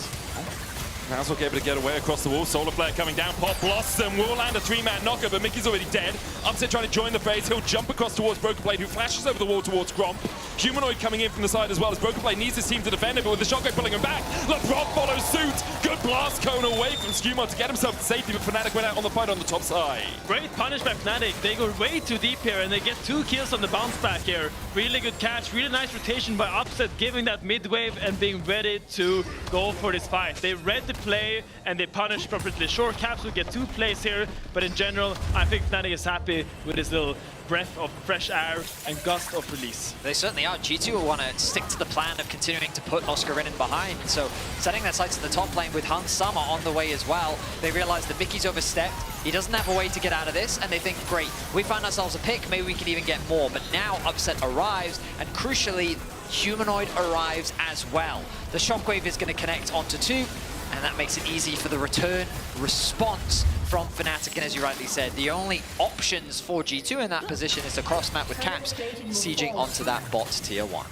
Razork able to get away across the wall. Solar Flare coming down. Pop Blossom will land a 3-man knocker, but Mickey's already dead. Upset trying to join the phase. He'll jump across towards Broken Blade, who flashes over the wall towards Gromp. Humanoid coming in from the side as well as Broken Blade needs his team to defend it, but with the Shockwave pulling him back, LeBron follows suit. Good blast cone away from Skewmond to get himself to safety, but Fnatic went out on the fight on the top side. Great punish by Fnatic. They go way too deep here and they get 2 kills on the bounce back here. Really good catch, really nice rotation by Upset, giving that mid wave and being ready to go for this fight. They read the play and they punish appropriately. Sure, Caps will get 2 plays here, but in general, I think Fnatic is happy with his little breath of fresh air and gust of release. They certainly are. G2 will want to stick to the plan of continuing to put Oscar Rinnin behind. So setting their sights in the top lane with Hans Sama on the way as well. They realize that Mickey's overstepped. He doesn't have a way to get out of this, and they think, great, we find ourselves a pick, maybe we can even get more. But now Upset arrives, and crucially, Humanoid arrives as well. The Shockwave is going to connect onto 2, and that makes it easy for the return response from Fnatic. And as you rightly said, the only options for G2 in that position is to cross map with Caps, sieging onto that bot tier 1.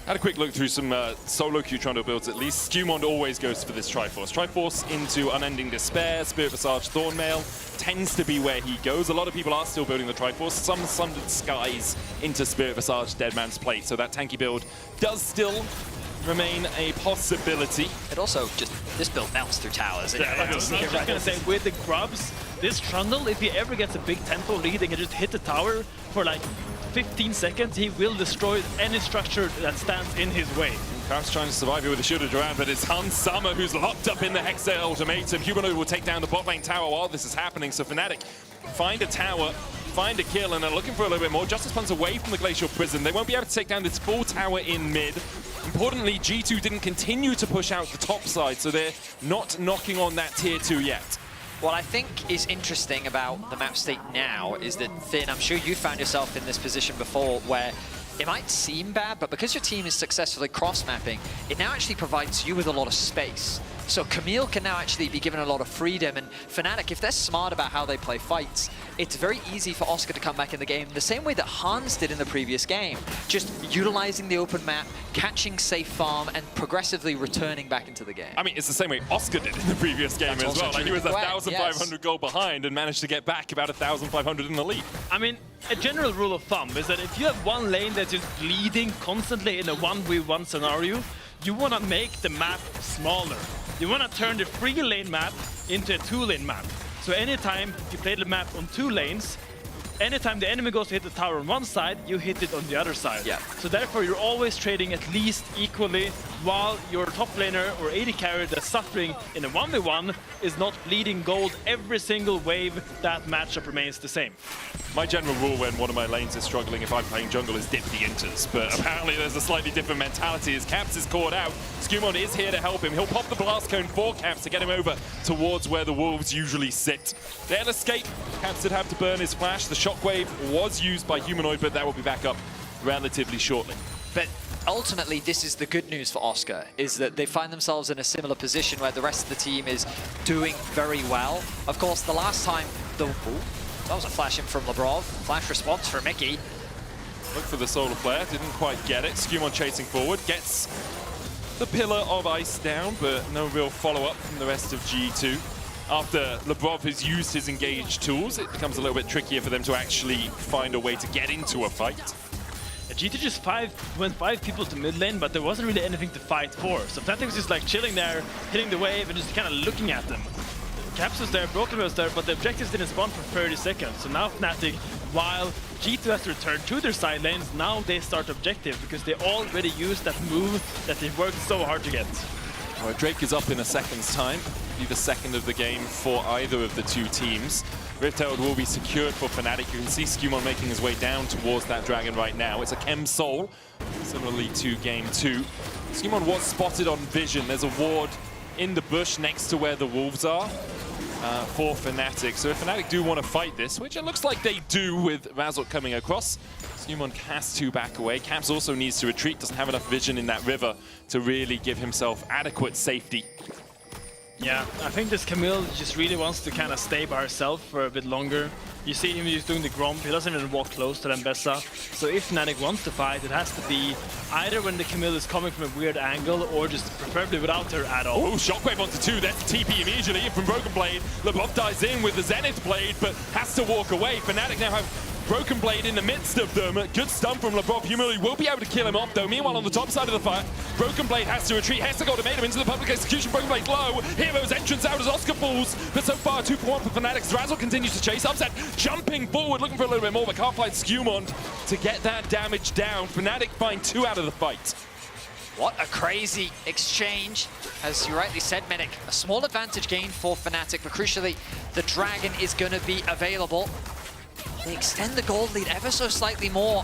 Had a quick look through some solo queue Trundle builds at least. Skewmond always goes for this Triforce. Triforce into Unending Despair, Spirit Visage, Thornmail tends to be where he goes. A lot of people are still building the Triforce. Some Sundered Skies into Spirit Visage, Dead Man's Plate. So that tanky build does still remain a possibility. It also just, this build melts through towers. Yeah, I was just gonna say, with the grubs, this Trundle, if he ever gets a big tempo lead and can just hit the tower for like 15 seconds, he will destroy any structure that stands in his way. Perhaps trying to survive here with a shooter around, but it's Hans Sama who's locked up in the Hexa Ultimatum. Humanoid will take down the bot lane tower while this is happening, so Fnatic find a tower, find a kill, and they're looking for a little bit more. Justice Pun's away from the Glacial Prison. They won't be able to take down this full tower in mid. Importantly, G2 didn't continue to push out the top side, so they're not knocking on that tier 2 yet. What I think is interesting about the map state now is that, Finn, I'm sure you found yourself in this position before where it might seem bad, but because your team is successfully cross-mapping, it now actually provides you with a lot of space. So Camille can now actually be given a lot of freedom, and Fnatic, if they're smart about how they play fights, it's very easy for Oscar to come back in the game the same way that Hans did in the previous game. Just utilizing the open map, catching safe farm, and progressively returning back into the game. I mean, it's the same way Oscar did in the previous game as well. Like, he was 1,500 goal behind and managed to get back about 1,500 in the lead. I mean, a general rule of thumb is that if you have one lane that's just bleeding constantly in a 1v1 scenario, you want to make the map smaller. You want to turn the 3-lane map into a 2-lane map. So anytime you play the map on 2 lanes, anytime the enemy goes to hit the tower on one side, you hit it on the other side. Yeah. So therefore, you're always trading at least equally, while your top laner or AD carrier that's suffering in a 1v1 is not bleeding gold every single wave. That matchup remains the same. My general rule when one of my lanes is struggling if I'm playing jungle is dip the inters, but apparently there's a slightly different mentality as Caps is caught out. Skewmon is here to help him. He'll pop the blast cone for Caps to get him over towards where the wolves usually sit. They'll escape. Caps did have to burn his flash. The shockwave was used by Humanoid, but that will be back up relatively shortly. But ultimately, this is the good news for Oscar, is that they find themselves in a similar position where the rest of the team is doing very well. Of course, the last time, that was a flash in from Lebrov. Flash response for Mickey. Look for the solar flare, didn't quite get it. Skewmon chasing forward, gets the pillar of ice down, but no real follow-up from the rest of G2. After Lebrov has used his engaged tools, it becomes a little bit trickier for them to actually find a way to get into a fight. G2 just went 5 people to mid lane, but there wasn't really anything to fight for. So Fnatic was just like chilling there, hitting the wave, and just kind of looking at them. Caps was there, Broken was there, but the objectives didn't spawn for 30 seconds. So now Fnatic, while G2 has to return to their side lanes, now they start objective because they already used that move that they worked so hard to get. Well, Drake is up in a second's time. Be the second of the game for either of the two teams. Rift Herald will be secured for Fnatic. You can see Skewmon making his way down towards that dragon right now. It's a Chem Soul, similarly to game 2. Skewmon was spotted on vision. There's a ward in the bush next to where the wolves are for Fnatic. So if Fnatic do want to fight this, which it looks like they do with Razork coming across, Skewmon has to back away. Caps also needs to retreat, doesn't have enough vision in that river to really give himself adequate safety. Yeah, I think this Camille just really wants to kind of stay by herself for a bit longer. You see him just doing the Gromp, he doesn't even walk close to Lambessa. So if Fnatic wants to fight, it has to be either when the Camille is coming from a weird angle or just preferably without her at all. Oh, Shockwave onto 2, that's TP immediately from Broken Blade. Lebrov dives in with the Zenith Blade, but has to walk away. Fnatic now have Broken Blade in the midst of them. Good stun from Lebrov. Humility will be able to kill him off, though. Meanwhile, on the top side of the fight, Broken Blade has to retreat. Has to go to made him into the public execution. Broken Blade low. Hero's entrance out as Oscar falls. But so far, 2 for 1 for Fnatic. Razzle continues to chase. Upset jumping forward, looking for a little bit more, but can't find Skewmon to get that damage down. Fnatic find 2 out of the fight. What a crazy exchange. As you rightly said, Medic, a small advantage gained for Fnatic, but crucially, the Dragon is going to be available. They extend the gold lead ever so slightly more.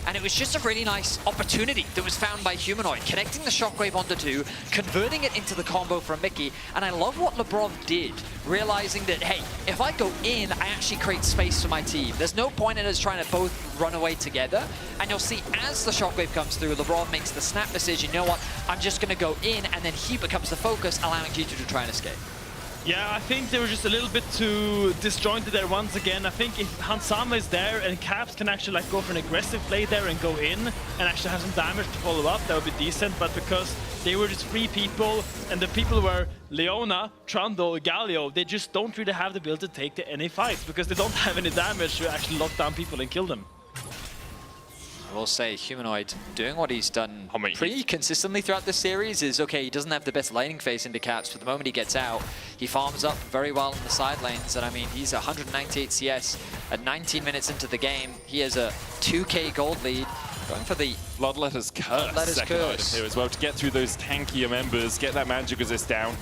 And it was just a really nice opportunity that was found by Humanoid, connecting the Shockwave onto 2, converting it into the combo from Mickey. And I love what Lebrov did, realizing that, hey, if I go in, I actually create space for my team. There's no point in us trying to both run away together. And you'll see as the Shockwave comes through, Lebrov makes the snap decision, you know what, I'm just going to go in, and then he becomes the focus, allowing G2 to try and escape. Yeah, I think they were just a little bit too disjointed there once again. I think if Hansama is there and Caps can actually like go for an aggressive play there and go in and actually have some damage to follow up, that would be decent. But because they were just 3 people and the people were Leona, Trundle, Galio, they just don't really have the ability to take any fights because they don't have any damage to actually lock down people and kill them. I will say Humanoid doing what he's done pretty consistently throughout this series is, okay, he doesn't have the best laning phase into Caps, but the moment he gets out, he farms up very well in the side lanes, and I mean, he's 198 CS at 19 minutes into the game. He has a 2k gold lead, going for the Bloodletter's Curse, second item here as well, to get through those tankier members, get that magic resist down.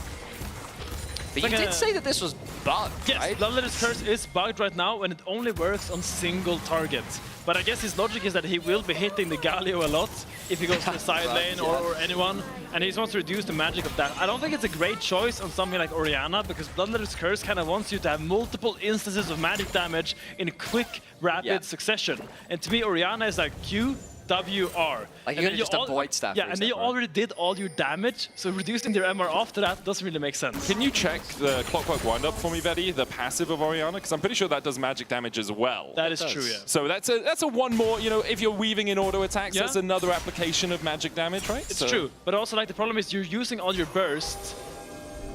But you did say that this was bugged, yes, right? Bloodletter's Curse is bugged right now, and it only works on single targets. But I guess his logic is that he will be hitting the Galio a lot if he goes to the side lane or anyone, and he just wants to reduce the magic of that. I don't think it's a great choice on something like Orianna, because Bloodletter's Curse kind of wants you to have multiple instances of magic damage in quick, rapid succession. And to me, Orianna is like Q, WR. Like you're gonna just avoid stuff. Yeah, and then you already did all your damage, so reducing their MR after that doesn't really make sense. Can you check the Clockwork Wind-Up for me, Betty, the passive of Orianna? Because I'm pretty sure that does magic damage as well. That is true, yeah. So that's a one more, you know, if you're weaving in auto attacks, that's another application of magic damage, right? It's true, but also like the problem is you're using all your bursts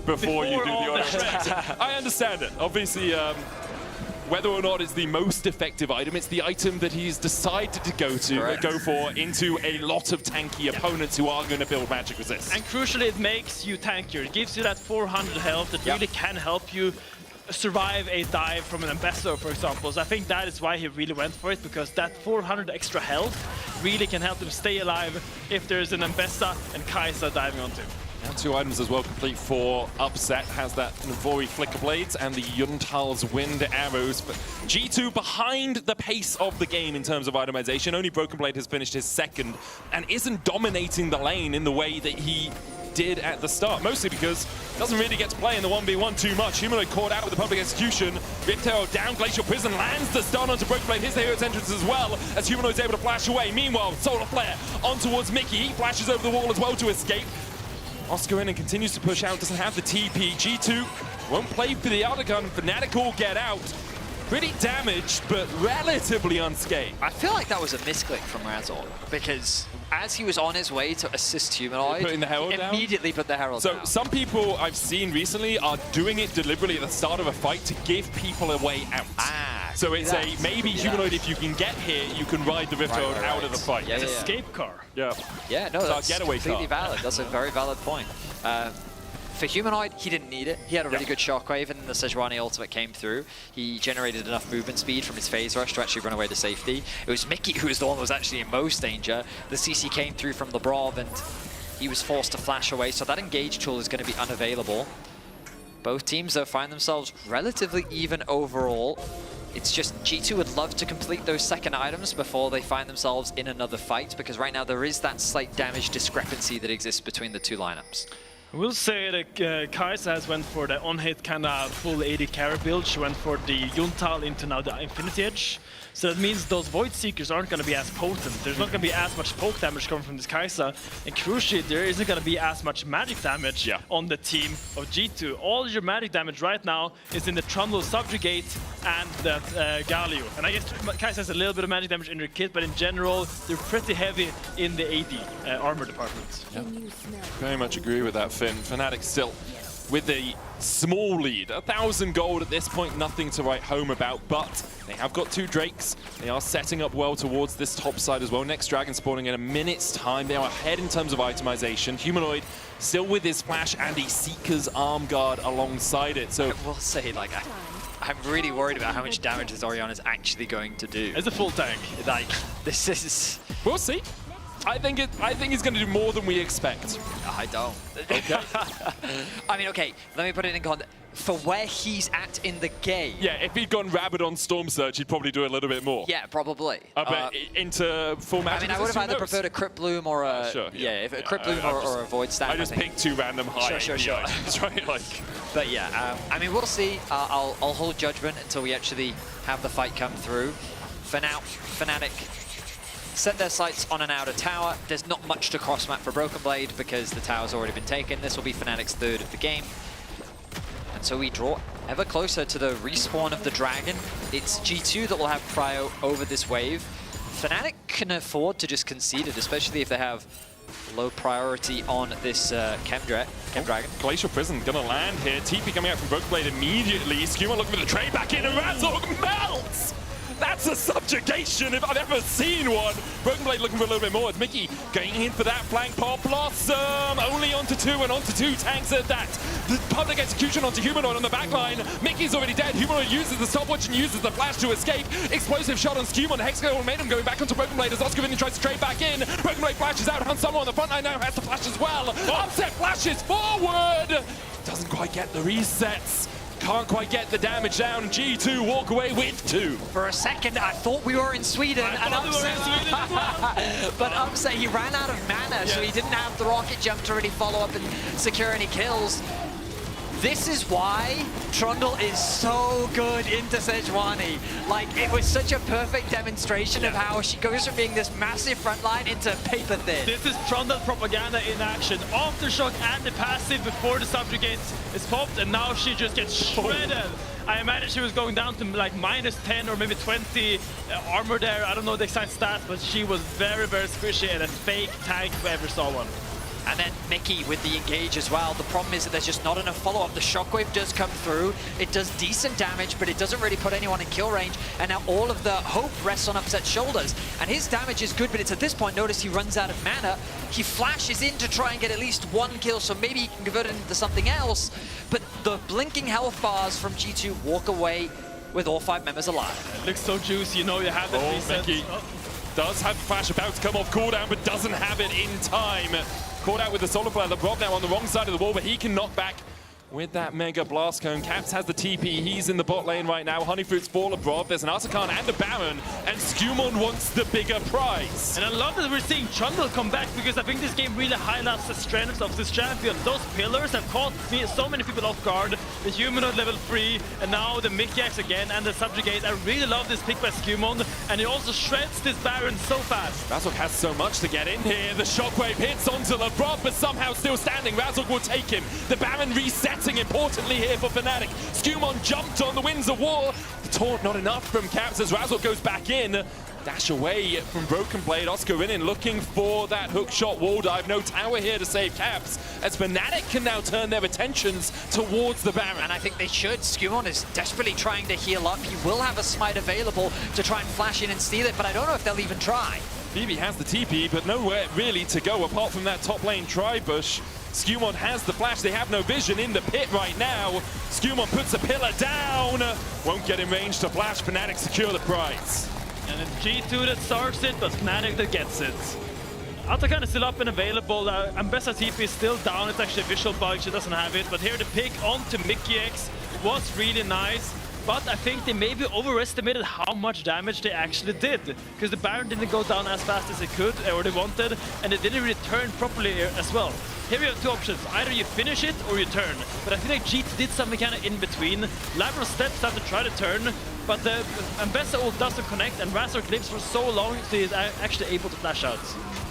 before you do the all auto the attacks. I understand it. Obviously, whether or not it's the most effective item, it's the item that he's decided to go for into a lot of tanky opponents who are going to build magic resist. And crucially, it makes you tankier. It gives you that 400 health that really can help you survive a dive from an Ambassador, for example. So I think that is why he really went for it, because that 400 extra health really can help him stay alive if there's an Ambassador and Kai'Sa diving onto. Now 2 items as well complete for Upset. Has that Navori Flicker Blades and the Yuntal's Wind Arrows. But G2 behind the pace of the game in terms of itemization. Only Broken Blade has finished his second and isn't dominating the lane in the way that he did at the start, mostly because he doesn't really get to play in the 1v1 too much. Humanoid caught out with the public execution. Riptail down, Glacial Prison lands the stun onto Broken Blade. His the hero's entrance as well, as Humanoid's able to flash away. Meanwhile, Solar Flare on towards Mickey. He flashes over the wall as well to escape. Oscar in and continues to push out, doesn't have the TP. G2 won't play for the other gun. Fnatic will get out. Pretty damaged, but relatively unscathed. I feel like that was a misclick from Razor, because as he was on his way to assist Humanoid, putting the Herald down? Immediately put the Herald down. So some people I've seen recently are doing it deliberately at the start of a fight to give people a way out. So it's maybe Humanoid, if you can get here, you can ride the Rift Herald out of the fight. It's an escape car. Yeah. Yeah, no, that's getaway completely valid. That's a very valid point. For Humanoid, he didn't need it. He had a really good shockwave, and the Sejuani ultimate came through. He generated enough movement speed from his phase rush to actually run away to safety. It was Mickey who was the one who was actually in most danger. The CC came through from the Brav, and he was forced to flash away, so that engage tool is going to be unavailable. Both teams, though, find themselves relatively even overall. It's just G2 would love to complete those second items before they find themselves in another fight, because right now there is that slight damage discrepancy that exists between the two lineups. I will say that Kai'Sa has went for the on-hit kind of full AD carry build. She went for the Yuntal into now the Infinity Edge. So that means those Void Seekers aren't going to be as potent. There's not going to be as much poke damage coming from this Kai'Sa. And crucially, there isn't going to be as much magic damage on the team of G2. All your magic damage right now is in the Trundle Subjugate and that Galio. And I guess Kai'Sa has a little bit of magic damage in her kit, but in general, they're pretty heavy in the AD armor department. Yeah. Very much agree with that, Finn. Fnatic still with a small lead. 1,000 gold at this point, nothing to write home about, but they have got 2 Drakes. They are setting up well towards this top side as well. Next Dragon spawning in a minute's time. They are ahead in terms of itemization. Humanoid still with his flash and a Seeker's arm guard alongside it. So I will say, like, I'm really worried about how much damage this Orianna is actually going to do. It's a full tank. Like, this is... We'll see. I think it's going to do more than we expect. I don't. Okay. I mean, okay, let me put it in context. For where he's at in the game. Yeah, if he'd gone rabid on Storm Surge, he'd probably do a little bit more. Yeah, probably. But into full magic. I mean, I would have either preferred a Crypt Bloom or a... if a Crypt Bloom or a Void Staff. I just picked 2 random high. Sure. Right? But yeah, I mean, we'll see. I'll hold judgment until we actually have the fight come through. For now, Fnatic set their sights on an outer tower. There's not much to cross-map for Broken Blade because the tower's already been taken. This will be Fnatic's 3rd of the game. And so we draw ever closer to the respawn of the Dragon. It's G2 that will have prio over this wave. Fnatic can afford to just concede it, especially if they have low priority on this Chem Dragon. Glacial Prison gonna land here. TP coming out from Broken Blade immediately. Skuma looking for the trade back in, and Razork melts! That's a subjugation if I've ever seen one. Broken Blade looking for a little bit more. It's Mickey going in for that flank pop. Blossom only onto 2 and onto 2 tanks at that. The public execution onto Humanoid on the back line. Mickey's already dead. Humanoid uses the stopwatch and uses the flash to escape. Explosive shot on Skuma. Hexagon made him going back onto Broken Blade as Oscar tries to trade back in. Broken Blade flashes out. Hansomo on the front line now has to flash as well. Upset flashes forward. Doesn't quite get the resets. Can't quite get the damage down. G2 walk away with 2. For a second, I thought we were in Sweden. But Upset, he ran out of mana, so he didn't have the rocket jump to really follow up and secure any kills. This is why Trundle is so good into Sejuani. Like, it was such a perfect demonstration of how she goes from being this massive front line into paper thin. This is Trundle propaganda in action. Aftershock and the passive before the subjugate is popped, and now she just gets shredded. I imagine she was going down to like -10 or maybe 20 armor there. I don't know the exact stats, but she was very, very squishy and a fake tank if I ever saw one. And then Mickey with the engage as well. The problem is that there's just not enough follow-up. The shockwave does come through. It does decent damage, but it doesn't really put anyone in kill range. And now all of the hope rests on Upset's shoulders. And his damage is good, but it's at this point, notice he runs out of mana. He flashes in to try and get at least one kill, so maybe he can convert it into something else. But the blinking health bars from G2 walk away with all 5 members alive. It looks so juicy, you know, you have the reset. Mickey does have flash about to come off cooldown, but doesn't have it in time. Caught out with the solar flare. LeBron now on the wrong side of the wall, but he can knock back with that Mega Blast Cone. Caps has the TP. He's in the bot lane right now. Honeyfruit's for LeBron. There's an Arsakan and a Baron, and Skumon wants the bigger prize. And I love that we're seeing Trundle come back, because I think this game really highlights the strengths of this champion. Those pillars have caught so many people off guard. The Humanoid level 3, and now the Mickey Axe again, and the Subjugate. I really love this pick by Skumon, and he also shreds this Baron so fast. Razork has so much to get in here. The shockwave hits onto LeBron, but somehow still standing. Razork will take him. The Baron resets. Importantly here for Fnatic. Skumon jumped on the Winds of War. The taunt not enough from Caps as Razork goes back in. Dash away from Broken Blade. Oscar in looking for that hook shot wall dive. No tower here to save Caps, as Fnatic can now turn their attentions towards the Baron. And I think they should. Skumon is desperately trying to heal up. He will have a smite available to try and flash in and steal it, but I don't know if they'll even try. BB has the TP, but nowhere really to go apart from that top lane tri-bush. Skumon has the flash. They have no vision in the pit right now. Skumon puts a pillar down. Won't get in range to flash. Fnatic secure the prize. And it's G2 that starts it, but Fnatic that gets it. Atakan is still up and available. Ambessa TP is still down. It's actually a visual bug. She doesn't have it. But here the pick onto Mickey X was really nice. But I think they maybe overestimated how much damage they actually did, because the Baron didn't go down as fast as it could, or they wanted, and it didn't really turn properly as well. Here we have 2 options. Either you finish it or you turn. But I feel like G2 did something kind of in between. Labro steps out to try to turn, but the Ambessa ult doesn't connect, and Razork lives for so long, so he's actually able to flash out.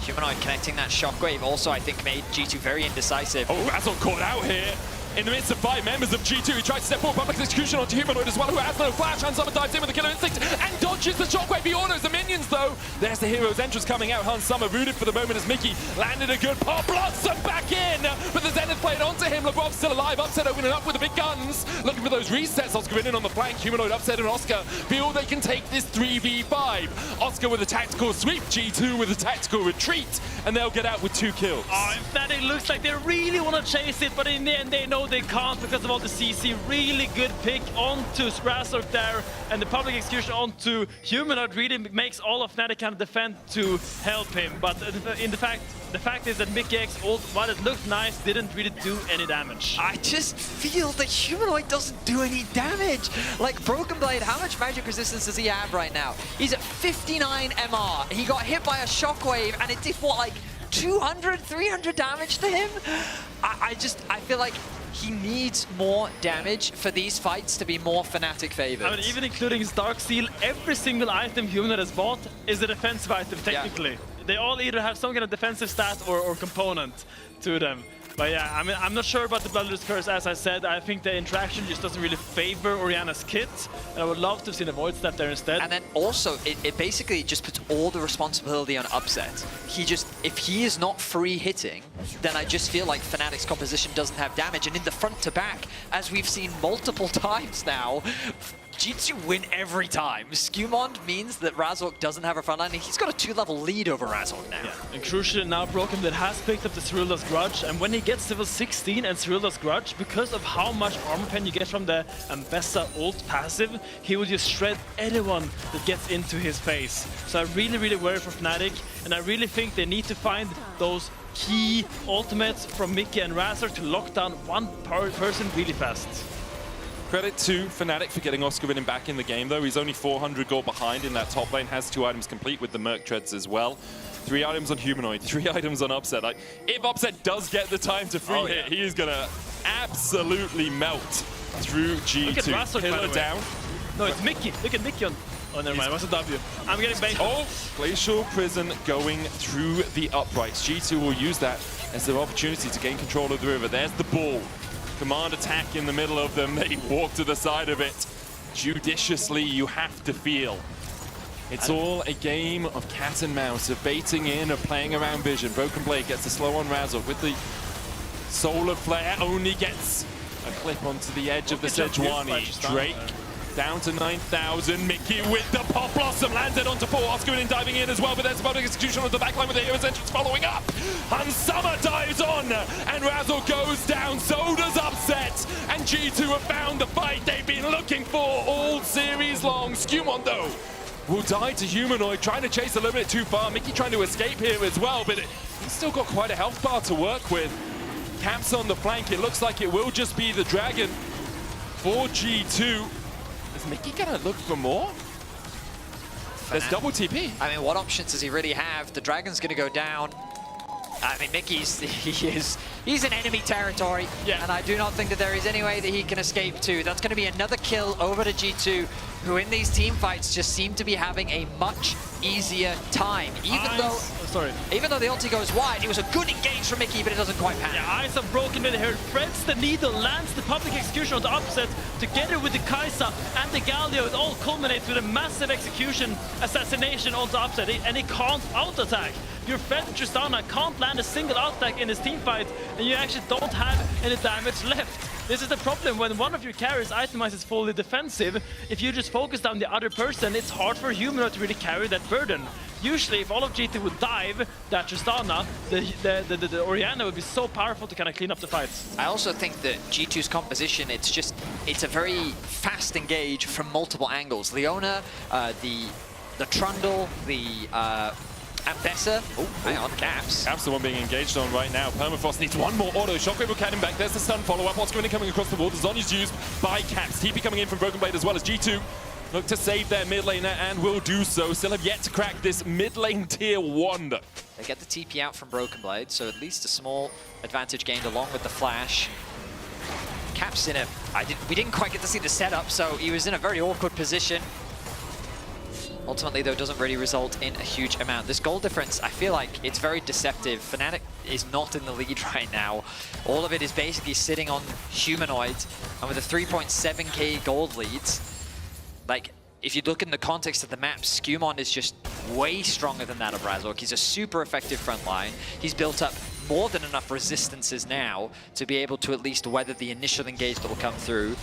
Humanoid connecting that shockwave also, I think, made G2 very indecisive. Oh, Razork caught out here. In the midst of 5 members of G2, he tries to step forward, public execution onto Humanoid as well, who has no flash. Hans Summer dives in with the killer instinct and dodges the shockwave. He autos the minions, though. There's the hero's entrance coming out. Hans Summer rooted for the moment as Mickey landed a good pop. Blossom back in, but the Zenith played onto him. LeBron's still alive. Upset opening up with the big guns, looking for those resets. Oscar in on the flank. Humanoid, Upset, and Oscar feel they can take this 3v5. Oscar with a tactical sweep, G2 with a tactical retreat, and they'll get out with 2 kills. Oh, and Fnatic looks like they really want to chase it, but in the end they know they can't because of all the CC. Really good pick onto Razork there, and the public execution onto Humanoid really makes all of Fnatic kind of defend to help him. But in the fact is that Mickey X ult, while it looked nice, didn't really do any damage. I just feel that Humanoid doesn't do any damage. Like, Broken Blade, how much magic resistance does he have right now? He's at 59 MR. He got hit by a shockwave, and it did, what, like 200, 300 damage to him? I feel like he needs more damage for these fights to be more Fnatic favored. I mean, even including his Dark Seal, every single item Humanoid has bought is a defensive item, technically. Yeah. They all either have some kind of defensive stat or component to them. But yeah, I mean, I'm not sure about the Bloodlust Curse, as I said. I think the interaction just doesn't really favor Orianna's kit, and I would love to have seen a Void Step there instead. And then also, it basically just puts all the responsibility on Upset. If he is not free hitting, then I just feel like Fnatic's composition doesn't have damage. And in the front to back, as we've seen multiple times now, G2 win every time. Skumon means that Razork doesn't have a front line. He's got a 2-level lead over Razork now. Yeah. And crucially now, Broken Blade has picked up the Cyrilda's Grudge, and when he gets level 16 and Cyrilda's Grudge, because of how much armor pen you get from the Ambessa ult passive, he will just shred anyone that gets into his face. So I really, really worry for Fnatic, and I really think they need to find those key ultimates from Mickey and Razork to lock down one person really fast. Credit to Fnatic for getting Oscar Winning back in the game, though. He's only 400 gold behind in that top lane, has 2 items complete with the Merc Treads as well. 3 items on Humanoid, 3 items on Upset. Like, if Upset does get the time to free hit, he is going to absolutely melt through G2. Look at Razork, by the Pillar way. down. No, it's Mickey. Look at Mickey on... Oh, never mind. It was a W. I'm getting baited. Oh, Glacial Prison going through the uprights. G2 will use that as their opportunity to gain control of the river. There's the ball. Command attack in the middle of them. They walk to the side of it. Judiciously, you have to feel. It's all a game of cat and mouse, of baiting in, of playing around vision. Broken Blade gets a slow on Razzle with the Solar Flare, only gets a clip onto the edge of the Sejuani. Drake down to 9,000. Mickey with the Pop Blossom lands it onto 4. Oscar in diving in as well, but there's a public execution on the backline with the Hero's Entrance following up. Hansama dives on, and Razzle goes down. So does Upset, and G2 have found the fight they've been looking for all series long. Skewmon, though, will die to Humanoid, trying to chase a little bit too far. Mickey trying to escape here as well, but he's still got quite a health bar to work with. Caps on the flank. It looks like it will just be the Dragon for G2. Is Mickey gonna look for more? There's double TP. I mean, what options does he really have? The Dragon's gonna go down. I mean, he's in enemy territory, and I do not think that there is any way that he can escape to. That's going to be another kill over to G2, who in these team fights just seem to be having a much easier time. Even though the ulti goes wide, it was a good engage from Mickey, but it doesn't quite pan. Yeah, eyes have broken mid here. Threads the needle, lands the public execution on the Upset, together with the Kai'Sa and the Galio. It all culminates with a massive execution assassination on the Upset, and he can't out-attack. Your Fed Tristana can't land a single out-attack in this team fight, and you actually don't have any damage left. This is the problem when one of your carriers itemizes fully defensive. If you just focus down the other person, it's hard for a Humanoid to really carry that burden. Usually, if all of G2 would dive that Tristana, the Orianna would be so powerful to kind of clean up the fights. I also think that G2's composition, it's a very fast engage from multiple angles. Leona, the Trundle, the Ambessa. Oh, hang on, Caps. Caps the one being engaged on right now. Permafrost needs one more auto. Shockwave will cat him back. There's the stun follow-up. Oscar coming across the wall. The Zhonya's used by Caps. TP coming in from Broken Blade as well as G2 look to save their mid laner and will do so. Still have yet to crack this mid lane tier 1. They get the TP out from Broken Blade, so at least a small advantage gained along with the flash. Caps in we didn't quite get to see the setup, so he was in a very awkward position. Ultimately, though, doesn't really result in a huge amount. This goal difference, I feel like it's very deceptive. Fnatic is not in the lead right now. All of it is basically sitting on Humanoid, and with a 3.7k gold leads, like, if you look in the context of the map, Skewmon is just way stronger than that of Razork. He's a super effective front line. He's built up more than enough resistances now to be able to at least weather the initial engage that will come through.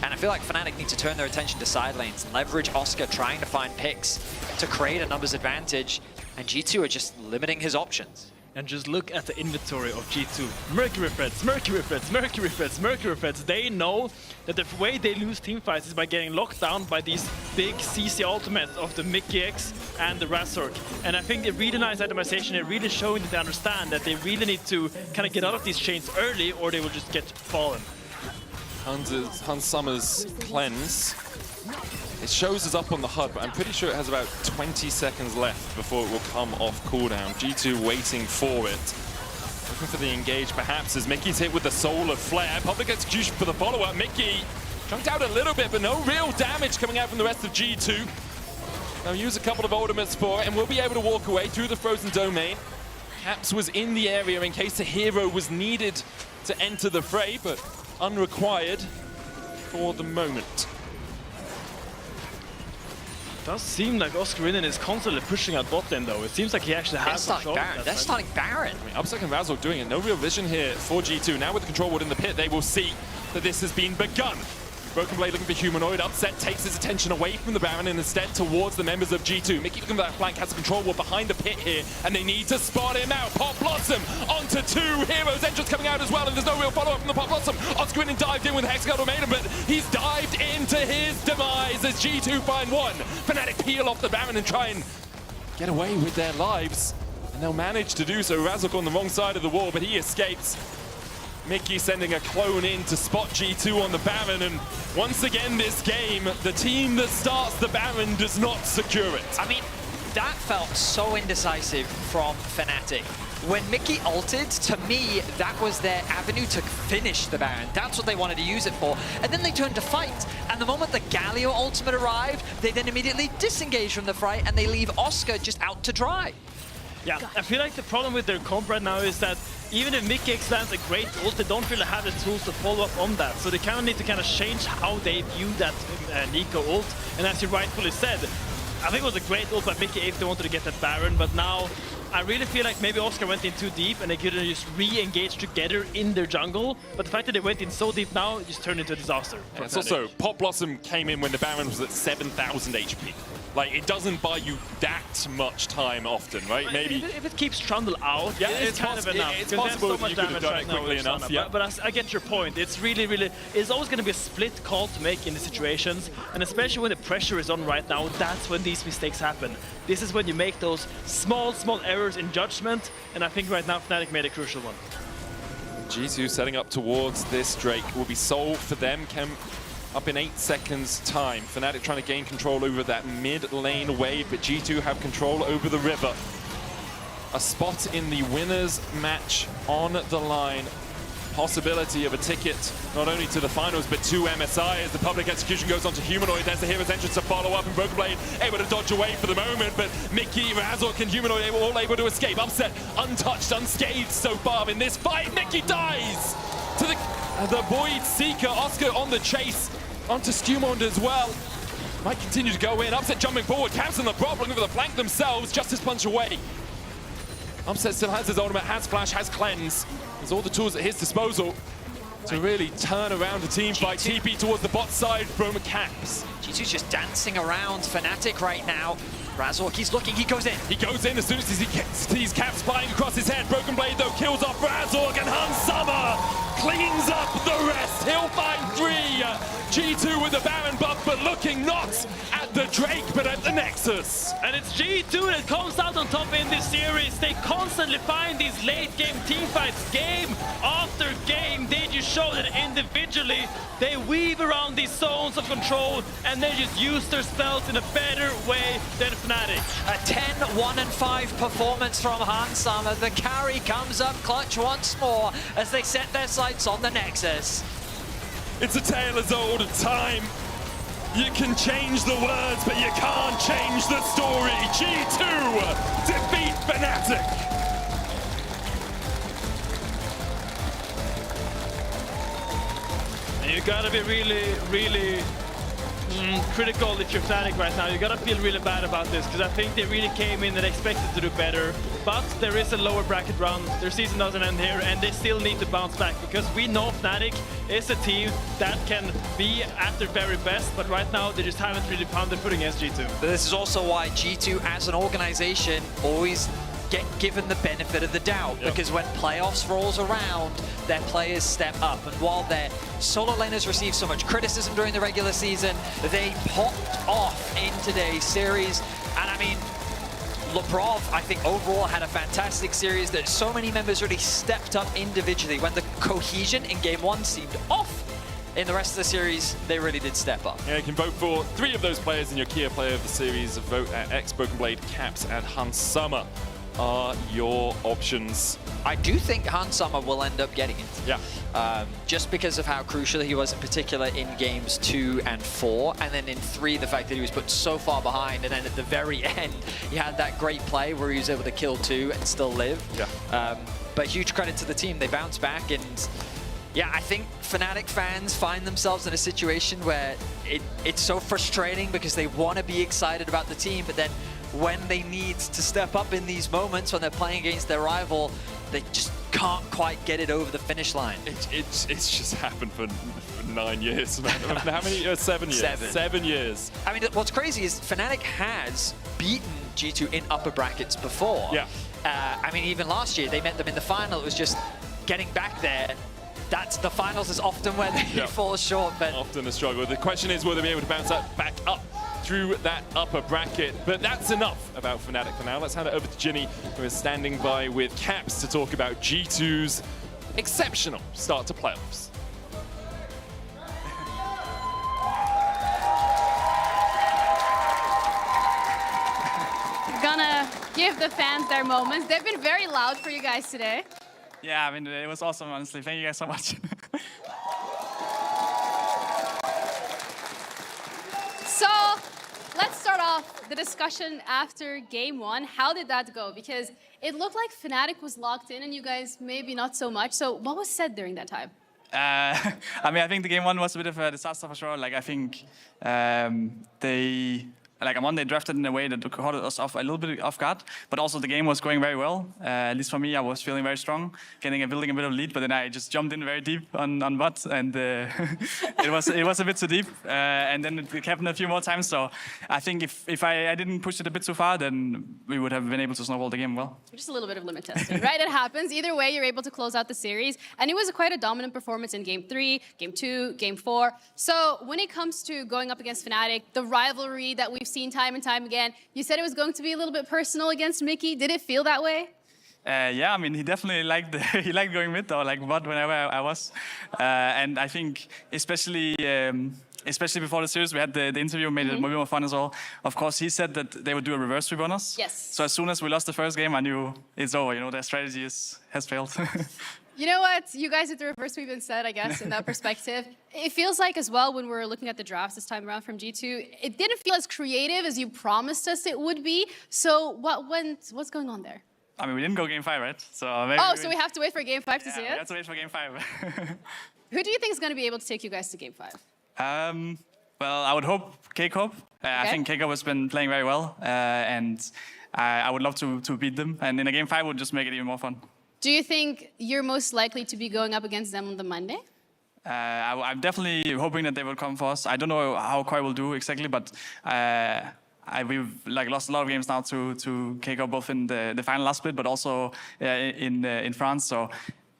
And I feel like Fnatic need to turn their attention to side lanes, leverage Oscar trying to find picks to create a numbers advantage, and G2 are just limiting his options. And just look at the inventory of G2. Mercury Threads, Mercury Threads, Mercury Threads, Mercury Threads. They know that the way they lose teamfights is by getting locked down by these big CC ultimates of the Mickey X and the Razork. And I think the really nice itemization, they're really showing that they understand that they really need to kind of get out of these chains early, or they will just get fallen. Hans Summer's cleanse. It shows us up on the HUD, but I'm pretty sure it has about 20 seconds left before it will come off cooldown. G2 waiting for it. Looking for the engage, perhaps, as Mickey's hit with the Solar Flare. Public execution for the follow-up. Mickey chunked out a little bit, but no real damage coming out from the rest of G2. They'll use a couple of ultimates for it, and we'll be able to walk away through the frozen domain. Caps was in the area in case a hero was needed to enter the fray, but unrequired for the moment. It does seem like Oscarinin is constantly pushing out bot lane, though. It seems like he actually has control. They're starting Baron. I mean, Upset and Razork doing it. No real vision here for G2. Now with the control ward in the pit, they will see that this has been begun. Broken Blade looking for Humanoid. Upset takes his attention away from the Baron and instead towards the members of G2. Mickey looking for that flank, has a control ward behind the pit here, and they need to spot him out. Pop Blossom onto 2 heroes. Entrance coming out as well, and there's no real follow-up from the Pop Blossom. Oscar dived in with Hexagon Maiden, but he's dived into his demise as G2 find 1. Fnatic peel off the Baron and try and get away with their lives, and they'll manage to do so. Razork on the wrong side of the wall, but he escapes. Mickey sending a clone in to spot G2 on the Baron, and once again this game, the team that starts the Baron does not secure it. I mean, that felt so indecisive from Fnatic. when Mickey ulted, to me, that was their avenue to finish the Baron. That's what they wanted to use it for. And then they turned to fight. And the moment the Galio ultimate arrived, they then immediately disengage from the fight and they leave Oscar just out to dry. Yeah, I feel like the problem with their comp right now is that even if Mickey X lands a great ult, they don't really have the tools to follow up on that. So they kind of need to kind of change how they view that Nico ult. And as you rightfully said, I think it was a great ult by Mickey if they wanted to get that Baron, but now I really feel like maybe Oscar went in too deep and they couldn't just re-engage together in their jungle. But the fact that they went in so deep now just turned into a disaster. Yeah, it's also, Pop Blossom came in when the Baron was at 7,000 HP. Like, it doesn't buy you that much time often, right? Maybe if it keeps Trundle out, yeah, it's kind of enough. It's possible so you could have done it quickly enough. Yeah. But I get your point. It's really, it's always going to be a split call to make in the situations, and especially when the pressure is on right now, that's when these mistakes happen. This is when you make those small errors in judgment, and I think right now Fnatic made a crucial one. G2 setting up towards this Drake will be sold for them. Up in 8 seconds time. Fnatic trying to gain control over that mid lane wave, but G2 have control over the river. A spot in the winners match on the line. Possibility of a ticket not only to the finals but to MSI as the public execution goes on to Humanoid. There's the hero's entrance to follow up, and Broken Blade able to dodge away for the moment, but Mickey, Razork and Humanoid all able to escape. Upset, untouched, unscathed so far in this fight. Mickey dies to the Void Seeker. Oscar on the chase onto Stumond as well. Might continue to go in. Upset jumping forward. Caps on the prop, looking for the flank themselves. Justice punch away. Upset still has his ultimate, has flash, has cleanse. There's all the tools at his disposal to really turn around a team fight. TP towards the bot side from Caps. G2's just dancing around Fnatic right now. Razork, he's looking, he goes in. He goes in as soon as he sees Caps flying across his head. Broken Blade, though, kills off Razork, and Hansama cleans up the rest. He'll find 3. G2 with the Baron buff, but looking not at the Drake, but at the Nexus. And it's G2 that comes out on top in this series. They constantly find these late-game teamfights, game after game. They just show that individually they weave around these zones of control, and they just use their spells in a better way than Fnatic. A 10-1-5 performance from Hansama. The carry comes up clutch once more as they set their sights on the Nexus. It's a tale as old as time. You can change the words, but you can't change the story. G2 defeat Fnatic. And you gotta be really critical if you're Fnatic right now. You gotta feel really bad about this, because I think they really came in and expected to do better. But there is a lower bracket run. Their season doesn't end here, and they still need to bounce back, because we know Fnatic is a team that can be at their very best, but right now they just haven't really found their footing against G2. But this is also why G2 as an organization always get given the benefit of the doubt, because when playoffs rolls around, their players step up. And while their solo laners received so much criticism during the regular season, they popped off in today's series. And I mean, Lebrov, I think overall had a fantastic series that so many members really stepped up individually. When the cohesion in game 1 seemed off, in the rest of the series, they really did step up. Yeah, you can vote for 3 of those players in your Kia player of the series. Vote at X, Broken Blade, Caps, and Hansama are your options. I do think Hansama will end up getting it. Yeah. Just because of how crucial he was in particular in games 2 and 4, and then in 3, the fact that he was put so far behind, and then at the very end, he had that great play where he was able to kill 2 and still live. Yeah. But huge credit to the team. They bounced back, and yeah, I think Fnatic fans find themselves in a situation where it's so frustrating because they want to be excited about the team, but then when they need to step up in these moments when they're playing against their rival, they just can't quite get it over the finish line. It's just happened for 9 years. How many? 7 years. 7 years. I mean, what's crazy is Fnatic has beaten G2 in upper brackets before. Yeah. I mean, even last year, they met them in the final. It was just getting back there. That's the finals is often where they fall short. But often a struggle. The question is, will they be able to bounce that back up through that upper bracket? But that's enough about Fnatic for now. Let's hand it over to Ginny, who is standing by with Caps to talk about G2's exceptional start to playoffs. Gonna give the fans their moments. They've been very loud for you guys today. Yeah, I mean, it was awesome, honestly. Thank you guys so much. So let's start off the discussion after game one. How did that go? Because it looked like Fnatic was locked in and you guys maybe not so much. So what was said during that time? I mean, I think the game one was a bit of a disaster for sure. Like, I think they drafted in a way that caught us off a little bit off guard, but also the game was going very well. At least for me, I was feeling very strong, building a bit of lead, but then I just jumped in very deep on bot, and it was a bit too deep, and then it happened a few more times. So I think if I didn't push it a bit too far, then we would have been able to snowball the game well. Just a little bit of limit testing, right? It happens. Either way, you're able to close out the series, and it was quite a dominant performance in game 3, game 2, game 4. So when it comes to going up against Fnatic, the rivalry that we've seen time and time again, you said it was going to be a little bit personal against Mickey. Did it feel that way? Yeah, I mean, he definitely liked going mid or like bot whenever I was, and I think especially before the series, we had the interview, made it more fun as well. Of course, he said that they would do a reverse sweep on us. Yes. So as soon as we lost the first game, I knew it's over. You know, their strategy has failed. You know what? You guys did the reverse sweep instead, I guess, in that perspective. It feels like as well when we're looking at the drafts this time around from G2, it didn't feel as creative as you promised us it would be. So what's going on there? I mean, we didn't go game 5, right? So maybe so we have to wait for game 5 to see it? we have to wait for game 5. Who do you think is going to be able to take you guys to game 5? Well, I would hope K-Corp. I think K-Corp has been playing very well, and I would love to beat them. And in a game 5 would just make it even more fun. Do you think you're most likely to be going up against them on the Monday? I'm definitely hoping that they will come for us. I don't know how Koi will do exactly, but we've lost a lot of games now to K-Corp, both in the final last split, but also in France. So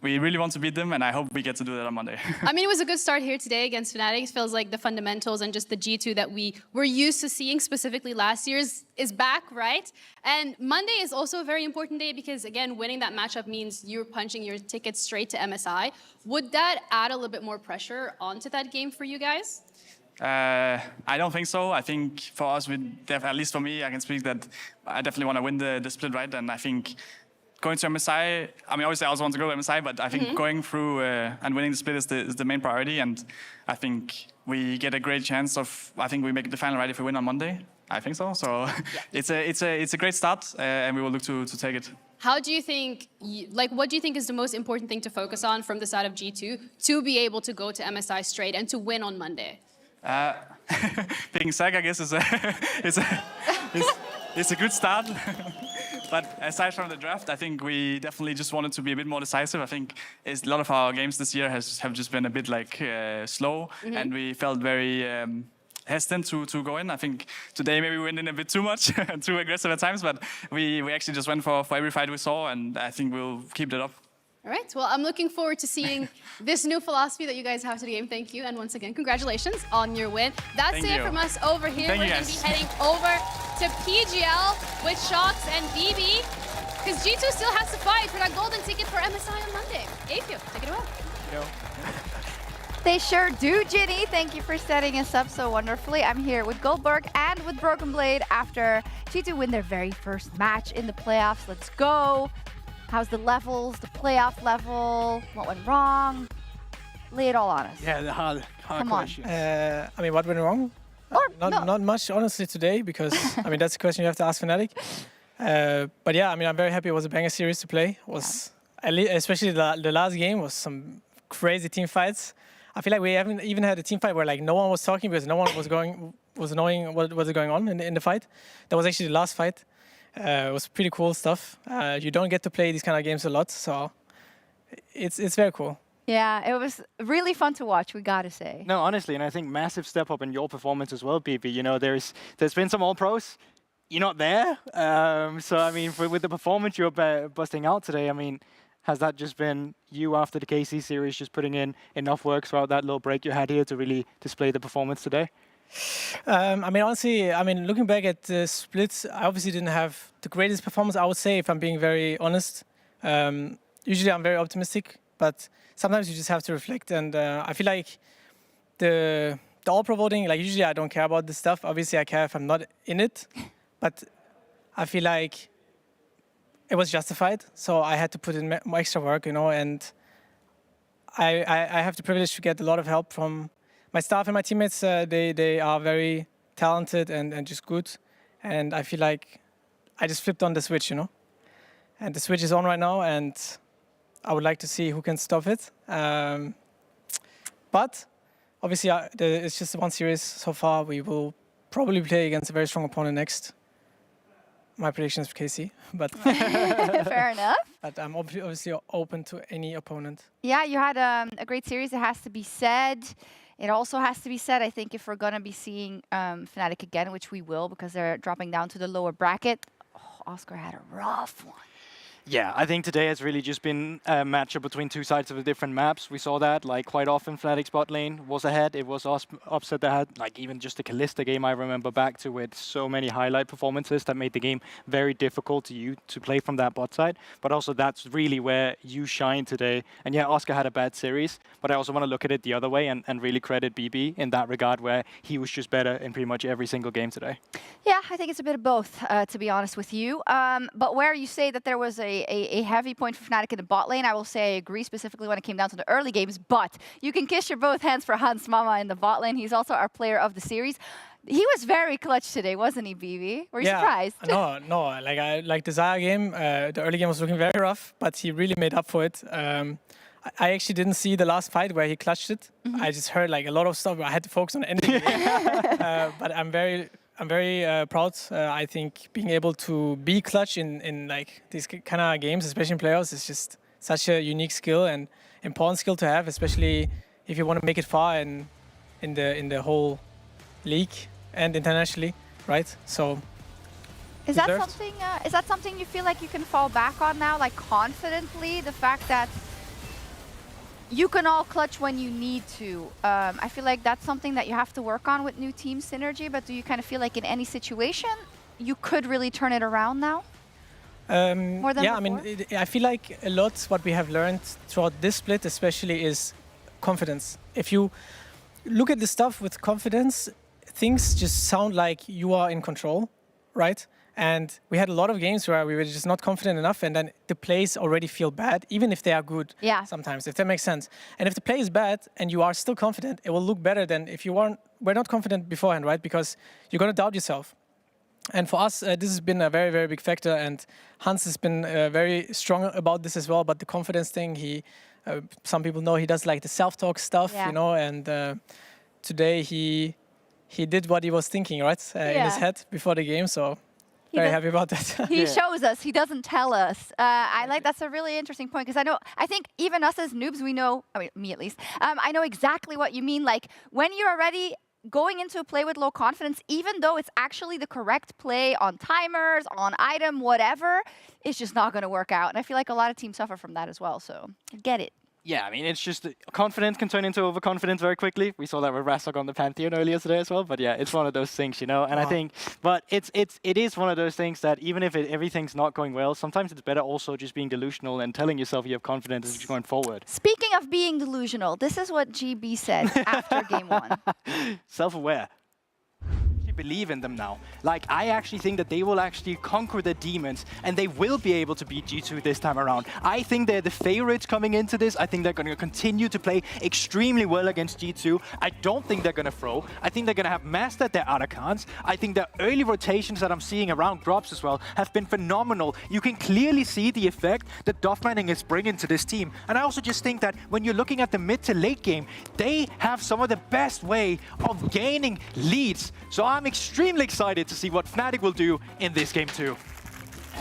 we really want to beat them, and I hope we get to do that on Monday. I mean, it was a good start here today against Fnatic. It feels like the fundamentals and just the G2 that we were used to seeing specifically last year is back, right? And Monday is also a very important day because, again, winning that matchup means you're punching your ticket straight to MSI. Would that add a little bit more pressure onto that game for you guys? I don't think so. I think for us, at least for me, I can speak that I definitely want to win the split, right? And I think going to MSI, I mean, obviously I also want to go to MSI, but I think going through and winning the split is the main priority. And I think we get a great chance of, I think we make the final right if we win on Monday. I think so. So it's a great start, and we will look to take it. How do you think, what do you think is the most important thing to focus on from the side of G2 to be able to go to MSI straight and to win on Monday? Picking Sack, I guess, is a good start. But aside from the draft, I think we definitely just wanted to be a bit more decisive. I think a lot of our games this year have just been a bit slow, and we felt very hesitant to go in. I think today maybe we went in a bit too much, too aggressive at times, but we actually just went for every fight we saw, and I think we'll keep that up. All right, well, I'm looking forward to seeing this new philosophy that you guys have to the game. Thank you, and once again, congratulations on your win. That's it from us over here. We're going to be heading over to PGL with Shox and BB, because G2 still has to fight for that golden ticket for MSI on Monday. Aphio, take it away. They sure do, Ginny. Thank you for setting us up so wonderfully. I'm here with Goldberg and with Broken Blade after G2 win their very first match in the playoffs. Let's go. How's the levels, the playoff level? What went wrong? Lay it all on us. Yeah, the hard question. I mean, what went wrong? Not much, honestly, today, because, I mean, that's a question you have to ask Fnatic. But yeah, I mean, I'm very happy it was a banger series to play. Especially the last game was some crazy team fights. I feel like we haven't even had a team fight where no one was talking because no one was knowing what was going on in the fight. That was actually the last fight. It was pretty cool stuff. You don't get to play these kind of games a lot, so it's very cool. Yeah, it was really fun to watch, we gotta say. No, honestly, and I think massive step up in your performance as well, BB. You know, there's been some All-Pros. You're not there. So, I mean, with the performance you're busting out today, I mean, has that just been you after the KC series just putting in enough work throughout that little break you had here to really display the performance today? I mean, honestly, looking back at the splits, I obviously didn't have the greatest performance, I would say, if I'm being very honest. Usually I'm very optimistic, but sometimes you just have to reflect. And I feel like the All-Pro voting, usually I don't care about this stuff. Obviously I care if I'm not in it, but I feel like it was justified. So I had to put in more extra work, you know, and I have the privilege to get a lot of help from my staff and my teammates. They are very talented and just good. And I feel like I just flipped on the switch, you know. And the switch is on right now, and I would like to see who can stop it. But obviously, it's just one series so far. We will probably play against a very strong opponent next. My prediction is KC, but fair enough. But I'm obviously open to any opponent. Yeah, you had a great series. It has to be said. It also has to be said, I think, if we're going to be seeing Fnatic again, which we will because they're dropping down to the lower bracket. Oh, Oscar had a rough one. Yeah, I think today has really just been a matchup between two sides of the different maps. We saw that, like, quite often Fnatic's bot lane was ahead. It was upset that had, like, even just the Kalista game I remember back to with so many highlight performances that made the game very difficult to play from that bot side. But also that's really where you shine today. And yeah, Oscar had a bad series, but I also want to look at it the other way and really credit BB in that regard, where he was just better in pretty much every single game today. Yeah, I think it's a bit of both, to be honest with you. But where you say that there was a heavy point for Fnatic in the bot lane, I will say I agree specifically when it came down to the early games, but you can kiss your both hands for Hans Mama in the bot lane. He's also our player of the series. He was very clutch today, wasn't he, BB? Were you surprised? No. Like the Xayah game, the early game was looking very rough, but he really made up for it. I actually didn't see the last fight where he clutched it. I just heard like a lot of stuff. I had to focus on the ending. But I'm very proud. I think being able to be clutch in like these kind of games, especially in playoffs, is just such a unique skill and important skill to have, especially if you want to make it far in the whole league and internationally, right? So. Is that something you feel like you can fall back on now, like confidently? The fact that you can all clutch when you need to. I feel like that's something that you have to work on with new team synergy, but do you kind of feel like in any situation you could really turn it around now? More than before? I mean, I feel like a lot what we have learned throughout this split especially is confidence. If you look at the stuff with confidence, things just sound like you are in control, right? And we had a lot of games where we were just not confident enough, and then the plays already feel bad, even if they are good sometimes, if that makes sense. And if the play is bad and you are still confident, it will look better than if you were not confident beforehand, right? Because you're going to doubt yourself. And for us, this has been a very, very big factor, and Hans has been very strong about this as well. But the confidence thing, some people know he does like the self-talk stuff, you know, and today he did what he was thinking, right, in his head before the game, so... Very happy about that. He shows us, he doesn't tell us. I like that's a really interesting point because I think even us as noobs, we know, I mean, me at least, I know exactly what you mean. Like when you're already going into a play with low confidence, even though it's actually the correct play on timers, on item, whatever, it's just not going to work out. And I feel like a lot of teams suffer from that as well. So I get it. Yeah, I mean, it's just confidence can turn into overconfidence very quickly. We saw that with Razork on the Pantheon earlier today as well. But yeah, it's one of those things, you know. And I think, but it is one of those things that even if everything's not going well, sometimes it's better also just being delusional and telling yourself you have confidence as you're going forward. Speaking of being delusional, this is what GB said after game 1. Self-aware. Believe in them now. Like, I actually think that they will actually conquer the demons and they will be able to beat G2 this time around. I think they're the favorites coming into this. I think they're going to continue to play extremely well against G2. I don't think they're going to throw. I think they're going to have mastered their Aracans. I think the early rotations that I'm seeing around drops as well have been phenomenal. You can clearly see the effect that Doffmanning is bringing to this team. And I also just think that when you're looking at the mid to late game, they have some of the best way of gaining leads. So I'm extremely excited to see what Fnatic will do in this game too.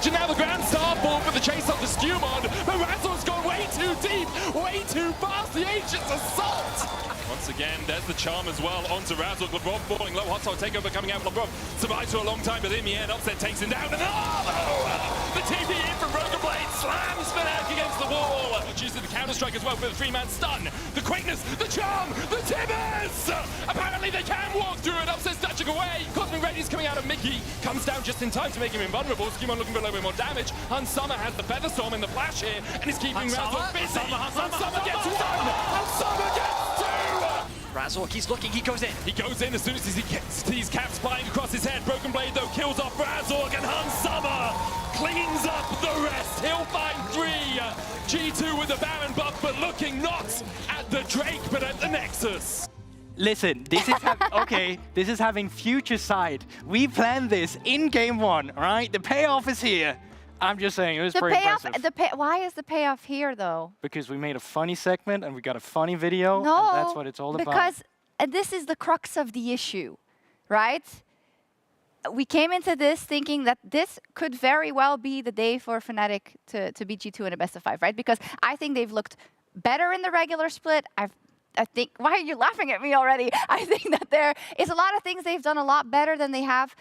Now the Grand Starfall for the chase of the Skewmon, but Razor's gone way too deep, way too fast, the Ancient's Assault! Once again, there's the charm as well onto Razor. LeBron falling low, hot shot takeover coming out. LeBron survives for a long time, but in the end, Upset takes him down. And the TP in from Broken Blade slams Fnatic against the wall. Chooses the counter-strike as well for the 3-man stun. The quickness, the charm, the Tibbers! Apparently they can walk through it. Upset's touching away. Cosmic Radiance coming out of Mickey. Comes down just in time to make him invulnerable. Skewmon looking for a little bit more damage. Hans Summer has the Feather Storm in the flash here, and he's keeping Razor busy. Hans Summer gets one! Hans Summer gets 2! Razork, he's looking, he goes in. He goes in as soon as he sees caps flying across his head. Broken Blade, though, kills off Razork, and Hans Summer cleans up the rest. He'll find 3. G2 with the Baron buff, but looking not at the Drake, but at the Nexus. Listen, this is okay. This is having future sight. We planned this in game 1, all right? The payoff is here. I'm just saying, it was pretty impressive. Why is the payoff here, though? Because we made a funny segment and we got a funny video. No, and that's what it's all about. Because this is the crux of the issue, right? We came into this thinking that this could very well be the day for Fnatic to beat G2 in a best of 5, right? Because I think they've looked better in the regular split. I think, why are you laughing at me already? I think that there is a lot of things they've done a lot better than they have,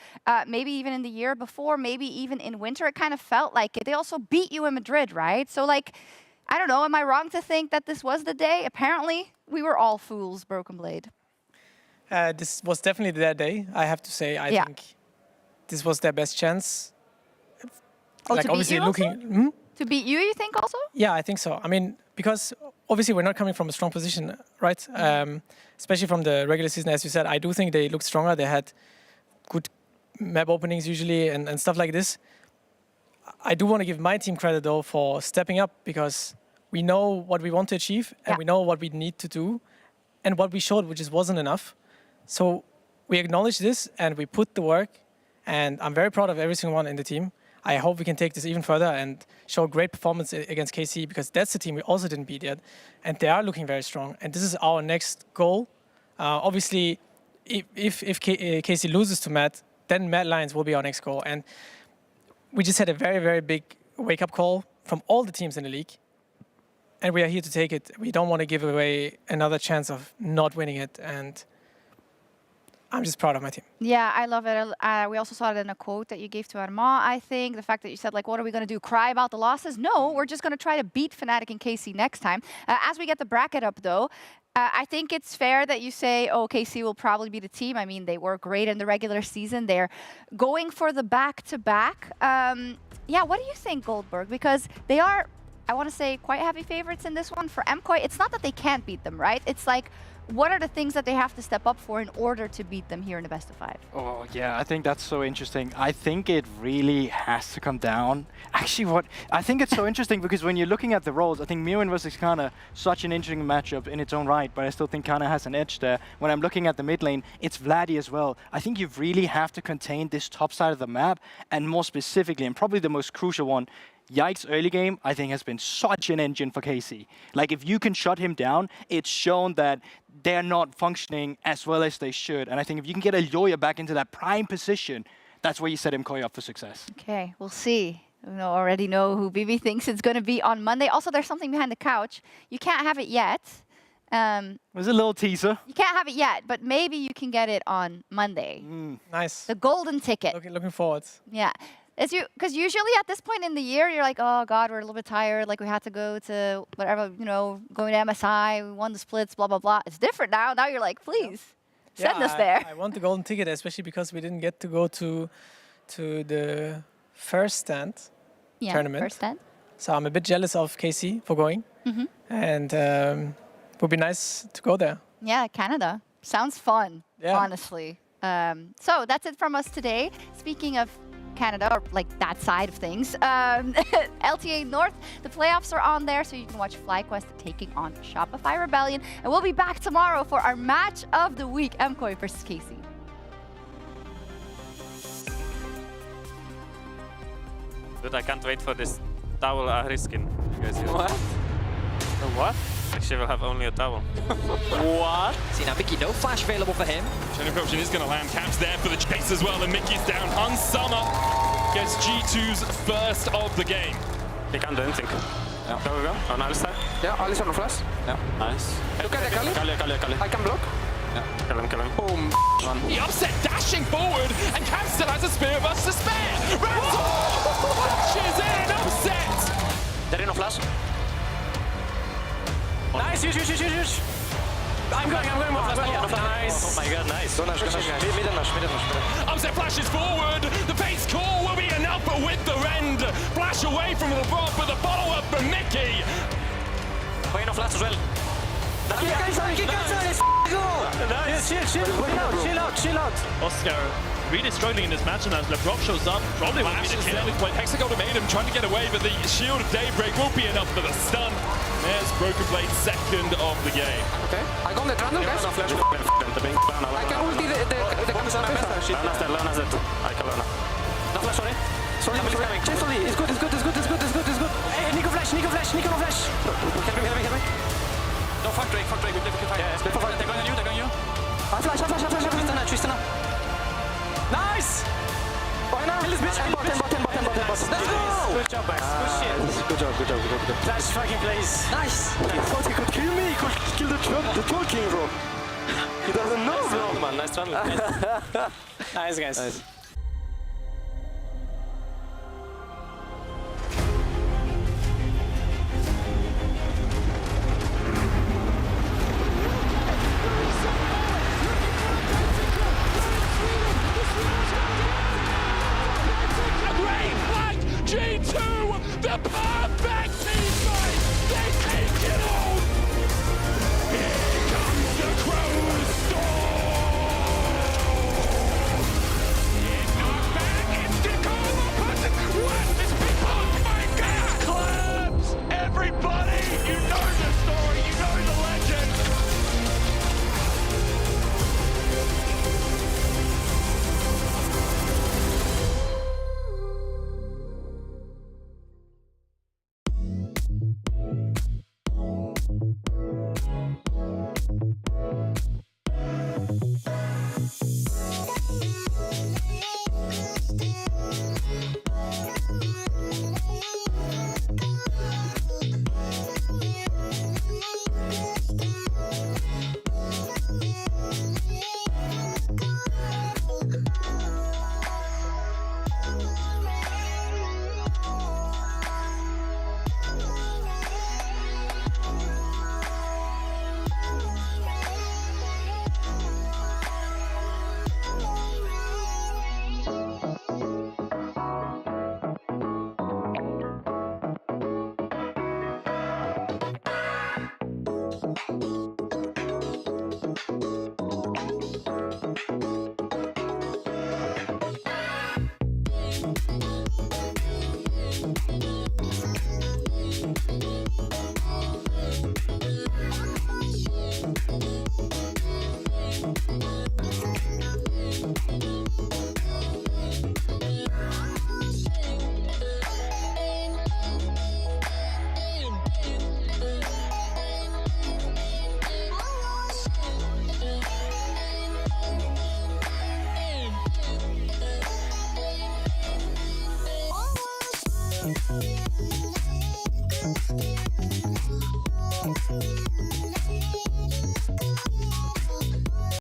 maybe even in the year before, maybe even in winter. It kind of felt like it. They also beat you in Madrid, right? So, like, I don't know, am I wrong to think that this was the day? Apparently, we were all fools, Broken Blade. This was definitely their day, I have to say. I think this was their best chance. Oh, like, to obviously beat you looking. also? To beat you think also? Yeah, I think so. I mean, because obviously we're not coming from a strong position, right? Especially from the regular season, as you said. I do think they looked stronger. They had good map openings usually and stuff like this. I do want to give my team credit, though, for stepping up, because we know what we want to achieve and we know what we need to do and what we showed, which just wasn't enough. So we acknowledge this and we put the work, and I'm very proud of every single one in the team. I hope we can take this even further and show great performance against KC, because that's the team we also didn't beat yet. And they are looking very strong. And this is our next goal. Obviously, if KC loses to Mad, then Mad Lions will be our next goal. And we just had a very, very big wake-up call from all the teams in the league. And we are here to take it. We don't want to give away another chance of not winning it. And I'm just proud of my team. Yeah, I love it. We also saw it in a quote that you gave to Armand, I think. The fact that you said, like, what are we going to do, cry about the losses? No, we're just going to try to beat Fnatic and KC next time. As we get the bracket up, though, I think it's fair that you say, oh, KC will probably be the team. I mean, they were great in the regular season. They're going for the back-to-back. Yeah, what do you think, Goldberg? Because they are, I want to say, quite heavy favorites in this one. For MKOI, it's not that they can't beat them, right? It's like, what are the things that they have to step up for in order to beat them here in the best of 5? Oh, yeah, I think that's so interesting. I think it really has to come down. Actually, I think it's so interesting because when you're looking at the roles, I think Mirren versus Kana, such an interesting matchup in its own right, but I still think Kana has an edge there. When I'm looking at the mid lane, it's Vladdy as well. I think you really have to contain this top side of the map, and more specifically, and probably the most crucial one, Yike's early game, I think, has been such an engine for KC. Like, if you can shut him down, it's shown that they're not functioning as well as they should. And I think if you can get Aljoya back into that prime position, that's where you set MKOI up for success. Okay, we'll see. We already know who BB thinks it's going to be on Monday. Also, there's something behind the couch. You can't have it yet. It was a little teaser. You can't have it yet, but maybe you can get it on Monday. Nice. The golden ticket. Looking forward. Yeah. Because usually at this point in the year, you're like, oh God, we're a little bit tired. Like, we had to go to whatever, you know, going to MSI, we won the splits, blah, blah, blah. It's different now. Now you're like, please, send us there. I want the golden ticket, especially because we didn't get to go to the first stand tournament. First stand. So I'm a bit jealous of KC for going. And it would be nice to go there. Yeah, Canada. Sounds fun, honestly. So that's it from us today. Speaking of Canada, or like that side of things. LTA North, the playoffs are on there, so you can watch FlyQuest taking on Shopify Rebellion. And we'll be back tomorrow for our match of the week, MKOI versus KC. Dude, I can't wait for this towel Ahri skin. You guys see What? The what? She will have only a towel. What? See now, Mickey, no flash available for him. Channel option is going to land. Caps there for the chase as well, and Mickey's down. Unsummer gets G2's first of the game. He can't do anything. Yeah. Go, go. On Alistar. Yeah, Alistar on flash. Yeah, nice. Look at the Kali. I can block. Yeah, kill him. Boom. The upset dashing forward, and Cam still has a spear of us to spare. Raptor flashes in, upset. There is no flash. Nice, huge. I'm going more flash. Nice. Oh my god, nice. Mid and rush. Upset flashes forward. The face call will be enough, but with the rend. Flash away from the bot, but the follow-up from Mickey. Wait, no flash as well. Chill out. Oscar really struggling in this match, and as LeBron shows up, probably will be the kill. Hexagon made him trying to get away, but the Shield of Daybreak won't be enough for the stun. There's Broken Blade's second of the game. Okay, I got the trundle, guys. I can ulti the cabeza. Learn it. I can learn it. No flash, sorry. Sorry, chase only. It's good. Hey, Nico flash. Nico no flash. Help me. No, fuck Drake. We can fight. Yeah, they're going on you. I flash. Tristana. Nice! Kill this bitch. Bottom. Let's go! Good job, Max. Good shit. Good job. Flash fucking plays. Nice! He thought he could kill me. He could kill the troll king, bro. He doesn't know, bro. Man, nice run. Nice, guys. Nice. G2, the perfect team fight! They take it all! Here comes the Crow's Storm! In knockback, instant combo button! What? This big pop, my God! Claps! Everybody! You know the story, you know the legend! Thank you.